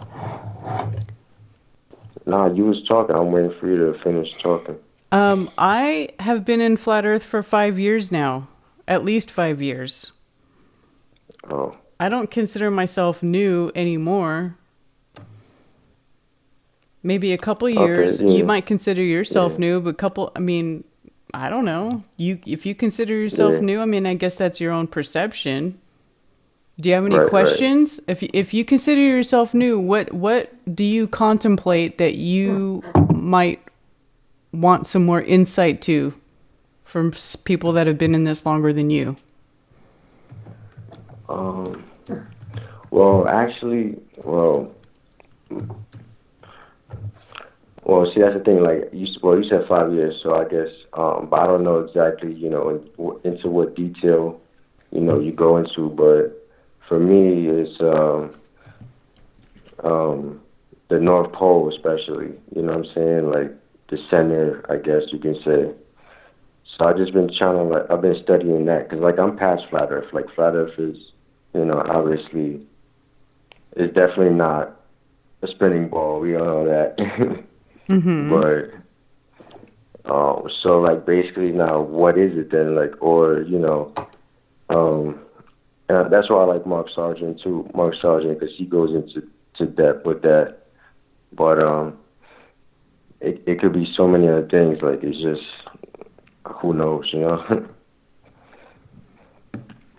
Nah, you was talking. I'm waiting for you to finish talking. I have been in Flat Earth for 5 years now. At least 5 years. Oh. I don't consider myself new anymore. Maybe a couple years. Okay, yeah. You might consider yourself new, but I don't know. If you consider yourself new, I guess that's your own perception. Do you have any questions? Right. If you consider yourself new, what do you contemplate that you might want some more insight to from people that have been in this longer than you? Well, see, that's the thing. Like you said 5 years, so I guess, but I don't know exactly, into what detail, you go into. But for me, it's the North Pole, especially. You know what I'm saying? Like the center, I guess you can say. So I just been I've been studying that because, like, I'm past Flat Earth. Like, Flat Earth is, obviously, it's definitely not a spinning ball. We all know that. Mm-hmm. But so like basically now, what is it then? Like, or and that's why I like Mark Sargent too. Mark Sargent, because he goes into depth with that. But it could be so many other things. Like it's just who knows,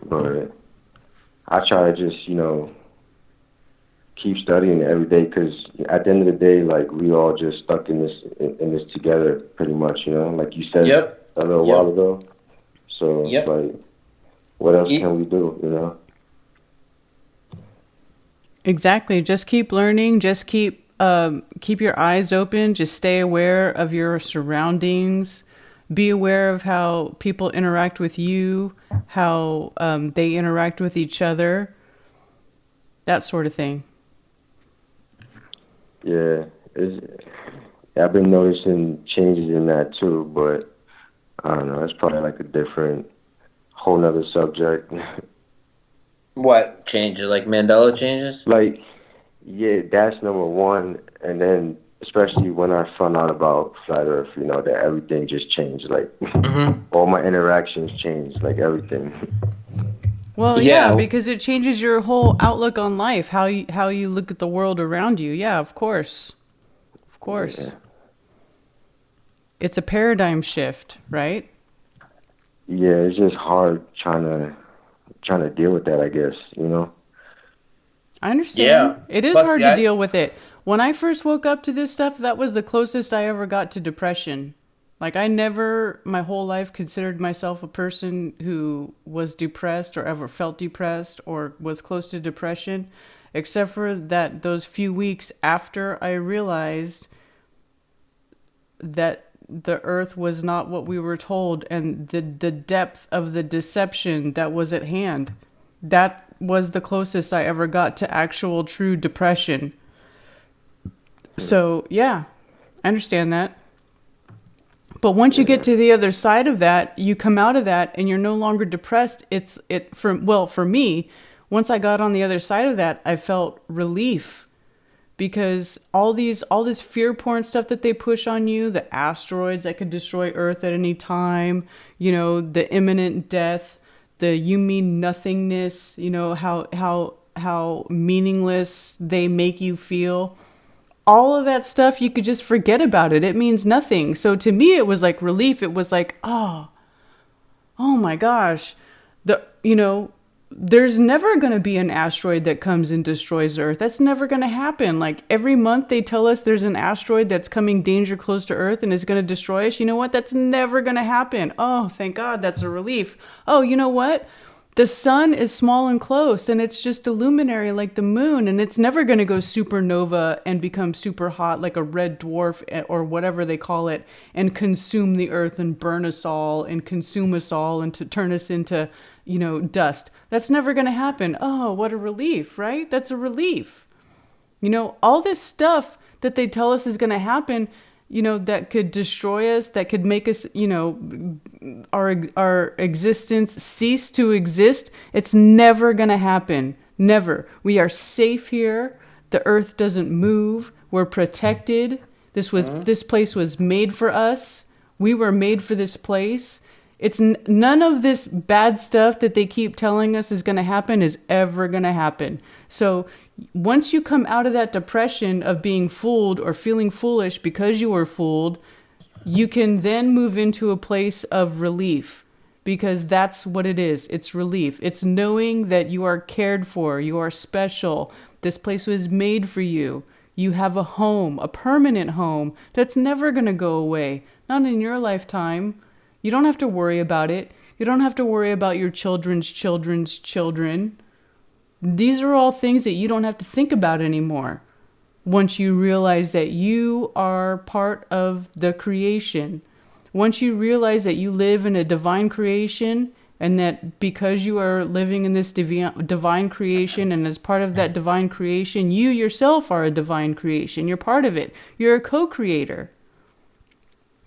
But I try to just keep studying every day, because at the end of the day, like, we all just stuck in this together, pretty much, like you said a little while ago. So like, what else can we do, Exactly. Just keep learning. Just keep your eyes open. Just stay aware of your surroundings. Be aware of how people interact with you, how they interact with each other, that sort of thing. Yeah, I've been noticing changes in that too, but I don't know. It's probably like a whole nother subject. What changes? Like Mandela changes? Like, yeah, that's number one. And then, especially when I found out about Flat Earth, that everything just changed. Like, all my interactions changed, like everything. Well, yeah, because it changes your whole outlook on life, how you look at the world around you. Yeah, of course. Of course. Yeah. It's a paradigm shift, right? yeah, it's just hard trying to deal with that, I guess, you know. I understand. Yeah. It is Plus, hard yeah, to deal with it. When I first woke up to this stuff, that was the closest I ever got to depression. Like, I never, my whole life, considered myself a person who was depressed or ever felt depressed or was close to depression, except for that those few weeks after I realized that the earth was not what we were told, and the depth of the deception that was at hand. That was the closest I ever got to actual true depression. So, yeah, I understand that. But once you get to the other side of that, you come out of that and you're no longer depressed. For me, once I got on the other side of that, I felt relief, because all this fear porn stuff that they push on you, the asteroids that could destroy Earth at any time, you know, the imminent death, the you mean nothingness, you know, how meaningless they make you feel. All of that stuff, you could just forget about it. It means nothing. So to me, it was like relief. It was like, oh my gosh, there's never going to be an asteroid that comes and destroys Earth. That's never going to happen. Like, every month they tell us there's an asteroid that's coming danger close to Earth and is going to destroy us. You know what? That's never going to happen. Oh, thank God. That's a relief. Oh, you know what? The sun is small and close, and it's just a luminary like the moon, and it's never going to go supernova and become super hot like a red dwarf or whatever they call it, and consume the Earth and burn us all and consume us all and to turn us into, you know, dust. That's never going to happen. Oh, what a relief, right? That's a relief. You know, all this stuff that they tell us is going to happen, you know, that could destroy us, that could make us, you know, our existence cease to exist. It's never going to happen. Never. We are safe here. The Earth doesn't move. We're protected. This place was made for us. We were made for this place. It's none of this bad stuff that they keep telling us is going to happen is ever going to happen. So once you come out of that depression of being fooled or feeling foolish because you were fooled, you can then move into a place of relief, because that's what it is. It's relief. It's knowing that you are cared for. You are special. This place was made for you. You have a home, a permanent home that's never going to go away. Not in your lifetime. You don't have to worry about it. You don't have to worry about your children's children's children. These are all things that you don't have to think about anymore once you realize that you are part of the creation. Once you realize that you live in a divine creation, and that because you are living in this divine creation, and as part of that divine creation, you yourself are a divine creation. You're part of it. You're a co-creator.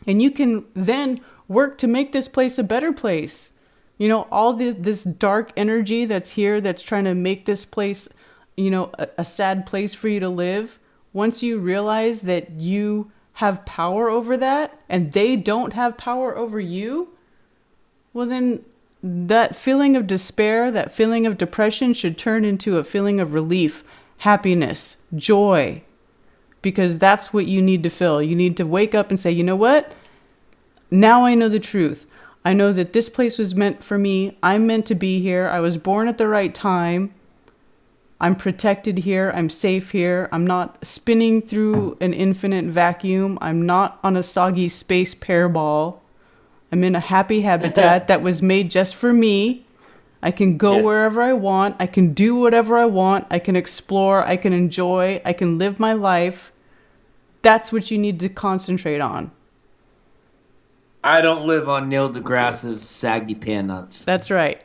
And you can then work to make this place a better place. You know, all this dark energy that's here, that's trying to make this place, you know, a sad place for you to live. Once you realize that you have power over that and they don't have power over you, well, then that feeling of despair, that feeling of depression should turn into a feeling of relief, happiness, joy, because that's what you need to feel. You need to wake up and say, you know what? Now I know the truth. I know that this place was meant for me. I'm meant to be here. I was born at the right time. I'm protected here. I'm safe here. I'm not spinning through an infinite vacuum. I'm not on a soggy space pear ball. I'm in a happy habitat that was made just for me. I can go wherever I want. I can do whatever I want. I can explore. I can enjoy. I can live my life. That's what you need to concentrate on. I don't live on Neil deGrasse's saggy pan nuts. That's right.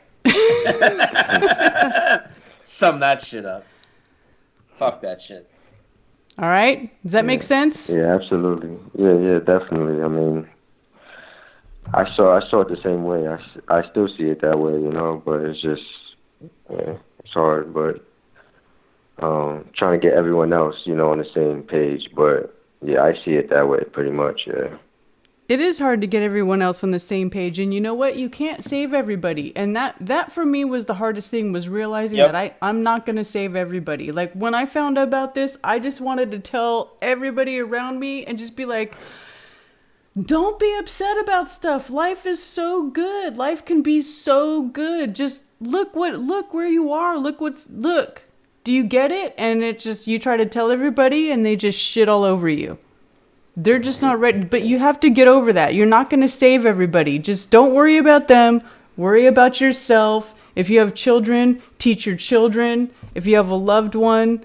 Sum that shit up. Fuck that shit. All right. Does that make sense? Yeah, absolutely. Yeah, definitely. I mean, I saw it the same way. I still see it that way, you know, but it's just, it's hard, but trying to get everyone else, you know, on the same page. But yeah, I see it that way pretty much, yeah. It is hard to get everyone else on the same page, and you know what? You can't save everybody. And that for me was the hardest thing, was realizing that I'm not going to save everybody. Like, when I found out about this, I just wanted to tell everybody around me and just be like, Don't be upset about stuff. Life is so good. Life can be so good. Just look where you are. Look. Do you get it? And it just, you try to tell everybody and they just shit all over you. They're just not ready. But you have to get over that. You're not going to save everybody. Just don't worry about them. Worry about yourself. If you have children, teach your children. If you have a loved one,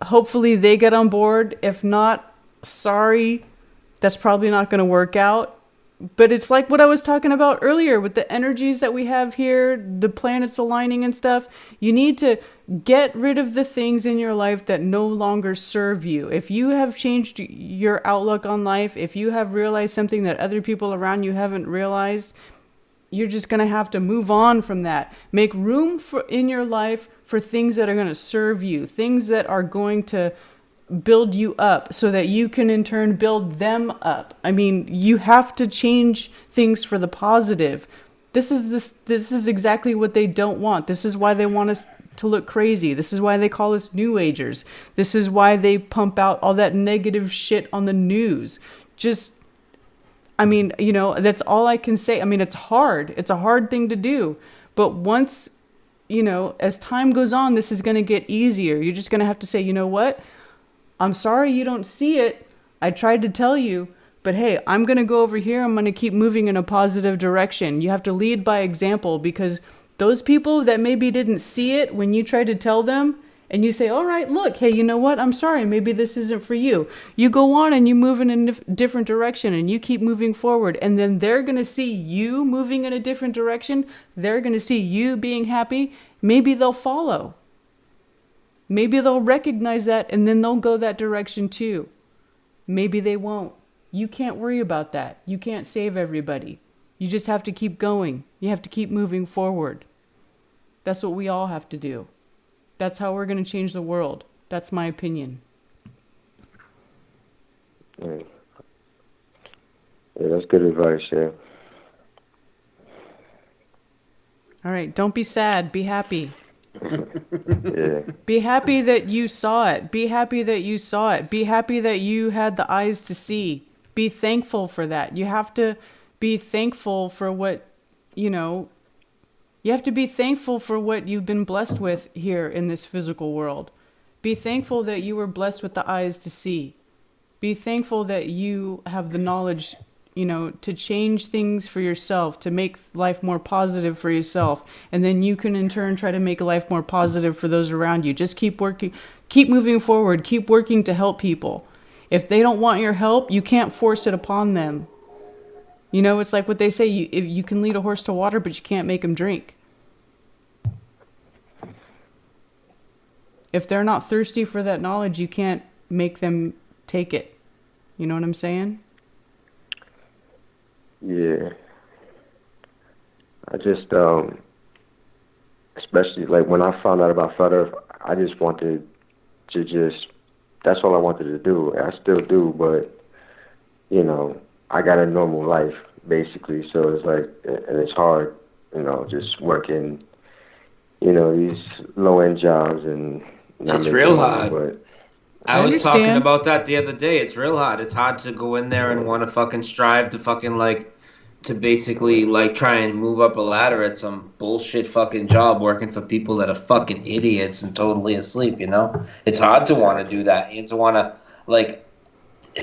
hopefully they get on board. If not, sorry. That's probably not going to work out. But it's like what I was talking about earlier with the energies that we have here, the planets aligning and stuff. You need to get rid of the things in your life that no longer serve you. If you have changed your outlook on life, if you have realized something that other people around you haven't realized, you're just going to have to move on from that. Make room in your life for things that are going to serve you, things that are going to build you up so that you can in turn build them up. I mean, you have to change things for the positive. This is exactly what they don't want. This is why they want us to look crazy. This is why they call us New Agers. This is why they pump out all that negative shit on the news. Just, I mean, you know, that's all I can say. I mean, it's hard. It's a hard thing to do. But once, you know, as time goes on, this is going to get easier. You're just going to have to say, you know what? I'm sorry you don't see it. I tried to tell you, but hey, I'm going to go over here. I'm going to keep moving in a positive direction. You have to lead by example, because those people that maybe didn't see it when you tried to tell them, and you say, all right, look, hey, you know what? I'm sorry. Maybe this isn't for you. You go on and you move in a different direction and you keep moving forward. And then they're going to see you moving in a different direction. They're going to see you being happy. Maybe they'll follow. Maybe they'll recognize that and then they'll go that direction too. Maybe they won't. You can't worry about that. You can't save everybody. You just have to keep going. You have to keep moving forward. That's what we all have to do. That's how we're going to change the world. That's my opinion. Yeah, that's good advice, yeah. All right, don't be sad. Be happy. Yeah. Be happy that you saw it. Be happy that you saw it. Be happy that you had the eyes to see. Be thankful for that. You have to be thankful for what, you know, you have to be thankful for what you've been blessed with here in this physical world. Be thankful that you were blessed with the eyes to see. Be thankful that you have the knowledge, you know, to change things for yourself, to make life more positive for yourself. And then you can in turn try to make life more positive for those around you. Just keep working, keep moving forward, keep working to help people. If they don't want your help, you can't force it upon them. You know, it's like what they say, you can lead a horse to water, but you can't make him drink. If they're not thirsty for that knowledge, you can't make them take it. You know what I'm saying? Yeah. I just, especially like when I found out about Flat Earth, I just wanted to just, that's all I wanted to do. I still do, but, you know, I got a normal life, basically. So it's like, and it's hard, you know, just working, you know, these low-end jobs and... It's real hard. But I was talking about that the other day. It's real hard. It's hard to go in there and want to fucking strive to fucking like, to basically like try and move up a ladder at some bullshit fucking job working for people that are fucking idiots and totally asleep, you know? It's hard to want to do that. And to want to like,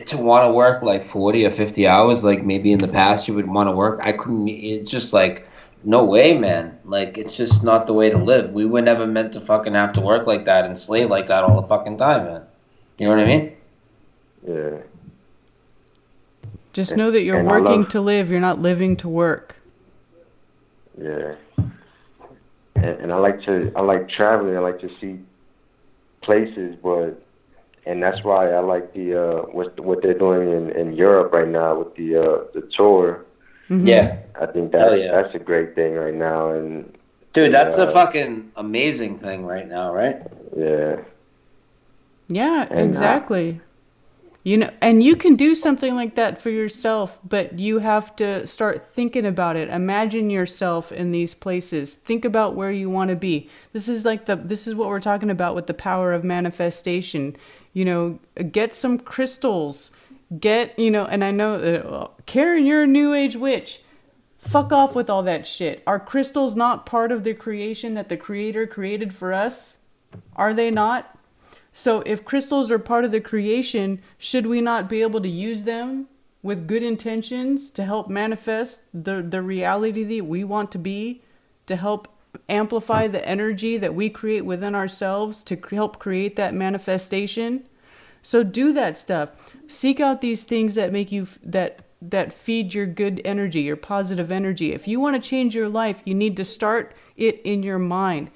to want to work like 40 or 50 hours, like maybe in the past you would want to work. I couldn't, it's just like, no way, man. Like, it's just not the way to live. We were never meant to fucking have to work like that and slave like that all the fucking time, man. You know what I mean? Yeah. Just know that you're working to live. You're not living to work. Yeah. And I like traveling. I like to see places, and that's why I like the what they're doing in Europe right now with the tour. Mm-hmm. Yeah. I think that's a great thing right now. And dude, that's a fucking amazing thing right now, right? Yeah. Yeah, exactly. You know, and you can do something like that for yourself, but you have to start thinking about it. Imagine yourself in these places. Think about where you want to be. This is what we're talking about with the power of manifestation. You know, get some crystals. Get, and I know that, Karen, you're a new age witch. Fuck off with all that shit. Are crystals not part of the creation that the creator created for us? Are they not? So if crystals are part of the creation, should we not be able to use them with good intentions to help manifest the reality that we want to be, to help amplify the energy that we create within ourselves, to help create that manifestation? So do that stuff. Seek out these things that make you, that feed your good energy, your positive energy. If you want to change your life, you need to start it in your mind.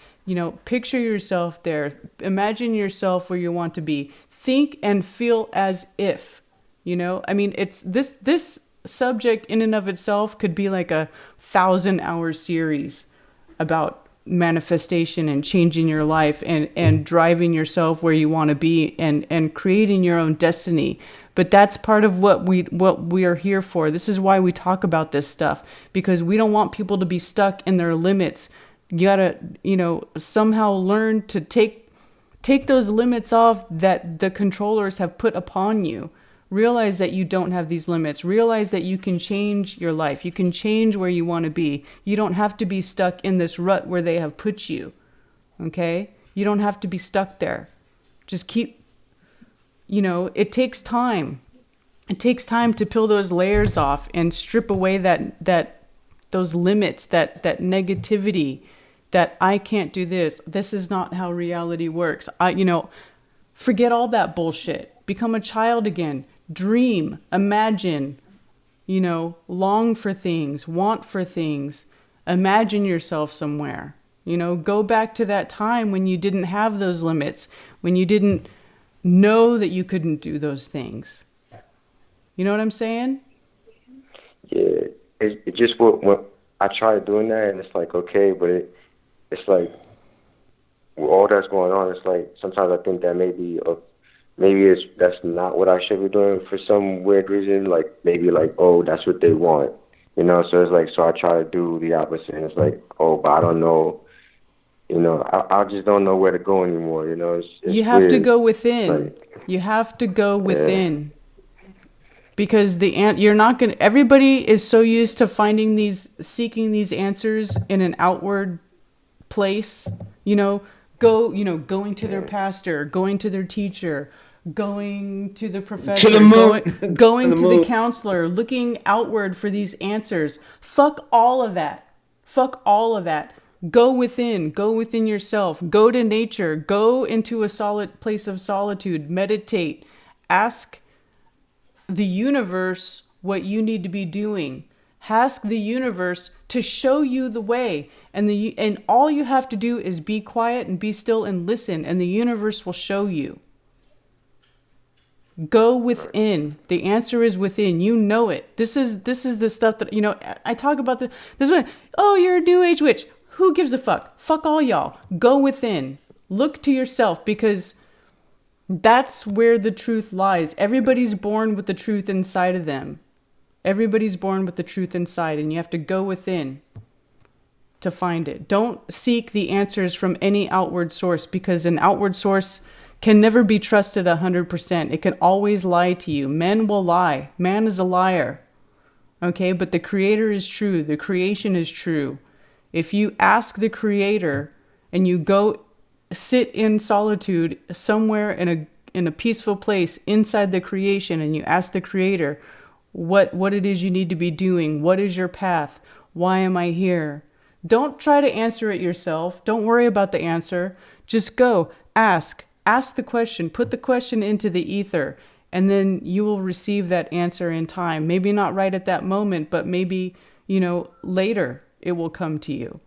Picture yourself there. Imagine yourself where you want to be. Think and feel as if, it's this subject in and of itself could be like a 1,000-hour series about manifestation and changing your life and driving yourself where you want to be and creating your own destiny. But that's part of what we are here for. This is why we talk about this stuff, because we don't want people to be stuck in their limits. You gotta, somehow learn to take those limits off that the controllers have put upon you. Realize that you don't have these limits. Realize that you can change your life. You can change where you want to be. You don't have to be stuck in this rut where they have put you. Okay? You don't have to be stuck there. Just keep, it takes time. It takes time to peel those layers off and strip away those limits, that negativity, that I can't do this. This is not how reality works. Forget all that bullshit. Become a child again. Dream, imagine, long for things, want for things. Imagine yourself somewhere. Go back to that time when you didn't have those limits, when you didn't know that you couldn't do those things. You know what I'm saying? Yeah, it just when I tried doing that, and it's like, okay, but it's like with all that's going on, it's like sometimes I think that maybe that's not what I should be doing for some weird reason. Like maybe like, oh, that's what they want, So it's like, so I try to do the opposite, and it's like, oh, but I don't know, I just don't know where to go anymore. It's you have weird. To go within. Like, you have to go within. Because you're not gonna. Everybody is so used to seeking these answers in an outward place. Going to their pastor, going to their teacher, going to the professor, going to the counselor, looking outward for these answers. Fuck all of that. Fuck all of that. Go within yourself. Go to nature. Go into a solid place of solitude. Meditate. Ask the universe what you need to be doing. Ask the universe to show you the way. And all you have to do is be quiet and be still and listen, and the universe will show you. Go within. The answer is within. You know it. This is the stuff that, I talk about this one. Oh, you're a new age witch. Who gives a fuck? Fuck all y'all. Go within. Look to yourself, because that's where the truth lies. Everybody's born with the truth inside of them. Everybody's born with the truth inside, and you have to go within to find it. Don't seek the answers from any outward source, because an outward source can never be trusted 100%. It can always lie to you. Men will lie. Man is a liar. Okay, but the creator is true. The creation is true. If you ask the creator and you go sit in solitude somewhere in a peaceful place inside the creation, and you ask the creator what it is you need to be doing, what is your path, why am I here? Don't try to answer it yourself. Don't worry about the answer. Just go, ask the question, put the question into the ether, and then you will receive that answer in time. Maybe not right at that moment, but maybe, later it will come to you.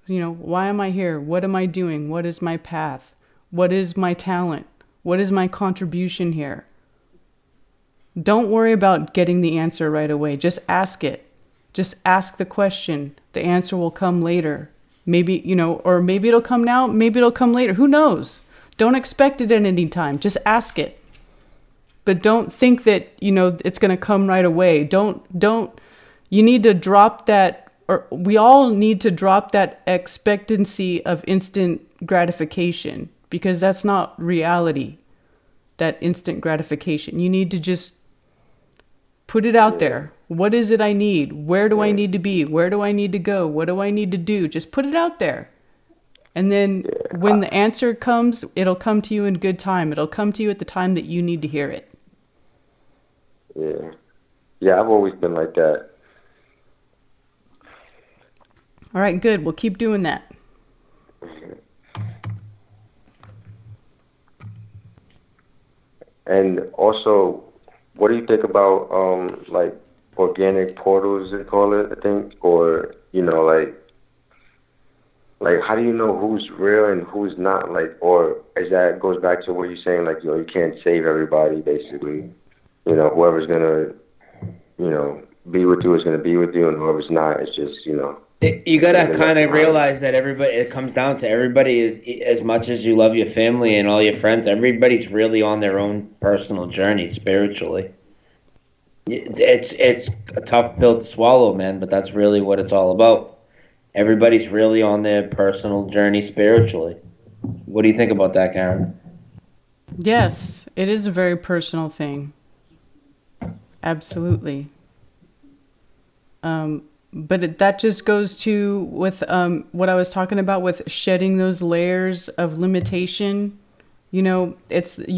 Why am I here? What am I doing? What is my path? What is my talent? What is my contribution here? Don't worry about getting the answer right away. Just ask it. Just ask the question. The answer will come later. Maybe, or maybe it'll come now. Maybe it'll come later. Who knows? Don't expect it at any time. Just ask it. But don't think that, it's going to come right away. You need to drop that, or we all need to drop that expectancy of instant gratification, because that's not reality, that instant gratification. You need to just Put it out there. What is it I need? Where do I need to be? Where do I need to go? What do I need to do? Just put it out there. And then when the answer comes, it'll come to you in good time. It'll come to you at the time that you need to hear it. Yeah. Yeah, I've always been like that. All right, good. We'll keep doing that. And also, what do you think about like organic portals, they call it, I think, or like how do you know who's real and who's not? Like, or is that goes back to what you're saying, like you can't save everybody, basically. Whoever's gonna be with you is gonna be with you, and whoever's not, it's just You gotta kind of realize that it comes down to everybody is, as much as you love your family and all your friends, everybody's really on their own personal journey spiritually. It's a tough pill to swallow, man, but that's really what it's all about. Everybody's really on their personal journey spiritually. What do you think about that, Karen? Yes, it is a very personal thing. Absolutely. But that just goes to with what I was talking about with shedding those layers of limitation. You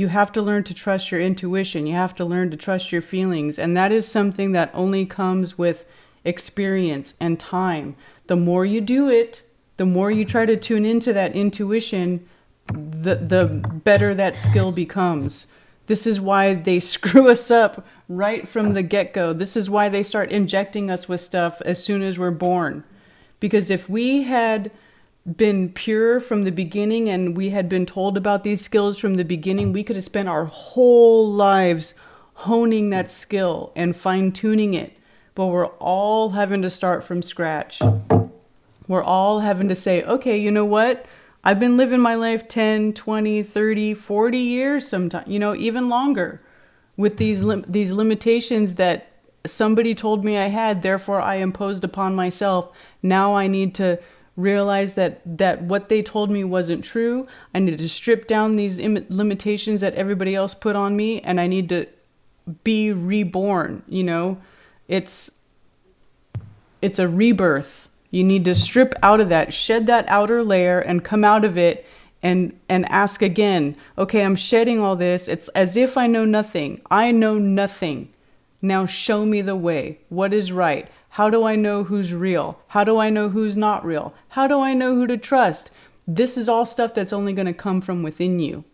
have to learn to trust your intuition. You have to learn to trust your feelings. And that is something that only comes with experience and time. The more you do it, the more you try to tune into that intuition, the better that skill becomes. This is why they screw us up right from the get-go. This is why they start injecting us with stuff as soon as we're born. Because if we had been pure from the beginning and we had been told about these skills from the beginning, we could have spent our whole lives honing that skill and fine-tuning it. But we're all having to start from scratch. We're all having to say, okay, you know what? I've been living my life 10, 20, 30, 40 years sometimes, even longer with these limitations that somebody told me I had, therefore I imposed upon myself. Now I need to realize that what they told me wasn't true. I need to strip down these limitations that everybody else put on me, and I need to be reborn. It's a rebirth. You need to strip out of that, shed that outer layer and come out of it and ask again, okay, I'm shedding all this. It's as if I know nothing. I know nothing. Now show me the way. What is right? How do I know who's real? How do I know who's not real? How do I know who to trust? This is all stuff that's only going to come from within you.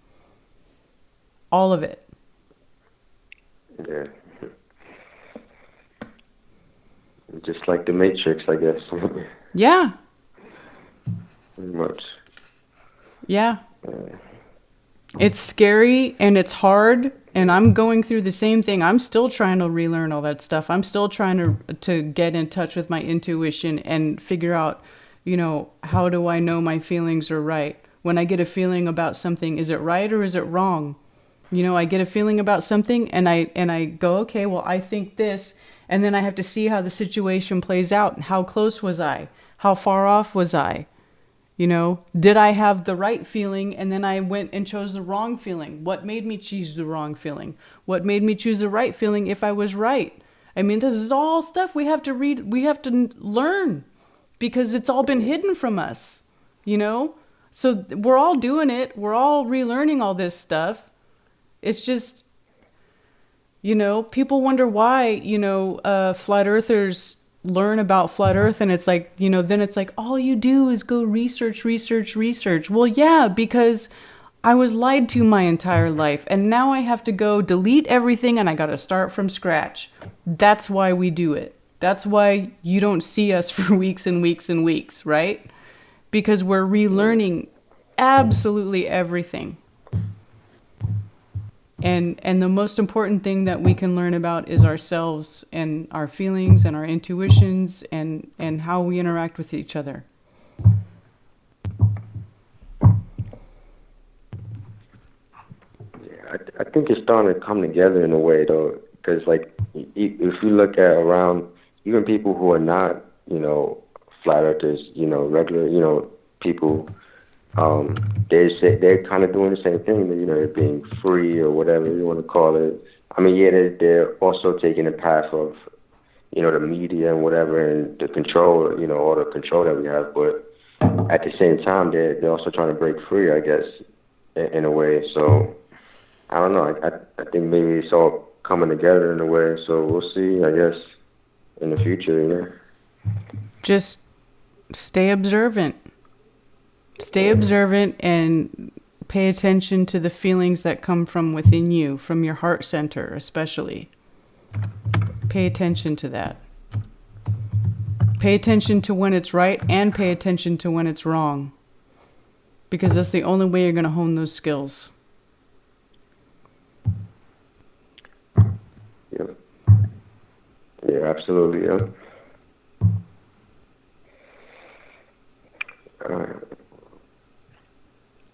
All of it. Yeah. Just like the Matrix, I guess. Yeah. Pretty much. Yeah. It's scary and it's hard, and I'm going through the same thing. I'm still trying to relearn all that stuff. I'm still trying to get in touch with my intuition and figure out, how do I know my feelings are right? When I get a feeling about something, is it right or is it wrong? I get a feeling about something and I go, okay, well, I think this. And then I have to see how the situation plays out. How close was I? How far off was I? Did I have the right feeling and then I went and chose the wrong feeling? What made me choose the wrong feeling? What made me choose the right feeling if I was right? I mean, this is all stuff we have to read. We have to learn because it's all been hidden from us, So we're all doing it. We're all relearning all this stuff. It's just... people wonder why, flat earthers learn about flat earth, and it's like, then it's like, all you do is go research. Well, yeah, because I was lied to my entire life, and now I have to go delete everything, and I got to start from scratch. That's why we do it. That's why you don't see us for weeks and weeks and weeks, right? Because we're relearning absolutely everything. And the most important thing that we can learn about is ourselves and our feelings and our intuitions and how we interact with each other. Yeah, I think it's starting to come together in a way, though, because, like, if you look at around, even people who are not, flat earthers, regular, people... they're kind of doing the same thing. They're being free or whatever you want to call it. I mean, yeah, they're also taking the path of, the media and whatever, and the control, all the control that we have. But at the same time, they're also trying to break free, I guess, in a way. So I don't know. I think maybe it's all coming together in a way. So we'll see, I guess, in the future, Just stay observant. Stay observant and pay attention to the feelings that come from within you, from your heart center especially. Pay attention to that. Pay attention to when it's right and pay attention to when it's wrong. Because that's the only way you're going to hone those skills. Yeah. Yeah, absolutely, yeah.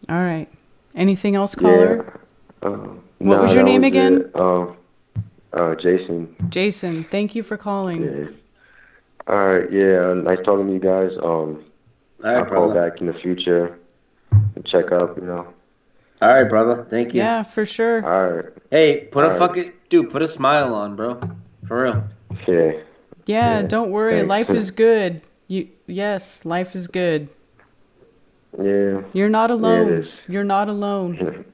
All right. Anything else, caller? Yeah. What was your name again? Jason. Jason, thank you for calling. Yeah. All right, yeah, nice talking to you guys. I'll call back in the future and check up, All right, brother. Thank you. Yeah, for sure. All right. Hey, put a smile on, bro. For real. Yeah. Yeah, don't worry. thanks. Life is good. Yes, life is good. Yeah. You're not Yeah, alone. it is. You're not alone.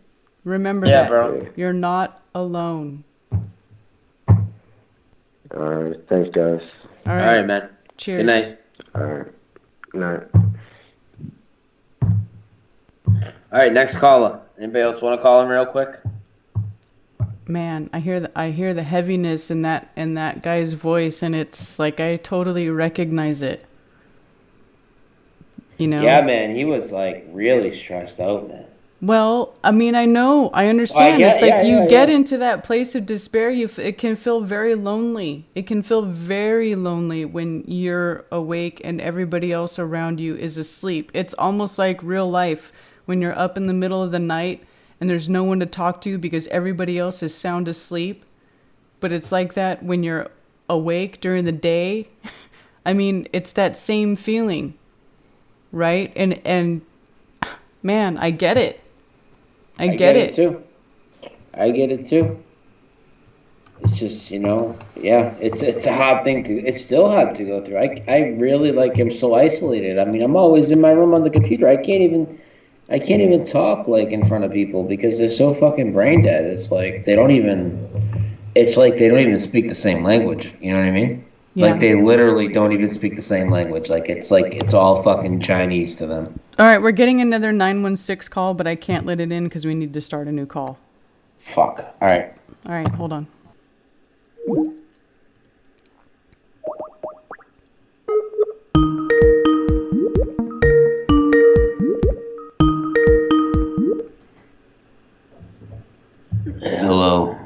Remember Yeah, that. bro. You're not alone. All right, thanks, guys. All right. All right, man. Cheers. Good night. All right. Good night. All right, next caller. Anybody else want to call him real quick? Man, I hear the heaviness in that guy's voice, and it's like I totally recognize it. Yeah, man. He was like really stressed out, man. Well, I mean, I understand. It's like you get into that place of despair. It can feel very lonely. It can feel very lonely when you're awake and everybody else around you is asleep. It's almost like real life when you're up in the middle of the night and there's no one to talk to because everybody else is sound asleep. But it's like that when you're awake during the day. I mean, it's that same feeling, right? And man, I get it. I get it too. I get it too. It's just, it's a hard thing it's still hard to go through. I really am so isolated. I mean, I'm always in my room on the computer. I can't even talk in front of people because they're so fucking brain dead. It's like they don't even speak the same language. You know what I mean? Yeah. Like they literally don't even speak the same language. It's all fucking Chinese to them. All right, we're getting another 916 call, but I can't let it in because we need to start a new call. Fuck. All right. All right, hold on. Hello.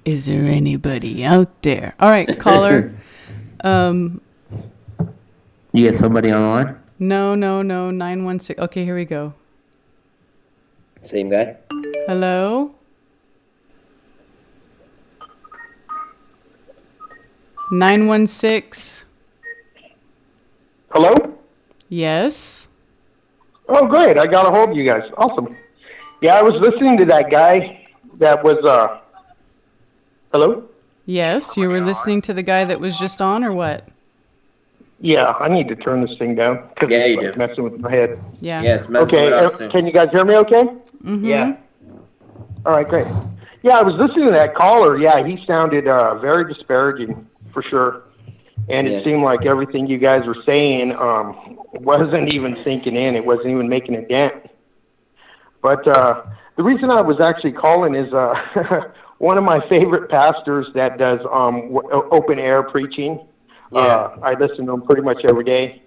Is there anybody out there? All right, caller. You get somebody online? No, 916. Okay, here we go. Same guy? Hello? (916). Hello? Yes? Oh, great. I got a hold of you guys. Awesome. Yeah, I was listening to that guy that was, hello? Yes, you were listening to the guy that was just on, or what? Yeah, I need to turn this thing down because it's messing with my head. Yeah. Yeah, it's messing with us too. Can you guys hear me okay? Mm-hmm. Yeah. All right, great. Yeah, I was listening to that caller. Yeah, he sounded very disparaging for sure. And it seemed like everything you guys were saying wasn't even sinking in. It wasn't even making a dent. But the reason I was actually calling is one of my favorite pastors that does open air preaching. I listen to him pretty much every day.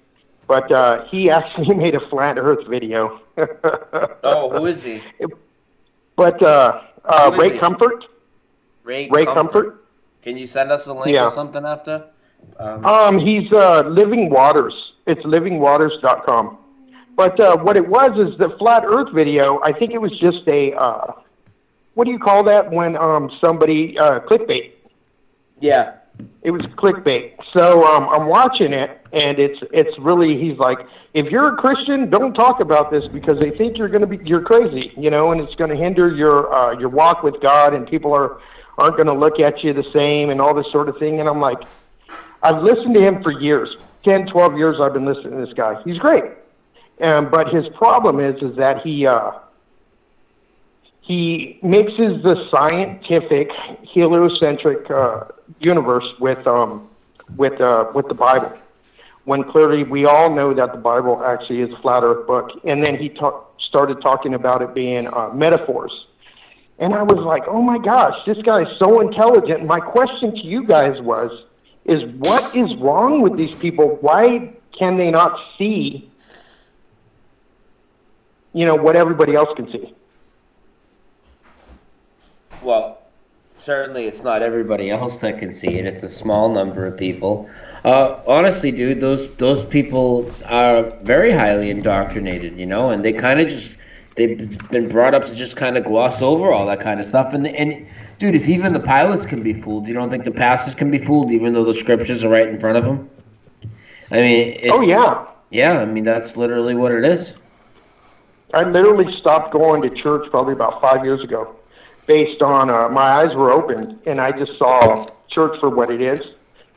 But he actually made a flat earth video. Oh, who is he? But Ray Comfort. Ray Comfort. Can you send us a link or something after? He's Living Waters. It's livingwaters.com. But what it was is the flat earth video, I think it was just a, what do you call that when somebody, clickbait? Yeah. It was clickbait. So I'm watching it, and it's really, he's like, if you're a Christian, don't talk about this because they think you're crazy, you know, and it's going to hinder your walk with God, and people aren't going to look at you the same and all this sort of thing. And I'm like, I've listened to him for years, 10, 12 years. I've been listening to this guy. He's great, but his problem is that he mixes the scientific heliocentric universe with the Bible, when clearly we all know that the Bible actually is a flat Earth book. And then he started talking about it being metaphors, and I was like, oh my gosh, this guy is so intelligent. My question to you guys is what is wrong with these people? Why can they not see, you know, what everybody else can see? Well, certainly it's not everybody else that can see it. It's a small number of people. Honestly, dude, those people are very highly indoctrinated, you know, and they kind of just, they've been brought up to just kind of gloss over all that kind of stuff. And dude, if even the pilots can be fooled, you don't think the pastors can be fooled, even though the scriptures are right in front of them? I mean, oh yeah. Yeah, I mean, that's literally what it is. I literally stopped going to church probably about 5 years ago, based on my eyes were opened, and I just saw church for what it is.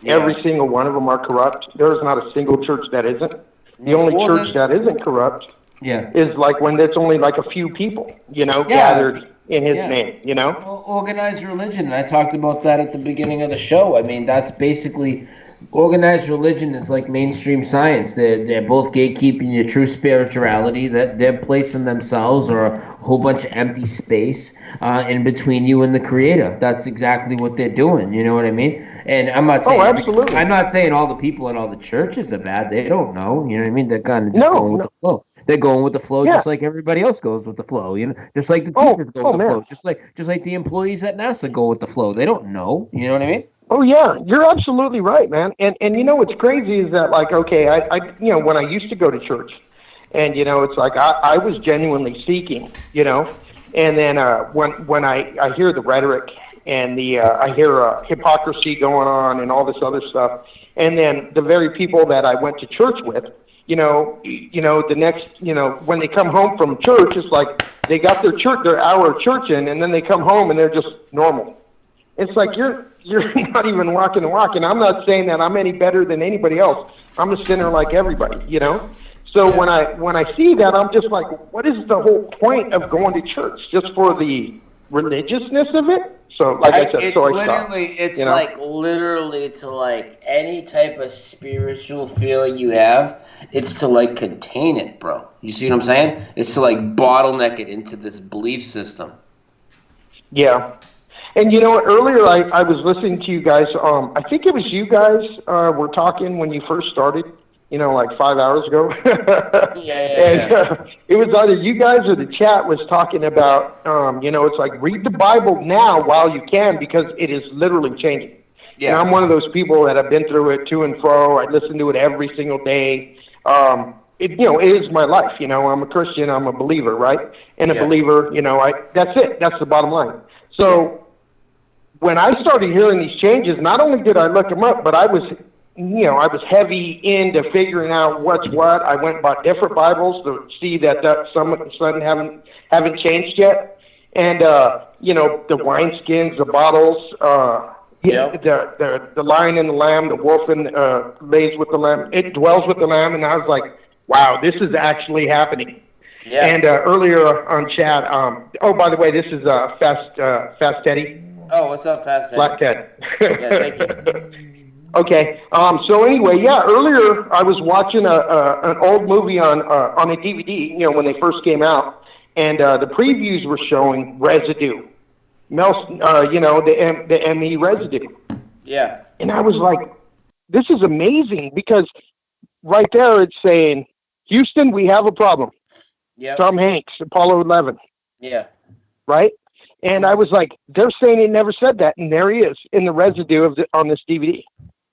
Yeah. Every single one of them are corrupt. There's not a single church that isn't. The only church that isn't corrupt is like when there's only like a few people, you know, gathered in his name, you know? Organized religion. And I talked about that at the beginning of the show. I mean, that's basically, organized religion is like mainstream science. They're both gatekeeping your true spirituality. That they're placing themselves or a whole bunch of empty space in between you and the Creator. That's exactly what they're doing. You know what I mean? And I'm not saying absolutely. I'm not saying all the people in all the churches are bad. They don't know. You know what I mean? They're kind of just going with the flow. They're going with the flow, just like everybody else goes with the flow. You know, just like the teachers go with the flow. Just like the employees at NASA go with the flow. They don't know. You know what I mean? Oh yeah, you're absolutely right, man. And you know what's crazy is that, like, okay, I you know, when I used to go to church, and you know, it's like I was genuinely seeking, you know, and then when I hear the rhetoric and I hear hypocrisy going on and all this other stuff, and then the very people that I went to church with, you know, the next, you know, when they come home from church, it's like they got their hour of church in, and then they come home and they're just normal. It's like you're not even walking the walk, and I'm not saying that I'm any better than anybody else. I'm a sinner like everybody, you know. So when I see that, I'm just like, what is the whole point of going to church? Just for the religiousness of it? So, like I said, so I stopped. It's like literally to like any type of spiritual feeling you have, it's to like contain it, bro. You see what I'm saying? It's to like bottleneck it into this belief system. Yeah. And you know, earlier I was listening to you guys. I think it was you guys were talking when you first started. You know, like 5 hours ago. It was either you guys or the chat was talking about. You know, it's like read the Bible now while you can because it is literally changing. Yeah. And I'm one of those people that have been through it to and fro. I listen to it every single day. It is my life. You know, I'm a Christian. I'm a believer, right? And a believer. You know, that's it. That's the bottom line. So. When I started hearing these changes, not only did I look them up, but I was heavy into figuring out what's what. I went and bought different Bibles to see that some haven't changed yet. And you know, the wineskins, the bottles, the lion and the lamb, the wolf and lays with the lamb. It dwells with the lamb, and I was like, wow, this is actually happening. Yeah. And earlier on chat, by the way, this is Fast Teddy. Oh, what's up, Fast Teddy? Black Ted. Yeah, thank you. Okay. So anyway, earlier I was watching an old movie on a DVD, you know, when they first came out, and the previews were showing residue, you know, the ME residue. Yeah. And I was like, this is amazing because right there it's saying, Houston, we have a problem. Yeah. Tom Hanks, Apollo 11. Yeah. Right. And I was like, they're saying he never said that, and there he is in the residue on this DVD.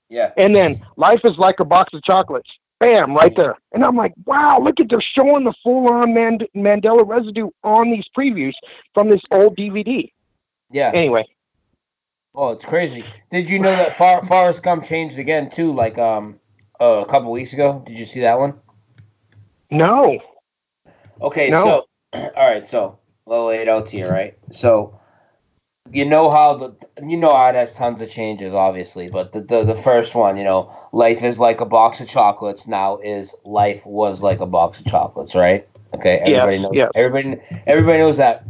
Yeah. And then life is like a box of chocolates. Bam, right there. And I'm like, wow, look at, they're showing the full-on Mandela residue on these previews from this old DVD. Yeah. Anyway. Oh, it's crazy. Did you know that Forrest Gump changed again too? Like a couple weeks ago. Did you see that one? No. Okay, No. so all right, so I'll lay it out to you, right? So you know how it has tons of changes, obviously, but the first one, life is like a box of chocolates. Now is life was like a box of chocolates, right? Okay, Yes. everybody knows. Yes. Everybody knows that.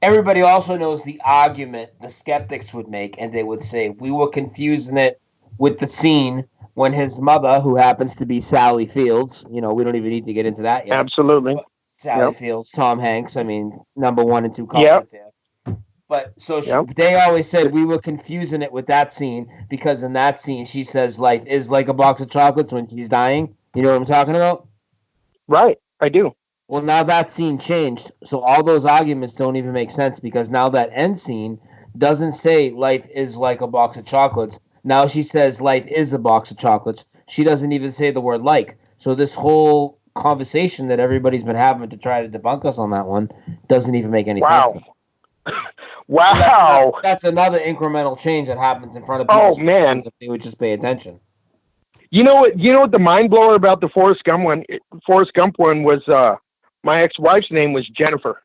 Everybody also knows the argument the skeptics would make, and they would say we were confusing it with the scene when his mother, who happens to be Sally Fields, we don't even need to get into that yet. Absolutely. Sally Yep. Fields, Tom Hanks. I mean, number 1 and 2 Yep. culprits here. But so Yep. they always said we were confusing it with that scene because in that scene she says life is like a box of chocolates when she's dying. You know what I'm talking about? Right. I do. Well, now that scene changed, so all those arguments don't even make sense because now that end scene doesn't say life is like a box of chocolates. Now she says life is a box of chocolates. She doesn't even say the word like. So this whole conversation that everybody's been having to try to debunk us on that one doesn't even make any Wow. sense. Wow. So that's another incremental change that happens in front of people. Oh, man. If they would just pay attention. You know what? You know what the mind blower about the Forrest Gump one? Forrest Gump one was my ex-wife's name was Jennifer.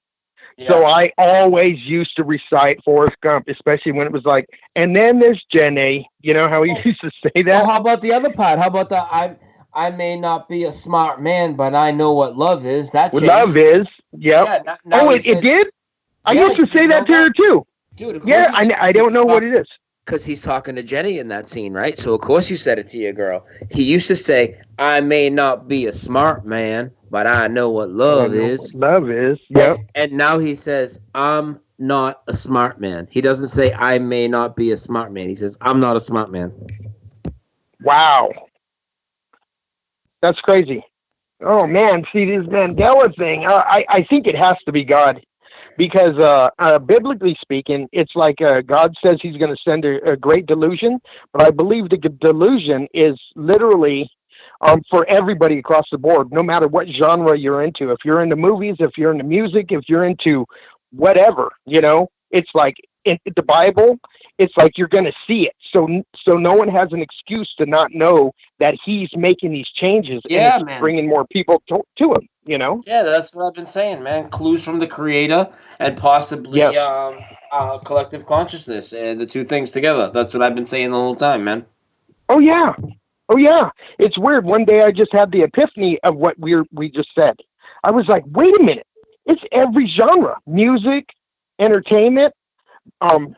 Yeah. So I always used to recite Forrest Gump, especially when it was like, and then there's Jenny. You know how he used to say that? Well, how about the other part? How about the I may not be a smart man, but I know what love is. That What changed. love is. Yep. Yeah, now Oh, he it says- did? I Yeah, used to say you that know to her too. Dude, of Yeah, course I don't know what it is. Because he's talking to Jenny in that scene, right? So of course you said it to your girl. He used to say, I may not be a smart man, but I know what love is. Love is. Yep. And now he says, I'm not a smart man. He doesn't say, I may not be a smart man. He says, I'm not a smart man. Wow. That's crazy. Oh, man. See, this Mandela thing, I think it has to be God. Because biblically speaking, it's like God says he's going to send a great delusion. But I believe the delusion is literally for everybody across the board, no matter what genre you're into. If you're into movies, if you're into music, if you're into whatever, it's like in the Bible, it's like you're going to see it. So no one has an excuse to not know that he's making these changes Yeah, and it's man. bringing more people to him, Yeah, that's what I've been saying, man. Clues from the creator and possibly collective consciousness, and the two things together. That's what I've been saying the whole time, man. Oh yeah. It's weird. One day I just had the epiphany of what we just said. I was like, wait a minute. It's every genre. Music, entertainment,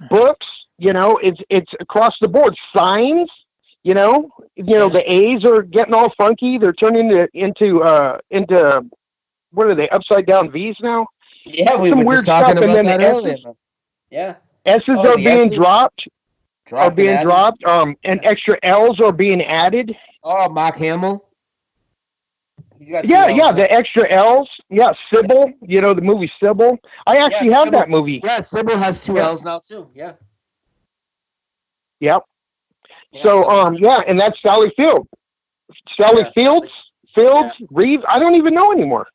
books, it's across the board. Signs, the A's are getting all funky. They're turning into what are they, upside down V's now? Yeah, we Some were weird just talking stuff, and about then that the earlier. S's. Man. Yeah. S's Oh, are the being S's? dropped. Dropped and added? Dropped. And extra L's are being added. Oh, Mark Hamill. He's got Yeah, two L's. the extra L's. Yeah, Sybil. The movie Sybil. I actually have that movie. Yeah, Sybil has two Yeah. L's now too. Yeah. Yep. So, and that's Sally Field. Sally Fields, Reeves. I don't even know anymore.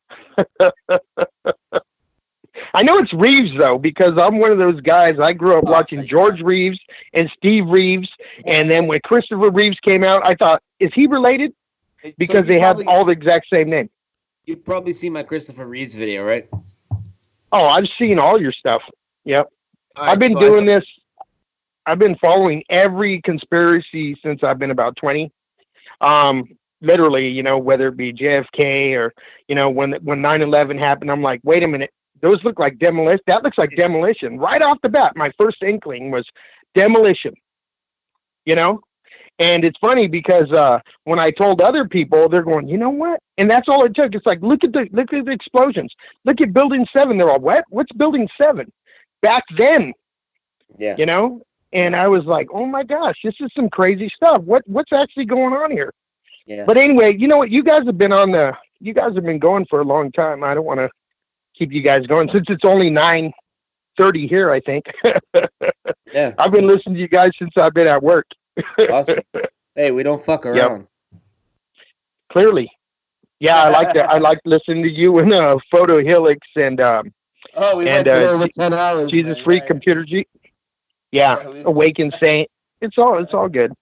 I know it's Reeves though, because I'm one of those guys. I grew up watching George Reeves and Steve Reeves, and then when Christopher Reeves came out, I thought, is he related? Because they have all the exact same name. You've probably seen my Christopher Reeves video, right? Oh, I've seen all your stuff. Yep. All I've been right, doing this. I've been following every conspiracy since I've been about 20. Literally, whether it be JFK or, when 9/11 happened, I'm like, wait a minute, those look like demolition. That looks like demolition. Right off the bat, my first inkling was demolition, And it's funny because when I told other people, they're going, you know what? And that's all it took. It's like, look at the explosions. Look at Building 7. They're all, what? What's Building 7? Back then, yeah. And I was like, oh my gosh, this is some crazy stuff. What's actually going on here? Yeah. But anyway, you know what? You guys have been going for a long time. I don't want to keep you guys going since it's only 9:30 here, I think. Yeah. I've been listening to you guys since I've been at work. Awesome. Hey, we don't fuck around. Clearly. Yeah, I like that. I like listening to you and Photo Helix and we went for over 10 hours. Jesus man. Freak Computer G. Yeah, awakened saint. It's all good.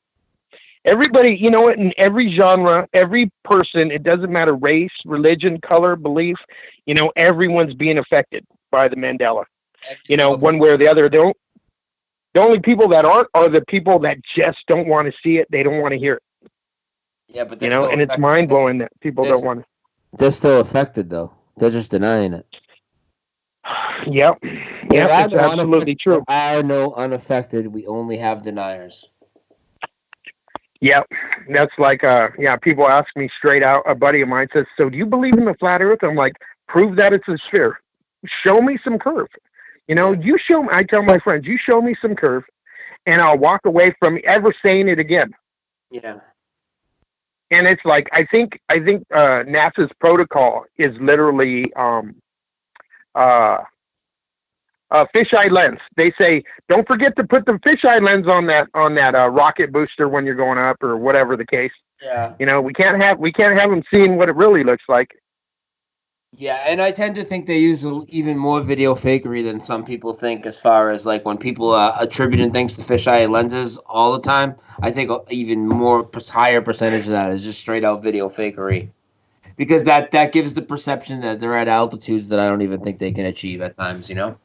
Everybody, you know what? In every genre, every person, it doesn't matter race, religion, color, belief. You know, everyone's being affected by the Mandela. You know, one way or the other. The only people that aren't are the people that just don't want to see it. They don't want to hear it. Yeah, but You know, and it's mind blowing that people don't want to. They're still affected though. They're just denying it. Yep. Yep, it's absolutely true. There are no unaffected. We only have deniers. Yep. That's like, people ask me straight out. A buddy of mine says, so do you believe in the flat earth? I'm like, prove that it's a sphere. Show me some curve. You know, you show me, I tell my friends, you show me some curve and I'll walk away from ever saying it again. Yeah. And it's like, I think NASA's protocol is literally, fisheye lens. They say, don't forget to put the fisheye lens on that rocket booster when you're going up or whatever the case. Yeah. You know, we can't have them seeing what it really looks like. Yeah, and I tend to think they use even more video fakery than some people think, as far as like when people attributing things to fisheye lenses all the time. I think even higher percentage of that is just straight out video fakery, because that gives the perception that they're at altitudes that I don't even think they can achieve at times. You know.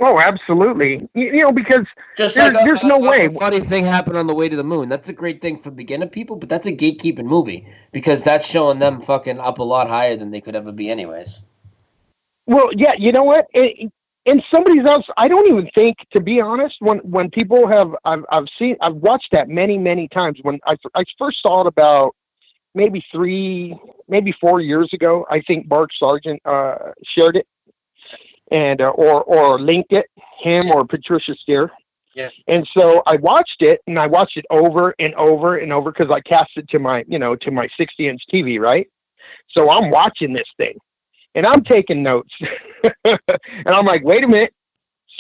Oh, absolutely. You know, because there's no way. A funny thing happened on the way to the moon. That's a great thing for beginner people, but that's a gatekeeping movie because that's showing them fucking up a lot higher than they could ever be anyways. Well, yeah, you know what? In somebody's else, I don't even think, to be honest, when people have, I've watched that many times. When I first saw it about maybe 4 years ago, I think Mark Sargent shared it. And or linked it, him or Patricia Steer. Yeah. And so I watched it, and I watched it over and over and over because I cast it to my 60-inch TV, right? So I'm watching this thing, and I'm taking notes, and I'm like, wait a minute,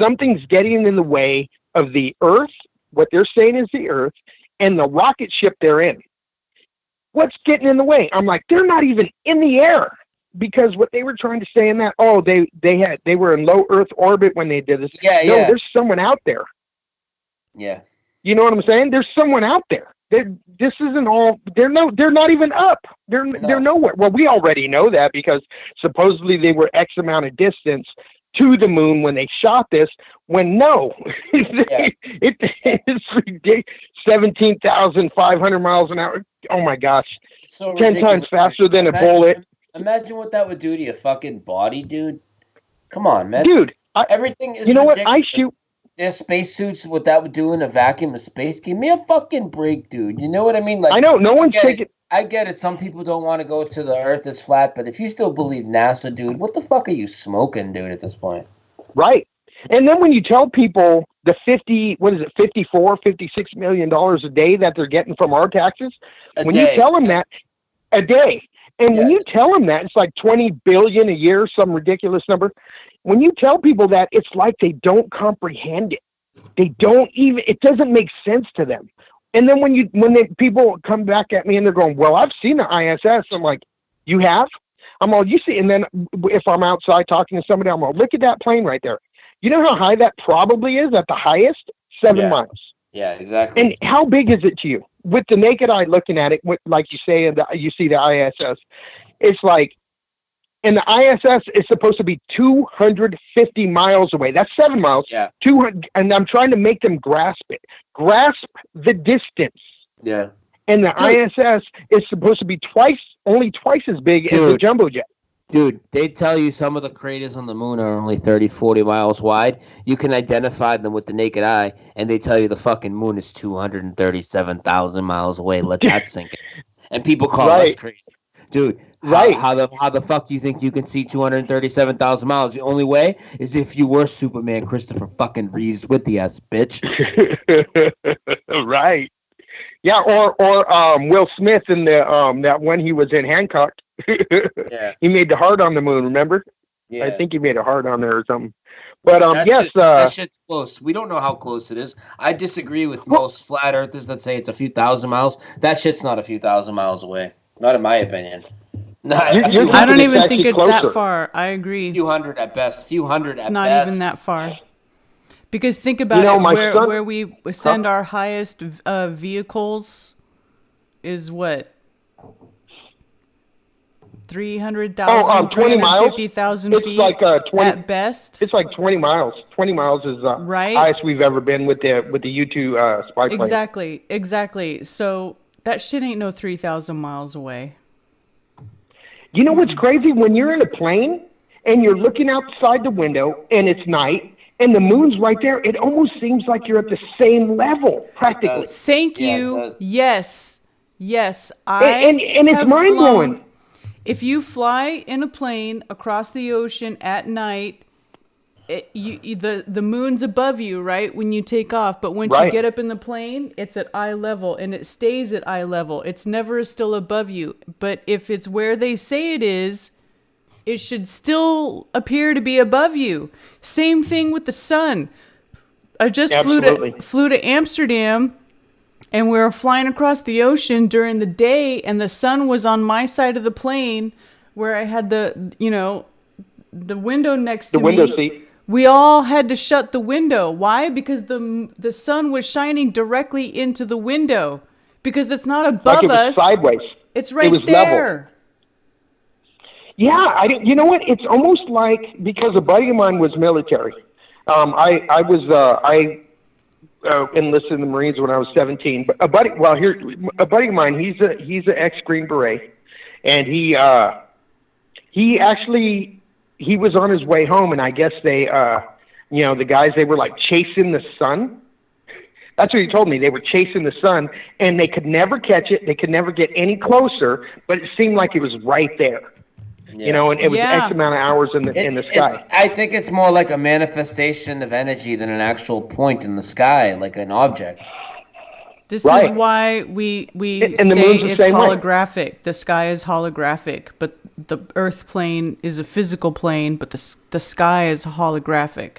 something's getting in the way of the Earth. What they're saying is the Earth and the rocket ship they're in. What's getting in the way? I'm like, they're not even in the air. Because what they were trying to say in that, they were in low Earth orbit when they did this. Yeah, no, there's someone out there. Yeah. You know what I'm saying? There's someone out there. This isn't all. They're not even up. They're nowhere. Well, we already know that because supposedly they were X amount of distance to the moon when they shot this. When no, it's ridiculous. 17,500 miles an hour. Oh my gosh, so 10 times faster than a bullet. Imagine what that would do to your fucking body, dude. Come on, man. Dude, everything is. You know ridiculous. what? I shoot. Their spacesuits, what that would do in a vacuum of space. Give me a fucking break, dude. You know what I mean? Like, I know no one's taking. I get it. Some people don't want to go to the Earth is flat, but if you still believe NASA, dude, what the fuck are you smoking, dude? At this point, right? And then when you tell people the $56 million a day that they're getting from our taxes, you tell them that a day. And when you tell them that, it's like 20 billion a year, some ridiculous number. When you tell people that, it's like they don't comprehend it. They don't even, it doesn't make sense to them. And then when people come back at me and they're going, well, I've seen the ISS. I'm like, you have? I'm all, you see, and then if I'm outside talking to somebody, I'm all, look at that plane right there. You know how high that probably is at the highest? 7 miles. Yeah, exactly. And how big is it to you? With the naked eye looking at it, like you say, you see the ISS, it's like, and the ISS is supposed to be 250 miles away. That's 7 miles. Yeah. 200, and I'm trying to make them grasp it. Grasp the distance. Yeah. And the ISS is supposed to be only twice as big as the jumbo jet. Dude, they tell you some of the craters on the moon are only 30, 40 miles wide. You can identify them with the naked eye, and they tell you the fucking moon is 237,000 miles away. Let that sink in. And people call us crazy. Dude, how the fuck do you think you can see 237,000 miles? The only way is if you were Superman Christopher fucking Reeves with the ass, bitch. Right. Yeah, or Will Smith in the that when he was in Hancock. Yeah. He made the heart on the moon, remember? Yeah. I think he made a heart on there or something. But that shit's close. We don't know how close it is. I disagree with most flat earthers that say it's a few thousand miles. That shit's not a few thousand miles away. Not in my opinion. I don't even think it's that far. I agree. Few hundred at best. It's not even that far. Because think about it, where we send our highest vehicles is what? 300,000, 350,000 feet it's like 20, at best. It's like 20 miles. 20 miles is the highest we've ever been with the U2 spy plane. Exactly. So that shit ain't no 3,000 miles away. You know what's crazy? When you're in a plane and you're looking outside the window and it's night and the moon's right there, it almost seems like you're at the same level, practically. Thank you. Yes. And it's mind-blowing. If you fly in a plane across the ocean at night, the moon's above you, right, when you take off. But once you get up in the plane, it's at eye level, and it stays at eye level. It's never still above you. But if it's where they say it is, it should still appear to be above you. Same thing with the sun. I just flew to Amsterdam, and we were flying across the ocean during the day, and the sun was on my side of the plane where I had the window next to me. The window seat. We all had to shut the window. Why? Because the sun was shining directly into the window. Because it's not above us. Sideways. It's right it was there. Level. Yeah, you know what? It's almost like, because a buddy of mine was military. I enlisted in the Marines when I was 17. But a buddy of mine, he's an ex-Green Beret, and he was on his way home, and I guess they, the guys, they were like chasing the sun. That's what he told me. They were chasing the sun, and they could never catch it. They could never get any closer, but it seemed like it was right there. Yeah. And it was X amount of hours in the sky. I think it's more like a manifestation of energy than an actual point in the sky, like an object. This is why we say it's holographic. The sky is holographic, but the Earth plane is a physical plane, but the sky is holographic.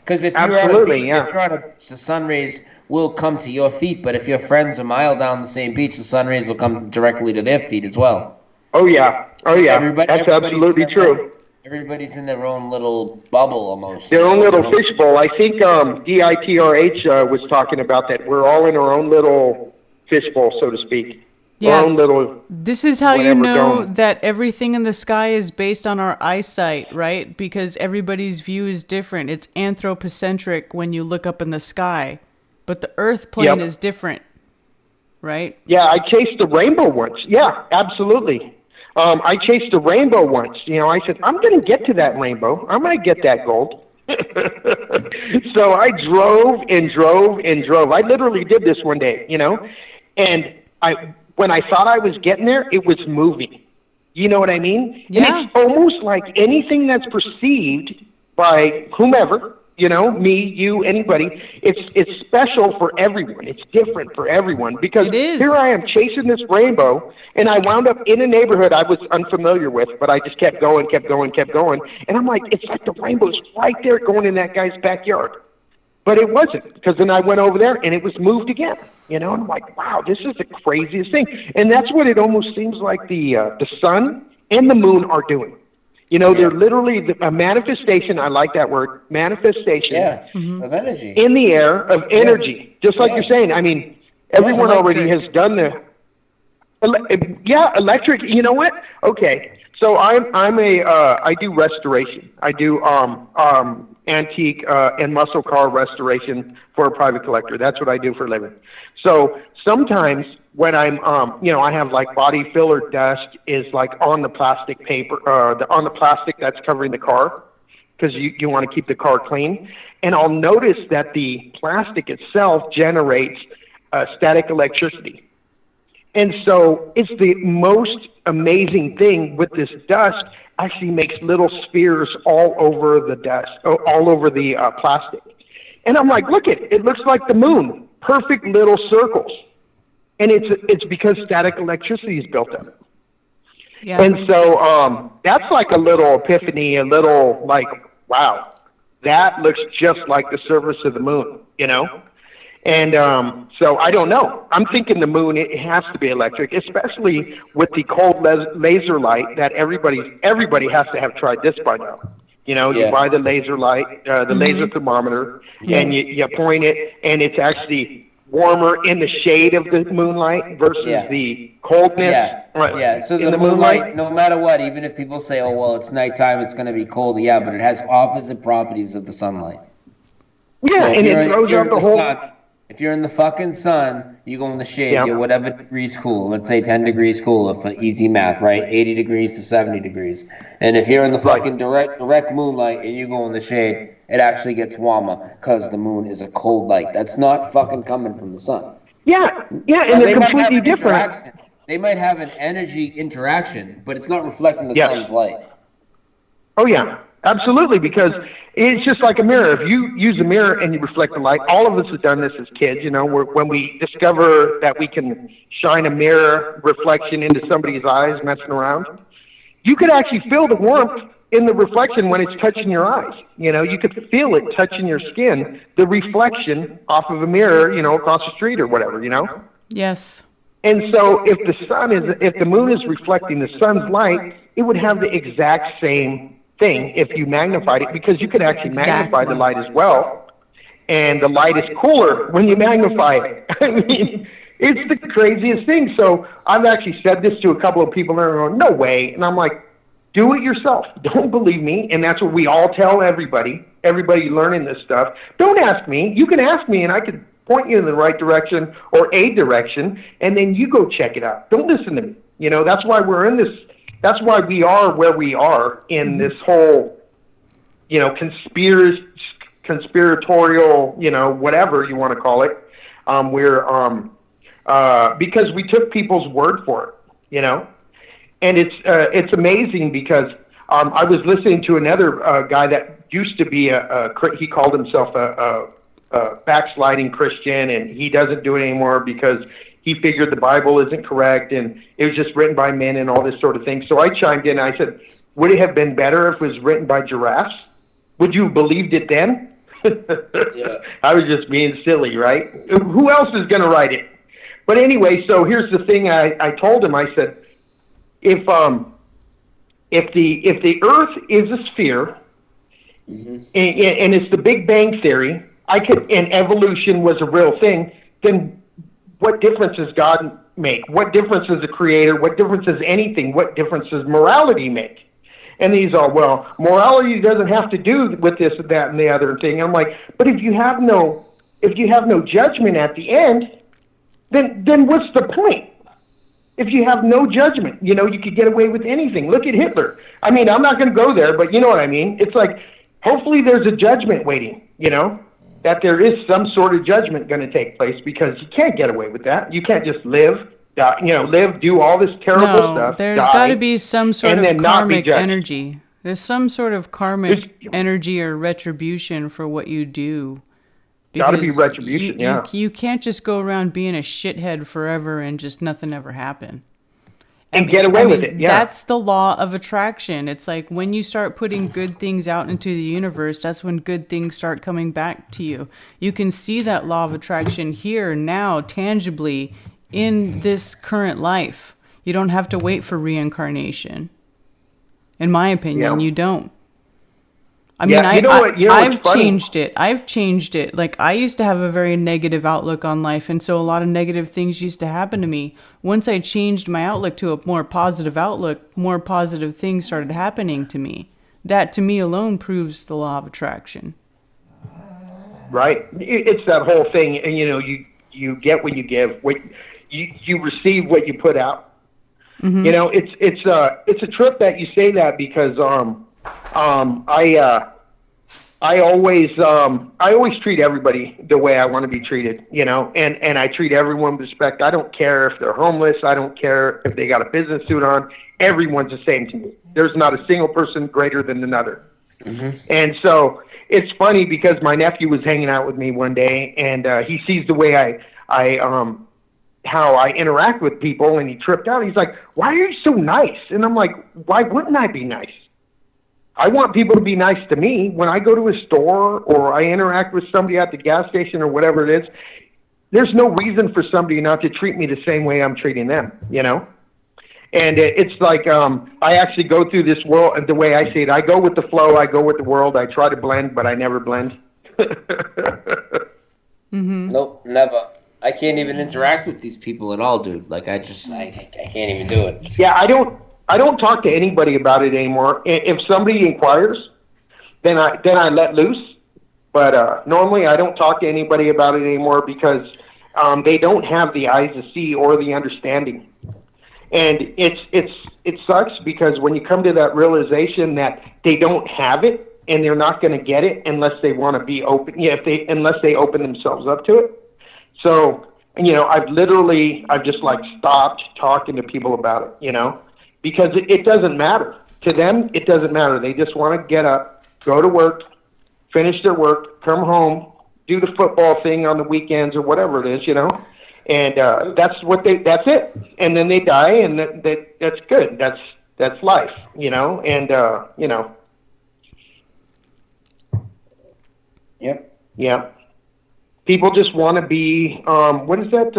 Because if you're on a beach, the sun rays will come to your feet, but if your friends a mile down the same beach, the sun rays will come directly to their feet as well. Oh yeah. That's absolutely true. Everybody's in their own little bubble almost. Their own little fishbowl. I think DITRH was talking about that. We're all in our own little fishbowl, so to speak. Yeah. Our own little. This is how you know that everything in the sky is based on our eyesight, right? Because everybody's view is different. It's anthropocentric when you look up in the sky, but the Earth plane is different, right? Yeah, I chased the rainbow once. Yeah, absolutely. I chased a rainbow once. I said, I'm going to get to that rainbow. I'm going to get that gold. So I drove and drove and drove. I literally did this one day, and when I thought I was getting there, it was moving. You know what I mean? Yeah. And it's almost like anything that's perceived by whomever, me, you, anybody, it's special for everyone. It's different for everyone, because here I am chasing this rainbow, and I wound up in a neighborhood I was unfamiliar with, but I just kept going. And I'm like, it's like the rainbow's right there going in that guy's backyard. But it wasn't, because then I went over there and it was moved again. And I'm like, wow, this is the craziest thing. And that's what it almost seems like the sun and the moon are doing. They're literally a manifestation. I like that word, manifestation. Yeah, of energy. In the air, of energy. Just like you're saying. I mean, everyone already has done the. Electric. You know what? Okay, so I do restoration. I do antique and muscle car restoration for a private collector. That's what I do for a living. So sometimes when I'm, I have like body filler dust is like on the plastic paper, on the plastic that's covering the car, because you want to keep the car clean. And I'll notice that the plastic itself generates static electricity. And so it's the most amazing thing with this dust. Actually makes little spheres all over the dust, all over the plastic. And I'm like, look at it. It looks like the moon. Perfect little circles. And it's because static electricity is built up. Yeah. And so that's like a little epiphany, a little like, wow, that looks just like the surface of the moon, And so I don't know. I'm thinking the moon, it has to be electric, especially with the cold laser light that everybody has to have tried this by now. You know, you buy the laser light, the laser thermometer, and you point it, and it's actually warmer in the shade of the moonlight versus the coldness. So in the the moonlight, no matter what, even if people say, oh, well, it's nighttime, it's going to be cold. Yeah, but it has opposite properties of the sunlight. Yeah, and it throws out the whole... If you're in the fucking sun, you go in the shade, you're whatever degrees cool. Let's say 10 degrees cooler for easy math, right? 80 degrees to 70 degrees. And if you're in the fucking direct moonlight and you go in the shade, it actually gets warmer because the moon is a cold light. That's not fucking coming from the sun. Yeah, and they're completely different. They might have an energy interaction, but it's not reflecting the sun's light. Oh, yeah. Absolutely, because it's just like a mirror. If you use a mirror and you reflect the light, all of us have done this as kids, you know, when we discover that we can shine a mirror reflection into somebody's eyes messing around, you could actually feel the warmth in the reflection when it's touching your eyes. You know, you could feel it touching your skin, the reflection off of a mirror, you know, across the street or whatever, you know? Yes. And so if the moon is reflecting the sun's light, it would have the exact same thing if you magnified it, because you could actually magnify the light as well, and the light is cooler when you magnify it. I mean, it's the craziest thing. So I've actually said this to a couple of people, and they're going, no way. And I'm like, do it yourself. Don't believe me. And that's what we all tell everybody learning this stuff. Don't ask me. You can ask me, and I could point you in the right direction or a direction, and then you go check it out. Don't listen to me. You know, that's why we're in this. That's why we are where we are in this whole, you know, conspiratorial, you know, whatever you want to call it. Because we took people's word for it, you know, and it's amazing because I was listening to another guy that used to be he called himself a backsliding Christian, and he doesn't do it anymore because he figured the Bible isn't correct, and it was just written by men and all this sort of thing. So I chimed in, and I said, would it have been better if it was written by giraffes? Would you have believed it then? I was just being silly, right? Who else is going to write it? But anyway, so here's the thing I told him. I said, if the Earth is a sphere, and it's the Big Bang Theory, and evolution was a real thing, then what difference does God make? What difference does the Creator? What difference does anything? What difference does morality make? And these are, well, morality doesn't have to do with this, that, and the other thing. I'm like, but if you have no judgment at the end, then what's the point? If you have no judgment, you know, you could get away with anything. Look at Hitler. I mean, I'm not going to go there, but you know what I mean. It's like, hopefully there's a judgment waiting, you know, that there is some sort of judgment going to take place, because you can't get away with that. You can't just live, do all this terrible stuff. There's got to be some sort of karmic energy. There's some sort of karmic energy or retribution for what you do. Got to be retribution, You can't just go around being a shithead forever and just nothing ever happen. And get away with it, yeah. That's the law of attraction. It's like when you start putting good things out into the universe, that's when good things start coming back to you. You can see that law of attraction here, now, tangibly, in this current life. You don't have to wait for reincarnation. In my opinion, you don't. I mean, I've changed it. I've changed it. Like, I used to have a very negative outlook on life, and so a lot of negative things used to happen to me. Once I changed my outlook to a more positive outlook, more positive things started happening to me. That, to me alone, proves the law of attraction. Right. It's that whole thing, and you know, you get what you give. You receive what you put out. Mm-hmm. You know, it's a trip that you say that, because I always treat everybody the way I want to be treated, you know, and I treat everyone with respect. I don't care if they're homeless. I don't care if they got a business suit on. Everyone's the same to me. There's not a single person greater than another. Mm-hmm. And so it's funny, because my nephew was hanging out with me one day, and he sees the way how I interact with people, and he tripped out. He's like, "Why are you so nice?" And I'm like, "Why wouldn't I be nice? I want people to be nice to me. When I go to a store or I interact with somebody at the gas station or whatever it is, there's no reason for somebody not to treat me the same way I'm treating them, you know?" And it's like I actually go through this world, and the way I see it, I go with the flow, I go with the world, I try to blend, but I never blend. Nope, never. I can't even interact with these people at all, dude. Like I can't even do it. Yeah, I don't talk to anybody about it anymore. If somebody inquires, then I let loose. But normally I don't talk to anybody about it anymore because they don't have the eyes to see or the understanding. And it sucks because when you come to that realization that they don't have it and they're not going to get it unless they want to be open. Yeah, unless they open themselves up to it. So, I've just like stopped talking to people about it, because it doesn't matter. To them, it doesn't matter. They just want to get up, go to work, finish their work, come home, do the football thing on the weekends or whatever it is, and that's it. And then they die, and that's good. That's life, and Yep. Yeah. People just want to be, what is that?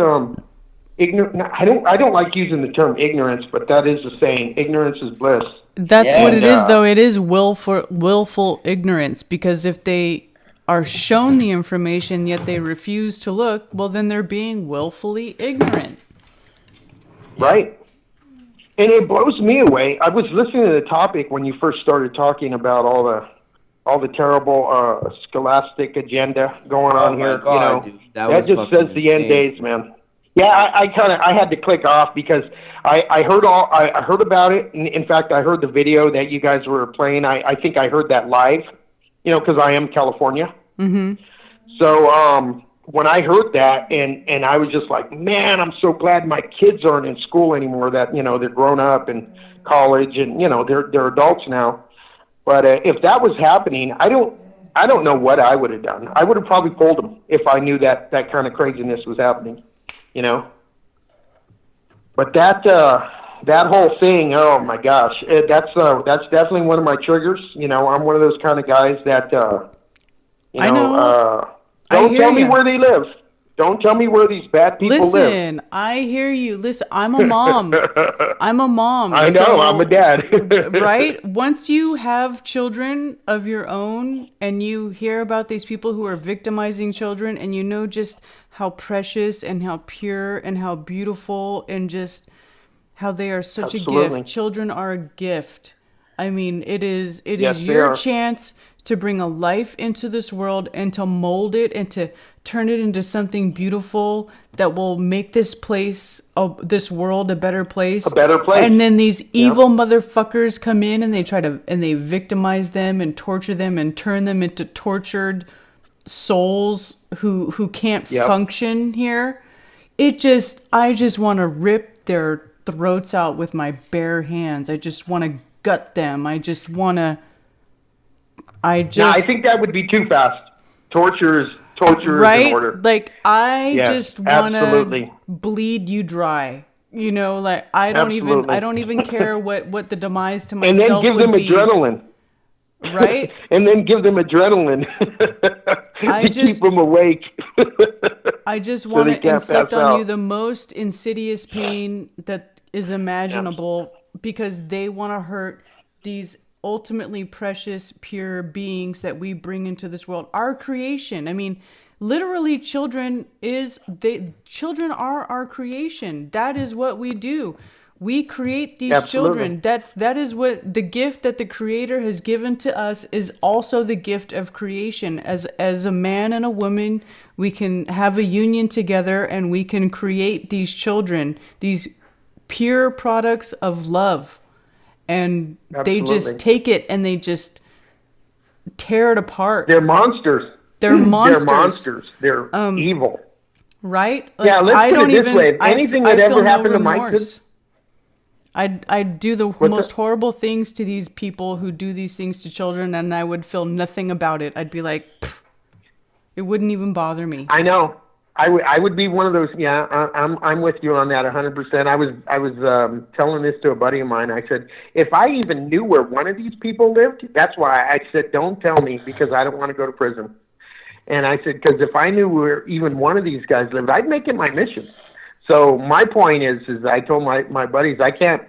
Ignorant. I don't like using the term ignorance, but that is the saying. Ignorance is bliss. That's what it is, though. It is willful ignorance, because if they are shown the information yet they refuse to look, well, then they're being willfully ignorant. Right. And it blows me away. I was listening to the topic when you first started talking about all the terrible scholastic agenda going on here. God, dude, that just says the end days, man. Yeah, I had to click off because I heard about it. In fact, I heard the video that you guys were playing. I think I heard that live, because I am California. Mm-hmm. So when I heard that, and I was just like, man, I'm so glad my kids aren't in school anymore. That they're grown up in college, and they're adults now. But if that was happening, I don't know what I would have done. I would have probably pulled them if I knew that kind of craziness was happening, But that whole thing, oh my gosh, that's definitely one of my triggers. I'm one of those kind of guys that, don't tell me where they live. Don't tell me where these bad people live. Listen, I hear you. Listen, I'm a mom. I'm a mom. I know, I'm a dad. Right? Once you have children of your own and you hear about these people who are victimizing children, and you know just how precious and how pure and how beautiful and just how they are such Absolutely. a gift. Children are a gift. I mean, it is Yes, they your are. chance to bring a life into this world and to mold it and to turn it into something beautiful that will make this this world a better place. A better place. And then these evil motherfuckers come in and they victimize them and torture them and turn them into tortured souls who can't function here. I just want to rip their throats out with my bare hands. I just want to gut them. I think that would be too fast. Torture is right? in order. Like I just want absolutely. to bleed you dry. Like I don't even care what the demise to myself and then give them adrenaline. Right? And then give them adrenaline to keep them awake. I just want to inflict on you the most insidious pain that is imaginable because they want to hurt these ultimately precious, pure beings that we bring into this world. Our creation. I mean, literally children are our creation. That is what we do. We create these children. That is what the gift that the Creator has given to us is also the gift of creation. As a man and a woman, we can have a union together and we can create these children, these pure products of love. And they just take it and they just tear it apart. They're monsters. They're monsters. They're monsters. They're evil. Right? Like, let's put it this way. If anything that ever happened to my kids, I'd do the most horrible things to these people who do these things to children, and I would feel nothing about it. I'd be like, it wouldn't even bother me. I know. I would be one of those. Yeah, I'm with you on that 100%. I was telling this to a buddy of mine. I said, if I even knew where one of these people lived, that's why I said, don't tell me because I don't want to go to prison. And I said, because if I knew where even one of these guys lived, I'd make it my mission So my point is I told my buddies I can't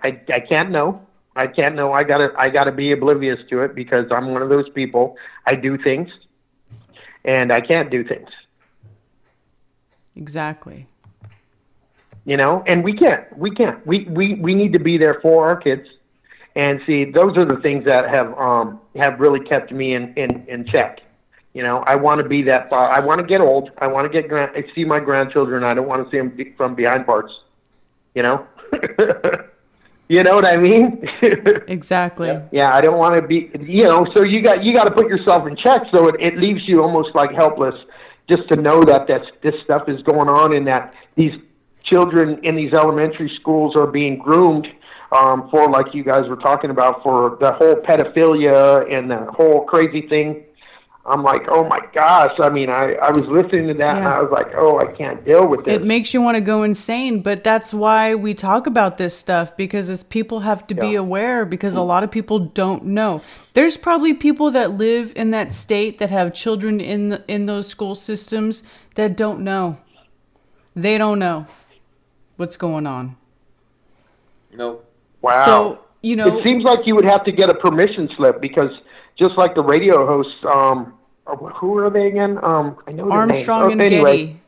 know. I can't know. I gotta be oblivious to it because I'm one of those people. I do things, and I can't do things. Exactly. You know, and we can't. We need to be there for our kids. And see, those are the things that have really kept me in check. You know, I want to be that far. I want to get old. I want to see my grandchildren. I don't want to see them from behind parts. You know, you know what I mean? Exactly. Yeah, I don't want to be. You know, so you got to put yourself in check. So it leaves you almost like helpless, just to know that this stuff is going on and that these children in these elementary schools are being groomed. For, like you guys were talking about, for the whole pedophilia and the whole crazy thing. I'm like, oh my gosh. I mean, I was listening to that and I was like, oh, I can't deal with this. It makes you want to go insane, but that's why we talk about this stuff, because people have to be aware, because a lot of people don't know. There's probably people that live in that state that have children in those school systems that don't know. They don't know what's going on. Nope. Wow. So, you know, it seems like you would have to get a permission slip, because just like the radio hosts, who are they again? I know Armstrong and anyway. Getty.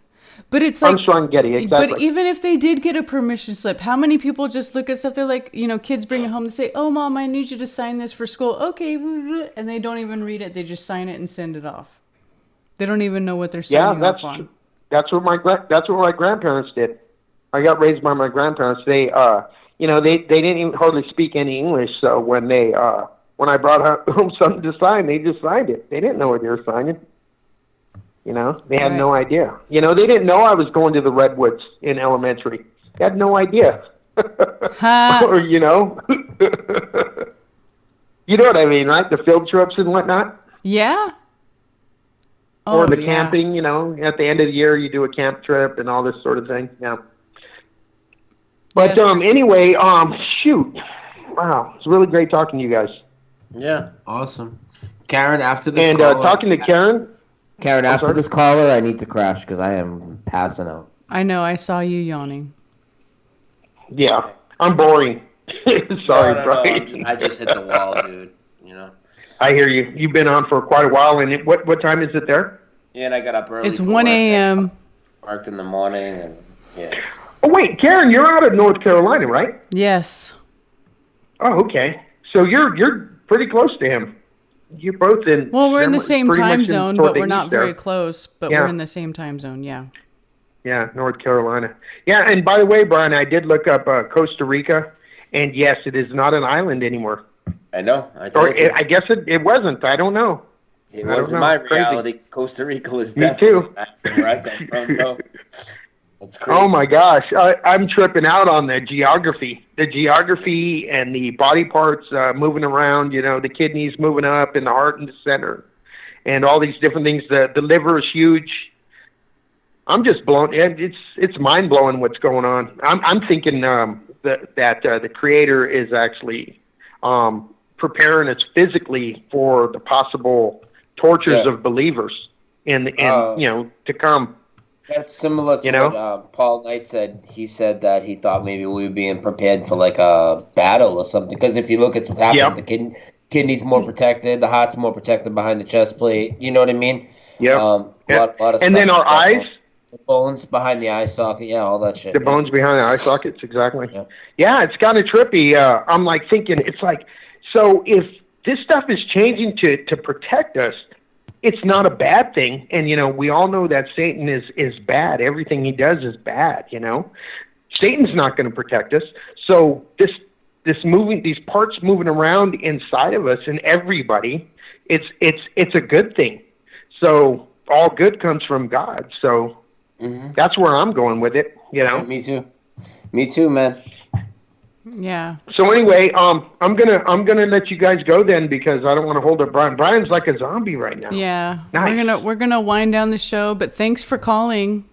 But it's like Armstrong and Getty, exactly. But even if they did get a permission slip, how many people just look at stuff? They're like, you know, kids bring it home and say, "Oh, Mom, I need you to sign this for school." Okay, and they don't even read it. They just sign it and send it off. They don't even know what they're signing off on. That's what my grandparents did. I got raised by my grandparents. They you know, they didn't even hardly speak any English, so when I brought home something to sign, they just signed it. They didn't know what they were signing. You know, they had no idea. You know, they didn't know I was going to the Redwoods in elementary. They had no idea. Or, you know, you know what I mean, right? The field trips and whatnot. Yeah. Or the camping, you know, at the end of the year, you do a camp trip and all this sort of thing. Yeah. But anyway, shoot. Wow, it's really great talking to you guys. Yeah, awesome. Karen, after this and caller, talking to Karen. Karen, after this caller, I need to crash because I am passing out. I know. I saw you yawning. Yeah, I'm boring. Sorry, Brian. I just hit the wall, dude. You know. I hear you. You've been on for quite a while, and what time is it there? Yeah, and I got up early. It's 1 a.m. Worked in the morning, and yeah. Oh wait, Karen, you're out of North Carolina, right? Yes. Oh, okay. So you're pretty close to him. You're both in. Well, we're in the same time zone, but we're not very there. close. But we're in the same time zone, yeah. Yeah, North Carolina. Yeah, and by the way, Brian, I did look up Costa Rica, and yes, it is not an island anymore. I know. I told you. I guess it wasn't. I don't know. It wasn't my reality. Costa Rica was Me definitely too. where I come from, bro. It's crazy. Oh my gosh, I'm tripping out on the geography and the body parts moving around. You know, the kidneys moving up and the heart in the center, and all these different things. The liver is huge. I'm just blown. It's mind blowing what's going on. I'm thinking that the Creator is actually preparing us physically for the possible tortures of believers in you know, to come. That's similar to what Paul Knight said. He said that he thought maybe we were being prepared for like a battle or something. Because if you look at what's happening, the kidney's more protected, the heart's more protected behind the chest plate. You know what I mean? Yeah. Lot of and then our eyes. The bones behind the eye socket. Yeah, all that shit. The bones behind the eye sockets, exactly. Yeah, it's kind of trippy. I'm like thinking, it's like, so if this stuff is changing to protect us, it's not a bad thing. And, you know, we all know that Satan is bad. Everything he does is bad, you know. Satan's not going to protect us. So these parts moving around inside of us and everybody, it's a good thing. So all good comes from God. So that's where I'm going with it, you know. Me too. Me too, man. Yeah. So anyway, I'm gonna let you guys go then, because I don't want to hold up Brian. Brian's like a zombie right now. Yeah. Nice. We're gonna wind down the show, but thanks for calling.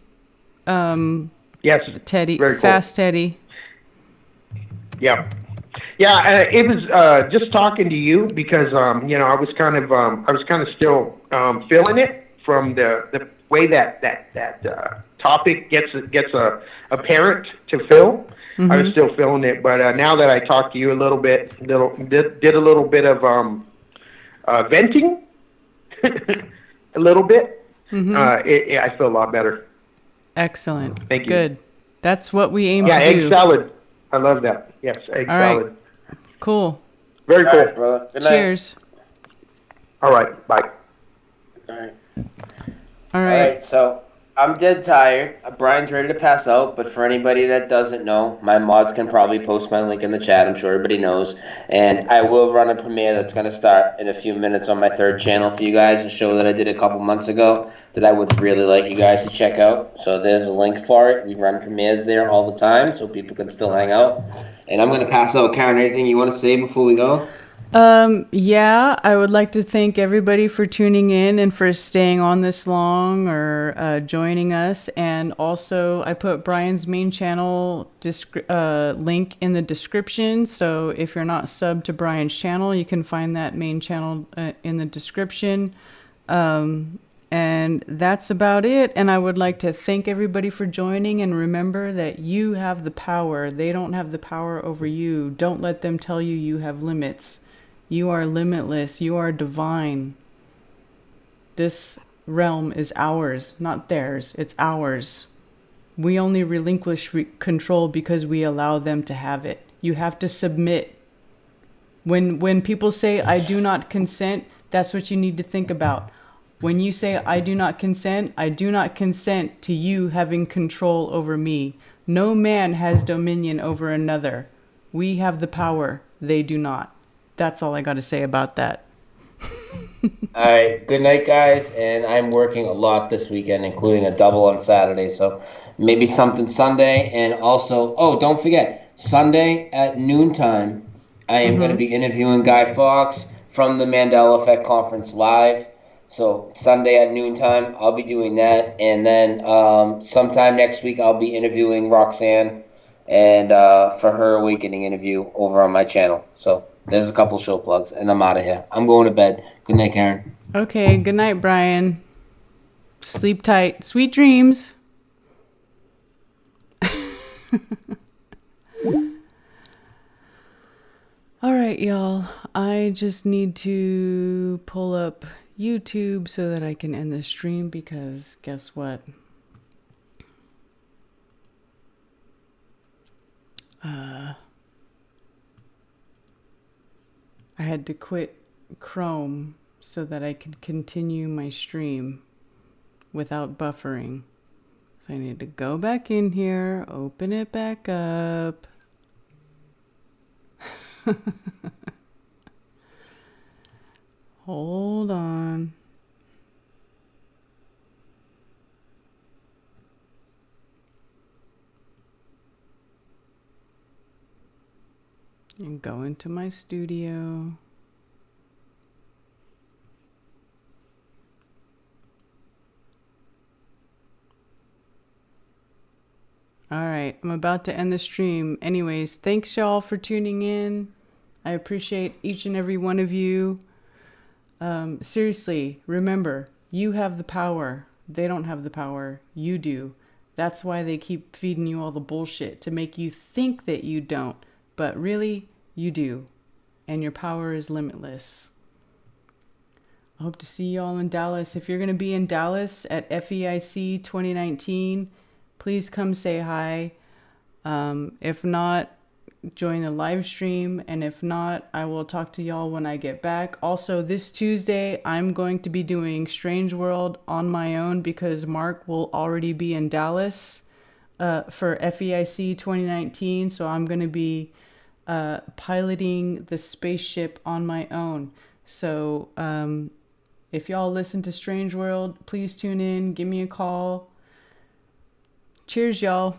Yes. Teddy. Very cool. Fast Teddy. Yeah. Yeah. It was just talking to you because you know, I was kind of still feeling it, from the way that topic gets a parent to fill. I was still feeling it, but now that I talked to you a little bit, did a little bit of venting, a little bit. I feel a lot better. Excellent. Thank you. Good. That's what we aim to egg do. salad. I love that. Yes, egg All right. salad. Cool. Very cool. All right, brother. Good night. Cheers. All right. Bye. All right. All All right. right, so I'm dead tired. Brian's ready to pass out, but for anybody that doesn't know, my mods can probably post my link in the chat. I'm sure everybody knows. And I will run a premiere that's going to start in a few minutes on my third channel for you guys, a show that I did a couple months ago that I would really like you guys to check out. So there's a link for it. We run premieres there all the time so people can still hang out. And I'm going to pass out. Karen, anything you want to say before we go? Yeah, I would like to thank everybody for tuning in and for staying on this long or joining us. And also, I put Brian's main channel link in the description. So if you're not subbed to Brian's channel, you can find that main channel in the description. And that's about it. And I would like to thank everybody for joining. And remember that you have the power. They don't have the power over you. Don't let them tell you you have limits. You are limitless. You are divine. This realm is ours, not theirs. It's ours. We only relinquish control because we allow them to have it. You have to submit. When people say, I do not consent, that's what you need to think about. When you say, I do not consent to you having control over me. No man has dominion over another. We have the power. They do not. That's all I got to say about that. All right. Good night, guys. And I'm working a lot this weekend, including a double on Saturday. So maybe something Sunday. And also, oh, don't forget, Sunday at noontime, I am going to be interviewing Guy Fawkes from the Mandela Effect Conference live. So Sunday at noontime, I'll be doing that. And then sometime next week, I'll be interviewing Roxanne and for her awakening interview over on my channel. So there's a couple show plugs, and I'm out of here. I'm going to bed. Good night, Karen. Okay, good night, Brian. Sleep tight. Sweet dreams. All right, y'all. I just need to pull up YouTube so that I can end the stream because guess what? I had to quit Chrome so that I could continue my stream without buffering. So I need to go back in here, open it back up. Hold on. And go into my studio. All right, I'm about to end the stream. Anyways, thanks y'all for tuning in. I appreciate each and every one of you. Seriously, remember, you have the power. They don't have the power. You do. That's why they keep feeding you all the bullshit, to make you think that you don't. But really, you do. And your power is limitless. I hope to see y'all in Dallas. If you're going to be in Dallas at FEIC 2019, please come say hi. If not, join the live stream. And if not, I will talk to y'all when I get back. Also, this Tuesday, I'm going to be doing Strange World on my own because Mark will already be in Dallas for FEIC 2019. So I'm going to be piloting the spaceship on my own. So if y'all listen to Strange World, please tune in. Give me a call. Cheers, y'all.